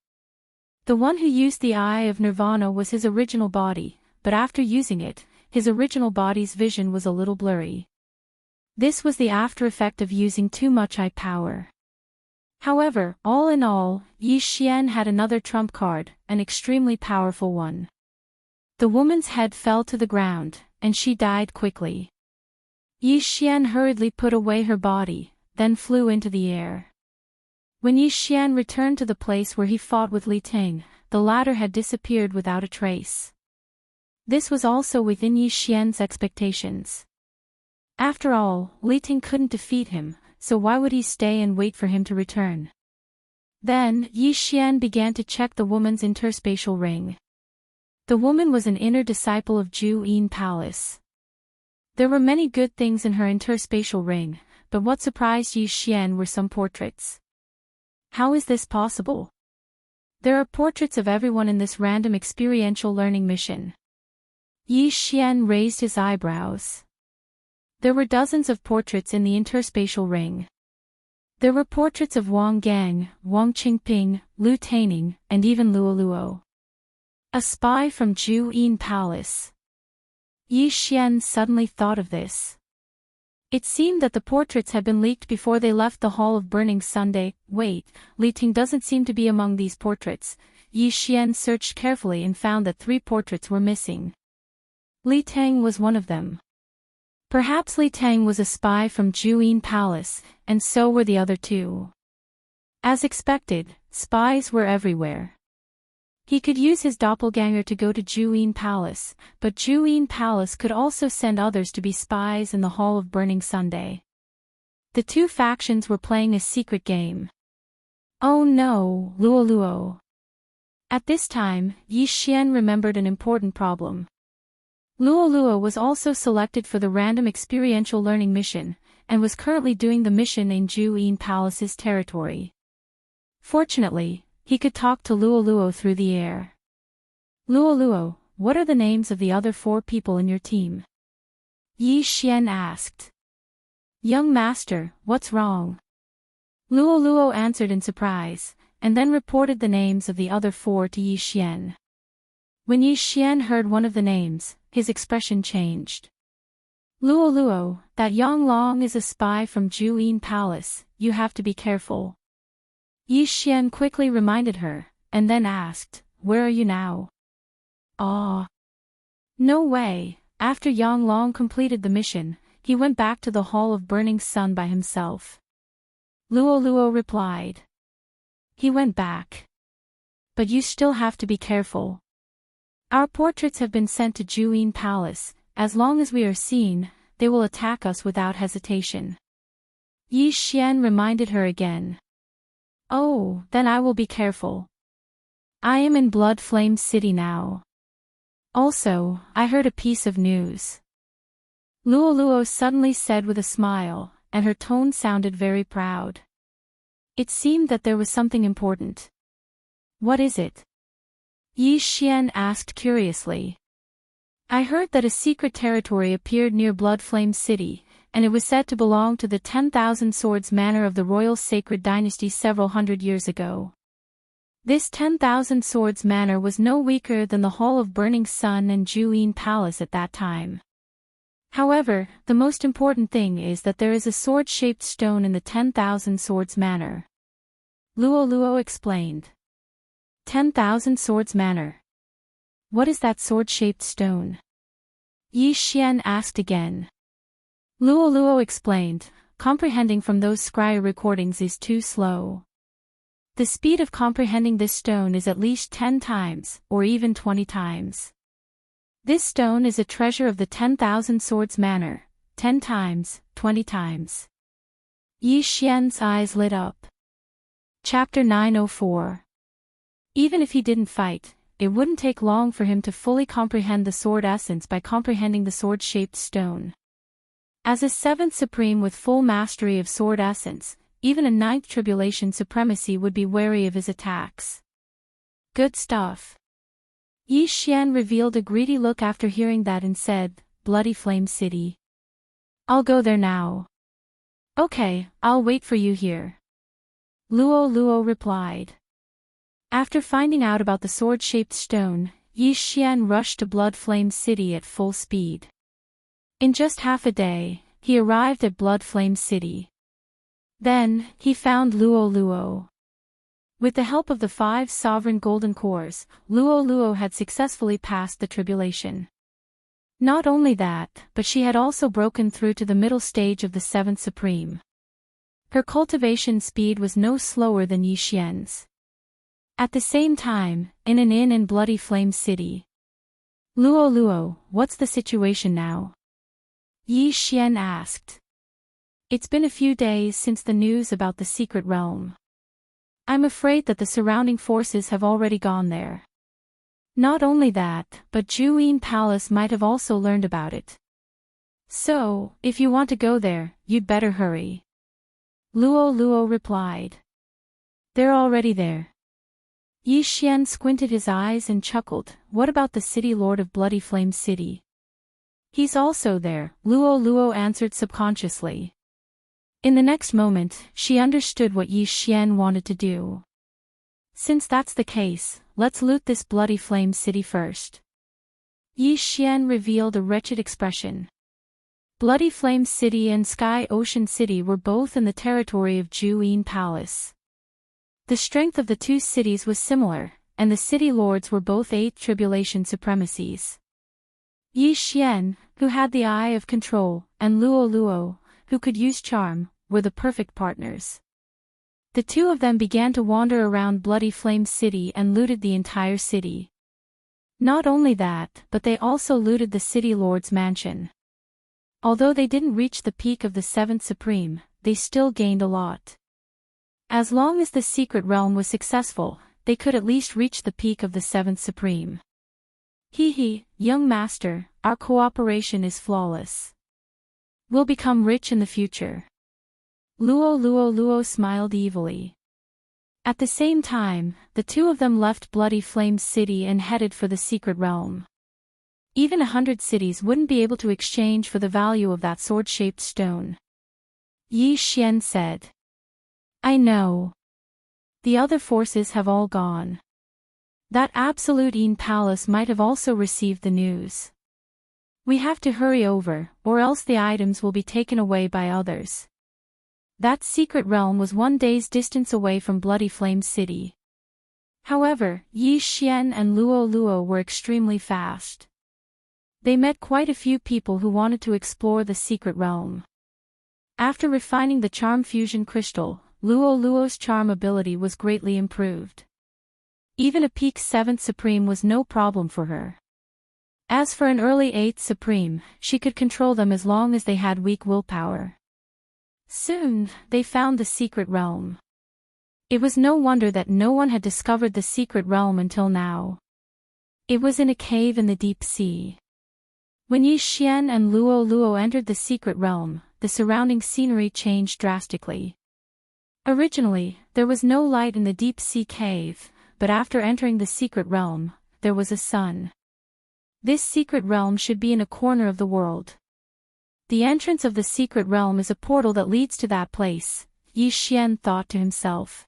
The one who used the Eye of Nirvana was his original body, but after using it, his original body's vision was a little blurry. This was the after effect of using too much eye power. However, all in all, Yi Xian had another trump card, an extremely powerful one. The woman's head fell to the ground, and she died quickly. Yi Xian hurriedly put away her body, then flew into the air. When Yi Xian returned to the place where he fought with Li Ting, the latter had disappeared without a trace. This was also within Yi Xian's expectations. After all, Li Ting couldn't defeat him, so why would he stay and wait for him to return? Then, Yi Xian began to check the woman's interspatial ring. The woman was an inner disciple of Ju Yin Palace. There were many good things in her interspatial ring, but what surprised Yi Xian were some portraits. How is this possible? There are portraits of everyone in this random experiential learning mission. Yi Xian raised his eyebrows. There were dozens of portraits in the interspatial ring. There were portraits of Wang Gang, Wang Qingping, Lu Taining, and even Luo Luo. A spy from Ju Yin Palace. Yi Xian suddenly thought of this. It seemed that the portraits had been leaked before they left the Hall of Burning Sunday. Wait, Li Ting doesn't seem to be among these portraits. Yi Xian searched carefully and found that 3 portraits were missing. Li Tang was one of them. Perhaps Li Tang was a spy from Ju Yin Palace, and so were the other 2. As expected, spies were everywhere. He could use his doppelganger to go to Ju Yin Palace, but Ju Yin Palace could also send others to be spies in the Hall of Burning Sunday. The 2 factions were playing a secret game. Oh no, Luo Luo. At this time, Yi Xian remembered an important problem. Luo Luo was also selected for the random experiential learning mission, and was currently doing the mission in Ju Yin Palace's territory. Fortunately, he could talk to Luo Luo through the air. Luo Luo, what are the names of the other 4 people in your team? Yi Xian asked. Young master, what's wrong? Luo Luo answered in surprise, and then reported the names of the other 4 to Yi Xian. When Yi Xian heard one of the names, his expression changed. Luo Luo, that Yang Long is a spy from Ju Yin Palace, you have to be careful. Yi Xian quickly reminded her, and then asked, where are you now? Ah. No way, after Yang Long completed the mission, he went back to the Hall of Burning Sun by himself. Luo Luo replied. He went back. But you still have to be careful. Our portraits have been sent to Ju Yin Palace. As long as we are seen, they will attack us without hesitation. Yi Xian reminded her again. Oh, then I will be careful. I am in Blood Flame City now. Also, I heard a piece of news. Luo Luo suddenly said with a smile, and her tone sounded very proud. It seemed that there was something important. What is it? Yi Xian asked curiously. I heard that a secret territory appeared near Blood Flame City, and it was said to belong to the 10,000 Swords Manor of the Royal Sacred Dynasty several hundred years ago. This 10,000 Swords Manor was no weaker than the Hall of Burning Sun and Ju Yin Palace at that time. However, the most important thing is that there is a sword-shaped stone in the 10,000 Swords Manor. Luo Luo explained. 10,000 Swords Manor. What is that sword-shaped stone? Yi Xian asked again. Luo Luo explained, comprehending from those scryer recordings is too slow. The speed of comprehending this stone is at least 10 times, or even 20 times. This stone is a treasure of the 10,000 Swords Manor, 10 times, 20 times. Yi Xian's eyes lit up. Chapter 904. Even if he didn't fight, it wouldn't take long for him to fully comprehend the sword essence by comprehending the sword-shaped stone. As a 7th Supreme with full mastery of sword essence, even a 9th Tribulation Supremacy would be wary of his attacks. Good stuff. Yi Xian revealed a greedy look after hearing that and said, Bloody Flame City. I'll go there now. Okay, I'll wait for you here. Luo Luo replied. After finding out about the sword-shaped stone, Yi Xian rushed to Blood Flame City at full speed. In just half a day, he arrived at Blood Flame City. Then, he found Luo Luo. With the help of the 5 sovereign golden cores, Luo Luo had successfully passed the tribulation. Not only that, but she had also broken through to the middle stage of the 7th Supreme. Her cultivation speed was no slower than Yi Xian's. At the same time, in an inn in Bloody Flame City. Luo Luo, what's the situation now? Yi Xian asked. It's been a few days since the news about the secret realm. I'm afraid that the surrounding forces have already gone there. Not only that, but Ju Yin Palace might have also learned about it. So, if you want to go there, you'd better hurry. Luo Luo replied. They're already there. Yi Xian squinted his eyes and chuckled, "What about the city lord of Bloody Flame City?" "He's also there," Luo answered subconsciously. In the next moment, she understood what Yi Xian wanted to do. "Since that's the case, let's loot this Bloody Flame City first." Yi Xian revealed a wretched expression. Bloody Flame City and Sky Ocean City were both in the territory of Juyin Palace. The strength of the two cities was similar, and the city lords were both 8th tribulation supremacies. Yi Xian, who had the eye of control, and Luo, who could use charm, were the perfect partners. The two of them began to wander around Bloody Flame City and looted the entire city. Not only that, but they also looted the city lord's mansion. Although they didn't reach the peak of the 7th Supreme, they still gained a lot. As long as the secret realm was successful, they could at least reach the peak of the 7th Supreme. Young master, our cooperation is flawless. We'll become rich in the future. Luo smiled evilly. At the same time, the two of them left Bloody Flame City and headed for the secret realm. Even 100 cities wouldn't be able to exchange for the value of that sword-shaped stone. Yi Xian said. "I know. The other forces have all gone. That absolute Yin Palace might have also received the news. We have to hurry over, or else the items will be taken away by others." That secret realm was 1 day's distance away from Bloody Flame City. However, Yi Xian and Luo were extremely fast. They met quite a few people who wanted to explore the secret realm. After refining the charm fusion crystal, Luo's charm ability was greatly improved. Even a peak 7th Supreme was no problem for her. As for an early 8th Supreme, she could control them as long as they had weak willpower. Soon, they found the secret realm. It was no wonder that no one had discovered the secret realm until now. It was in a cave in the deep sea. When Yi Xian and Luo entered the secret realm, the surrounding scenery changed drastically. Originally, there was no light in the deep sea cave, but after entering the secret realm, there was a sun. This secret realm should be in a corner of the world. The entrance of the secret realm is a portal that leads to that place, Yi Xian thought to himself.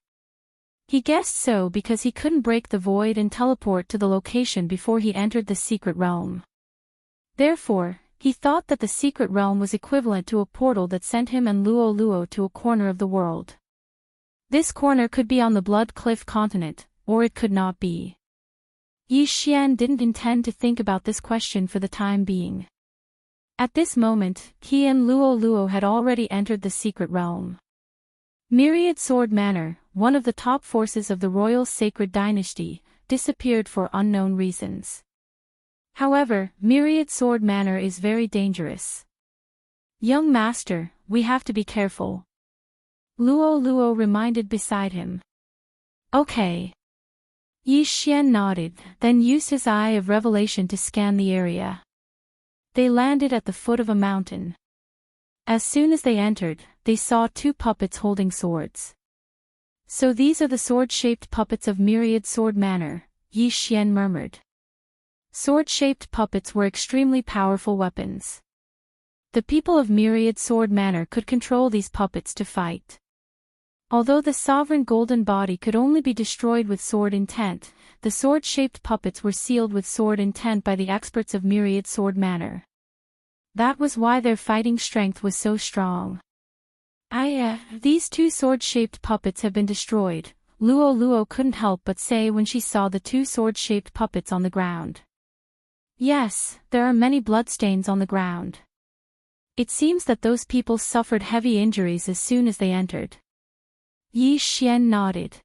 He guessed so because he couldn't break the void and teleport to the location before he entered the secret realm. Therefore, he thought that the secret realm was equivalent to a portal that sent him and Luo to a corner of the world. This corner could be on the Blood Cliff continent, or it could not be. Yi Xian didn't intend to think about this question for the time being. At this moment, he and Luo had already entered the secret realm. Myriad Sword Manor, one of the top forces of the Royal Sacred Dynasty, disappeared for unknown reasons. However, Myriad Sword Manor is very dangerous. "Young master, we have to be careful," Luo reminded beside him. "Okay." Yi Xian nodded, then used his eye of revelation to scan the area. They landed at the foot of a mountain. As soon as they entered, they saw 2 puppets holding swords. "So these are the sword-shaped puppets of Myriad Sword Manor," Yi Xian murmured. Sword-shaped puppets were extremely powerful weapons. The people of Myriad Sword Manor could control these puppets to fight. Although the sovereign golden body could only be destroyed with sword intent, the sword-shaped puppets were sealed with sword intent by the experts of Myriad Sword Manor. That was why their fighting strength was so strong. These 2 sword-shaped puppets have been destroyed," Luo couldn't help but say when she saw the 2 sword-shaped puppets on the ground. "Yes, there are many bloodstains on the ground. It seems that those people suffered heavy injuries as soon as they entered." Yi Xian nodded.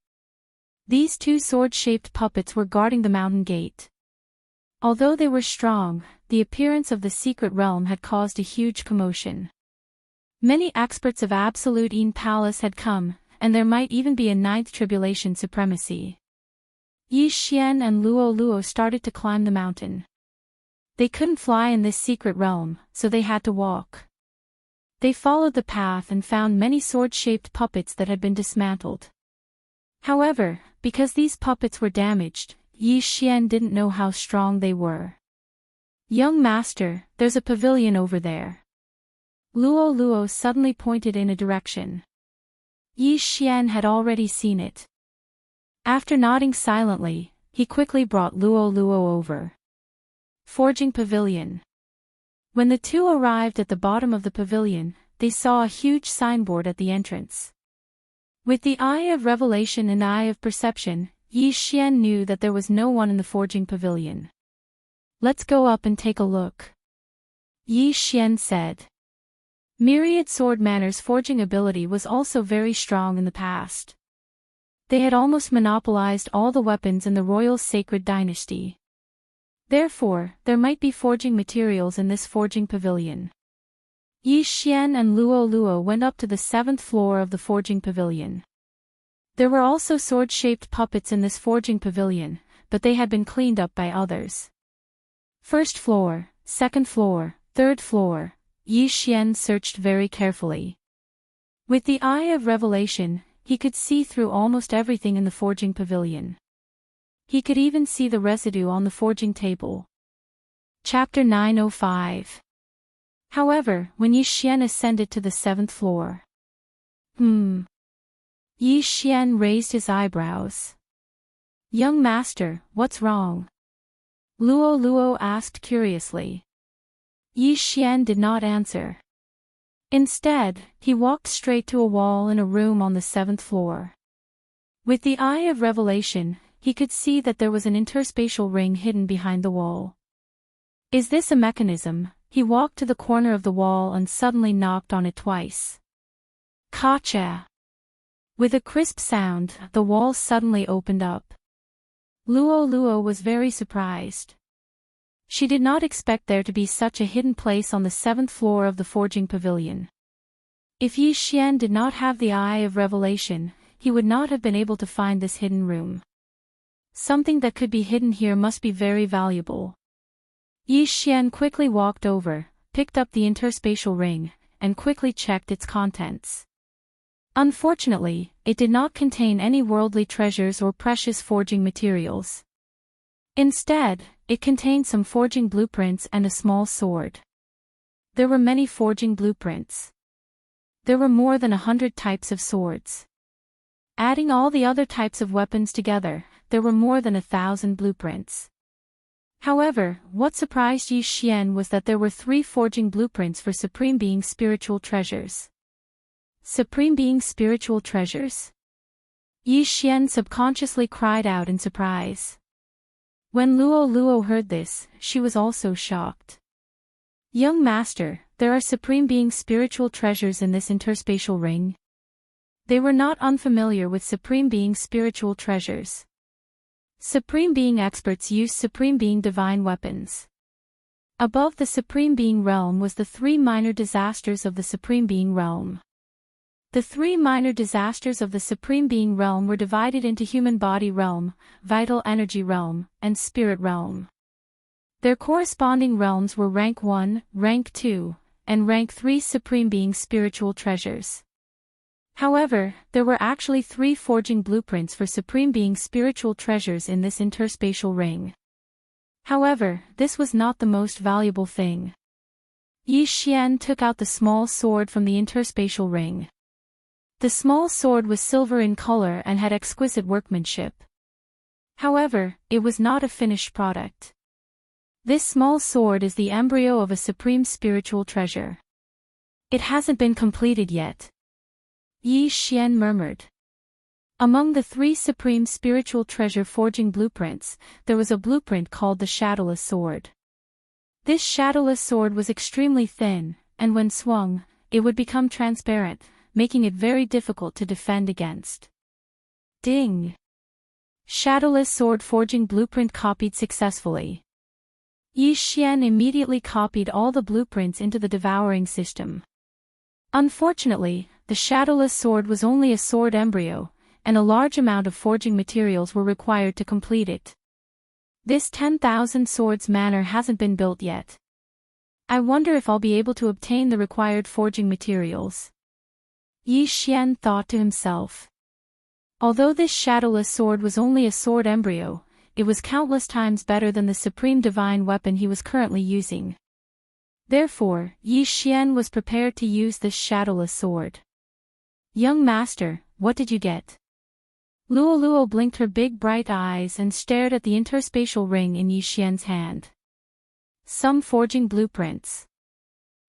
These 2 sword-shaped puppets were guarding the mountain gate. Although they were strong, the appearance of the secret realm had caused a huge commotion. Many experts of Absolute Yin Palace had come, and there might even be a 9th tribulation supremacy. Yi Xian and Luo started to climb the mountain. They couldn't fly in this secret realm, so they had to walk. They followed the path and found many sword-shaped puppets that had been dismantled. However, because these puppets were damaged, Yi Xian didn't know how strong they were. "Young master, there's a pavilion over there." Luo Luo suddenly pointed in a direction. Yi Xian had already seen it. After nodding silently, he quickly brought Luo Luo over. Forging Pavilion. When the two arrived at the bottom of the pavilion, they saw a huge signboard at the entrance. With the eye of revelation and eye of perception, Yi Xian knew that there was no one in the forging pavilion. "Let's go up and take a look," Yi Xian said. Myriad Sword Manor's forging ability was also very strong in the past. They had almost monopolized all the weapons in the royal sacred dynasty. Therefore, there might be forging materials in this forging pavilion. Yi Xian and Luo Luo went up to the 7th floor of the forging pavilion. There were also sword-shaped puppets in this forging pavilion, but they had been cleaned up by others. 1st floor, 2nd floor, 3rd floor, Yi Xian searched very carefully. With the eye of revelation, he could see through almost everything in the forging pavilion. He could even see the residue on the forging table. Chapter 905. However, when Yi Xian ascended to the 7th floor. Yi Xian raised his eyebrows. "Young master, what's wrong?" Luo Luo asked curiously. Yi Xian did not answer. Instead, he walked straight to a wall in a room on the 7th floor. With the eye of revelation, he could see that there was an interspatial ring hidden behind the wall. "Is this a mechanism?" He walked to the corner of the wall and suddenly knocked on it twice. Kacha! With a crisp sound, the wall suddenly opened up. Luo Luo was very surprised. She did not expect there to be such a hidden place on the 7th floor of the forging pavilion. If Yi Xian did not have the eye of revelation, he would not have been able to find this hidden room. Something that could be hidden here must be very valuable. Yi Xian quickly walked over, picked up the interspatial ring, and quickly checked its contents. Unfortunately, it did not contain any worldly treasures or precious forging materials. Instead, it contained some forging blueprints and a small sword. There were many forging blueprints. There were more than 100 types of swords. Adding all the other types of weapons together, there were more than 1,000 blueprints. However, what surprised Yi Xian was that there were 3 forging blueprints for Supreme Being spiritual treasures. Supreme Being spiritual treasures? Yi Xian subconsciously cried out in surprise. When Luo Luo heard this, she was also shocked. "Young master, there are Supreme Being spiritual treasures in this interspatial ring?" They were not unfamiliar with Supreme Being spiritual treasures. Supreme Being experts use Supreme Being divine weapons. Above the Supreme Being realm was the 3 minor disasters of the Supreme Being realm. The 3 minor disasters of the Supreme Being realm were divided into Human Body realm, Vital Energy realm, and Spirit realm. Their corresponding realms were Rank 1, Rank 2, and Rank 3 Supreme Being spiritual treasures. However, there were actually 3 forging blueprints for Supreme Being spiritual treasures in this interspatial ring. However, this was not the most valuable thing. Yi Xian took out the small sword from the interspatial ring. The small sword was silver in color and had exquisite workmanship. However, it was not a finished product. This small sword is the embryo of a supreme spiritual treasure. It hasn't been completed yet. Yi Xian murmured. Among the 3 supreme spiritual treasure forging blueprints, there was a blueprint called the Shadowless Sword. This shadowless sword was extremely thin, and when swung, it would become transparent, making it very difficult to defend against. Ding! Shadowless sword forging blueprint copied successfully. Yi Xian immediately copied all the blueprints into the Devouring system. Unfortunately, the shadowless sword was only a sword embryo, and a large amount of forging materials were required to complete it. This 10,000 swords manor hasn't been built yet. I wonder if I'll be able to obtain the required forging materials. Yi Xian thought to himself. Although this shadowless sword was only a sword embryo, it was countless times better than the supreme divine weapon he was currently using. Therefore, Yi Xian was prepared to use this shadowless sword. Young master, what did you get? Luo blinked her big bright eyes and stared at the interspatial ring in Yi Xian's hand. Some forging blueprints.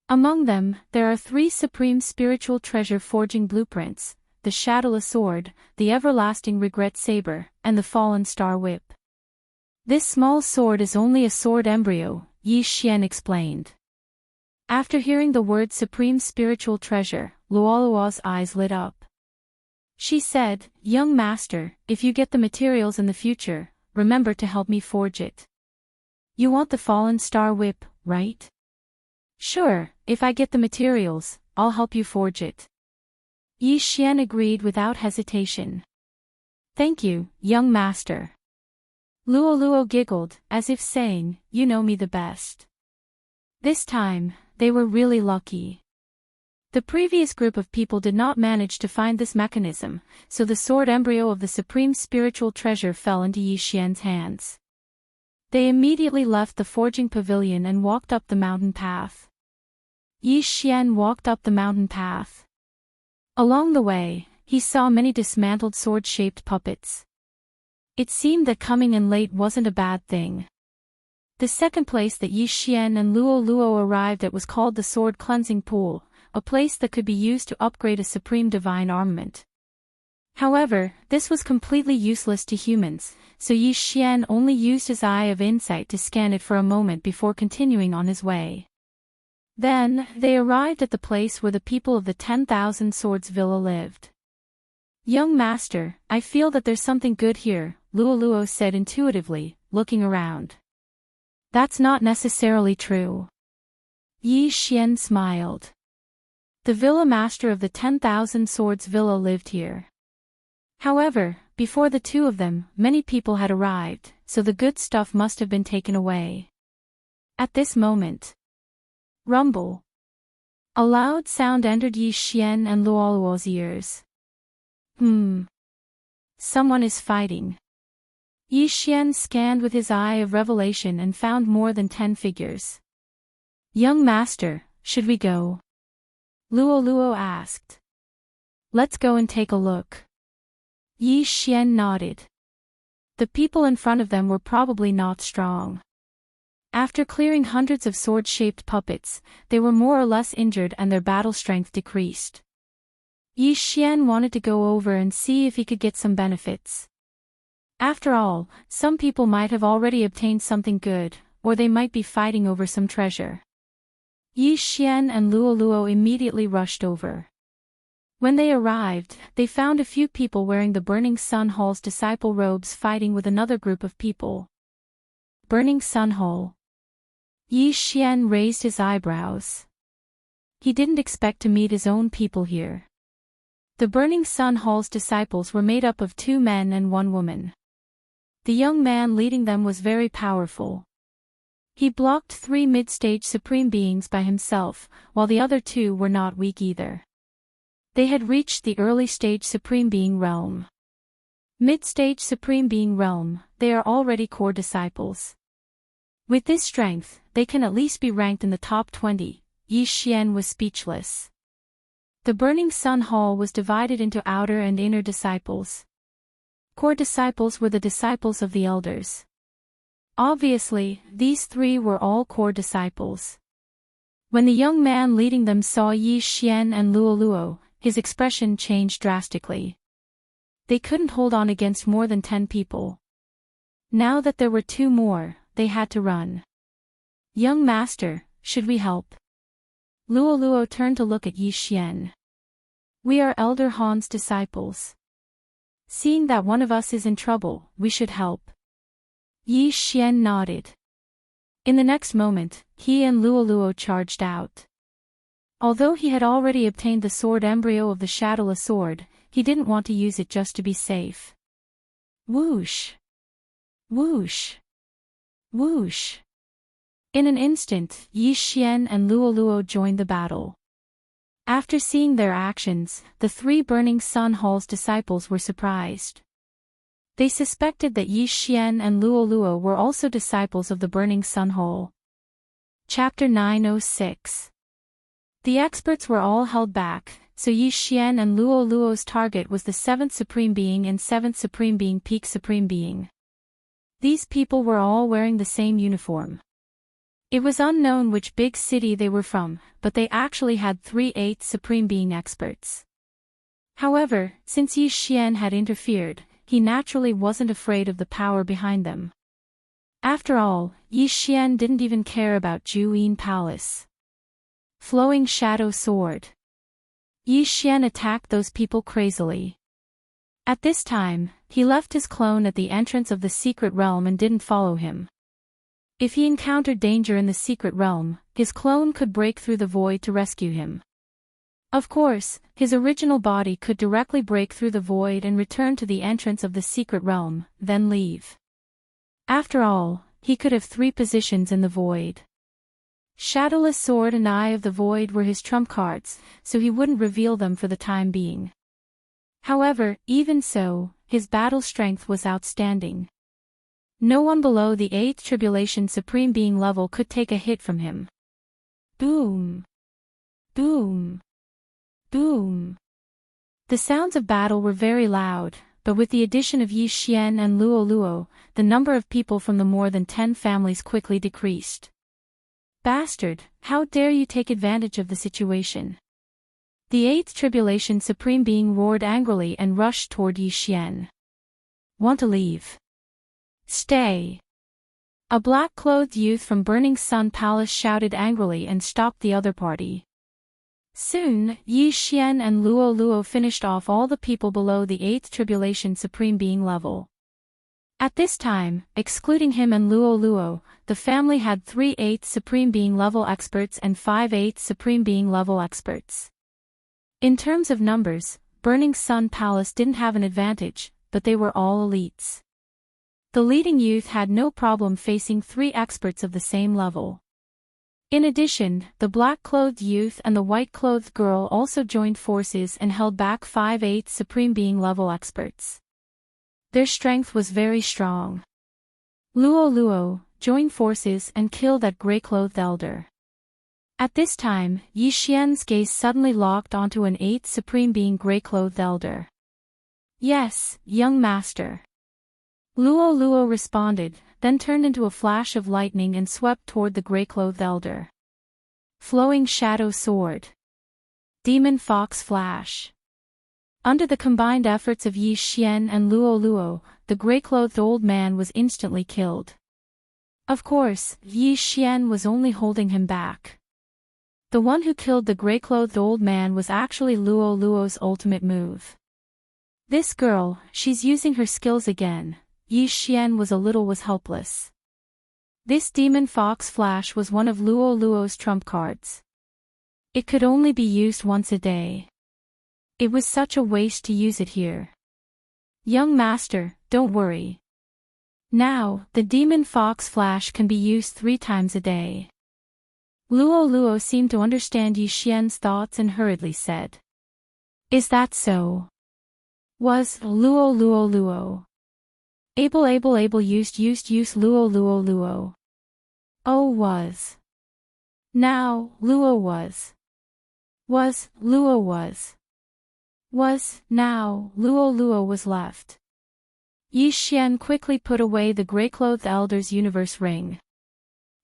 Among them, there are 3 supreme spiritual treasure forging blueprints: the shadowless sword, the everlasting regret saber, and the fallen star whip. This small sword is only a sword embryo, Yi Xian explained. After hearing the word supreme spiritual treasure, Luo's eyes lit up. She said, young master, if you get the materials in the future, remember to help me forge it. You want the fallen star whip, right? Sure, if I get the materials, I'll help you forge it. Yi Xian agreed without hesitation. Thank you, young master. Luo giggled, as if saying, you know me the best. This time, they were really lucky. The previous group of people did not manage to find this mechanism, so the sword embryo of the supreme spiritual treasure fell into Yi Xian's hands. They immediately left the forging pavilion and walked up the mountain path. Yi Xian walked up the mountain path. Along the way, he saw many dismantled sword-shaped puppets. It seemed that coming in late wasn't a bad thing. The second place that Yi Xian and Luo arrived at was called the Sword Cleansing Pool, a place that could be used to upgrade a supreme divine armament. However, this was completely useless to humans, so Yi Xian only used his eye of insight to scan it for a moment before continuing on his way. Then, they arrived at the place where the people of the 10,000 Swords Villa lived. Young master, I feel that there's something good here, Luo said intuitively, looking around. That's not necessarily true. Yi Xian smiled. The villa master of the 10,000 Swords Villa lived here. However, before the two of them, many people had arrived, so the good stuff must have been taken away. At this moment, rumble. A loud sound entered Yi Xian and Luo's ears. Someone is fighting. Yi Xian scanned with his eye of revelation and found more than 10 figures. Young master, should we go? Luo asked. Let's go and take a look. Yi Xian nodded. The people in front of them were probably not strong. After clearing hundreds of sword-shaped puppets, they were more or less injured and their battle strength decreased. Yi Xian wanted to go over and see if he could get some benefits. After all, some people might have already obtained something good, or they might be fighting over some treasure. Yi Xian and Luo immediately rushed over. When they arrived, they found a few people wearing the Burning Sun Hall's disciple robes fighting with another group of people. Burning Sun Hall. Yi Xian raised his eyebrows. He didn't expect to meet his own people here. The Burning Sun Hall's disciples were made up of 2 men and 1 woman. The young man leading them was very powerful. He blocked 3 mid-stage supreme beings by himself, while the other 2 were not weak either. They had reached the early stage supreme being realm. Mid-stage supreme being realm, they are already core disciples. With this strength, they can at least be ranked in the top 20. Yi Xian was speechless. The Burning Sun Hall was divided into outer and inner disciples. Core disciples were the disciples of the elders. Obviously, these 3 were all core disciples. When the young man leading them saw Yi Xian and Luo, his expression changed drastically. They couldn't hold on against more than 10 people. Now that there were 2 more, they had to run. Young master, should we help? Luo turned to look at Yi Xian. We are Elder Han's disciples. Seeing that one of us is in trouble, we should help. Yi Xian nodded. In the next moment, he and Luo charged out. Although he had already obtained the sword embryo of the shadowless sword, he didn't want to use it just to be safe. Whoosh! Whoosh! Whoosh! In an instant, Yi Xian and Luo joined the battle. After seeing their actions, the 3 Burning Sun Hall's disciples were surprised. They suspected that Yi Xian and Luo Luo were also disciples of the Burning Sun Hall. Chapter 906. The experts were all held back, so Yi Xian and Luo Luo's target was the 7th Supreme Being and 7th Supreme Being Peak Supreme Being. These people were all wearing the same uniform. It was unknown which big city they were from, but they actually had 3 8th Supreme Being experts. However, since Yi Xian had interfered, he naturally wasn't afraid of the power behind them. After all, Yi Xian didn't even care about Juyin Palace. Flowing Shadow Sword. Yi Xian attacked those people crazily. At this time, he left his clone at the entrance of the secret realm and didn't follow him. If he encountered danger in the secret realm, his clone could break through the void to rescue him. Of course, his original body could directly break through the void and return to the entrance of the secret realm, then leave. After all, he could have 3 positions in the void. Shadowless Sword and Eye of the Void were his trump cards, so he wouldn't reveal them for the time being. However, even so, his battle strength was outstanding. No one below the 8th Tribulation Supreme Being level could take a hit from him. Boom! Boom! Boom! The sounds of battle were very loud, but with the addition of Yi Xian and Luo Luo, the number of people from the more than 10 families quickly decreased. Bastard, how dare you take advantage of the situation? The 8th Tribulation Supreme Being roared angrily and rushed toward Yi Xian. Want to leave? Stay! A black-clothed youth from Burning Sun Palace shouted angrily and stopped the other party. Soon, Yi Xian and Luo Luo finished off all the people below the 8th Tribulation Supreme Being level. At this time, excluding him and Luo Luo, the family had 3 8th Supreme Being level experts and 5 8th Supreme Being level experts. In terms of numbers, Burning Sun Palace didn't have an advantage, but they were all elites. The leading youth had no problem facing 3 experts of the same level. In addition, the black-clothed youth and the white-clothed girl also joined forces and held back 5 8th Supreme Being level experts. Their strength was very strong. Luo Luo joined forces and killed that gray-clothed elder. At this time, Yi Xian's gaze suddenly locked onto an 8th Supreme Being gray-clothed elder. Yes, young master. Luo Luo responded, then turned into a flash of lightning and swept toward the gray-clothed elder. Flowing Shadow Sword. Demon Fox Flash. Under the combined efforts of Yi Xian and Luo Luo, the gray-clothed old man was instantly killed. Of course, Yi Xian was only holding him back. The one who killed the gray-clothed old man was actually Luo Luo's ultimate move. This girl, she's using her skills again. Yi Xian was helpless. This Demon Fox Flash was one of Luo Luo's trump cards. It could only be used once a day. It was such a waste to use it here. Young master, don't worry. Now, the Demon Fox Flash can be used 3 times a day. Luo Luo seemed to understand Yi Xian's thoughts and hurriedly said. Is that so? Was Luo Luo Luo. Able used Luo Luo Luo. Oh was. Now, Luo was. Was, Luo was. Was, now, Luo Luo was left. Yi Xian quickly put away the gray-clothed elder's universe ring.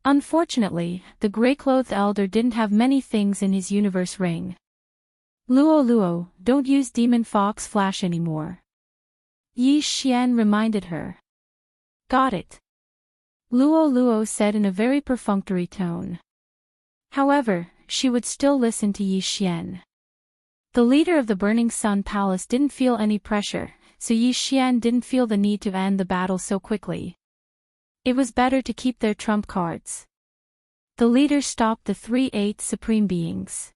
Unfortunately, the gray-clothed elder didn't have many things in his universe ring. Luo Luo, don't use Demon Fox Flash anymore. Yi Xian reminded her. Got it. Luo Luo said in a very perfunctory tone. However, she would still listen to Yi Xian. The leader of the Burning Sun Palace didn't feel any pressure, so Yi Xian didn't feel the need to end the battle so quickly. It was better to keep their trump cards. The leader stopped the 3 8th Supreme Beings.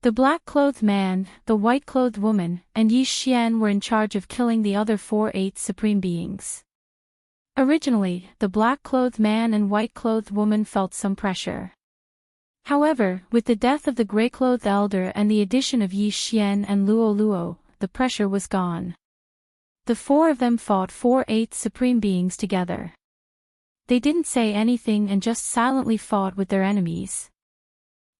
The black-clothed man, the white-clothed woman, and Yi Xian were in charge of killing the other 4 8th Supreme Beings. Originally, the black-clothed man and white-clothed woman felt some pressure. However, with the death of the gray-clothed elder and the addition of Yi Xian and Luo Luo, the pressure was gone. The four of them fought 4/8 supreme beings together. They didn't say anything and just silently fought with their enemies.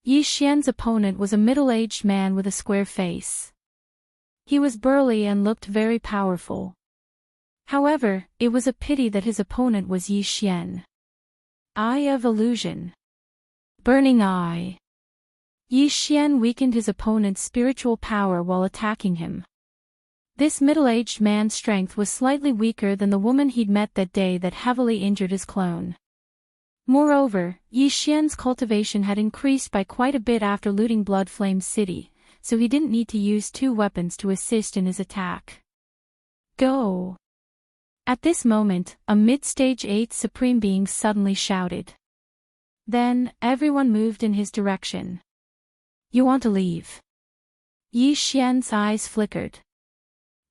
Yi Xian's opponent was a middle-aged man with a square face. He was burly and looked very powerful. However, it was a pity that his opponent was Yi Xian. Eye of Illusion. Burning Eye. Yi Xian weakened his opponent's spiritual power while attacking him. This middle-aged man's strength was slightly weaker than the woman he'd met that day that heavily injured his clone. Moreover, Yi Xian's cultivation had increased by quite a bit after looting Blood Flame City, so he didn't need to use two weapons to assist in his attack. Go! At this moment, a mid-stage 8 supreme being suddenly shouted. Then, everyone moved in his direction. You want to leave? Yi Xian's eyes flickered.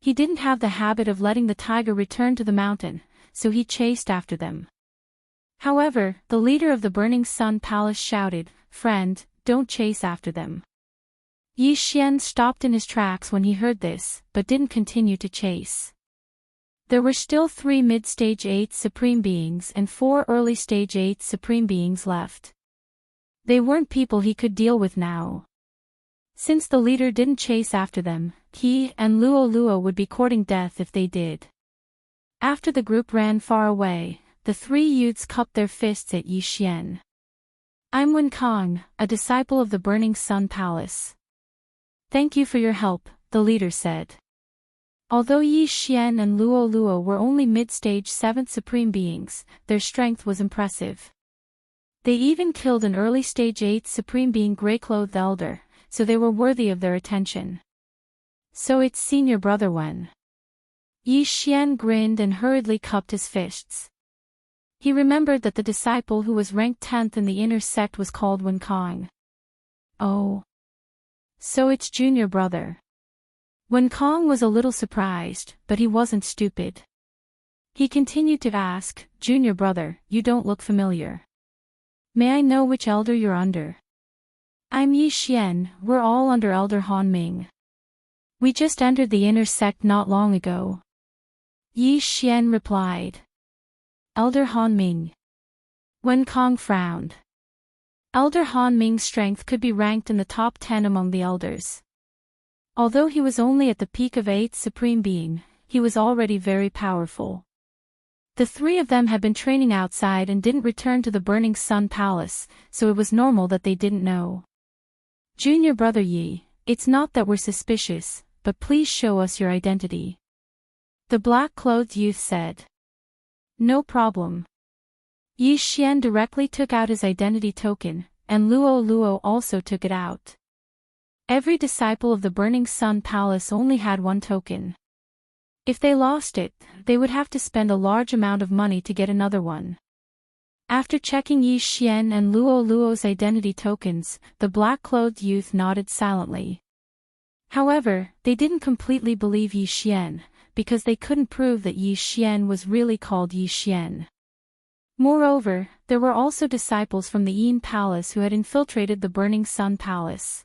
He didn't have the habit of letting the tiger return to the mountain, so he chased after them. However, the leader of the Burning Sun Palace shouted, "Friend, don't chase after them." Yi Xian stopped in his tracks when he heard this, but didn't continue to chase. There were still 3 mid-stage 8 supreme beings and 4 early-stage 8 supreme beings left. They weren't people he could deal with now. Since the leader didn't chase after them, he and Luo Luo would be courting death if they did. After the group ran far away, the 3 youths cupped their fists at Yi Xian. I'm Wen Kong, a disciple of the Burning Sun Palace. Thank you for your help, the leader said. Although Yi Xian and Luo Luo were only mid-stage 7th supreme beings, their strength was impressive. They even killed an early-stage 8th supreme being gray-clothed elder, so they were worthy of their attention. So it's senior brother Wen. Yi Xian grinned and hurriedly cupped his fists. He remembered that the disciple who was ranked 10th in the inner sect was called Wen Kong. Oh. So it's junior brother. Wen Kong was a little surprised, but he wasn't stupid. He continued to ask, "Junior brother, you don't look familiar. May I know which elder you're under?" "I'm Yi Xian, we're all under Elder Han Ming. We just entered the inner sect not long ago." Yi Xian replied. Elder Han Ming. Wen Kong frowned. Elder Han Ming's strength could be ranked in the top 10 among the elders. Although he was only at the peak of 8th supreme being, he was already very powerful. The 3 of them had been training outside and didn't return to the Burning Sun Palace, so it was normal that they didn't know. "Junior brother Yi, it's not that we're suspicious, but please show us your identity," the black-clothed youth said. "No problem." Yi Xian directly took out his identity token, and Luo Luo also took it out. Every disciple of the Burning Sun Palace only had one token. If they lost it, they would have to spend a large amount of money to get another one. After checking Yi Xian and Luo Luo's identity tokens, the black-clothed youth nodded silently. However, they didn't completely believe Yi Xian, because they couldn't prove that Yi Xian was really called Yi Xian. Moreover, there were also disciples from the Yin Palace who had infiltrated the Burning Sun Palace.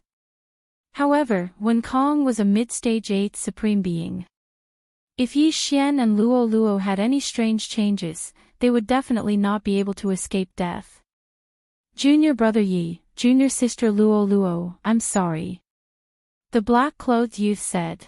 However, Wen Kong was a mid-stage 8th supreme being. If Yi Xian and Luo Luo had any strange changes, they would definitely not be able to escape death. "Junior brother Yi, junior sister Luo Luo, I'm sorry," the black-clothed youth said.